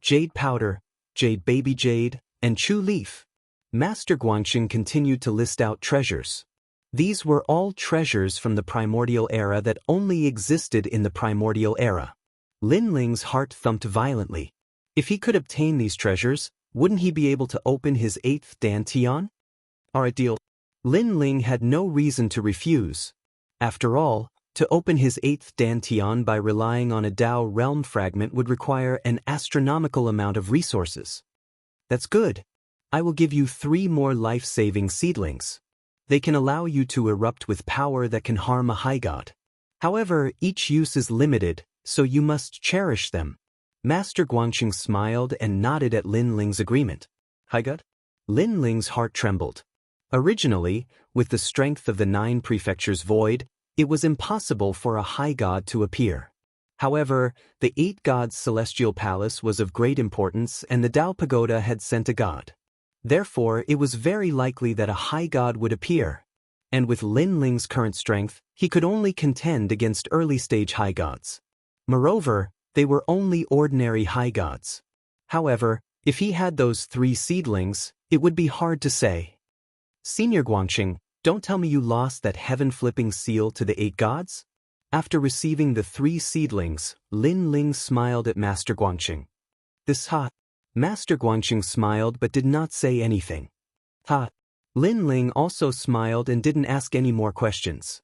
Jade powder, jade baby jade, and chu leaf. Master Guangcheng continued to list out treasures. These were all treasures from the primordial era that only existed in the primordial era. Lin Ling's heart thumped violently. If he could obtain these treasures, wouldn't he be able to open his 8th dantian? Alright, deal. Lin Ling had no reason to refuse. After all, to open his 8th dantian by relying on a Dao realm fragment would require an astronomical amount of resources. That's good. I will give you 3 more life-saving seedlings. They can allow you to erupt with power that can harm a high god. However, each use is limited, so you must cherish them. Master Guangcheng smiled and nodded at Lin Ling's agreement. High god? Lin Ling's heart trembled. Originally, with the strength of the 9 prefectures void, it was impossible for a high god to appear. However, the 8 Gods Celestial Palace was of great importance and the Dao Pagoda had sent a god. Therefore, it was very likely that a high god would appear. And with Lin Ling's current strength, he could only contend against early-stage high gods. Moreover, they were only ordinary high gods. However, if he had those 3 seedlings, it would be hard to say. Senior Guangcheng, don't tell me you lost that heaven-flipping seal to the 8 gods? After receiving the 3 seedlings, Lin Ling smiled at Master Guangcheng. This hot. Master Guangcheng smiled but did not say anything. Hot. Lin Ling also smiled and didn't ask any more questions.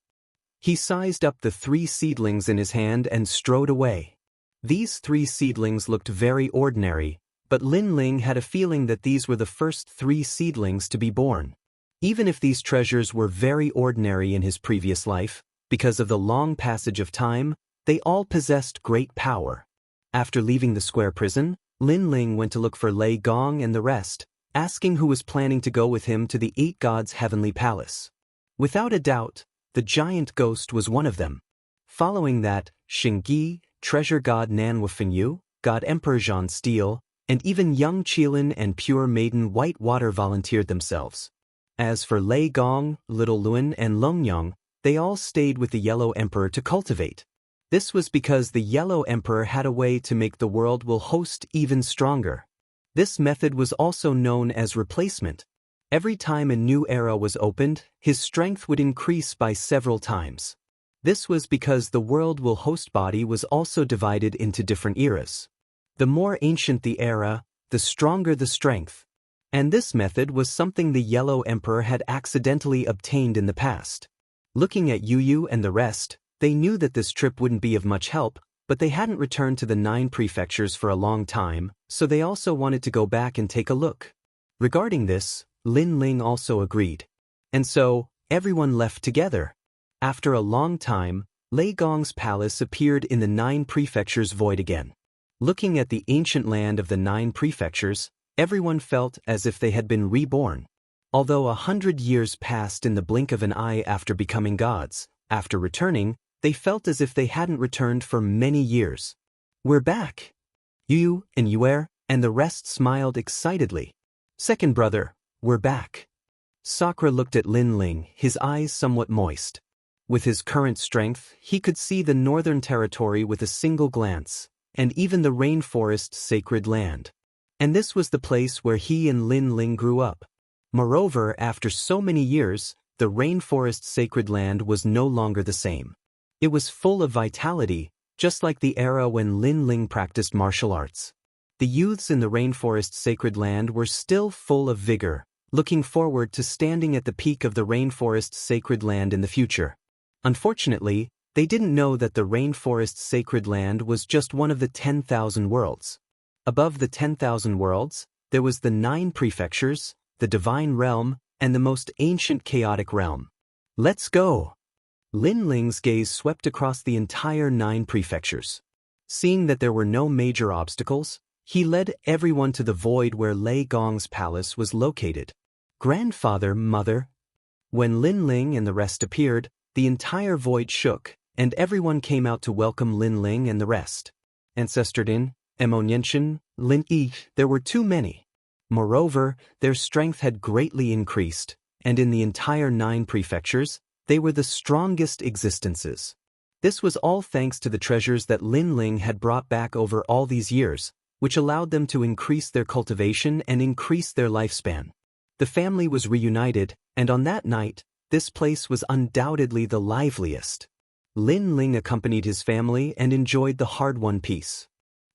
He sized up the 3 seedlings in his hand and strode away. These 3 seedlings looked very ordinary, but Lin Ling had a feeling that these were the first 3 seedlings to be born. Even if these treasures were very ordinary in his previous life, because of the long passage of time, they all possessed great power. After leaving the square prison, Lin Ling went to look for Lei Gong and the rest, asking who was planning to go with him to the 8 Gods' heavenly palace. Without a doubt, the giant ghost was one of them. Following that, Xingyi, treasure god Nan Wufengyu, god Emperor Zhan Steel, and even young Qilin and pure maiden Whitewater volunteered themselves. As for Lei Gong, Little Luan, and Longyang, they all stayed with the Yellow Emperor to cultivate. This was because the Yellow Emperor had a way to make the world will host even stronger. This method was also known as replacement. Every time a new era was opened, his strength would increase by several times. This was because the world will host body was also divided into different eras. The more ancient the era, the stronger the strength. And this method was something the Yellow Emperor had accidentally obtained in the past. Looking at Yu and the rest, they knew that this trip wouldn't be of much help, but they hadn't returned to the 9 prefectures for a long time, so they also wanted to go back and take a look. Regarding this, Lin Ling also agreed. And so, everyone left together. After a long time, Lei Gong's palace appeared in the 9 prefectures void again. Looking at the ancient land of the 9 prefectures, everyone felt as if they had been reborn. Although 100 years passed in the blink of an eye after becoming gods, after returning, they felt as if they hadn't returned for many years. We're back! Yu and Yuer and the rest smiled excitedly. Second brother, we're back. Sakura looked at Lin Ling, his eyes somewhat moist. With his current strength, he could see the northern territory with a single glance, and even the rainforest sacred land. And this was the place where he and Lin Ling grew up. Moreover, after so many years, the rainforest sacred land was no longer the same. It was full of vitality, just like the era when Lin Ling practiced martial arts. The youths in the rainforest sacred land were still full of vigor, looking forward to standing at the peak of the rainforest sacred land in the future. Unfortunately, they didn't know that the rainforest sacred land was just one of the 10,000 worlds. Above the 10,000 worlds, there was the 9 prefectures, the divine realm, and the most ancient chaotic realm. Let's go! Lin Ling's gaze swept across the entire 9 prefectures. Seeing that there were no major obstacles, he led everyone to the void where Lei Gong's palace was located. Grandfather, mother. When Lin Ling and the rest appeared, the entire void shook, and everyone came out to welcome Lin Ling and the rest. Ancestor Din, Emonienshin, Lin Yi, there were too many. Moreover, their strength had greatly increased, and in the entire 9 prefectures, they were the strongest existences. This was all thanks to the treasures that Lin Ling had brought back over all these years, which allowed them to increase their cultivation and increase their lifespan. The family was reunited, and on that night, this place was undoubtedly the liveliest. Lin Ling accompanied his family and enjoyed the hard-won peace.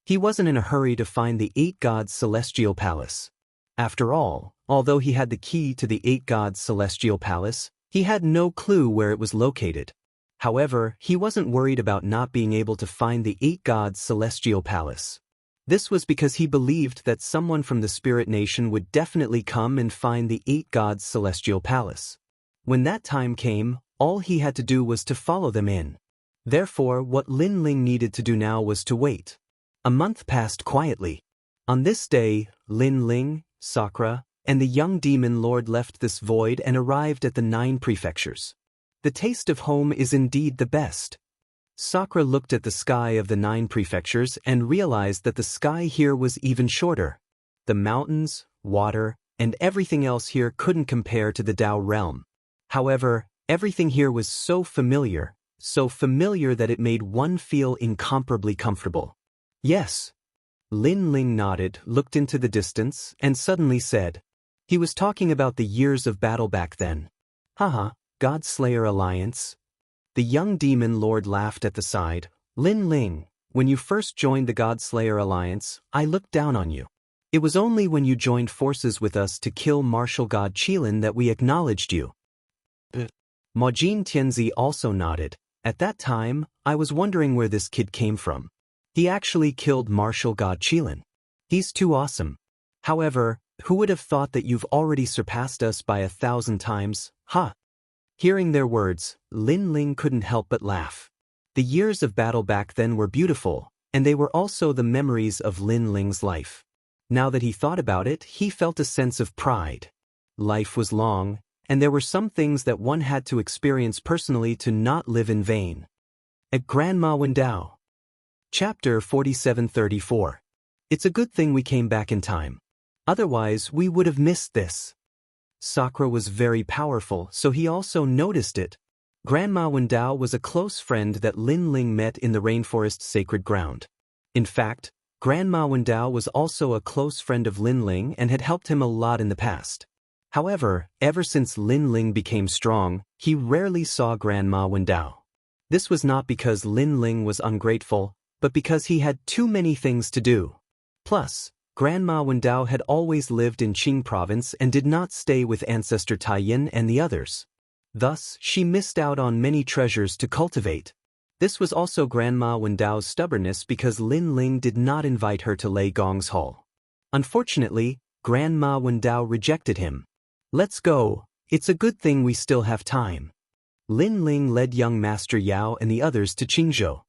He wasn't in a hurry to find the 8 gods' celestial palace. After all, although he had the key to the 8 gods' celestial palace, he had no clue where it was located. However, he wasn't worried about not being able to find the 8 gods' celestial palace. This was because he believed that someone from the spirit nation would definitely come and find the 8 gods' celestial palace. When that time came, all he had to do was to follow them in. Therefore, what Lin Ling needed to do now was to wait. A month passed quietly. On this day, Lin Ling, Sakura, and the young demon lord left this void and arrived at the 9 prefectures. The taste of home is indeed the best. Sakura looked at the sky of the 9 prefectures and realized that the sky here was even shorter. The mountains, water, and everything else here couldn't compare to the Tao realm. However, everything here was so familiar that it made one feel incomparably comfortable. Yes. Lin Ling nodded, looked into the distance, and suddenly said, he was talking about the years of battle back then. Haha, God Slayer Alliance. The young demon lord laughed at the side. Lin Ling, when you first joined the God Slayer Alliance, I looked down on you. It was only when you joined forces with us to kill martial god Qilin that we acknowledged you. Majin Tianzi also nodded. At that time, I was wondering where this kid came from. He actually killed martial god Qilin. He's too awesome. However, who would have thought that you've already surpassed us by 1,000 times, huh? Hearing their words, Lin Ling couldn't help but laugh. The years of battle back then were beautiful, and they were also the memories of Lin Ling's life. Now that he thought about it, he felt a sense of pride. Life was long, and there were some things that one had to experience personally to not live in vain. At Grandma Wendao. Chapter 4734. It's a good thing we came back in time. Otherwise, we would have missed this. Sakura was very powerful, so he also noticed it. Grandma Wendao was a close friend that Lin Ling met in the rainforest sacred ground. In fact, Grandma Wendao was also a close friend of Lin Ling and had helped him a lot in the past. However, ever since Lin Ling became strong, he rarely saw Grandma Wendao. This was not because Lin Ling was ungrateful, but because he had too many things to do. Plus, Grandma Wendao had always lived in Qing province and did not stay with ancestor Taiyin and the others. Thus, she missed out on many treasures to cultivate. This was also Grandma Wendao's stubbornness because Lin Ling did not invite her to Lei Gong's hall. Unfortunately, Grandma Wendao rejected him. Let's go, it's a good thing we still have time. Lin Ling led young Master Yao and the others to Qingzhou.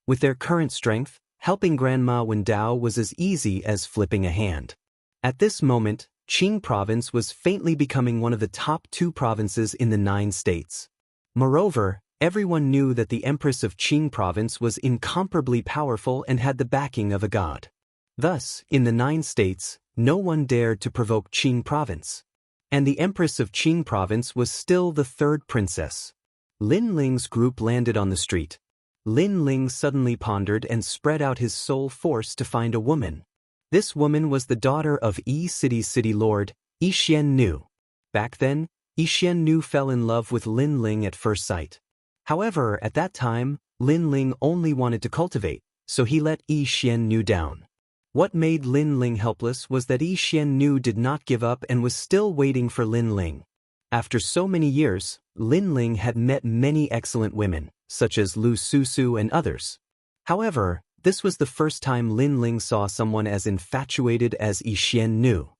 With their current strength, helping Grandma Wendao was as easy as flipping a hand. At this moment, Qing province was faintly becoming one of the top 2 provinces in the 9 states. Moreover, everyone knew that the Empress of Qing province was incomparably powerful and had the backing of a god. Thus, in the 9 states, no one dared to provoke Qing province. And the Empress of Qing province was still the third princess. Lin Ling's group landed on the street. Lin Ling suddenly pondered and spread out his soul force to find a woman. This woman was the daughter of Yi City's city lord, Yi Xiannu. Back then, Yi Xiannu fell in love with Lin Ling at first sight. However, at that time, Lin Ling only wanted to cultivate, so he let Yi Xiannu down. What made Lin Ling helpless was that Yi Xiannu did not give up and was still waiting for Lin Ling. After so many years, Lin Ling had met many excellent women, such as Lu Susu and others. However, this was the first time Lin Ling saw someone as infatuated as Yi Xiannu.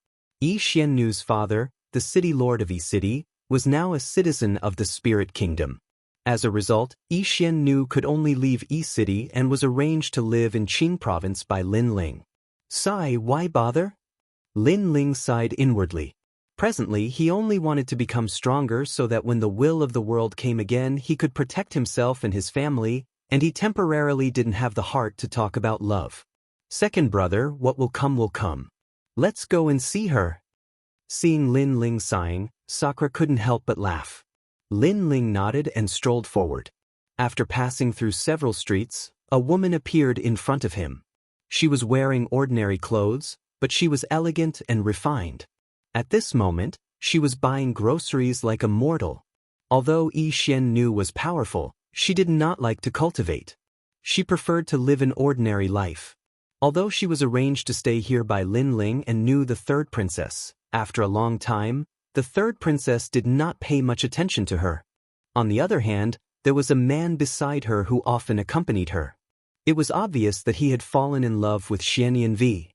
Yi Xiannu's father, the city lord of Yi City, was now a citizen of the Spirit Kingdom. As a result, Yi Xiannu could only leave Yi City and was arranged to live in Qing province by Lin Ling. Sigh, why bother? Lin Ling sighed inwardly. Presently, he only wanted to become stronger so that when the will of the world came again, he could protect himself and his family, and he temporarily didn't have the heart to talk about love. Second brother, what will come will come. Let's go and see her. Seeing Lin Ling sighing, Sakura couldn't help but laugh. Lin Ling nodded and strolled forward. After passing through several streets, a woman appeared in front of him. She was wearing ordinary clothes, but she was elegant and refined. At this moment, she was buying groceries like a mortal. Although Yi Xiannu was powerful, she did not like to cultivate. She preferred to live an ordinary life. Although she was arranged to stay here by Lin Ling and knew the third princess, after a long time, the third princess did not pay much attention to her. On the other hand, there was a man beside her who often accompanied her. It was obvious that he had fallen in love with Xianxia.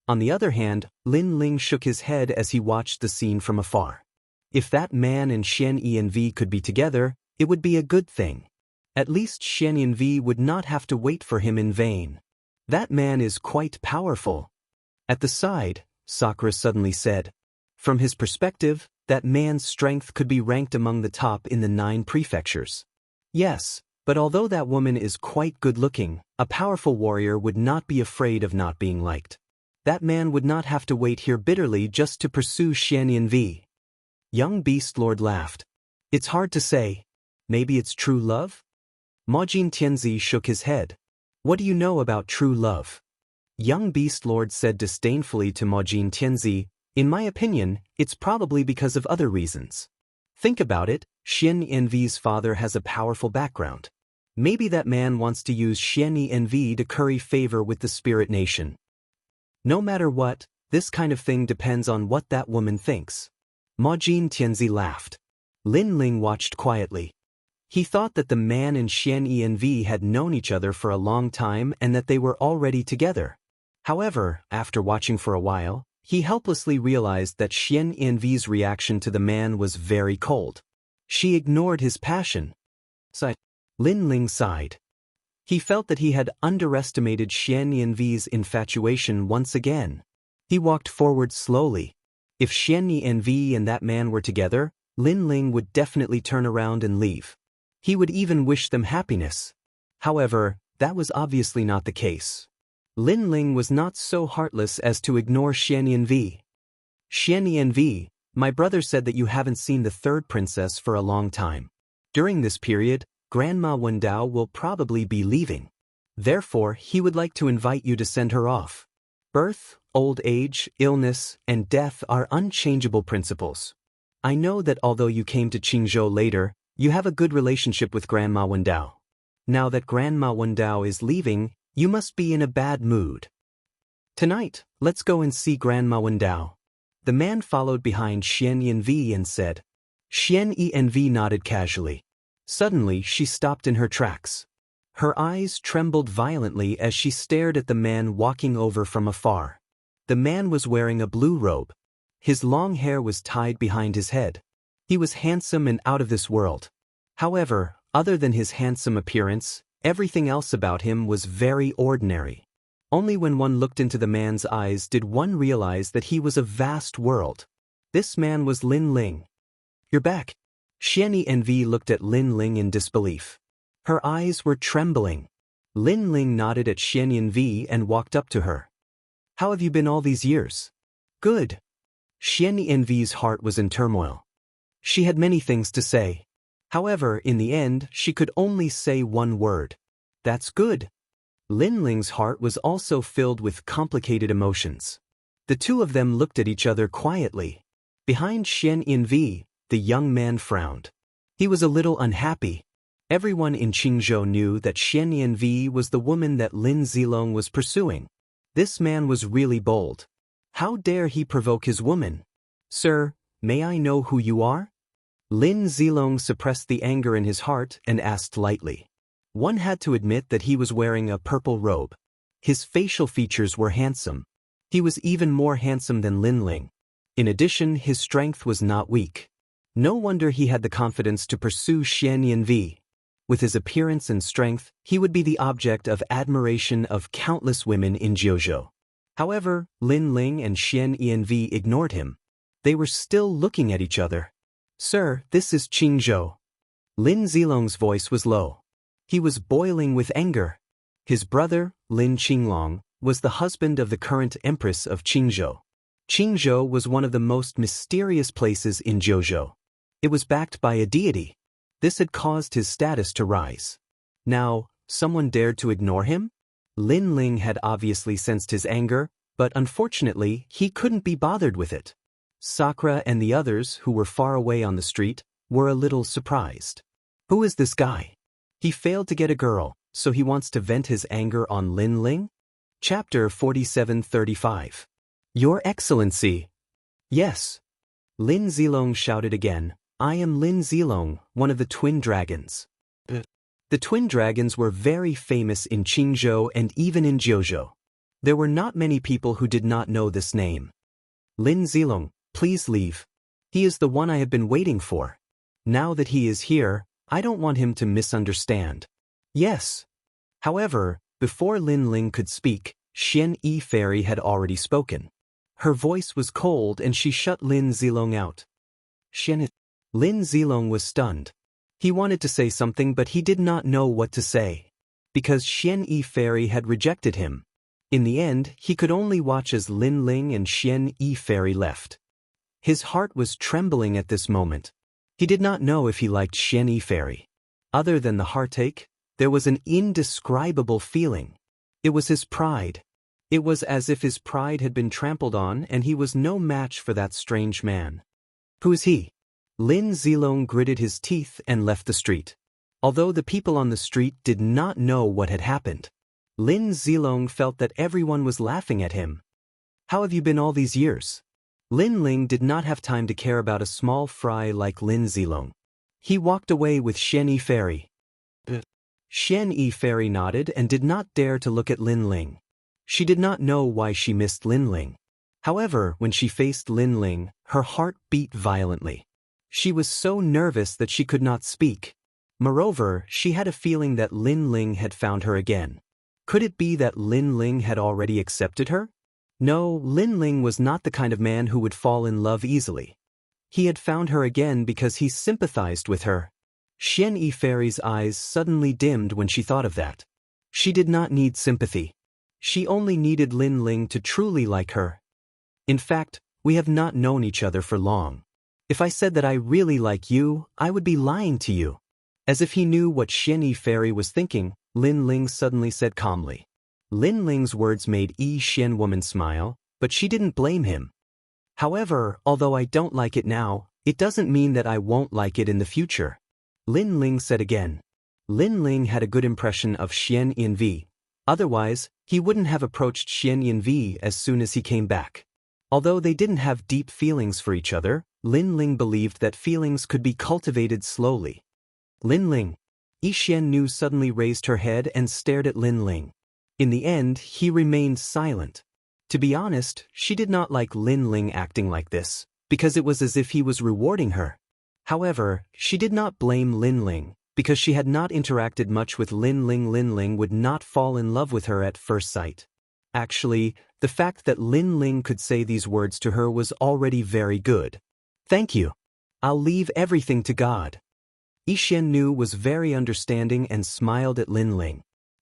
On the other hand, Lin Ling shook his head as he watched the scene from afar. If that man and Xianxia could be together, it would be a good thing. At least Xianxia would not have to wait for him in vain. That man is quite powerful. At the side, Sakura suddenly said. From his perspective, that man's strength could be ranked among the top in the 9 prefectures. Yes, but although that woman is quite good-looking, a powerful warrior would not be afraid of not being liked. That man would not have to wait here bitterly just to pursue Xianxia. Young Beast Lord laughed. It's hard to say. Maybe it's true love? Majin Tianzi shook his head. What do you know about true love? Young Beast Lord said disdainfully to Majin Tianzi, in my opinion, it's probably because of other reasons. Think about it, Xianxia's father has a powerful background. Maybe that man wants to use Xianxia to curry favor with the Spirit Nation. No matter what, this kind of thing depends on what that woman thinks. Majin Tianzi laughed. Lin Ling watched quietly. He thought that the man and Xianxia had known each other for a long time and that they were already together. However, after watching for a while, he helplessly realized that Xianxia's reaction to the man was very cold. She ignored his passion. Lin Ling sighed. He felt that he had underestimated Xianxia's infatuation once again. He walked forward slowly. If Xianxia and that man were together, Lin Ling would definitely turn around and leave. He would even wish them happiness. However, that was obviously not the case. Lin Ling was not so heartless as to ignore Xianxia. Xianxia, my brother said that you haven't seen the third princess for a long time. During this period, Grandma Wendao will probably be leaving. Therefore, he would like to invite you to send her off. Birth, old age, illness, and death are unchangeable principles. I know that although you came to Qingzhou later, you have a good relationship with Grandma Wendao. Now that Grandma Wendao is leaving, you must be in a bad mood. Tonight, let's go and see Grandma Wendao. The man followed behind Xianxia and said. Xianxia nodded casually. Suddenly, she stopped in her tracks. Her eyes trembled violently as she stared at the man walking over from afar. The man was wearing a blue robe. His long hair was tied behind his head. He was handsome and out of this world. However, other than his handsome appearance, everything else about him was very ordinary. Only when one looked into the man's eyes did one realize that he was a vast world. This man was Lin Ling. You're back. Xianxia looked at Lin Ling in disbelief. Her eyes were trembling. Lin Ling nodded at Xianxia and walked up to her. How have you been all these years? Good. Xianxia's heart was in turmoil. She had many things to say. However, in the end, she could only say one word. That's good. Linling's heart was also filled with complicated emotions. The two of them looked at each other quietly. Behind Xianxia, the young man frowned. He was a little unhappy. Everyone in Qingzhou knew that Xianxia was the woman that Lin Zilong was pursuing. This man was really bold. How dare he provoke his woman? Sir, may I know who you are? Lin Zilong suppressed the anger in his heart and asked lightly. One had to admit that he was wearing a purple robe. His facial features were handsome. He was even more handsome than Linling. In addition, his strength was not weak. No wonder he had the confidence to pursue Xianxia. With his appearance and strength, he would be the object of admiration of countless women in Jiuzhou. However, Linling and Xianxia ignored him. They were still looking at each other. Sir, this is Qingzhou. Lin Zilong's voice was low. He was boiling with anger. His brother, Lin Qinglong, was the husband of the current empress of Qingzhou. Qingzhou was one of the most mysterious places in Jiuzhou. It was backed by a deity. This had caused his status to rise. Now, someone dared to ignore him? Linling had obviously sensed his anger, but unfortunately, he couldn't be bothered with it. Sakura and the others, who were far away on the street, were a little surprised. Who is this guy? He failed to get a girl, so he wants to vent his anger on Linling? Chapter 47-35. Your Excellency. Yes. Lin Zilong shouted again. I am Lin Zilong, one of the twin dragons. The twin dragons were very famous in Qingzhou and even in Jiuzhou. There were not many people who did not know this name. Lin Zilong, please leave. He is the one I have been waiting for. Now that he is here, I don't want him to misunderstand. Yes. However, before Linling could speak, Xianxia Fairy had already spoken. Her voice was cold and she shut Lin Zilong out. Lin Zilong was stunned. He wanted to say something but he did not know what to say. Because Xianxia Fairy had rejected him. In the end, he could only watch as Linling and Xianxia Fairy left. His heart was trembling at this moment. He did not know if he liked Xianxia Fairy. Other than the heartache, there was an indescribable feeling. It was his pride. It was as if his pride had been trampled on and he was no match for that strange man. Who is he? Lin Zilong gritted his teeth and left the street. Although the people on the street did not know what had happened, Lin Zilong felt that everyone was laughing at him. How have you been all these years? Linling did not have time to care about a small fry like Lin Zilong. He walked away with Xianxia Fairy. Xianxia Fairy nodded and did not dare to look at Linling. She did not know why she missed Linling. However, when she faced Linling, her heart beat violently. She was so nervous that she could not speak. Moreover, she had a feeling that Linling had found her again. Could it be that Linling had already accepted her? No, Linling was not the kind of man who would fall in love easily. He had found her again because he sympathized with her. Xianxia Fairy's eyes suddenly dimmed when she thought of that. She did not need sympathy. She only needed Linling to truly like her. In fact, we have not known each other for long. If I said that I really like you, I would be lying to you. As if he knew what Xianxia Fairy was thinking, Linling suddenly said calmly. Linling's words made Yi Xian woman smile, but she didn't blame him. However, although I don't like it now, it doesn't mean that I won't like it in the future. Linling said again. Linling had a good impression of Xianxia. Otherwise, he wouldn't have approached Xianxia as soon as he came back. Although they didn't have deep feelings for each other, Linling believed that feelings could be cultivated slowly. Linling. Yi Xian suddenly raised her head and stared at Linling. In the end, he remained silent. To be honest, she did not like Linling acting like this, because it was as if he was rewarding her. However, she did not blame Linling, because she had not interacted much with Linling. Linling would not fall in love with her at first sight. Actually, the fact that Linling could say these words to her was already very good. Thank you. I'll leave everything to God. Yi Xian was very understanding and smiled at Linling.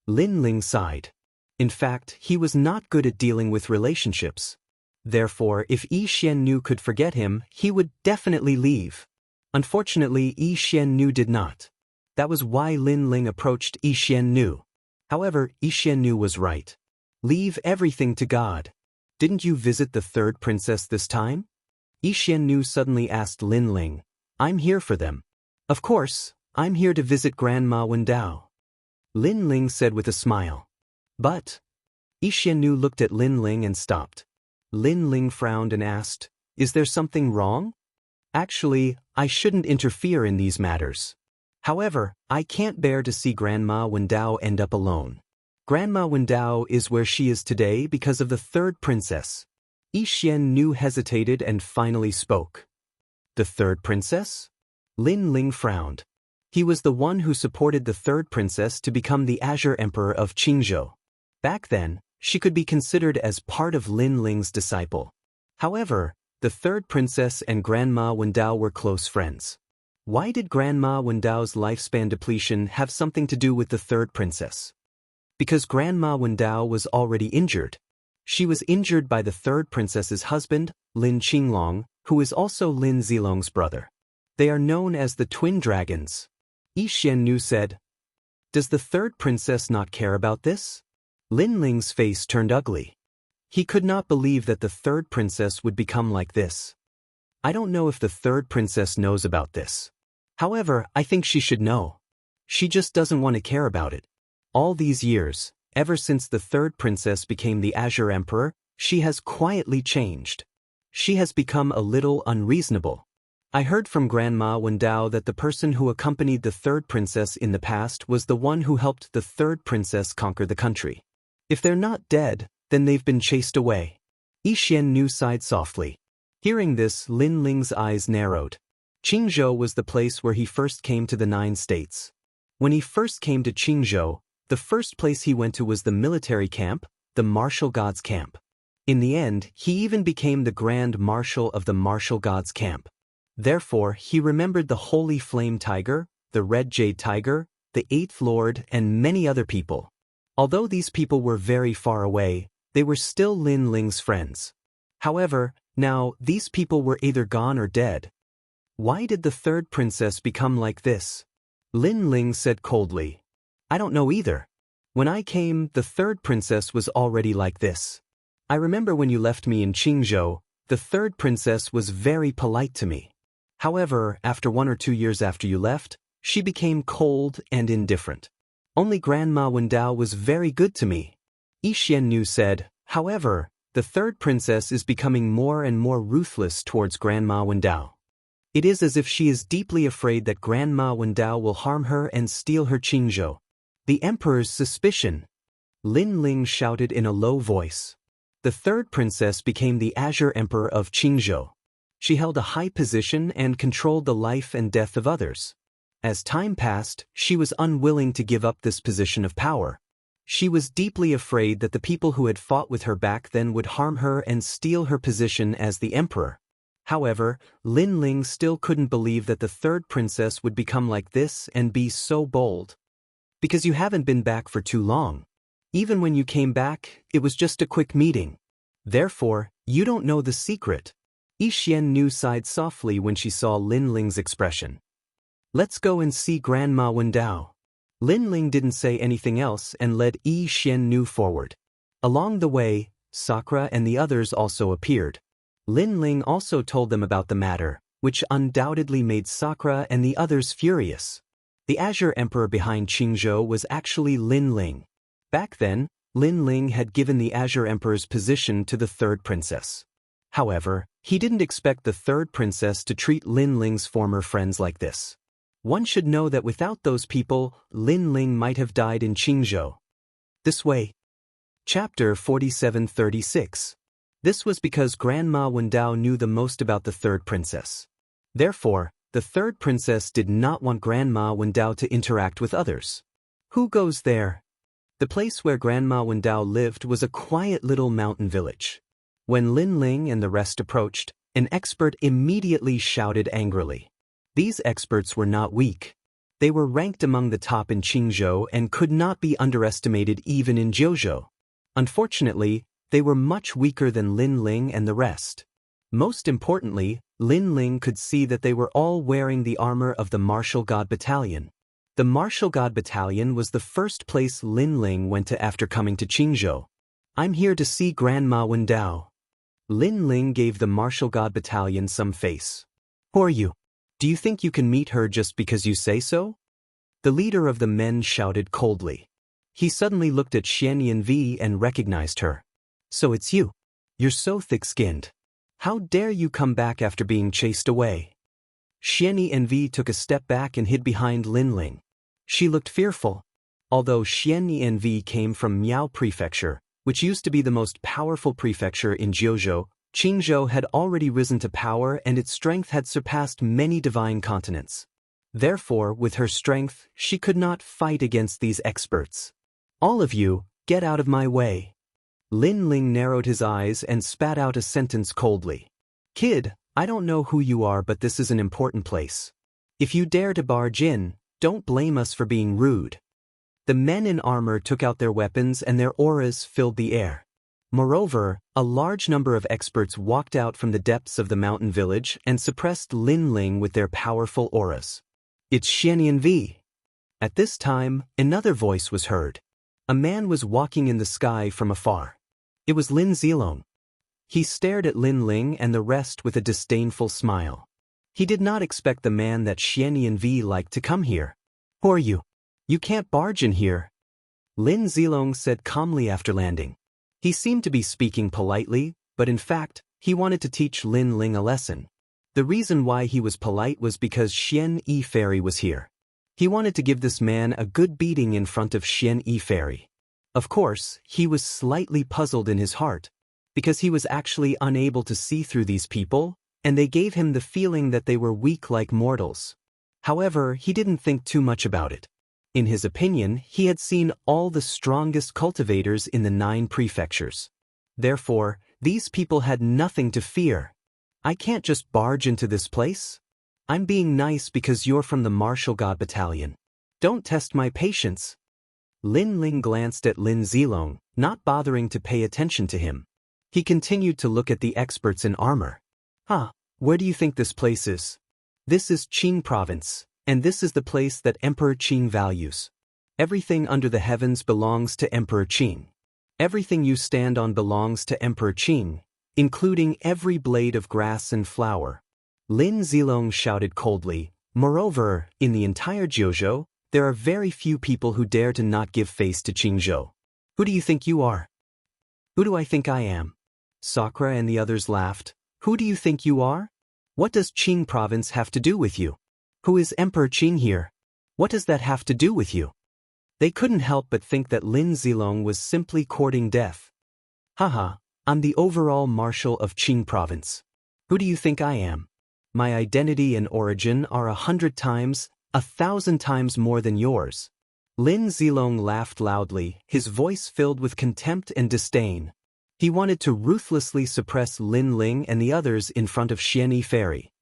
Linling sighed. In fact, he was not good at dealing with relationships. Therefore, if Yi Xiannu could forget him, he would definitely leave. Unfortunately, Yi Xiannu did not. That was why Lin Ling approached Yi Xiannu. However, Yi Xiannu was right. Leave everything to God. Didn't you visit the third princess this time? Yi Xiannu suddenly asked Lin Ling. I'm here for them. Of course, I'm here to visit Grandma Wendao. Lin Ling said with a smile. But Yi Xiannu looked at Lin Ling and stopped. Lin Ling frowned and asked, Is there something wrong? Actually, I shouldn't interfere in these matters. However, I can't bear to see Grandma Wendao end up alone. Grandma Wendao is where she is today because of the third princess. Yi Xiannu hesitated and finally spoke. The third princess? Lin Ling frowned. He was the one who supported the third princess to become the Azure Emperor of Qingzhou. Back then, she could be considered as part of Lin Ling's disciple. However, the third princess and Grandma Wendao were close friends. Why did Grandma Wendao's lifespan depletion have something to do with the third princess? Because Grandma Wendao was already injured. She was injured by the third princess's husband, Lin Qinglong, who is also Lin Zilong's brother. They are known as the twin dragons. Yi Xiannu said, Does the third princess not care about this? Lin Ling's face turned ugly. He could not believe that the third princess would become like this. I don't know if the third princess knows about this. However, I think she should know. She just doesn't want to care about it. All these years, ever since the third princess became the Azure Emperor, she has quietly changed. She has become a little unreasonable. I heard from Grandma Wendao that the person who accompanied the third princess in the past was the one who helped the third princess conquer the country. If they're not dead, then they've been chased away. Yi Xiannu sighed softly. Hearing this, Lin Ling's eyes narrowed. Qingzhou was the place where he first came to the 9 states. When he first came to Qingzhou, the first place he went to was the military camp, the martial gods camp. In the end, he even became the Grand Marshal of the martial gods camp. Therefore, he remembered the Holy Flame Tiger, the Red Jade Tiger, the Eighth Lord, and many other people. Although these people were very far away, they were still Lin Ling's friends. However, now, these people were either gone or dead. Why did the third princess become like this? Lin Ling said coldly. I don't know either. When I came, the third princess was already like this. I remember when you left me in Qingzhou, the third princess was very polite to me. However, after 1 or 2 years after you left, she became cold and indifferent. Only Grandma Wendao was very good to me. Yi Xiannu said, however, the third princess is becoming more and more ruthless towards Grandma Wendao. It is as if she is deeply afraid that Grandma Wendao will harm her and steal her Qingzhou. The Emperor's suspicion. Lin Ling shouted in a low voice. The third princess became the Azure Emperor of Qingzhou. She held a high position and controlled the life and death of others. As time passed, she was unwilling to give up this position of power. She was deeply afraid that the people who had fought with her back then would harm her and steal her position as the emperor. However, Lin Ling still couldn't believe that the third princess would become like this and be so bold. Because you haven't been back for too long. Even when you came back, it was just a quick meeting. Therefore, you don't know the secret. Yi Xiannu sighed softly when she saw Lin Ling's expression. Let's go and see Grandma Wendao. Lin Ling didn't say anything else and led Yi Xiannu forward. Along the way, Sakura and the others also appeared. Lin Ling also told them about the matter, which undoubtedly made Sakura and the others furious. The Azure Emperor behind Qingzhou was actually Lin Ling. Back then, Lin Ling had given the Azure Emperor's position to the third princess. However, he didn't expect the third princess to treat Lin Ling's former friends like this. One should know that without those people, Lin Ling might have died in Qingzhou. This way. Chapter 4736. This was because Grandma Wendao knew the most about the third princess. Therefore, the third princess did not want Grandma Wendao to interact with others. Who goes there? The place where Grandma Wendao lived was a quiet little mountain village. When Lin Ling and the rest approached, an expert immediately shouted angrily. These experts were not weak. They were ranked among the top in Qingzhou and could not be underestimated even in Jiuzhou. Unfortunately, They were much weaker than Lin Ling and the rest. Most importantly, Lin Ling could see that they were all wearing the armor of the Martial God Battalion. The Martial God Battalion was the first place Lin Ling went to after coming to Qingzhou. I'm here to see Grandma Wendao. Lin Ling gave the Martial God Battalion some face. Who are you? Do you think you can meet her just because you say so? The leader of the men shouted coldly. He suddenly looked at Xianxia and recognized her. So it's you. You're so thick-skinned. How dare you come back after being chased away? Xianxia took a step back and hid behind Lin Ling. She looked fearful. Although Xianxia came from Miao Prefecture, which used to be the most powerful prefecture in Jiuzhou, Qingzhou had already risen to power and its strength had surpassed many divine continents. Therefore, with her strength, she could not fight against these experts. All of you, get out of my way. Lin Ling narrowed his eyes and spat out a sentence coldly. Kid, I don't know who you are, but this is an important place. If you dare to barge in, don't blame us for being rude. The men in armor took out their weapons and their auras filled the air. Moreover, a large number of experts walked out from the depths of the mountain village and suppressed Lin Ling with their powerful auras. It's Xianxia. At this time, another voice was heard. A man was walking in the sky from afar. It was Lin Zilong. He stared at Lin Ling and the rest with a disdainful smile. He did not expect the man that Xianxia liked to come here. Who are you? You can't barge in here. Lin Zilong said calmly after landing. He seemed to be speaking politely, but in fact, he wanted to teach Lin Ling a lesson. The reason why he was polite was because Xianxia Fairy was here. He wanted to give this man a good beating in front of Xianxia Fairy. Of course, he was slightly puzzled in his heart, because he was actually unable to see through these people, and they gave him the feeling that they were weak like mortals. However, he didn't think too much about it. In his opinion, he had seen all the strongest cultivators in the 9 prefectures. Therefore, these people had nothing to fear. I can't just barge into this place. I'm being nice because you're from the Martial God Battalion. Don't test my patience. Lin Ling glanced at Lin Zilong, not bothering to pay attention to him. He continued to look at the experts in armor. Where do you think this place is? This is Qing Province, and this is the place that Emperor Qing values. Everything under the heavens belongs to Emperor Qing. Everything you stand on belongs to Emperor Qing, including every blade of grass and flower. Lin Zilong shouted coldly. Moreover, in the entire Jiuzhou, there are very few people who dare to not give face to Qingzhou. Who do you think you are? Who do I think I am? Sakura and the others laughed. Who do you think you are? What does Qing Province have to do with you? Who is Emperor Qing here? What does that have to do with you? They couldn't help but think that Lin Zilong was simply courting death. I'm the overall marshal of Qing Province. Who do you think I am? My identity and origin are 100 times, 1,000 times more than yours. Lin Zilong laughed loudly, his voice filled with contempt and disdain. He wanted to ruthlessly suppress Lin Ling and the others in front of Xianxia Fairy.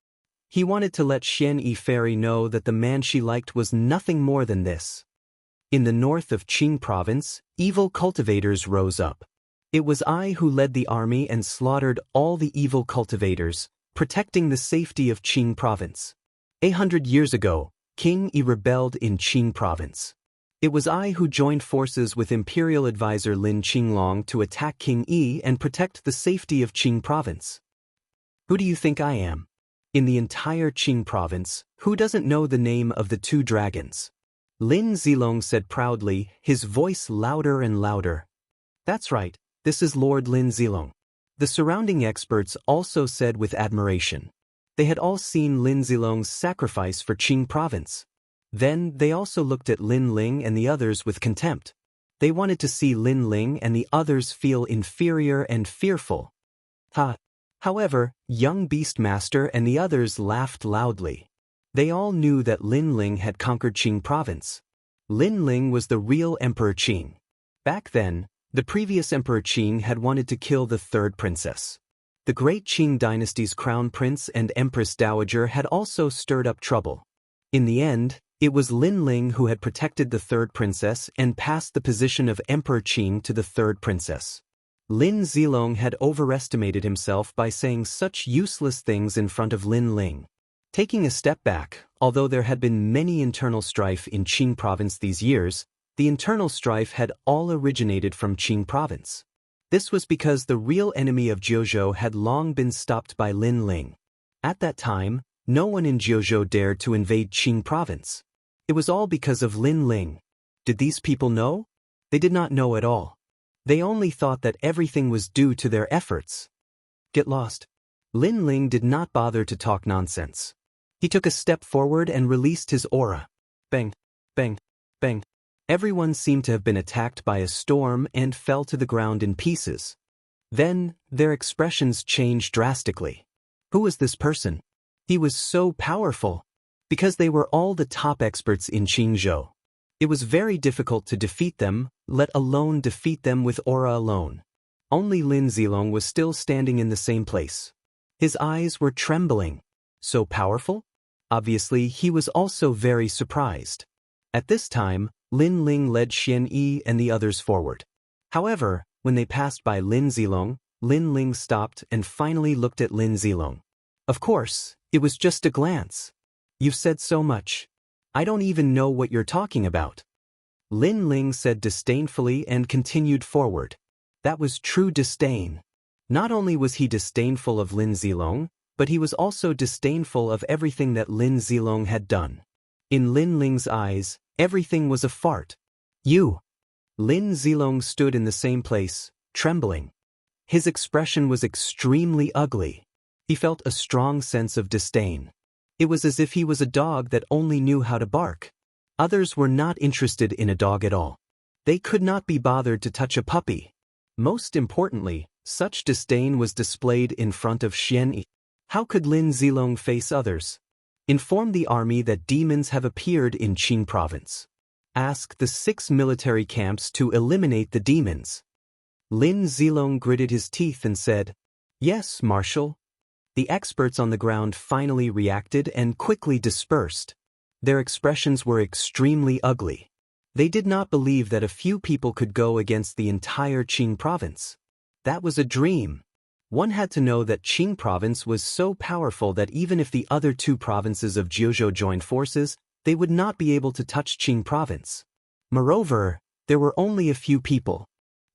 He wanted to let Xianxia Fairy know that the man she liked was nothing more than this. In the north of Qing Province, evil cultivators rose up. It was I who led the army and slaughtered all the evil cultivators, protecting the safety of Qing Province. 800 years ago, King Yi rebelled in Qing Province. It was I who joined forces with Imperial Advisor Lin Qinglong to attack King Yi and protect the safety of Qing Province. Who do you think I am? In the entire Qing Province, who doesn't know the name of the 2 dragons? Lin Zilong said proudly, his voice louder and louder. That's right, this is Lord Lin Zilong. The surrounding experts also said with admiration. They had all seen Lin Zilong's sacrifice for Qing Province. Then they also looked at Lin Ling and the others with contempt. They wanted to see Lin Ling and the others feel inferior and fearful. However, young Beastmaster and the others laughed loudly. They all knew that Lin Ling had conquered Qing Province. Lin Ling was the real Emperor Qing. Back then, the previous Emperor Qing had wanted to kill the 3rd princess. The great Qing dynasty's crown prince and Empress Dowager had also stirred up trouble. In the end, it was Lin Ling who had protected the 3rd princess and passed the position of Emperor Qing to the 3rd princess. Lin Zilong had overestimated himself by saying such useless things in front of Lin Ling. Taking a step back, although there had been many internal strife in Qing province these years, the internal strife had all originated from Qing province. This was because the real enemy of Jiuzhou had long been stopped by Lin Ling. At that time, no one in Jiuzhou dared to invade Qing province. It was all because of Lin Ling. Did these people know? They did not know at all. They only thought that everything was due to their efforts. Get lost. Lin Ling did not bother to talk nonsense. He took a step forward and released his aura. Bang, bang, bang. Everyone seemed to have been attacked by a storm and fell to the ground in pieces. Then, their expressions changed drastically. Who was this person? He was so powerful. Because they were all the top experts in Qingzhou. It was very difficult to defeat them, let alone defeat them with aura alone. Only Lin Zilong was still standing in the same place. His eyes were trembling. So powerful? Obviously, he was also very surprised. At this time, Lin Ling led Xianxia and the others forward. However, when they passed by Lin Zilong, Lin Ling stopped and finally looked at Lin Zilong. Of course, it was just a glance. You've said so much. I don't even know what you're talking about. Lin Ling said disdainfully and continued forward. That was true disdain. Not only was he disdainful of Lin Zilong, but he was also disdainful of everything that Lin Zilong had done. In Lin Ling's eyes, everything was a fart. You! Lin Zilong stood in the same place, trembling. His expression was extremely ugly. He felt a strong sense of disdain. It was as if he was a dog that only knew how to bark. Others were not interested in a dog at all. They could not be bothered to touch a puppy. Most importantly, such disdain was displayed in front of Xianxia. How could Lin Zilong face others? Inform the army that demons have appeared in Qing province. Ask the 6 military camps to eliminate the demons. Lin Zilong gritted his teeth and said, "Yes, Marshal." The experts on the ground finally reacted and quickly dispersed. Their expressions were extremely ugly. They did not believe that a few people could go against the entire Qing province. That was a dream. One had to know that Qing province was so powerful that even if the other 2 provinces of Jiuzhou joined forces, they would not be able to touch Qing province. Moreover, there were only a few people.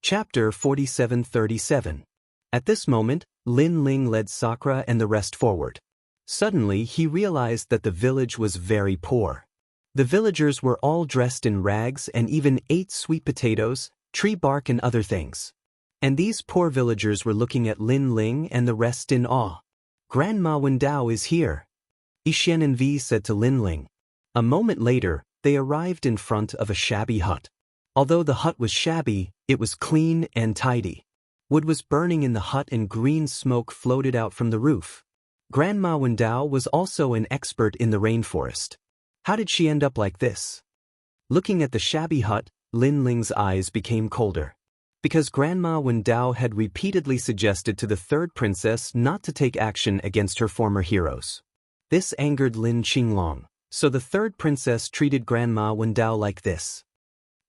Chapter 47:37. At this moment, Lin Ling led Sakura and the rest forward. Suddenly, he realized that the village was very poor. The villagers were all dressed in rags and even ate sweet potatoes, tree bark and other things. And these poor villagers were looking at Lin Ling and the rest in awe. "Grandma Wendao is here," Xianxia said to Lin Ling. A moment later, they arrived in front of a shabby hut. Although the hut was shabby, it was clean and tidy. Wood was burning in the hut and green smoke floated out from the roof. Grandma Wendao was also an expert in the rainforest. How did she end up like this? Looking at the shabby hut, Lin Ling's eyes became colder. Because Grandma Wendao had repeatedly suggested to the 3rd princess not to take action against her former heroes. This angered Lin Qinglong, so the 3rd princess treated Grandma Wendao like this.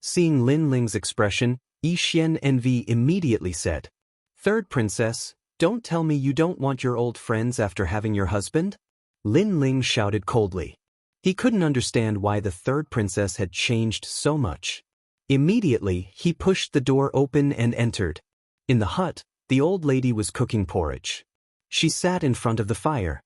Seeing Lin Ling's expression, Xianxia immediately said, "3rd princess, don't tell me you don't want your old friends after having your husband?" Lin Ling shouted coldly. He couldn't understand why the 3rd princess had changed so much. Immediately, he pushed the door open and entered. In the hut, the old lady was cooking porridge. She sat in front of the fire.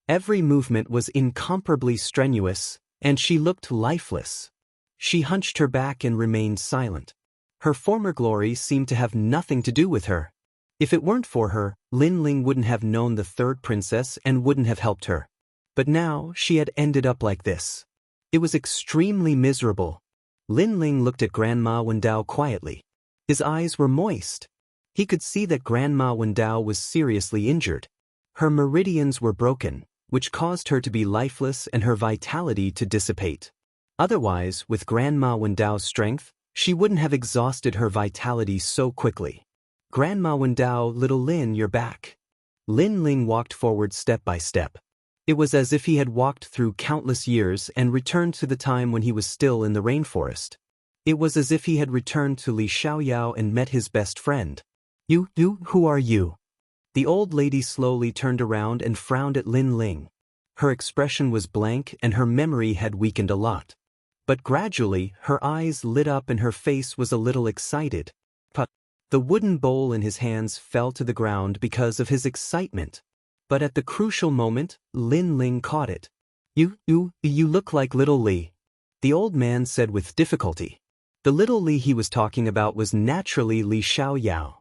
Every movement was incomparably strenuous, and she looked lifeless. She hunched her back and remained silent. Her former glory seemed to have nothing to do with her. If it weren't for her, Lin Ling wouldn't have known the 3rd princess and wouldn't have helped her. But now, she had ended up like this. It was extremely miserable. Lin Ling looked at Grandma Wendao quietly. His eyes were moist. He could see that Grandma Wendao was seriously injured. Her meridians were broken, which caused her to be lifeless and her vitality to dissipate. Otherwise, with Grandma Wendao's strength, she wouldn't have exhausted her vitality so quickly. "Grandma Wendao, little Lin, you're back." Lin Ling walked forward step by step. It was as if he had walked through countless years and returned to the time when he was still in the rainforest. It was as if he had returned to Li Xiaoyao and met his best friend. You, who are you? The old lady slowly turned around and frowned at Lin Ling. Her expression was blank and her memory had weakened a lot. But gradually, her eyes lit up and her face was a little excited. But the wooden bowl in his hands fell to the ground because of his excitement. But at the crucial moment, Lin Ling caught it. You look like little Li, the old man said with difficulty. The little Li he was talking about was naturally Li Xiaoyao.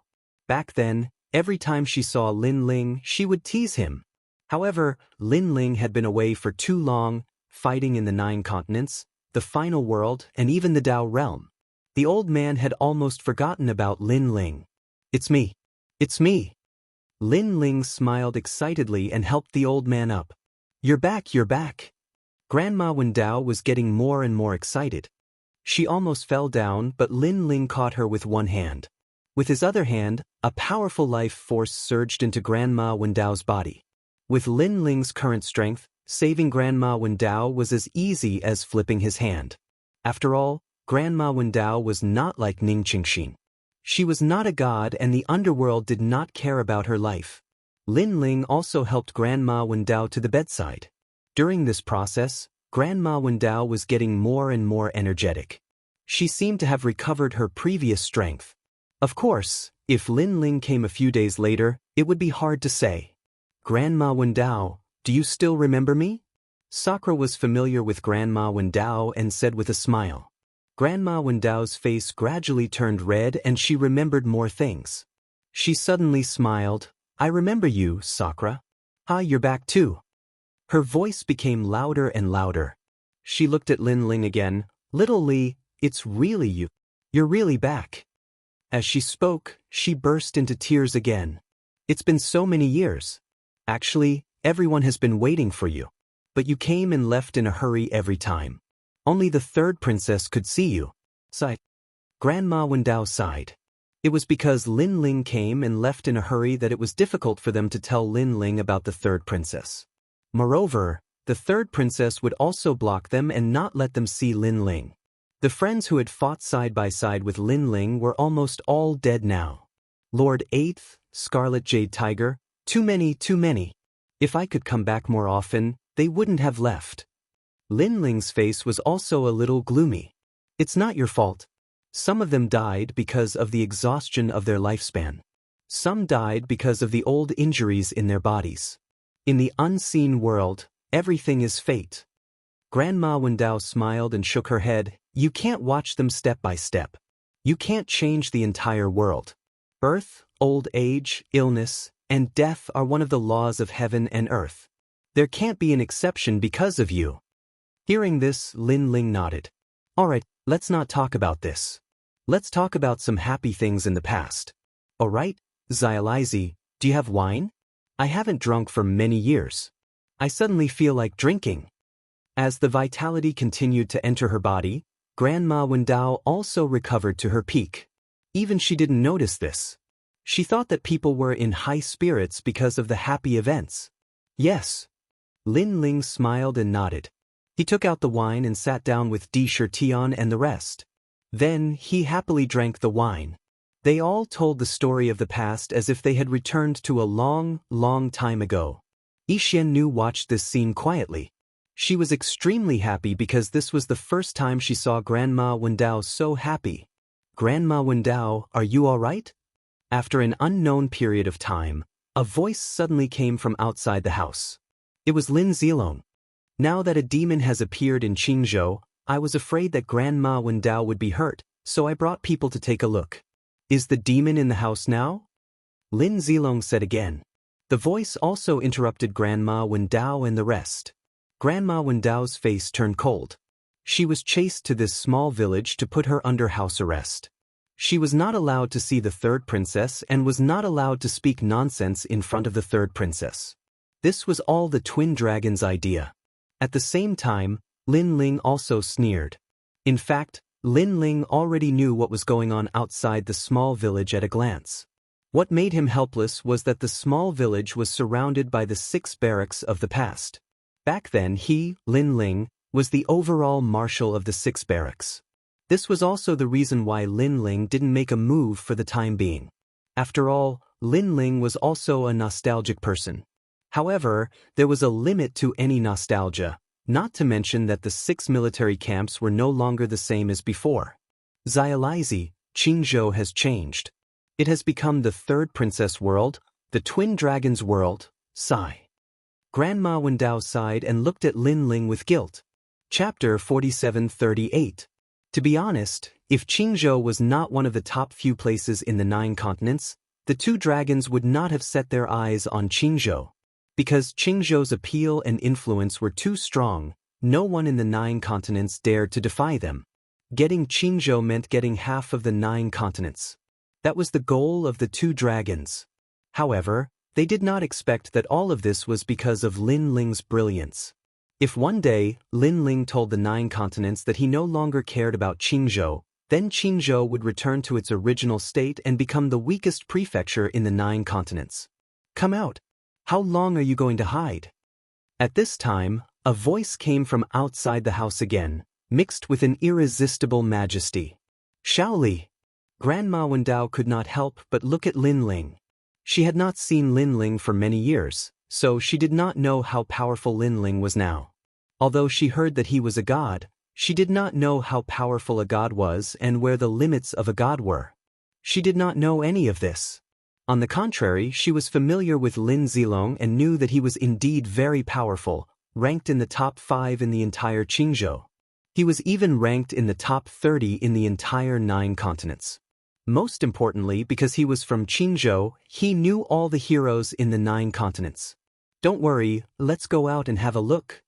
Back then, every time she saw Lin Ling, she would tease him. However, Lin Ling had been away for too long, fighting in the 9 continents, the final world, and even the Dao realm. The old man had almost forgotten about Lin Ling. It's me. It's me. Lin Ling smiled excitedly and helped the old man up. You're back, you're back. Grandma Wendao was getting more and more excited. She almost fell down, but Lin Ling caught her with one hand. With his other hand, a powerful life force surged into Grandma Wendao's body. With Lin Ling's current strength, saving Grandma Wendao was as easy as flipping his hand. After all, Grandma Wendao was not like Ning Qingxin. She was not a god and the underworld did not care about her life. Lin Ling also helped Grandma Wendao to the bedside. During this process, Grandma Wendao was getting more and more energetic. She seemed to have recovered her previous strength. Of course, if Lin Ling came a few days later, it would be hard to say. Grandma Wendao, do you still remember me? Sakura was familiar with Grandma Wendao and said with a smile. Grandma Wendao's face gradually turned red and she remembered more things. She suddenly smiled. I remember you, Sakura. Hi, you're back too. Her voice became louder and louder. She looked at Lin Ling again. Little Li, it's really you. You're really back. As she spoke, she burst into tears again. It's been so many years. Actually, everyone has been waiting for you. But you came and left in a hurry every time. Only the 3rd princess could see you. Sighed. Grandma Wendao sighed. It was because Lin Ling came and left in a hurry that it was difficult for them to tell Lin Ling about the 3rd princess. Moreover, the 3rd princess would also block them and not let them see Lin Ling. The friends who had fought side by side with Lin Ling were almost all dead now. Lord 8th, Scarlet Jade Tiger, too many. If I could come back more often, they wouldn't have left. Lin Ling's face was also a little gloomy. It's not your fault. Some of them died because of the exhaustion of their lifespan. Some died because of the old injuries in their bodies. In the unseen world, everything is fate. Grandma Wendao smiled and shook her head. You can't watch them step by step. You can't change the entire world. Birth, old age, illness, and death are one of the laws of heaven and earth. There can't be an exception because of you. Hearing this, Lin Ling nodded. All right, let's not talk about this. Let's talk about some happy things in the past. All right, Xializi, do you have wine? I haven't drunk for many years. I suddenly feel like drinking. As the vitality continued to enter her body, Grandma Wendao also recovered to her peak. Even she didn't notice this. She thought that people were in high spirits because of the happy events. Yes. Lin Ling smiled and nodded. He took out the wine and sat down with Di Shirtian and the rest. Then he happily drank the wine. They all told the story of the past as if they had returned to a long, long time ago. Yi Xiannu watched this scene quietly. She was extremely happy because this was the first time she saw Grandma Wendao so happy. Grandma Wendao, are you all right? After an unknown period of time, a voice suddenly came from outside the house. It was Lin Zilong. Now that a demon has appeared in Qingzhou, I was afraid that Grandma Wendao would be hurt, so I brought people to take a look. Is the demon in the house now? Lin Zilong said again. The voice also interrupted Grandma Wendao and the rest. Grandma Wendao's face turned cold. She was chased to this small village to put her under house arrest. She was not allowed to see the 3rd princess and was not allowed to speak nonsense in front of the 3rd princess. This was all the twin dragon's idea. At the same time, Lin Ling also sneered. In fact, Lin Ling already knew what was going on outside the small village at a glance. What made him helpless was that the small village was surrounded by the 6 barracks of the past. Back then he, Lin Ling, was the overall marshal of the 6 barracks. This was also the reason why Lin Ling didn't make a move for the time being. After all, Lin Ling was also a nostalgic person. However, there was a limit to any nostalgia, not to mention that the 6 military camps were no longer the same as before. Xializi, Qingzhou has changed. It has become the third princess world, the twin dragons world. Sigh. Grandma Wendao sighed and looked at Lin Ling with guilt. Chapter 4738. To be honest, if Qingzhou was not one of the top few places in the 9 continents, the 2 dragons would not have set their eyes on Qingzhou. Because Qingzhou's appeal and influence were too strong, no one in the 9 continents dared to defy them. Getting Qingzhou meant getting half of the 9 continents. That was the goal of the 2 dragons. However, they did not expect that all of this was because of Lin Ling's brilliance. If one day, Lin Ling told the 9 continents that he no longer cared about Qingzhou, then Qingzhou would return to its original state and become the weakest prefecture in the 9 continents. Come out. How long are you going to hide? At this time, a voice came from outside the house again, mixed with an irresistible majesty. Shaoli. Grandma Wendao could not help but look at Lin Ling. She had not seen Lin Ling for many years, so she did not know how powerful Lin Ling was now. Although she heard that he was a god, she did not know how powerful a god was and where the limits of a god were. She did not know any of this. On the contrary, she was familiar with Lin Zilong and knew that he was indeed very powerful, ranked in the top 5 in the entire Qingzhou. He was even ranked in the top 30 in the entire 9 continents. Most importantly, because he was from Qingzhou, he knew all the heroes in the 9 continents. Don't worry, let's go out and have a look.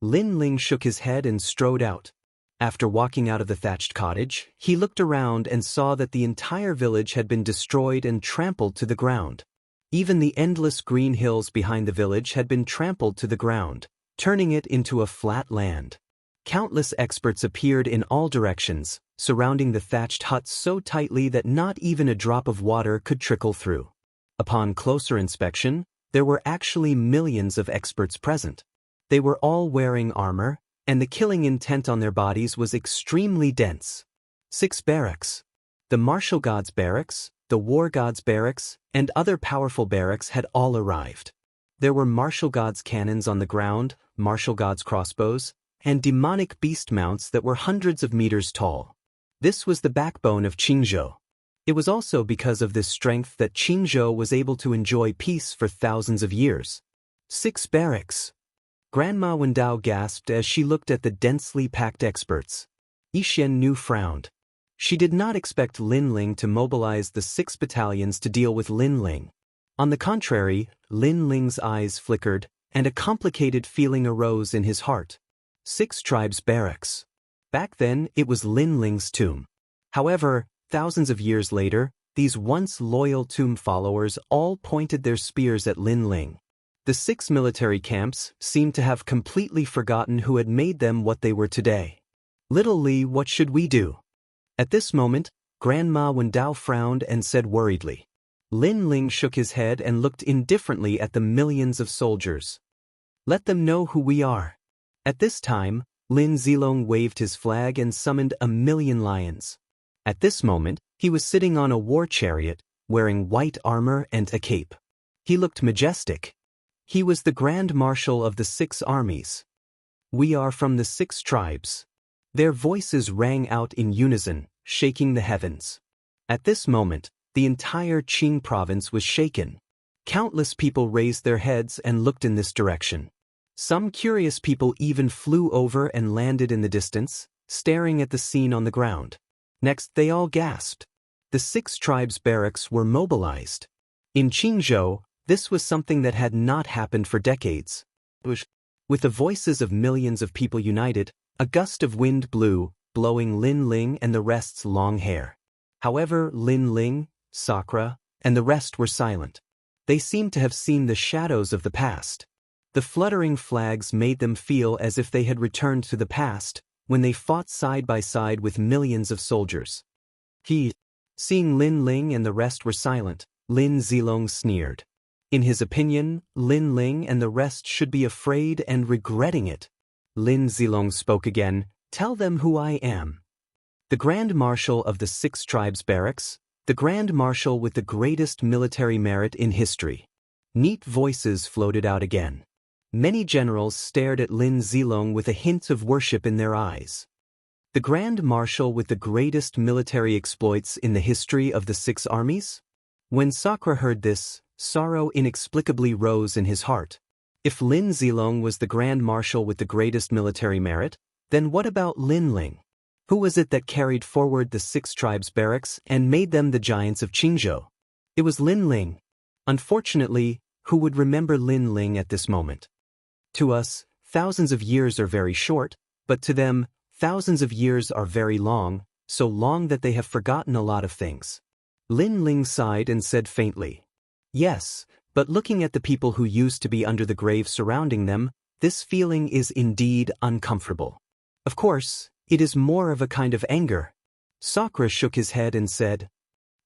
Lin Ling shook his head and strode out. After walking out of the thatched cottage, he looked around and saw that the entire village had been destroyed and trampled to the ground. Even the endless green hills behind the village had been trampled to the ground, turning it into a flat land. Countless experts appeared in all directions, surrounding the thatched huts so tightly that not even a drop of water could trickle through. Upon closer inspection, there were actually millions of experts present. They were all wearing armor, and the killing intent on their bodies was extremely dense. 6 barracks. The martial gods' barracks, the war gods' barracks, and other powerful barracks had all arrived. There were martial gods' cannons on the ground, martial gods' crossbows, and demonic beast mounts that were hundreds of meters tall. This was the backbone of Qingzhou. It was also because of this strength that Qingzhou was able to enjoy peace for thousands of years. 6 barracks. Grandma Wendao gasped as she looked at the densely packed experts. Yixian Nu frowned. She did not expect Lin Ling to mobilize the 6 battalions to deal with Lin Ling. On the contrary, Lin Ling's eyes flickered, and a complicated feeling arose in his heart. 6 tribes barracks. Back then, it was Lin Ling's tomb. However, thousands of years later, these once loyal tomb followers all pointed their spears at Lin Ling. The 6 military camps seemed to have completely forgotten who had made them what they were today. Little Li, what should we do? At this moment, Grandma Wendao frowned and said worriedly. Lin Ling shook his head and looked indifferently at the millions of soldiers. Let them know who we are. At this time, Lin Zilong waved his flag and summoned 1,000,000 lions. At this moment, he was sitting on a war chariot, wearing white armor and a cape. He looked majestic. He was the Grand Marshal of the 6 armies. We are from the 6 tribes. Their voices rang out in unison, shaking the heavens. At this moment, the entire Qing province was shaken. Countless people raised their heads and looked in this direction. Some curious people even flew over and landed in the distance, staring at the scene on the ground. Next, they all gasped. The 6 tribes' barracks were mobilized. In Qingzhou, this was something that had not happened for decades. With the voices of millions of people united, a gust of wind blew, blowing Lin Ling and the rest's long hair. However, Lin Ling, Sakura, and the rest were silent. They seemed to have seen the shadows of the past. The fluttering flags made them feel as if they had returned to the past, when they fought side by side with millions of soldiers. Seeing Lin Ling and the rest were silent, Lin Zilong sneered. In his opinion, Lin Ling and the rest should be afraid and regretting it. Lin Zilong spoke again, "Tell them who I am." The Grand Marshal of the 6 tribes barracks, The Grand Marshal with the greatest military merit in history. Neat voices floated out again. Many generals stared at Lin Zilong with a hint of worship in their eyes. The Grand Marshal with the greatest military exploits in the history of the 6 armies? When Sakura heard this, sorrow inexplicably rose in his heart. If Lin Zilong was the Grand Marshal with the greatest military merit, then what about Lin Ling? Who was it that carried forward the 6 tribes' barracks and made them the giants of Qingzhou? It was Lin Ling. Unfortunately, who would remember Lin Ling at this moment? To us, thousands of years are very short, but to them, thousands of years are very long, so long that they have forgotten a lot of things. Lin Ling sighed and said faintly, "Yes, but looking at the people who used to be under the grave surrounding them, this feeling is indeed uncomfortable. Of course, it is more of a kind of anger." Sakura shook his head and said,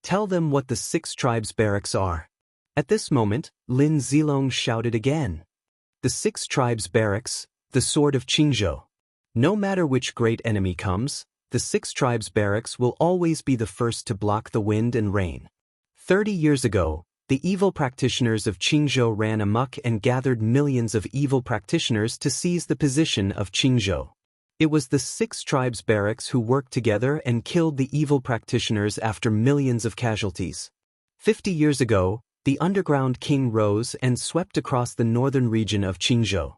"Tell them what the 6 tribes' barracks are." At this moment, Lin Zilong shouted again. The 6 tribes' barracks, the sword of Qingzhou. No matter which great enemy comes, the 6 tribes' barracks will always be the first to block the wind and rain. 30 years ago, the evil practitioners of Qingzhou ran amok and gathered millions of evil practitioners to seize the position of Qingzhou. It was the 6 tribes' barracks who worked together and killed the evil practitioners after millions of casualties. 50 years ago, the underground king rose and swept across the northern region of Qingzhou.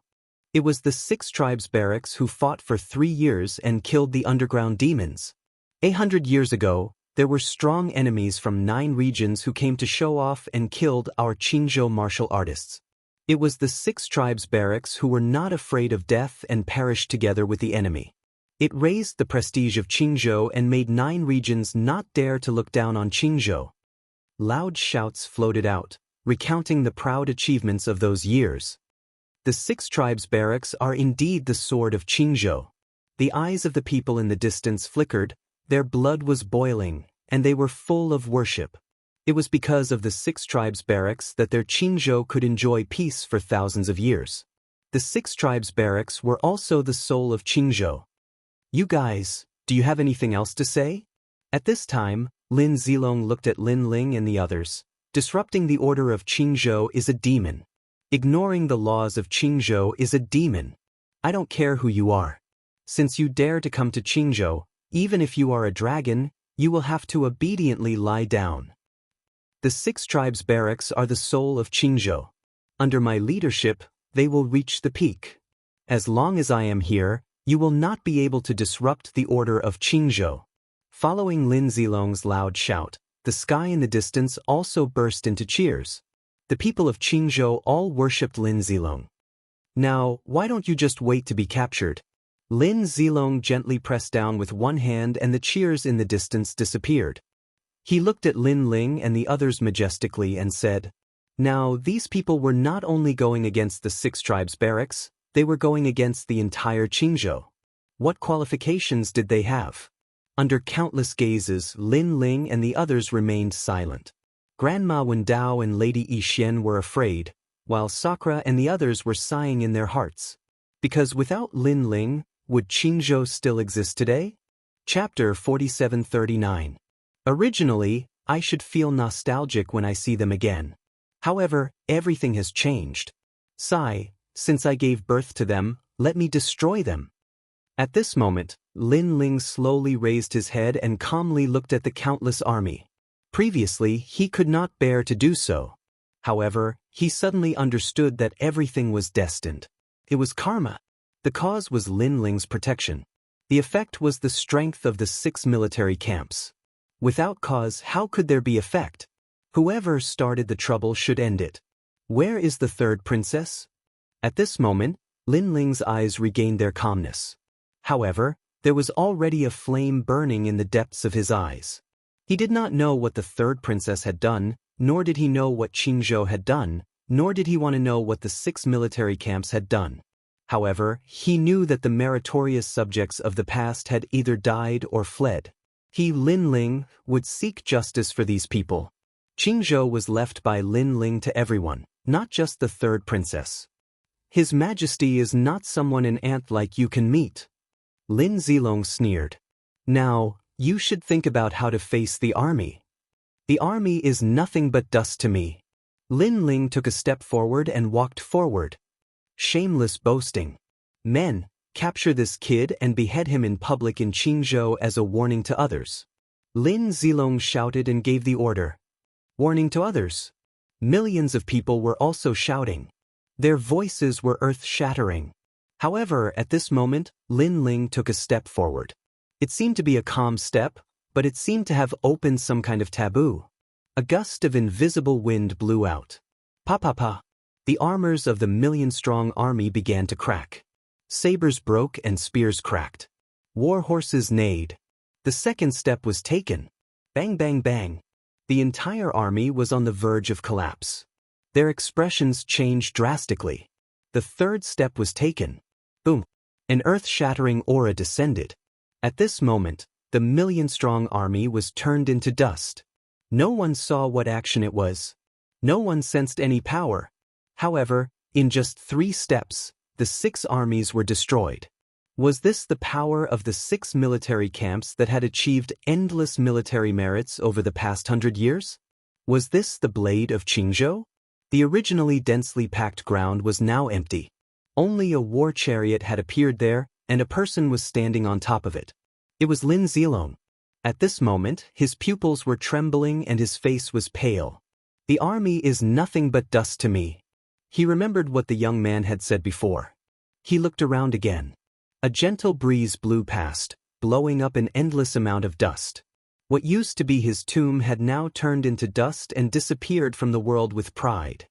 It was the 6 tribes' barracks who fought for 3 years and killed the underground demons. 800 years ago, there were strong enemies from 9 regions who came to show off and killed our Qingzhou martial artists. It was the 6 tribes' barracks who were not afraid of death and perished together with the enemy. It raised the prestige of Qingzhou and made 9 regions not dare to look down on Qingzhou. Loud shouts floated out, recounting the proud achievements of those years. The 6 tribes' barracks are indeed the sword of Qingzhou. The eyes of the people in the distance flickered, their blood was boiling, and they were full of worship. It was because of the 6 tribes' barracks that their Qingzhou could enjoy peace for thousands of years. The 6 tribes' barracks were also the soul of Qingzhou. "You guys, do you have anything else to say?" At this time, Lin Zilong looked at Lin Ling and the others. Disrupting the order of Qingzhou is a demon. Ignoring the laws of Qingzhou is a demon. I don't care who you are. Since you dare to come to Qingzhou, even if you are a dragon, you will have to obediently lie down. The 6 tribes' barracks are the soul of Qingzhou. Under my leadership, they will reach the peak. As long as I am here, you will not be able to disrupt the order of Qingzhou. Following Lin Zilong's loud shout, the sky in the distance also burst into cheers. The people of Qingzhou all worshipped Lin Zilong. "Now, why don't you just wait to be captured?" Lin Zilong gently pressed down with one hand and the cheers in the distance disappeared. He looked at Lin Ling and the others majestically and said, "Now, these people were not only going against the 6 tribes' barracks, they were going against the entire Qingzhou. What qualifications did they have?" Under countless gazes, Lin Ling and the others remained silent. Grandma Wendao and Lady Yixian were afraid, while Sakura and the others were sighing in their hearts. Because without Lin Ling, would Qingzhou still exist today? Chapter 4739. Originally, I should feel nostalgic when I see them again. However, everything has changed. Sigh, since I gave birth to them, let me destroy them. At this moment, Lin Ling slowly raised his head and calmly looked at the countless army. Previously, he could not bear to do so. However, he suddenly understood that everything was destined. It was karma. The cause was Lin Ling's protection. The effect was the strength of the 6 military camps. Without cause, how could there be effect? Whoever started the trouble should end it. Where is the 3rd princess? At this moment, Lin Ling's eyes regained their calmness. However, there was already a flame burning in the depths of his eyes. He did not know what the 3rd princess had done, nor did he know what Qingzhou had done, nor did he want to know what the 6 military camps had done. However, he knew that the meritorious subjects of the past had either died or fled. He, Lin Ling, would seek justice for these people. Qingzhou was left by Lin Ling to everyone, not just the 3rd princess. His Majesty is not someone an ant like you can meet. Lin Zilong sneered. Now, you should think about how to face the army. The army is nothing but dust to me. Lin Ling took a step forward and walked forward. Shameless boasting. Men, capture this kid and behead him in public in Qingzhou as a warning to others. Lin Zilong shouted and gave the order. Warning to others. Millions of people were also shouting. Their voices were earth-shattering. However, at this moment, Lin Ling took a step forward. It seemed to be a calm step, but it seemed to have opened some kind of taboo. A gust of invisible wind blew out. Pa-pa-pa. The armors of the million-strong army began to crack. Sabers broke and spears cracked. War horses neighed. The second step was taken. Bang bang bang. The entire army was on the verge of collapse. Their expressions changed drastically. The third step was taken. Boom. An earth-shattering aura descended. At this moment, the million-strong army was turned into dust. No one saw what action it was. No one sensed any power. However, in just 3 steps, the 6 armies were destroyed. Was this the power of the 6 military camps that had achieved endless military merits over the past 100 years? Was this the blade of Qingzhou? The originally densely packed ground was now empty. Only a war chariot had appeared there, and a person was standing on top of it. It was Lin Zilong. At this moment, his pupils were trembling and his face was pale. The army is nothing but dust to me. He remembered what the young man had said before. He looked around again. A gentle breeze blew past, blowing up an endless amount of dust. What used to be his tomb had now turned into dust and disappeared from the world with pride.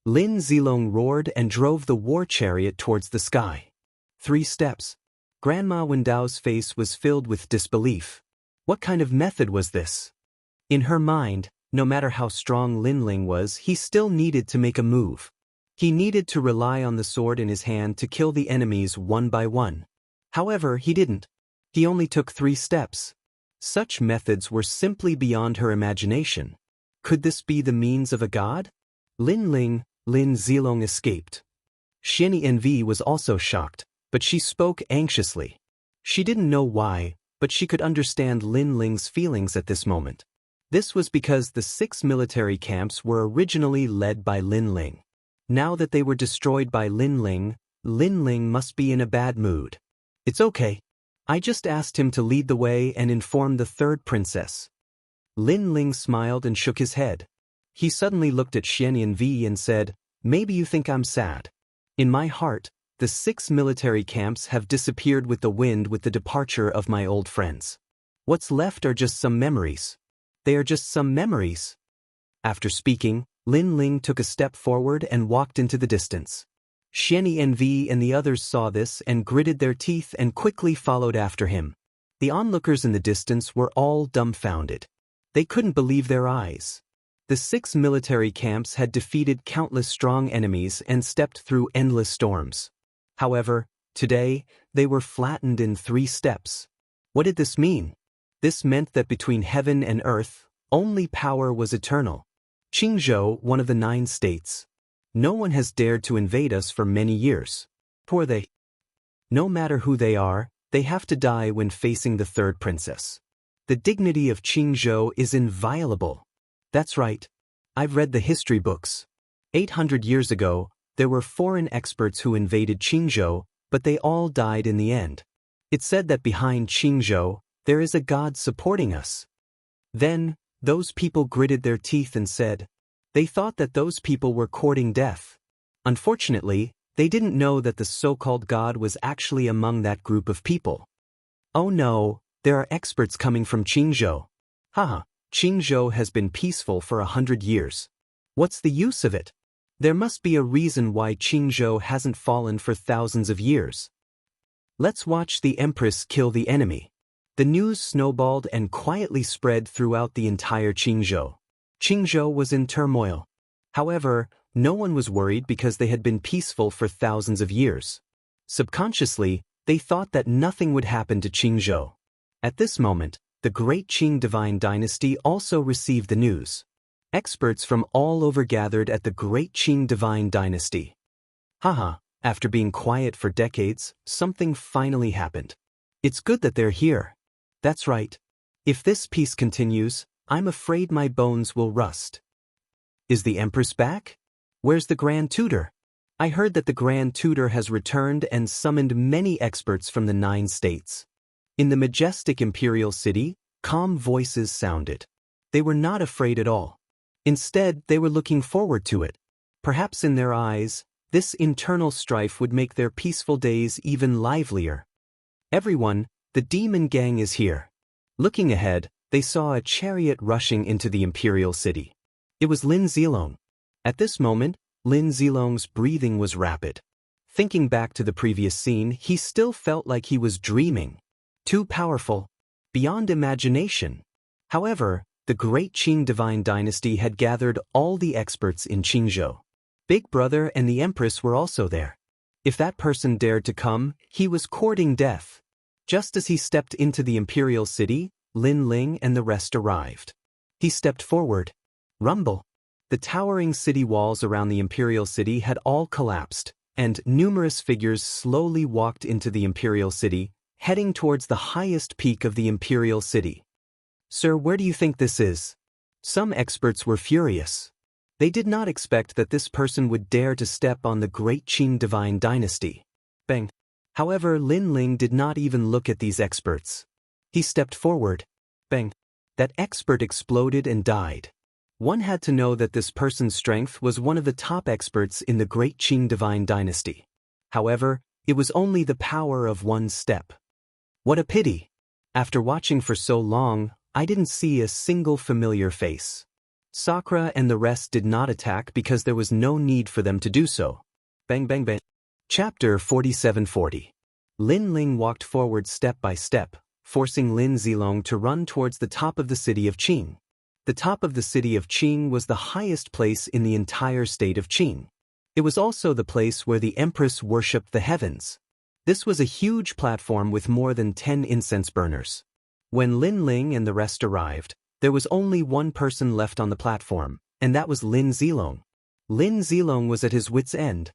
Lin Zilong roared and drove the war chariot towards the sky. 3 steps. Grandma Wendao's face was filled with disbelief. What kind of method was this? In her mind, no matter how strong Lin Ling was, he still needed to make a move. He needed to rely on the sword in his hand to kill the enemies one by one. However, he didn't. He only took 3 steps. Such methods were simply beyond her imagination. Could this be the means of a god? Lin Zilong escaped. Xianxia was also shocked, but she spoke anxiously. She didn't know why, but she could understand Lin Ling's feelings at this moment. This was because the 6 military camps were originally led by Lin Ling. Now that they were destroyed by Lin Ling must be in a bad mood. It's okay. I just asked him to lead the way and inform the 3rd princess. Lin Ling smiled and shook his head. He suddenly looked at Xianxia and said, "Maybe you think I'm sad. In my heart, the 6 military camps have disappeared with the wind with the departure of my old friends. What's left are just some memories. They are just some memories." After speaking, Lin Ling took a step forward and walked into the distance. Xianxia and the others saw this and gritted their teeth and quickly followed after him. The onlookers in the distance were all dumbfounded. They couldn't believe their eyes. The 6 military camps had defeated countless strong enemies and stepped through endless storms. However, today, they were flattened in 3 steps. What did this mean? This meant that between heaven and earth, only power was eternal. Qingzhou, one of the 9 states. No one has dared to invade us for many years. For they. No matter who they are, they have to die when facing the 3rd princess. The dignity of Qingzhou is inviolable. That's right. I've read the history books. 800 years ago, there were foreign experts who invaded Qingzhou, but they all died in the end. It's said that behind Qingzhou, there is a god supporting us. Then, those people gritted their teeth and said, they thought that those people were courting death. Unfortunately, they didn't know that the so-called god was actually among that group of people. Oh no, there are experts coming from Qingzhou. Haha, Qingzhou has been peaceful for 100 years. What's the use of it? There must be a reason why Qingzhou hasn't fallen for thousands of years. Let's watch the Empress kill the enemy. The news snowballed and quietly spread throughout the entire Qingzhou. Qingzhou was in turmoil. However, no one was worried because they had been peaceful for thousands of years. Subconsciously, they thought that nothing would happen to Qingzhou. At this moment, the great Qing divine dynasty also received the news. Experts from all over gathered at the great Qing divine dynasty. Haha, after being quiet for decades, something finally happened. It's good that they're here. That's right. If this peace continues, I'm afraid my bones will rust. Is the Empress back? Where's the Grand Tutor? I heard that the Grand Tutor has returned and summoned many experts from the 9 states. In the majestic imperial city, calm voices sounded. They were not afraid at all. Instead, they were looking forward to it. Perhaps in their eyes, this internal strife would make their peaceful days even livelier. Everyone, the demon gang is here. Looking ahead, they saw a chariot rushing into the imperial city. It was Lin Zilong. At this moment, Lin Zilong's breathing was rapid. Thinking back to the previous scene, he still felt like he was dreaming. Too powerful, beyond imagination. However, the great Qing divine dynasty had gathered all the experts in Qingzhou. Big Brother and the Empress were also there. If that person dared to come, he was courting death. Just as he stepped into the imperial city, Lin Ling and the rest arrived. He stepped forward. Rumble. The towering city walls around the imperial city had all collapsed, and numerous figures slowly walked into the imperial city, heading towards the highest peak of the imperial city. Sir, where do you think this is? Some experts were furious. They did not expect that this person would dare to step on the great Qing divine dynasty. Bang. However, Lin Ling did not even look at these experts. He stepped forward. Bang. That expert exploded and died. One had to know that this person's strength was one of the top experts in the great Qing divine dynasty. However, it was only the power of one step. What a pity. After watching for so long, I didn't see a single familiar face. Sakura and the rest did not attack because there was no need for them to do so. Bang bang bang. Chapter 4740. Lin Ling walked forward step by step, forcing Lin Zilong to run towards the top of the city of Qing. The top of the city of Qing was the highest place in the entire state of Qing. It was also the place where the Empress worshipped the heavens. This was a huge platform with more than 10 incense burners. When Lin Ling and the rest arrived, there was only one person left on the platform, and that was Lin Zilong. Lin Zilong was at his wits' end.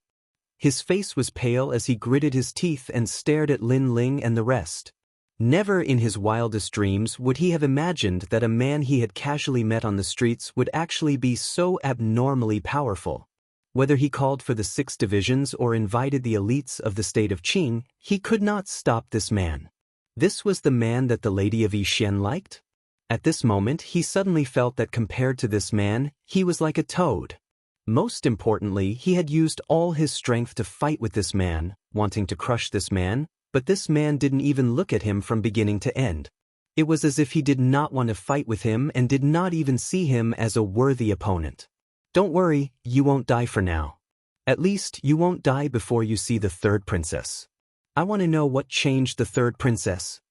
His face was pale as he gritted his teeth and stared at Lin Ling and the rest. Never in his wildest dreams would he have imagined that a man he had casually met on the streets would actually be so abnormally powerful. Whether he called for the 6 divisions or invited the elites of the state of Qing, he could not stop this man. This was the man that the Lady of Yixian liked? At this moment, he suddenly felt that compared to this man, he was like a toad. Most importantly, he had used all his strength to fight with this man, wanting to crush this man, but this man didn't even look at him from beginning to end. It was as if he did not want to fight with him and did not even see him as a worthy opponent. Don't worry, you won't die for now. At least, you won't die before you see the 3rd princess. I want to know what changed the 3rd princess.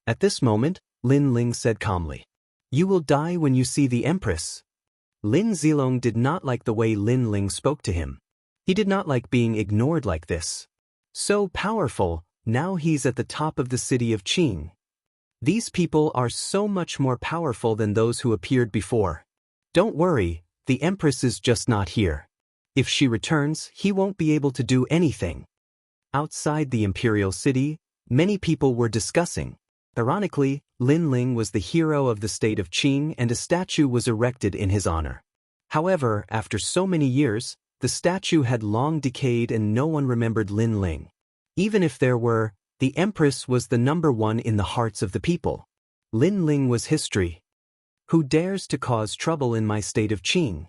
At this moment, Lin Ling said calmly. You will die when you see the Empress. Lin Zilong did not like the way Lin Ling spoke to him. He did not like being ignored like this. So powerful, now he's at the top of the city of Qing. These people are so much more powerful than those who appeared before. Don't worry, the Empress is just not here. If she returns, he won't be able to do anything. Outside the imperial city, many people were discussing. Ironically, Lin Ling was the hero of the state of Qing and a statue was erected in his honor. However, after so many years, the statue had long decayed and no one remembered Lin Ling. Even if there were, the Empress was the number 1 in the hearts of the people. Lin Ling was history. Who dares to cause trouble in my state of Qing?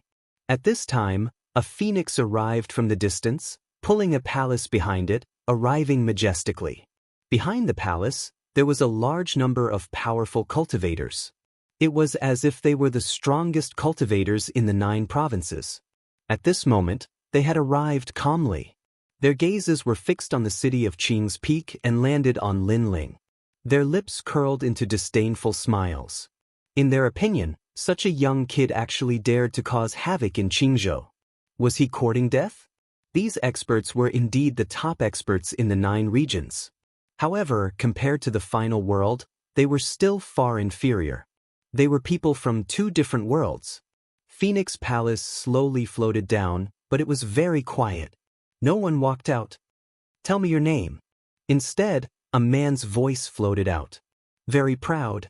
At this time, a phoenix arrived from the distance, pulling a palace behind it, arriving majestically. Behind the palace, there was a large number of powerful cultivators. It was as if they were the strongest cultivators in the 9 provinces. At this moment, they had arrived calmly. Their gazes were fixed on the city of Qing's peak and landed on Lin Ling. Their lips curled into disdainful smiles. In their opinion, such a young kid actually dared to cause havoc in Qingzhou. Was he courting death? These experts were indeed the top experts in the 9 regions. However, compared to the final world, they were still far inferior. They were people from 2 different worlds. Phoenix Palace slowly floated down, but it was very quiet. No one walked out. Tell me your name. Instead, a man's voice floated out. Very proud.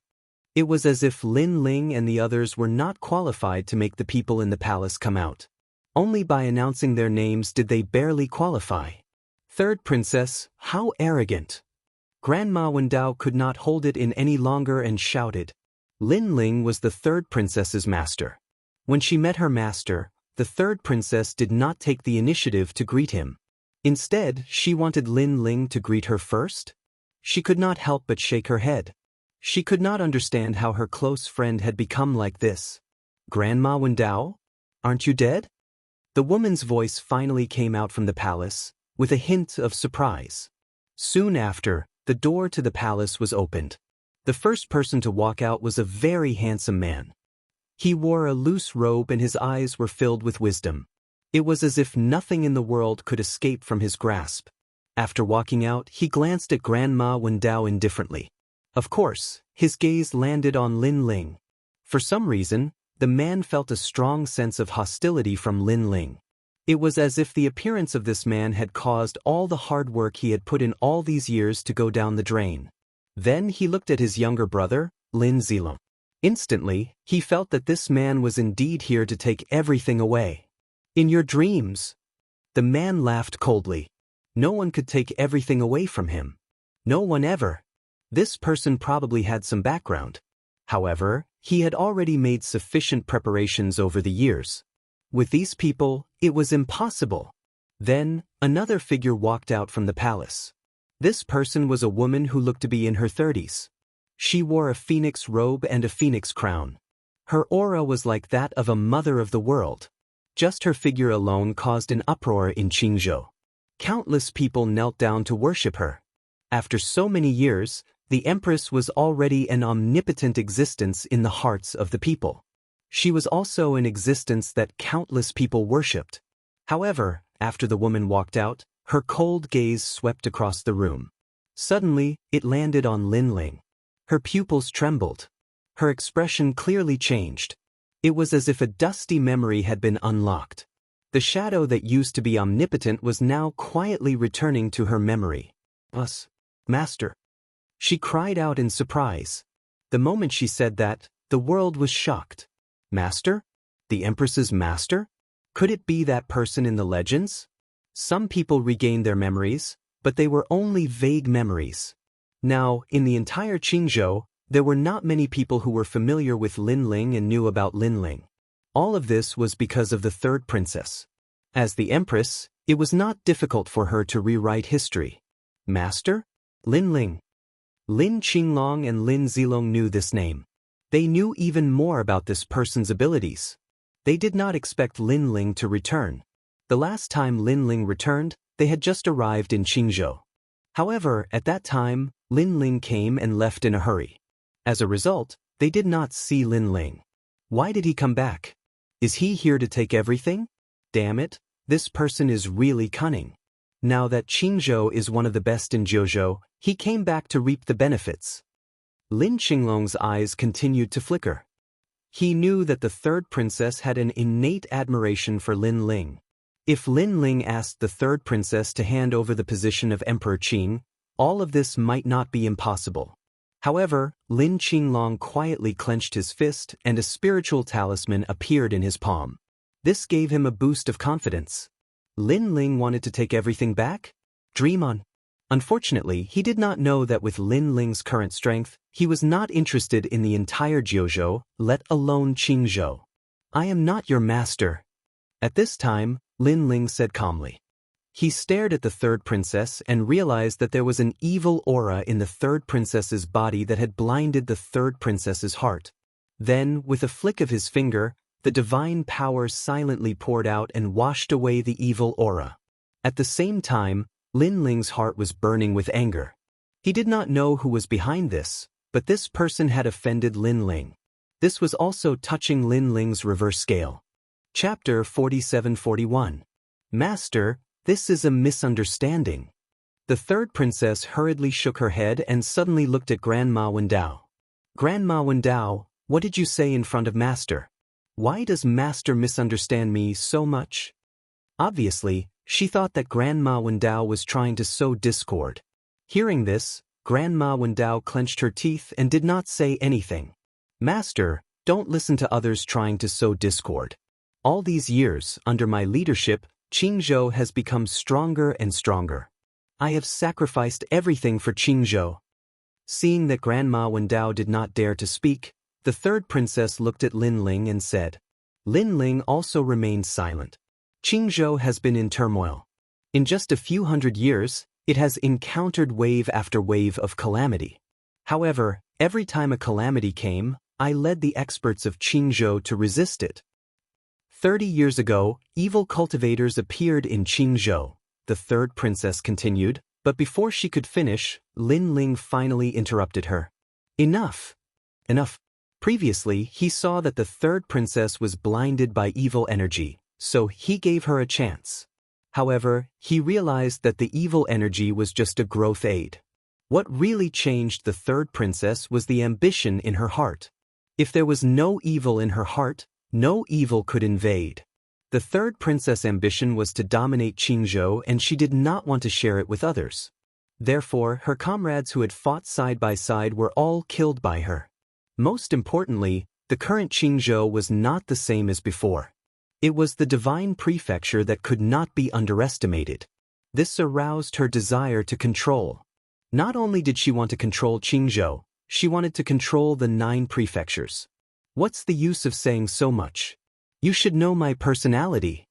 It was as if Lin Ling and the others were not qualified to make the people in the palace come out. Only by announcing their names did they barely qualify. Third princess, how arrogant! Grandma Wendao could not hold it in any longer and shouted. Lin Ling was the third princess's master. When she met her master, the third princess did not take the initiative to greet him. Instead, she wanted Lin Ling to greet her first? She could not help but shake her head. She could not understand how her close friend had become like this. Grandma Wendao? Aren't you dead? The woman's voice finally came out from the palace, with a hint of surprise. Soon after, the door to the palace was opened. The first person to walk out was a very handsome man. He wore a loose robe and his eyes were filled with wisdom. It was as if nothing in the world could escape from his grasp. After walking out, he glanced at Grandma Wendao indifferently. Of course, his gaze landed on Lin Ling. For some reason, the man felt a strong sense of hostility from Lin Ling. It was as if the appearance of this man had caused all the hard work he had put in all these years to go down the drain. Then he looked at his younger brother, Lin Zilong. Instantly, he felt that this man was indeed here to take everything away. In your dreams? The man laughed coldly. No one could take everything away from him. No one ever. This person probably had some background. However, he had already made sufficient preparations over the years. With these people, it was impossible. Then, another figure walked out from the palace. This person was a woman who looked to be in her 30s. She wore a phoenix robe and a phoenix crown. Her aura was like that of a mother of the world. Just her figure alone caused an uproar in Qingzhou. Countless people knelt down to worship her. After so many years, the Empress was already an omnipotent existence in the hearts of the people. She was also an existence that countless people worshipped. However, after the woman walked out, her cold gaze swept across the room. Suddenly, it landed on Lin Ling. Her pupils trembled. Her expression clearly changed. It was as if a dusty memory had been unlocked. The shadow that used to be omnipotent was now quietly returning to her memory. Us, Master. She cried out in surprise. The moment she said that, the world was shocked. Master? The Empress's master? Could it be that person in the legends? Some people regained their memories, but they were only vague memories. Now, in the entire Qingzhou, there were not many people who were familiar with Lin Ling and knew about Lin Ling. All of this was because of the third princess. As the Empress, it was not difficult for her to rewrite history. Master? Lin Ling. Lin Qinglong and Lin Zilong knew this name. They knew even more about this person's abilities. They did not expect Lin Ling to return. The last time Lin Ling returned, they had just arrived in Qingzhou. However, at that time, Lin Ling came and left in a hurry. As a result, they did not see Lin Ling. Why did he come back? Is he here to take everything? Damn it, this person is really cunning. Now that Qingzhou is one of the best in Jiuzhou, he came back to reap the benefits. Lin Qinglong's eyes continued to flicker. He knew that the third princess had an innate admiration for Lin Ling. If Lin Ling asked the third princess to hand over the position of Emperor Qing, all of this might not be impossible. However, Lin Qinglong quietly clenched his fist and a spiritual talisman appeared in his palm. This gave him a boost of confidence. Lin Ling wanted to take everything back? Dream on. Unfortunately, he did not know that with Lin Ling's current strength, he was not interested in the entire Jiuzhou, let alone Qingzhou. I am not your master. At this time, Lin Ling said calmly. He stared at the third princess and realized that there was an evil aura in the third princess's body that had blinded the third princess's heart. Then, with a flick of his finger, the divine power silently poured out and washed away the evil aura. At the same time, Lin Ling's heart was burning with anger. He did not know who was behind this, but this person had offended Lin Ling. This was also touching Lin Ling's reverse scale. Chapter 47-41. Master, this is a misunderstanding. The third princess hurriedly shook her head and suddenly looked at Grandma Wendao. Grandma Wendao, what did you say in front of Master? Why does Master misunderstand me so much? Obviously, she thought that Grandma Wendao was trying to sow discord. Hearing this, Grandma Wendao clenched her teeth and did not say anything. Master, don't listen to others trying to sow discord. All these years, under my leadership, Qingzhou has become stronger and stronger. I have sacrificed everything for Qingzhou. Seeing that Grandma Wendao did not dare to speak, the third princess looked at Lin Ling and said. Lin Ling also remained silent. Qingzhou has been in turmoil. In just a few hundred years, it has encountered wave after wave of calamity. However, every time a calamity came, I led the experts of Qingzhou to resist it. 30 years ago, evil cultivators appeared in Qingzhou, the third princess continued, but before she could finish, Lin Ling finally interrupted her. Enough! Enough! Previously, he saw that the third princess was blinded by evil energy, so he gave her a chance. However, he realized that the evil energy was just a growth aid. What really changed the third princess was the ambition in her heart. If there was no evil in her heart, no evil could invade. The third princess' ambition was to dominate Qingzhou, and she did not want to share it with others. Therefore, her comrades who had fought side by side were all killed by her. Most importantly, the current Qingzhou was not the same as before. It was the divine prefecture that could not be underestimated. This aroused her desire to control. Not only did she want to control Qingzhou, she wanted to control the 9 prefectures. What's the use of saying so much? You should know my personality.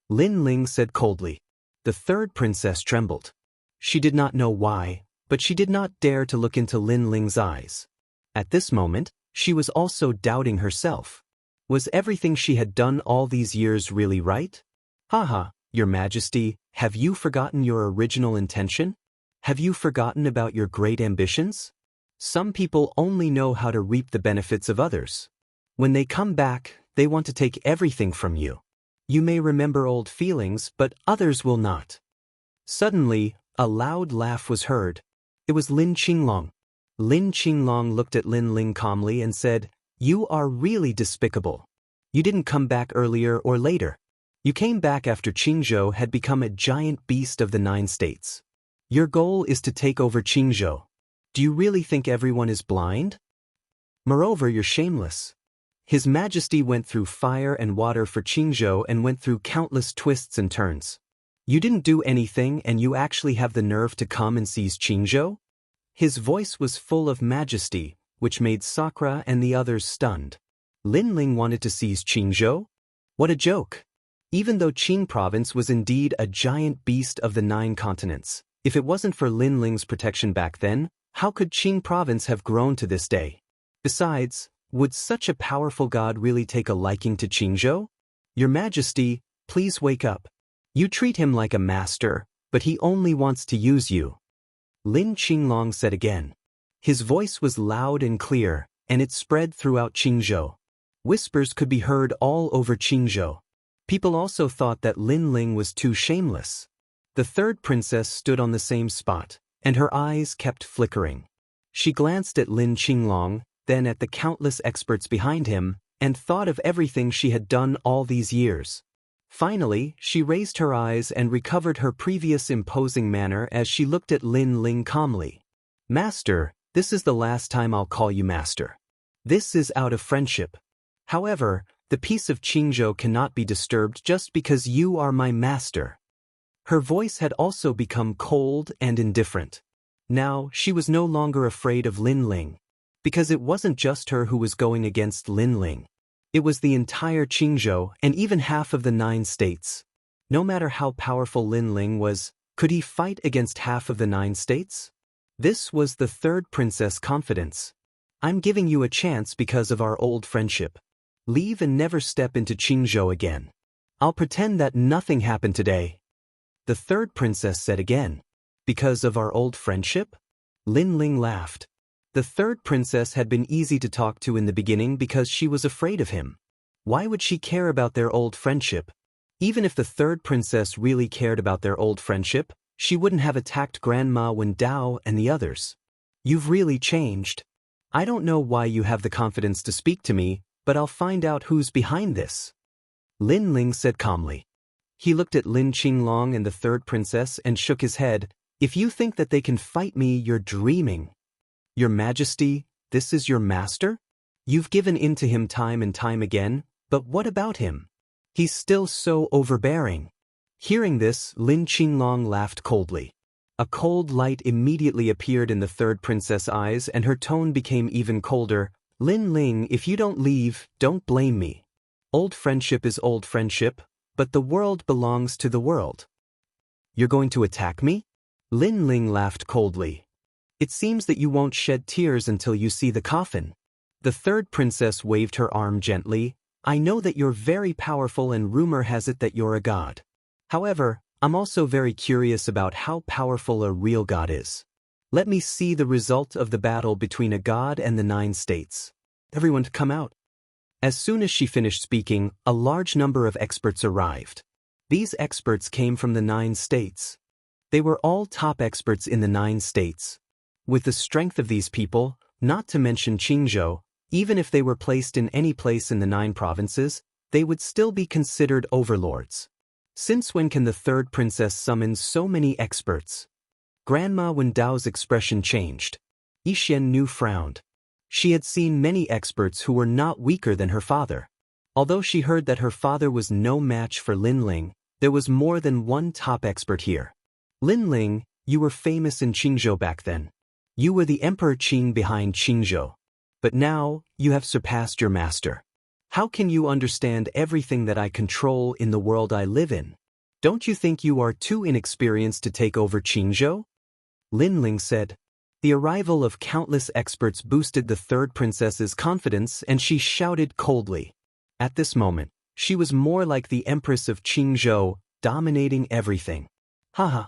Lin Ling said coldly. The third princess trembled. She did not know why, but she did not dare to look into Lin Ling's eyes. At this moment, she was also doubting herself. Was everything she had done all these years really right? Haha, Your Majesty, have you forgotten your original intention? Have you forgotten about your great ambitions? Some people only know how to reap the benefits of others. When they come back, they want to take everything from you. You may remember old feelings, but others will not. Suddenly, a loud laugh was heard. It was Lin Qinglong. Lin Qinglong looked at Lin Ling calmly and said, You are really despicable. You didn't come back earlier or later. You came back after Qingzhou had become a giant beast of the 9 states. Your goal is to take over Qingzhou. Do you really think everyone is blind? Moreover, you're shameless. His Majesty went through fire and water for Qingzhou and went through countless twists and turns. You didn't do anything and you actually have the nerve to come and seize Qingzhou? His voice was full of majesty, which made Sakura and the others stunned. Lin Ling wanted to seize Qingzhou? What a joke! Even though Qing province was indeed a giant beast of the 9 continents, if it wasn't for Lin Ling's protection back then, how could Qing province have grown to this day? Besides, would such a powerful god really take a liking to Qingzhou? Your Majesty, please wake up. You treat him like a master, but he only wants to use you. Lin Qinglong said again. His voice was loud and clear, and it spread throughout Qingzhou. Whispers could be heard all over Qingzhou. People also thought that Lin Ling was too shameless. The third princess stood on the same spot, and her eyes kept flickering. She glanced at Lin Qinglong, then at the countless experts behind him, and thought of everything she had done all these years. Finally, she raised her eyes and recovered her previous imposing manner as she looked at Lin Ling calmly. Master, this is the last time I'll call you master. This is out of friendship. However, the peace of Qingzhou cannot be disturbed just because you are my master. Her voice had also become cold and indifferent. Now, she was no longer afraid of Lin Ling. Because it wasn't just her who was going against Lin Ling. It was the entire Qingzhou and even half of the 9 states. No matter how powerful Lin Ling was, could he fight against half of the 9 states? This was the third princess' confidence. I'm giving you a chance because of our old friendship. Leave and never step into Qingzhou again. I'll pretend that nothing happened today. The third princess said again. Because of our old friendship? Lin Ling laughed. The third princess had been easy to talk to in the beginning because she was afraid of him. Why would she care about their old friendship? Even if the third princess really cared about their old friendship, she wouldn't have attacked Grandma Wendao and the others. You've really changed. I don't know why you have the confidence to speak to me, but I'll find out who's behind this. Lin Ling said calmly. He looked at Lin Qinglong and the third princess and shook his head. If you think that they can fight me, you're dreaming. Your Majesty, this is your master? You've given in to him time and time again, but what about him? He's still so overbearing. Hearing this, Lin Qinglong laughed coldly. A cold light immediately appeared in the third princess' eyes and her tone became even colder. Lin Ling, if you don't leave, don't blame me. Old friendship is old friendship, but the world belongs to the world. You're going to attack me? Lin Ling laughed coldly. It seems that you won't shed tears until you see the coffin. The third princess waved her arm gently. I know that you're very powerful and rumor has it that you're a god. However, I'm also very curious about how powerful a real god is. Let me see the result of the battle between a god and the 9 states. Everyone to come out. As soon as she finished speaking, a large number of experts arrived. These experts came from the 9 states. They were all top experts in the 9 states. With the strength of these people, not to mention Qingzhou, even if they were placed in any place in the 9 provinces, they would still be considered overlords. Since when can the third princess summon so many experts? Grandma Wen Dao's expression changed. Yi Xiannu frowned. She had seen many experts who were not weaker than her father. Although she heard that her father was no match for Lin Ling, there was more than one top expert here. Lin Ling, you were famous in Qingzhou back then. You were the Emperor Qing behind Qingzhou. But now, you have surpassed your master. How can you understand everything that I control in the world I live in? Don't you think you are too inexperienced to take over Qingzhou? Lin Ling said. The arrival of countless experts boosted the third princess's confidence and she shouted coldly. At this moment, she was more like the Empress of Qingzhou, dominating everything. Haha.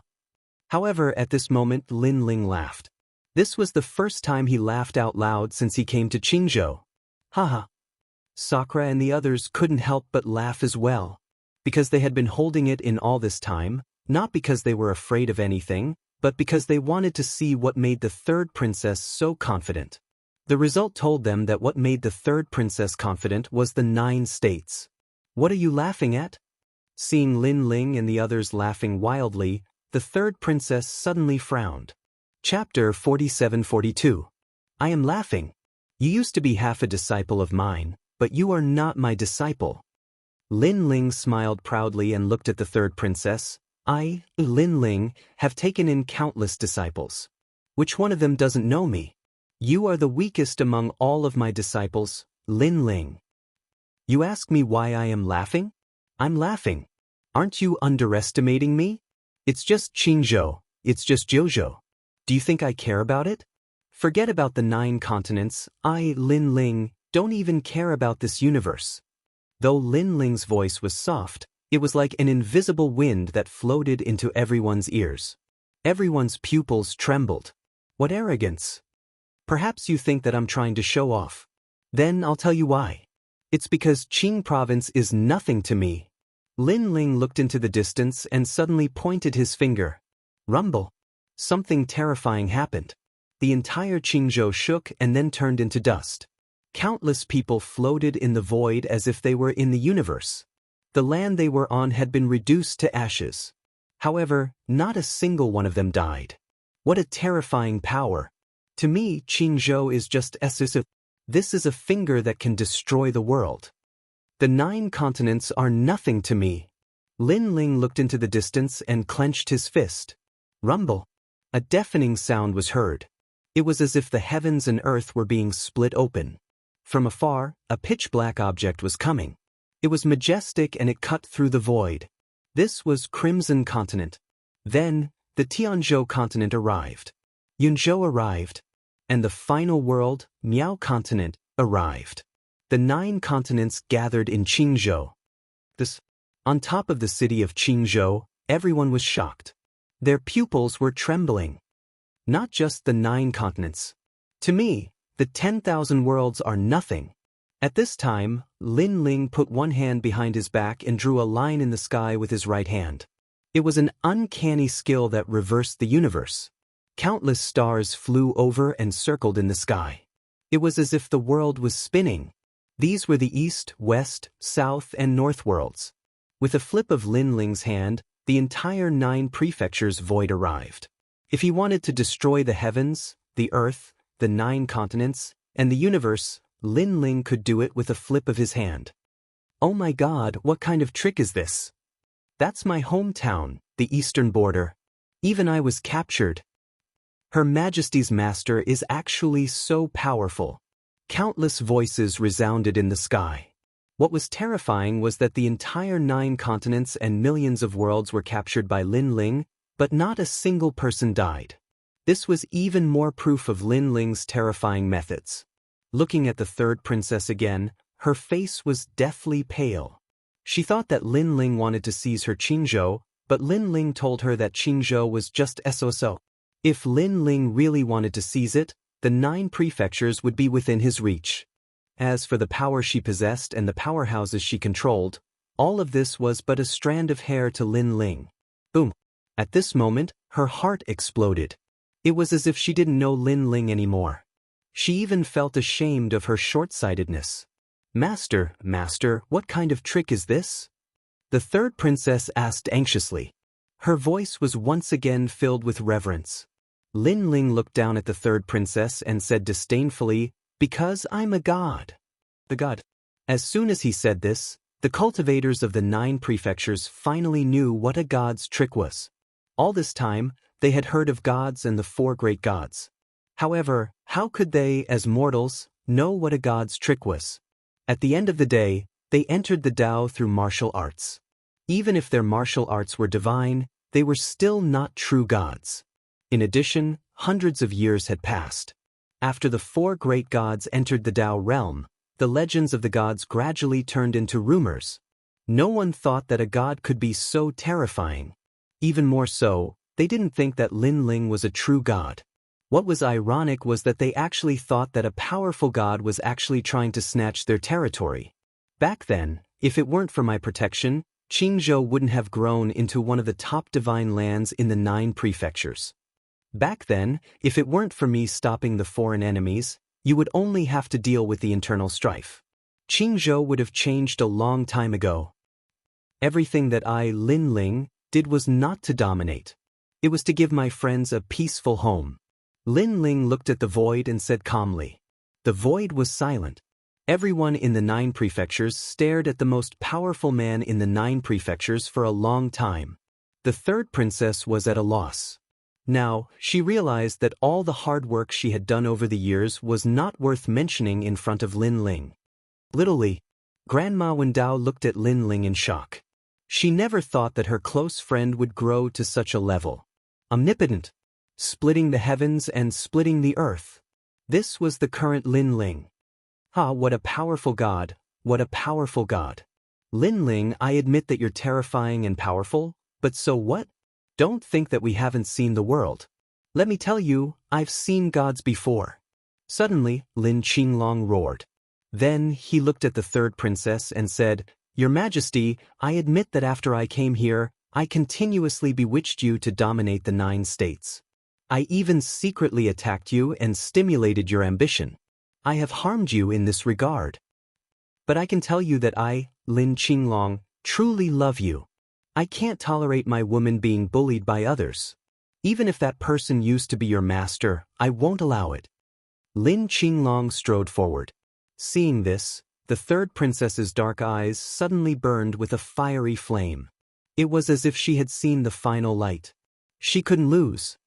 However, at this moment Lin Ling laughed. This was the first time he laughed out loud since he came to Qingzhou. Haha. Sakura and the others couldn't help but laugh as well. Because they had been holding it in all this time, not because they were afraid of anything, but because they wanted to see what made the third princess so confident. The result told them that what made the third princess confident was the 9 states. What are you laughing at? Seeing Lin Ling and the others laughing wildly, the third princess suddenly frowned. Chapter 47-42. I am laughing. You used to be half a disciple of mine, but you are not my disciple. Lin Ling smiled proudly and looked at the third princess. I, Lin Ling, have taken in countless disciples. Which one of them doesn't know me? You are the weakest among all of my disciples, Lin Ling. You ask me why I am laughing? I'm laughing. Aren't you underestimating me? It's just Qingzhou, it's just Jiuzhou. Do you think I care about it? Forget about the 9 continents, I, Lin Ling, don't even care about this universe. Though Lin Ling's voice was soft, it was like an invisible wind that floated into everyone's ears. Everyone's pupils trembled. What arrogance! Perhaps you think that I'm trying to show off. Then I'll tell you why. It's because Qing province is nothing to me. Lin Ling looked into the distance and suddenly pointed his finger. Rumble. Something terrifying happened. The entire Qingzhou shook and then turned into dust. Countless people floated in the void as if they were in the universe. The land they were on had been reduced to ashes. However, not a single one of them died. What a terrifying power. To me, Qingzhou is just this is a finger that can destroy the world. The 9 continents are nothing to me. Lin Ling looked into the distance and clenched his fist. Rumble. A deafening sound was heard. It was as if the heavens and earth were being split open. From afar, a pitch-black object was coming. It was majestic and it cut through the void. This was Crimson Continent. Then, the Tianzhou continent arrived. Yunzhou arrived. And the final world, Miao continent, arrived. The 9 continents gathered in Qingzhou. On top of the city of Qingzhou, everyone was shocked. Their pupils were trembling. Not just the 9 continents. To me, the 10,000 worlds are nothing. At this time, Lin Ling put one hand behind his back and drew a line in the sky with his right hand. It was an uncanny skill that reversed the universe. Countless stars flew over and circled in the sky. It was as if the world was spinning. These were the east, west, south, and north worlds. With a flip of Lin Ling's hand, the entire 9 prefectures void arrived. If he wanted to destroy the heavens, the earth, the 9 continents, and the universe, Lin Ling could do it with a flip of his hand. Oh my god, what kind of trick is this? That's my hometown, the eastern border. Even I was captured. Her Majesty's master is actually so powerful. Countless voices resounded in the sky. What was terrifying was that the entire 9 continents and millions of worlds were captured by Lin Ling, but not a single person died. This was even more proof of Lin Ling's terrifying methods. Looking at the third princess again, her face was deathly pale. She thought that Lin Ling wanted to seize her Qingzhou, but Lin Ling told her that Qingzhou was just so. If Lin Ling really wanted to seize it, the 9 prefectures would be within his reach. As for the power she possessed and the powerhouses she controlled, all of this was but a strand of hair to Lin Ling. Boom! At this moment, her heart exploded. It was as if she didn't know Lin Ling anymore. She even felt ashamed of her short-sightedness. Master, what kind of trick is this? The third princess asked anxiously. Her voice was once again filled with reverence. Lin Ling looked down at the third princess and said disdainfully, "Because I'm a god." The god. As soon as he said this, the cultivators of the 9 prefectures finally knew what a god's trick was. All this time, they had heard of gods and the 4 great gods. However, how could they, as mortals, know what a god's trick was? At the end of the day, they entered the Tao through martial arts. Even if their martial arts were divine, they were still not true gods. In addition, hundreds of years had passed. After the 4 great gods entered the Tao realm, the legends of the gods gradually turned into rumors. No one thought that a god could be so terrifying. Even more so, they didn't think that Lin Ling was a true god. What was ironic was that they actually thought that a powerful god was actually trying to snatch their territory. Back then, if it weren't for my protection, Qingzhou wouldn't have grown into one of the top divine lands in the 9 prefectures. Back then, if it weren't for me stopping the foreign enemies, you would only have to deal with the internal strife. Qingzhou would have changed a long time ago. Everything that I, Lin Ling, did was not to dominate. It was to give my friends a peaceful home. Lin Ling looked at the void and said calmly. The void was silent. Everyone in the 9 prefectures stared at the most powerful man in the 9 prefectures for a long time. The third princess was at a loss. Now, she realized that all the hard work she had done over the years was not worth mentioning in front of Lin Ling. Literally, Grandma Wendao looked at Lin Ling in shock. She never thought that her close friend would grow to such a level. Omnipotent. Splitting the heavens and splitting the earth. This was the current Lin Ling. Ah, what a powerful god, what a powerful god. Lin Ling, I admit that you're terrifying and powerful, but so what? Don't think that we haven't seen the world. Let me tell you, I've seen gods before. Suddenly, Lin Qinglong roared. Then he looked at the third princess and said, Your Majesty, I admit that after I came here, I continuously bewitched you to dominate the 9 states. I even secretly attacked you and stimulated your ambition. I have harmed you in this regard. But I can tell you that I, Lin Qinglong, truly love you. I can't tolerate my woman being bullied by others. Even if that person used to be your master, I won't allow it. Lin Qinglong strode forward. Seeing this, the third princess's dark eyes suddenly burned with a fiery flame. It was as if she had seen the final light. She couldn't lose.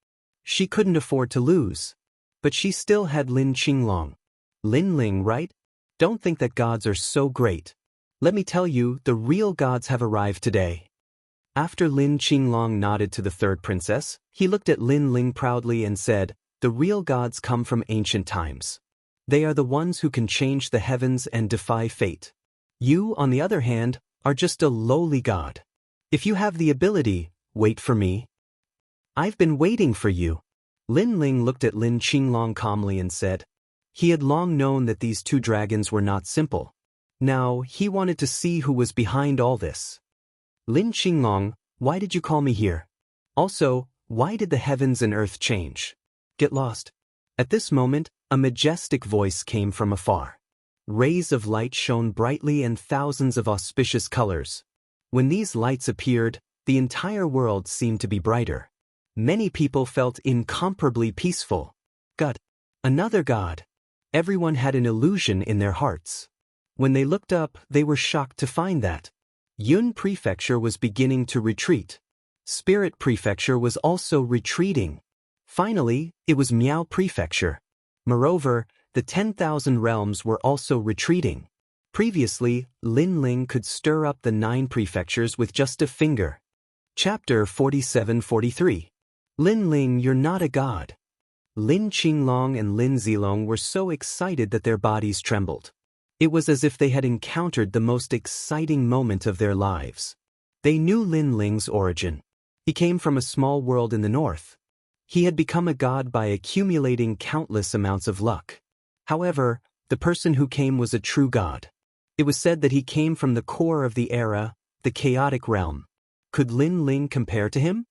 She couldn't afford to lose. But she still had Lin Qinglong. Lin Ling, right? Don't think that gods are so great. Let me tell you, the real gods have arrived today. After Lin Qinglong nodded to the third princess, he looked at Lin Ling proudly and said, The real gods come from ancient times. They are the ones who can change the heavens and defy fate. You, on the other hand, are just a lowly god. If you have the ability, wait for me. I've been waiting for you. Lin Ling looked at Lin Qinglong calmly and said. He had long known that these 2 dragons were not simple. Now, he wanted to see who was behind all this. Lin Qinglong, why did you call me here? Also, why did the heavens and earth change? Get lost. At this moment, a majestic voice came from afar. Rays of light shone brightly and thousands of auspicious colors. When these lights appeared, the entire world seemed to be brighter. Many people felt incomparably peaceful. God. Another god. Everyone had an illusion in their hearts. When they looked up, they were shocked to find that Yun Prefecture was beginning to retreat. Spirit Prefecture was also retreating. Finally, it was Miao Prefecture. Moreover, the 10,000 realms were also retreating. Previously, Lin Ling could stir up the 9 prefectures with just a finger. Chapter 47-43. Lin Ling, you're not a god. Lin Qinglong and Lin Zilong were so excited that their bodies trembled. It was as if they had encountered the most exciting moment of their lives. They knew Lin Ling's origin. He came from a small world in the north. He had become a god by accumulating countless amounts of luck. However, the person who came was a true god. It was said that he came from the core of the era, the chaotic realm. Could Lin Ling compare to him?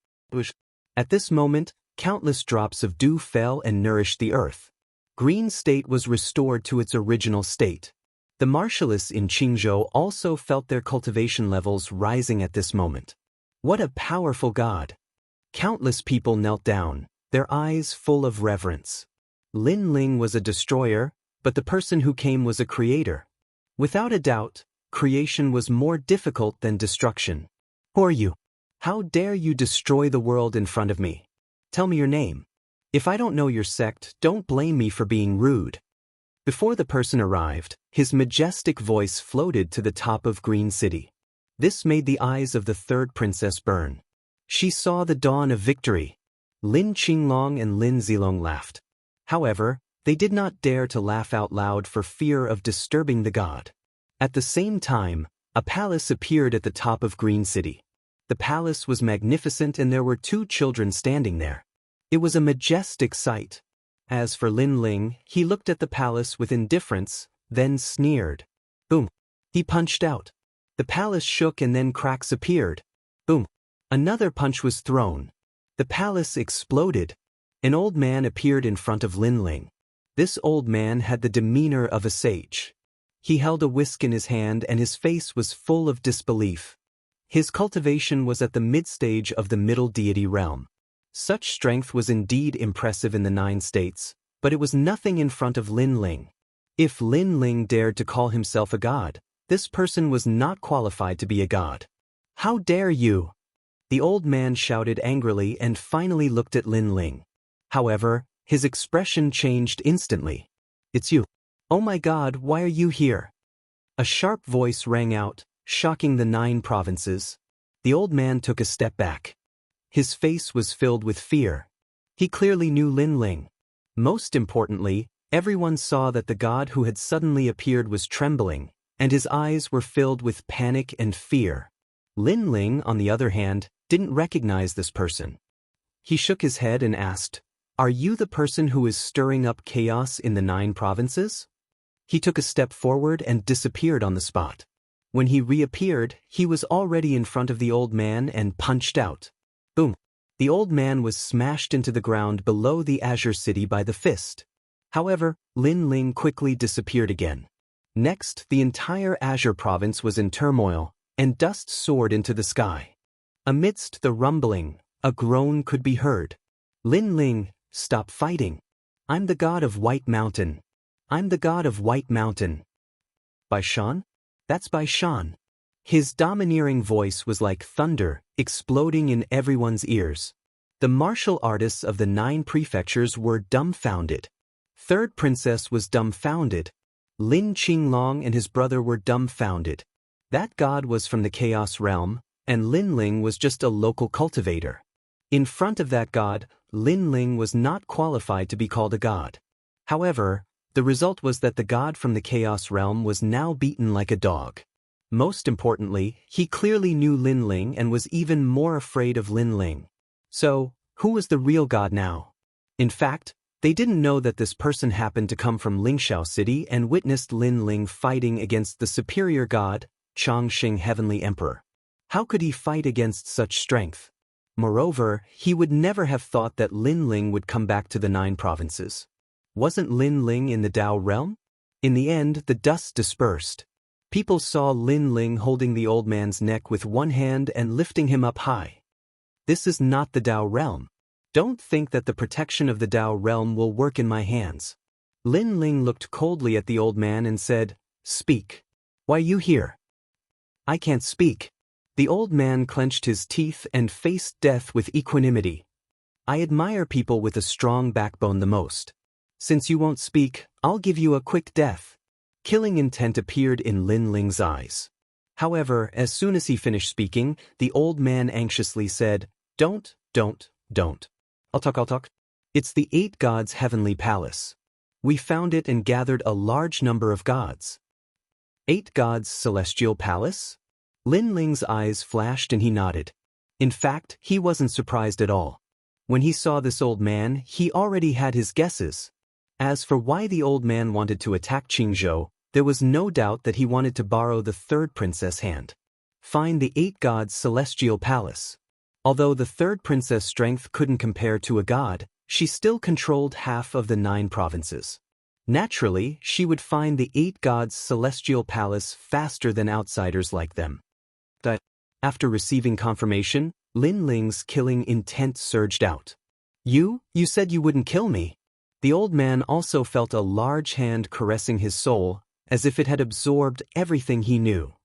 At this moment, countless drops of dew fell and nourished the earth. Green State was restored to its original state. The martialists in Qingzhou also felt their cultivation levels rising at this moment. What a powerful god! Countless people knelt down, their eyes full of reverence. Lin Ling was a destroyer, but the person who came was a creator. Without a doubt, creation was more difficult than destruction. Who are you? How dare you destroy the world in front of me? Tell me your name. If I don't know your sect, don't blame me for being rude. Before the person arrived, his majestic voice floated to the top of Green City. This made the eyes of the third princess burn. She saw the dawn of victory. Lin Qinglong and Lin Zilong laughed. However, they did not dare to laugh out loud for fear of disturbing the god. At the same time, a palace appeared at the top of Green City. The palace was magnificent and there were 2 children standing there. It was a majestic sight. As for Lin Ling, he looked at the palace with indifference, then sneered. Boom! He punched out. The palace shook and then cracks appeared. Boom! Another punch was thrown. The palace exploded. An old man appeared in front of Lin Ling. This old man had the demeanor of a sage. He held a whisk in his hand and his face was full of disbelief. His cultivation was at the mid-stage of the middle deity realm. Such strength was indeed impressive in the 9 states, but it was nothing in front of Lin Ling. If Lin Ling dared to call himself a god, this person was not qualified to be a god. How dare you? The old man shouted angrily and finally looked at Lin Ling. However, his expression changed instantly. It's you. Oh my god, why are you here? A sharp voice rang out, shocking the 9 provinces. The old man took a step back. His face was filled with fear. He clearly knew Lin Ling. Most importantly, everyone saw that the god who had suddenly appeared was trembling, and his eyes were filled with panic and fear. Lin Ling, on the other hand, didn't recognize this person. He shook his head and asked, "Are you the person who is stirring up chaos in the 9 provinces?" He took a step forward and disappeared on the spot. When he reappeared, he was already in front of the old man and punched out. Boom! The old man was smashed into the ground below the Azure City by the fist. However, Lin Ling quickly disappeared again. Next, the entire Azure province was in turmoil, and dust soared into the sky. Amidst the rumbling, a groan could be heard. Lin Ling, stop fighting. I'm the god of White Mountain. I'm the god of White Mountain. By Shan? That's by Shan. His domineering voice was like thunder, exploding in everyone's ears. The martial artists of the 9 prefectures were dumbfounded. Third princess was dumbfounded. Lin Qinglong and his brother were dumbfounded. That god was from the chaos realm, and Lin Ling was just a local cultivator. In front of that god, Lin Ling was not qualified to be called a god. However, the result was that the god from the chaos realm was now beaten like a dog. Most importantly, he clearly knew Lin Ling and was even more afraid of Lin Ling. So, who was the real god now? In fact, they didn't know that this person happened to come from Lingxiao City and witnessed Lin Ling fighting against the superior god, Changxing Heavenly Emperor. How could he fight against such strength? Moreover, he would never have thought that Lin Ling would come back to the 9 provinces. Wasn't Lin Ling in the Dao realm? In the end, the dust dispersed. People saw Lin Ling holding the old man's neck with one hand and lifting him up high. This is not the Dao realm. Don't think that the protection of the Dao realm will work in my hands. Lin Ling looked coldly at the old man and said, "Speak. Why you here?" "I can't speak." The old man clenched his teeth and faced death with equanimity. "I admire people with a strong backbone the most. Since you won't speak, I'll give you a quick death." Killing intent appeared in Lin Ling's eyes. However, as soon as he finished speaking, the old man anxiously said, Don't. I'll talk. It's the 8 gods' heavenly palace. We found it and gathered a large number of gods." 8 gods' celestial palace? Lin Ling's eyes flashed and he nodded. In fact, he wasn't surprised at all. When he saw this old man, he already had his guesses. As for why the old man wanted to attack Qingzhou, there was no doubt that he wanted to borrow the 3rd princess' hand. Find the 8 gods' celestial palace. Although the 3rd princess' strength couldn't compare to a god, she still controlled half of the 9 provinces. Naturally, she would find the 8 gods' celestial palace faster than outsiders like them. But after receiving confirmation, Lin Ling's killing intent surged out. You said you wouldn't kill me." The old man also felt a large hand caressing his soul, as if it had absorbed everything he knew.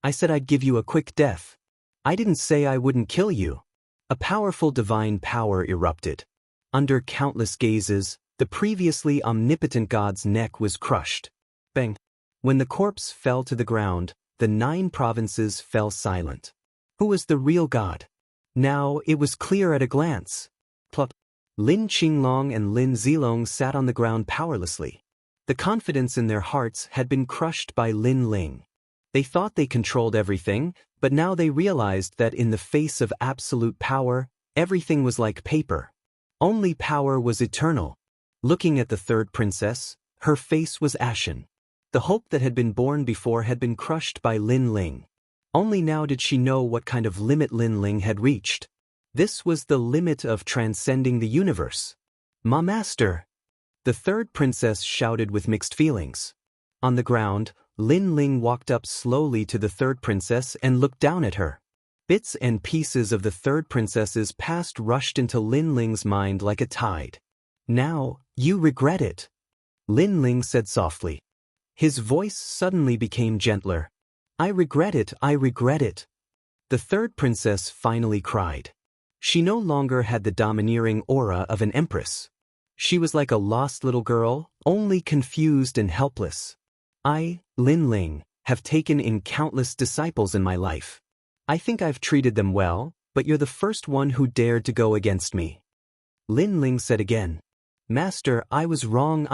"I said I'd give you a quick death. I didn't say I wouldn't kill you." A powerful divine power erupted. Under countless gazes, the previously omnipotent god's neck was crushed. Bang! When the corpse fell to the ground, the 9 provinces fell silent. Who was the real god? Now it was clear at a glance. Plop! Lin Qinglong and Lin Zilong sat on the ground powerlessly. The confidence in their hearts had been crushed by Lin Ling. They thought they controlled everything, but now they realized that in the face of absolute power, everything was like paper. Only power was eternal. Looking at the 3rd princess, her face was ashen. The hope that had been born before had been crushed by Lin Ling. Only now did she know what kind of limit Lin Ling had reached. This was the limit of transcending the universe. "My master!" The 3rd princess shouted with mixed feelings. On the ground, Lin Ling walked up slowly to the 3rd princess and looked down at her. Bits and pieces of the 3rd princess's past rushed into Lin Ling's mind like a tide. "Now, you regret it," Lin Ling said softly. His voice suddenly became gentler. I regret it. The 3rd princess finally cried. She no longer had the domineering aura of an empress. She was like a lost little girl, only confused and helpless. "I, Lin Ling, have taken in countless disciples in my life. I think I've treated them well, but you're the first one who dared to go against me." Lin Ling said again, "Master, I was wrong.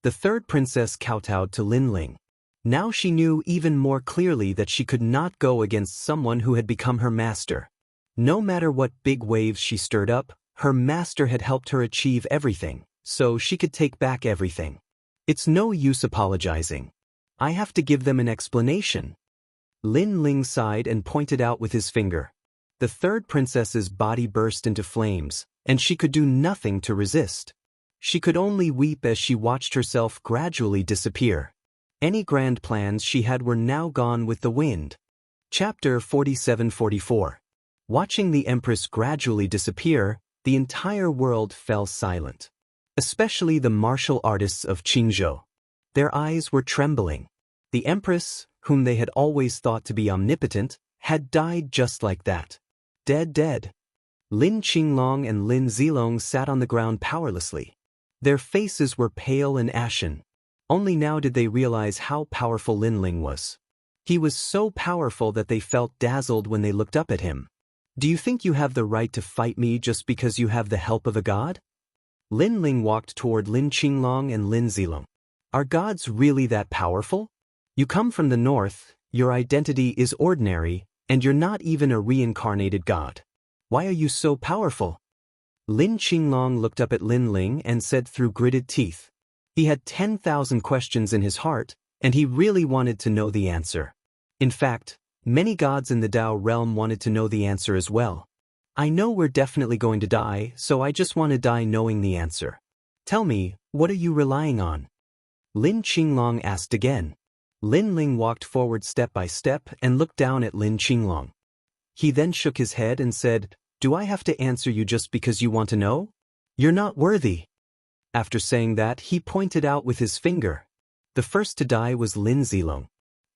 The 3rd princess kowtowed to Lin Ling. Now she knew even more clearly that she could not go against someone who had become her master. No matter what big waves she stirred up, her master had helped her achieve everything, so she could take back everything. It's no use apologizing. I have to give them an explanation." Lin Ling sighed and pointed out with his finger. The 3rd princess's body burst into flames, and she could do nothing to resist. She could only weep as she watched herself gradually disappear. Any grand plans she had were now gone with the wind. Chapter 47-44. Watching the Empress gradually disappear, the entire world fell silent. Especially the martial artists of Qingzhou. Their eyes were trembling. The Empress, whom they had always thought to be omnipotent, had died just like that. Dead. Lin Qinglong and Lin Zilong sat on the ground powerlessly. Their faces were pale and ashen. Only now did they realize how powerful Lin Ling was. He was so powerful that they felt dazzled when they looked up at him. "Do you think you have the right to fight me just because you have the help of a god?" Lin Ling walked toward Lin Qinglong and Lin Zilong. "Are gods really that powerful? You come from the north, your identity is ordinary, and you're not even a reincarnated god. Why are you so powerful?" Lin Qinglong looked up at Lin Ling and said through gritted teeth. He had 10,000 questions in his heart, and he really wanted to know the answer. In fact, many gods in the Tao realm wanted to know the answer as well. "I know we're definitely going to die, so I just want to die knowing the answer. Tell me, what are you relying on?" Lin Qinglong asked again. Lin Ling walked forward step by step and looked down at Lin Qinglong. He then shook his head and said, "Do I have to answer you just because you want to know? You're not worthy." After saying that, he pointed out with his finger. The first to die was Lin Zilong.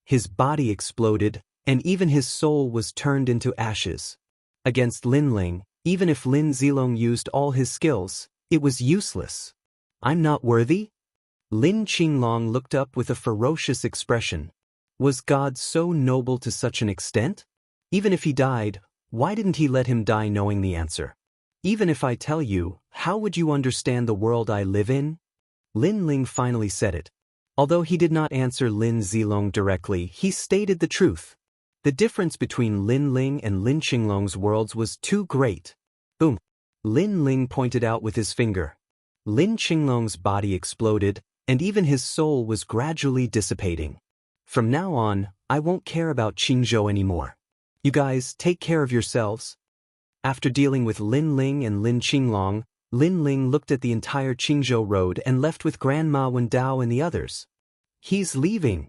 His body exploded, and even his soul was turned into ashes. Against Lin Ling, even if Lin Zilong used all his skills, it was useless. I'm not worthy? Lin Qinglong looked up with a ferocious expression. Was God so noble to such an extent? Even if he died, why didn't he let him die knowing the answer? Even if I tell you, how would you understand the world I live in? Lin Ling finally said it. Although he did not answer Lin Zilong directly, he stated the truth. The difference between Lin Ling and Lin Qinglong's worlds was too great. Boom! Lin Ling pointed out with his finger. Lin Qinglong's body exploded, and even his soul was gradually dissipating. From now on, I won't care about Qingzhou anymore. You guys take care of yourselves. After dealing with Lin Ling and Lin Qinglong, Lin Ling looked at the entire Qingzhou road and left with Grandma Wendao and the others. He's leaving.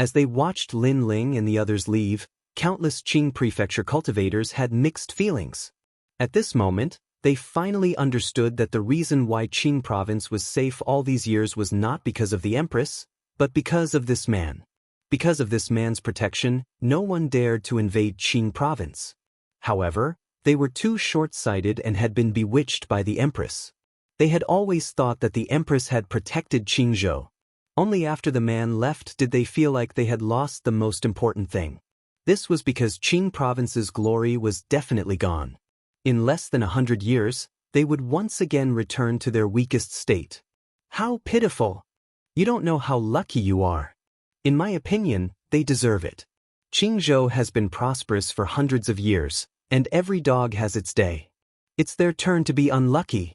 As they watched Lin Ling and the others leave, countless Qing prefecture cultivators had mixed feelings. At this moment, they finally understood that the reason why Qing province was safe all these years was not because of the empress, but because of this man. Because of this man's protection, no one dared to invade Qing province. However, they were too short-sighted and had been bewitched by the empress. They had always thought that the empress had protected Qingzhou. Only after the man left did they feel like they had lost the most important thing. This was because Qing province's glory was definitely gone. In less than 100 years, they would once again return to their weakest state. How pitiful! You don't know how lucky you are. In my opinion, they deserve it. Qingzhou has been prosperous for hundreds of years, and every dog has its day. It's their turn to be unlucky.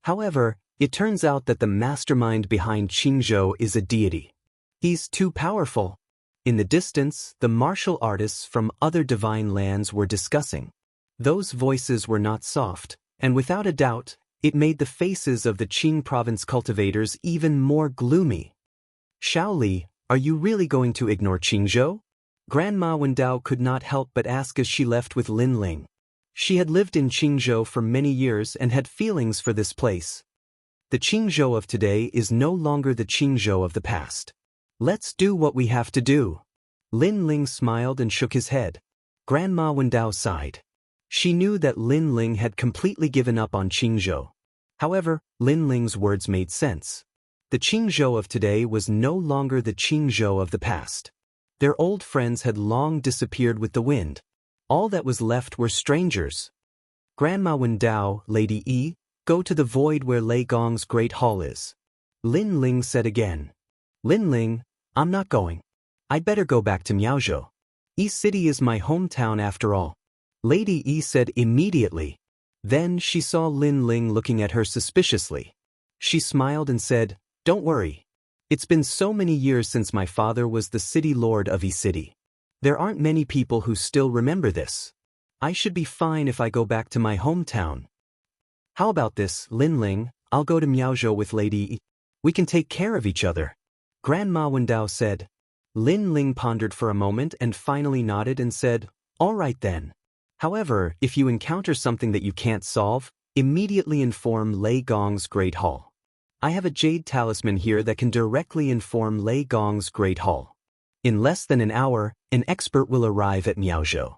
However, it turns out that the mastermind behind Qingzhou is a deity. He's too powerful. In the distance, the martial artists from other divine lands were discussing. Those voices were not soft, and without a doubt, it made the faces of the Qing province cultivators even more gloomy. Shaoli, are you really going to ignore Qingzhou? Grandma Wendao could not help but ask as she left with Lin Ling. She had lived in Qingzhou for many years and had feelings for this place. The Qingzhou of today is no longer the Qingzhou of the past. Let's do what we have to do. Lin Ling smiled and shook his head. Grandma Wendao sighed. She knew that Lin Ling had completely given up on Qingzhou. However, Lin Ling's words made sense. The Qingzhou of today was no longer the Qingzhou of the past. Their old friends had long disappeared with the wind. All that was left were strangers. Grandma Wendao, Lady Yi, go to the void where Lei Gong's great hall is. Lin Ling said again. Lin Ling, I'm not going. I'd better go back to Miaozhou. Yi City is my hometown after all. Lady Yi said immediately. Then she saw Lin Ling looking at her suspiciously. She smiled and said, Don't worry. It's been so many years since my father was the city lord of Yi City. There aren't many people who still remember this. I should be fine if I go back to my hometown. How about this, Lin Ling? I'll go to Miaozhou with Lady Yi. We can take care of each other. Grandma Wendao said. Lin Ling pondered for a moment and finally nodded and said, All right then. However, if you encounter something that you can't solve, immediately inform Lei Gong's Great Hall. I have a jade talisman here that can directly inform Lei Gong's Great Hall. In less than an hour, an expert will arrive at Miaozhou.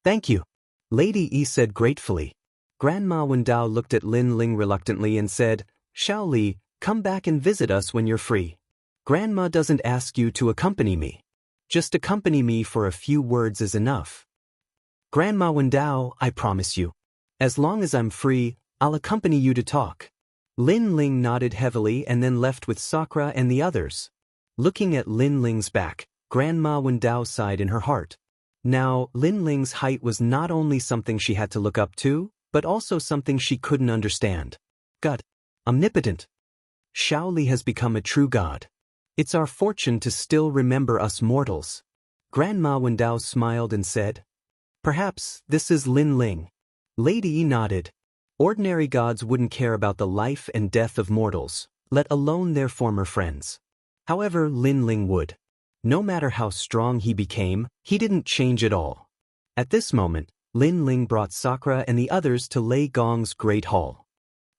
Thank you. Lady Yi said gratefully. Grandma Wendao looked at Lin Ling reluctantly and said, Shaoli, come back and visit us when you're free. Grandma doesn't ask you to accompany me. Just accompany me for a few words is enough. Grandma Wendao, I promise you. As long as I'm free, I'll accompany you to talk. Lin Ling nodded heavily and then left with Sakura and the others. Looking at Lin Ling's back, Grandma Wendao sighed in her heart. Now, Lin Ling's height was not only something she had to look up to, but also something she couldn't understand. God. Omnipotent. Shaoli has become a true god. It's our fortune to still remember us mortals. Grandma Wendao smiled and said, Perhaps this is Lin Ling. Lady Yi nodded. Ordinary gods wouldn't care about the life and death of mortals, let alone their former friends. However, Lin Ling would. No matter how strong he became, he didn't change at all. At this moment, Lin Ling brought Sakura and the others to Lei Gong's Great Hall.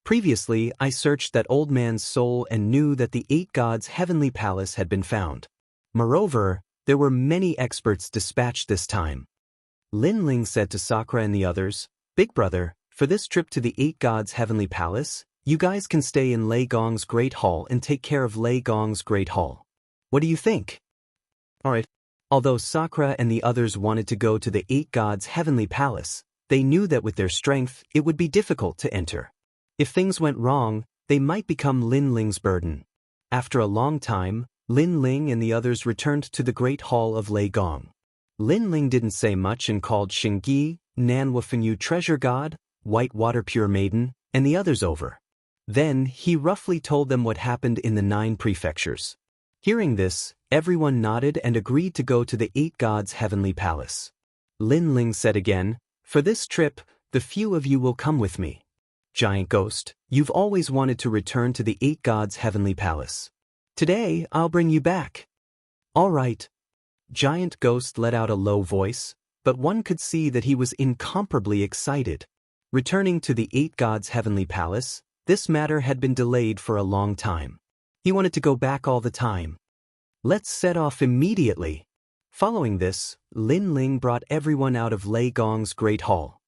Previously, I searched that old man's soul and knew that the 8 gods' heavenly palace had been found. Moreover, there were many experts dispatched this time. Lin Ling said to Sakura and the others, "Big brother, for this trip to the 8 gods' heavenly palace, you guys can stay in Lei Gong's Great Hall and take care of Lei Gong's Great Hall. What do you think?" Alright. Although Sakura and the others wanted to go to the 8 gods' heavenly palace, they knew that with their strength, it would be difficult to enter. If things went wrong, they might become Lin Ling's burden. After a long time, Lin Ling and the others returned to the Great Hall of Lei Gong. Lin Ling didn't say much and called Xingyi, Nanwufenyu Treasure God, White Water Pure Maiden, and the others over. Then, he roughly told them what happened in the 9 prefectures. Hearing this, everyone nodded and agreed to go to the 8 gods' heavenly palace. Lin Ling said again, "For this trip, the few of you will come with me. Giant Ghost, you've always wanted to return to the 8 gods' heavenly palace. Today, I'll bring you back." "All right." Giant Ghost let out a low voice, but one could see that he was incomparably excited. Returning to the 8 gods' heavenly palace, this matter had been delayed for a long time. He wanted to go back all the time. "Let's set off immediately." Following this, Lin Ling brought everyone out of Lei Gong's Great Hall.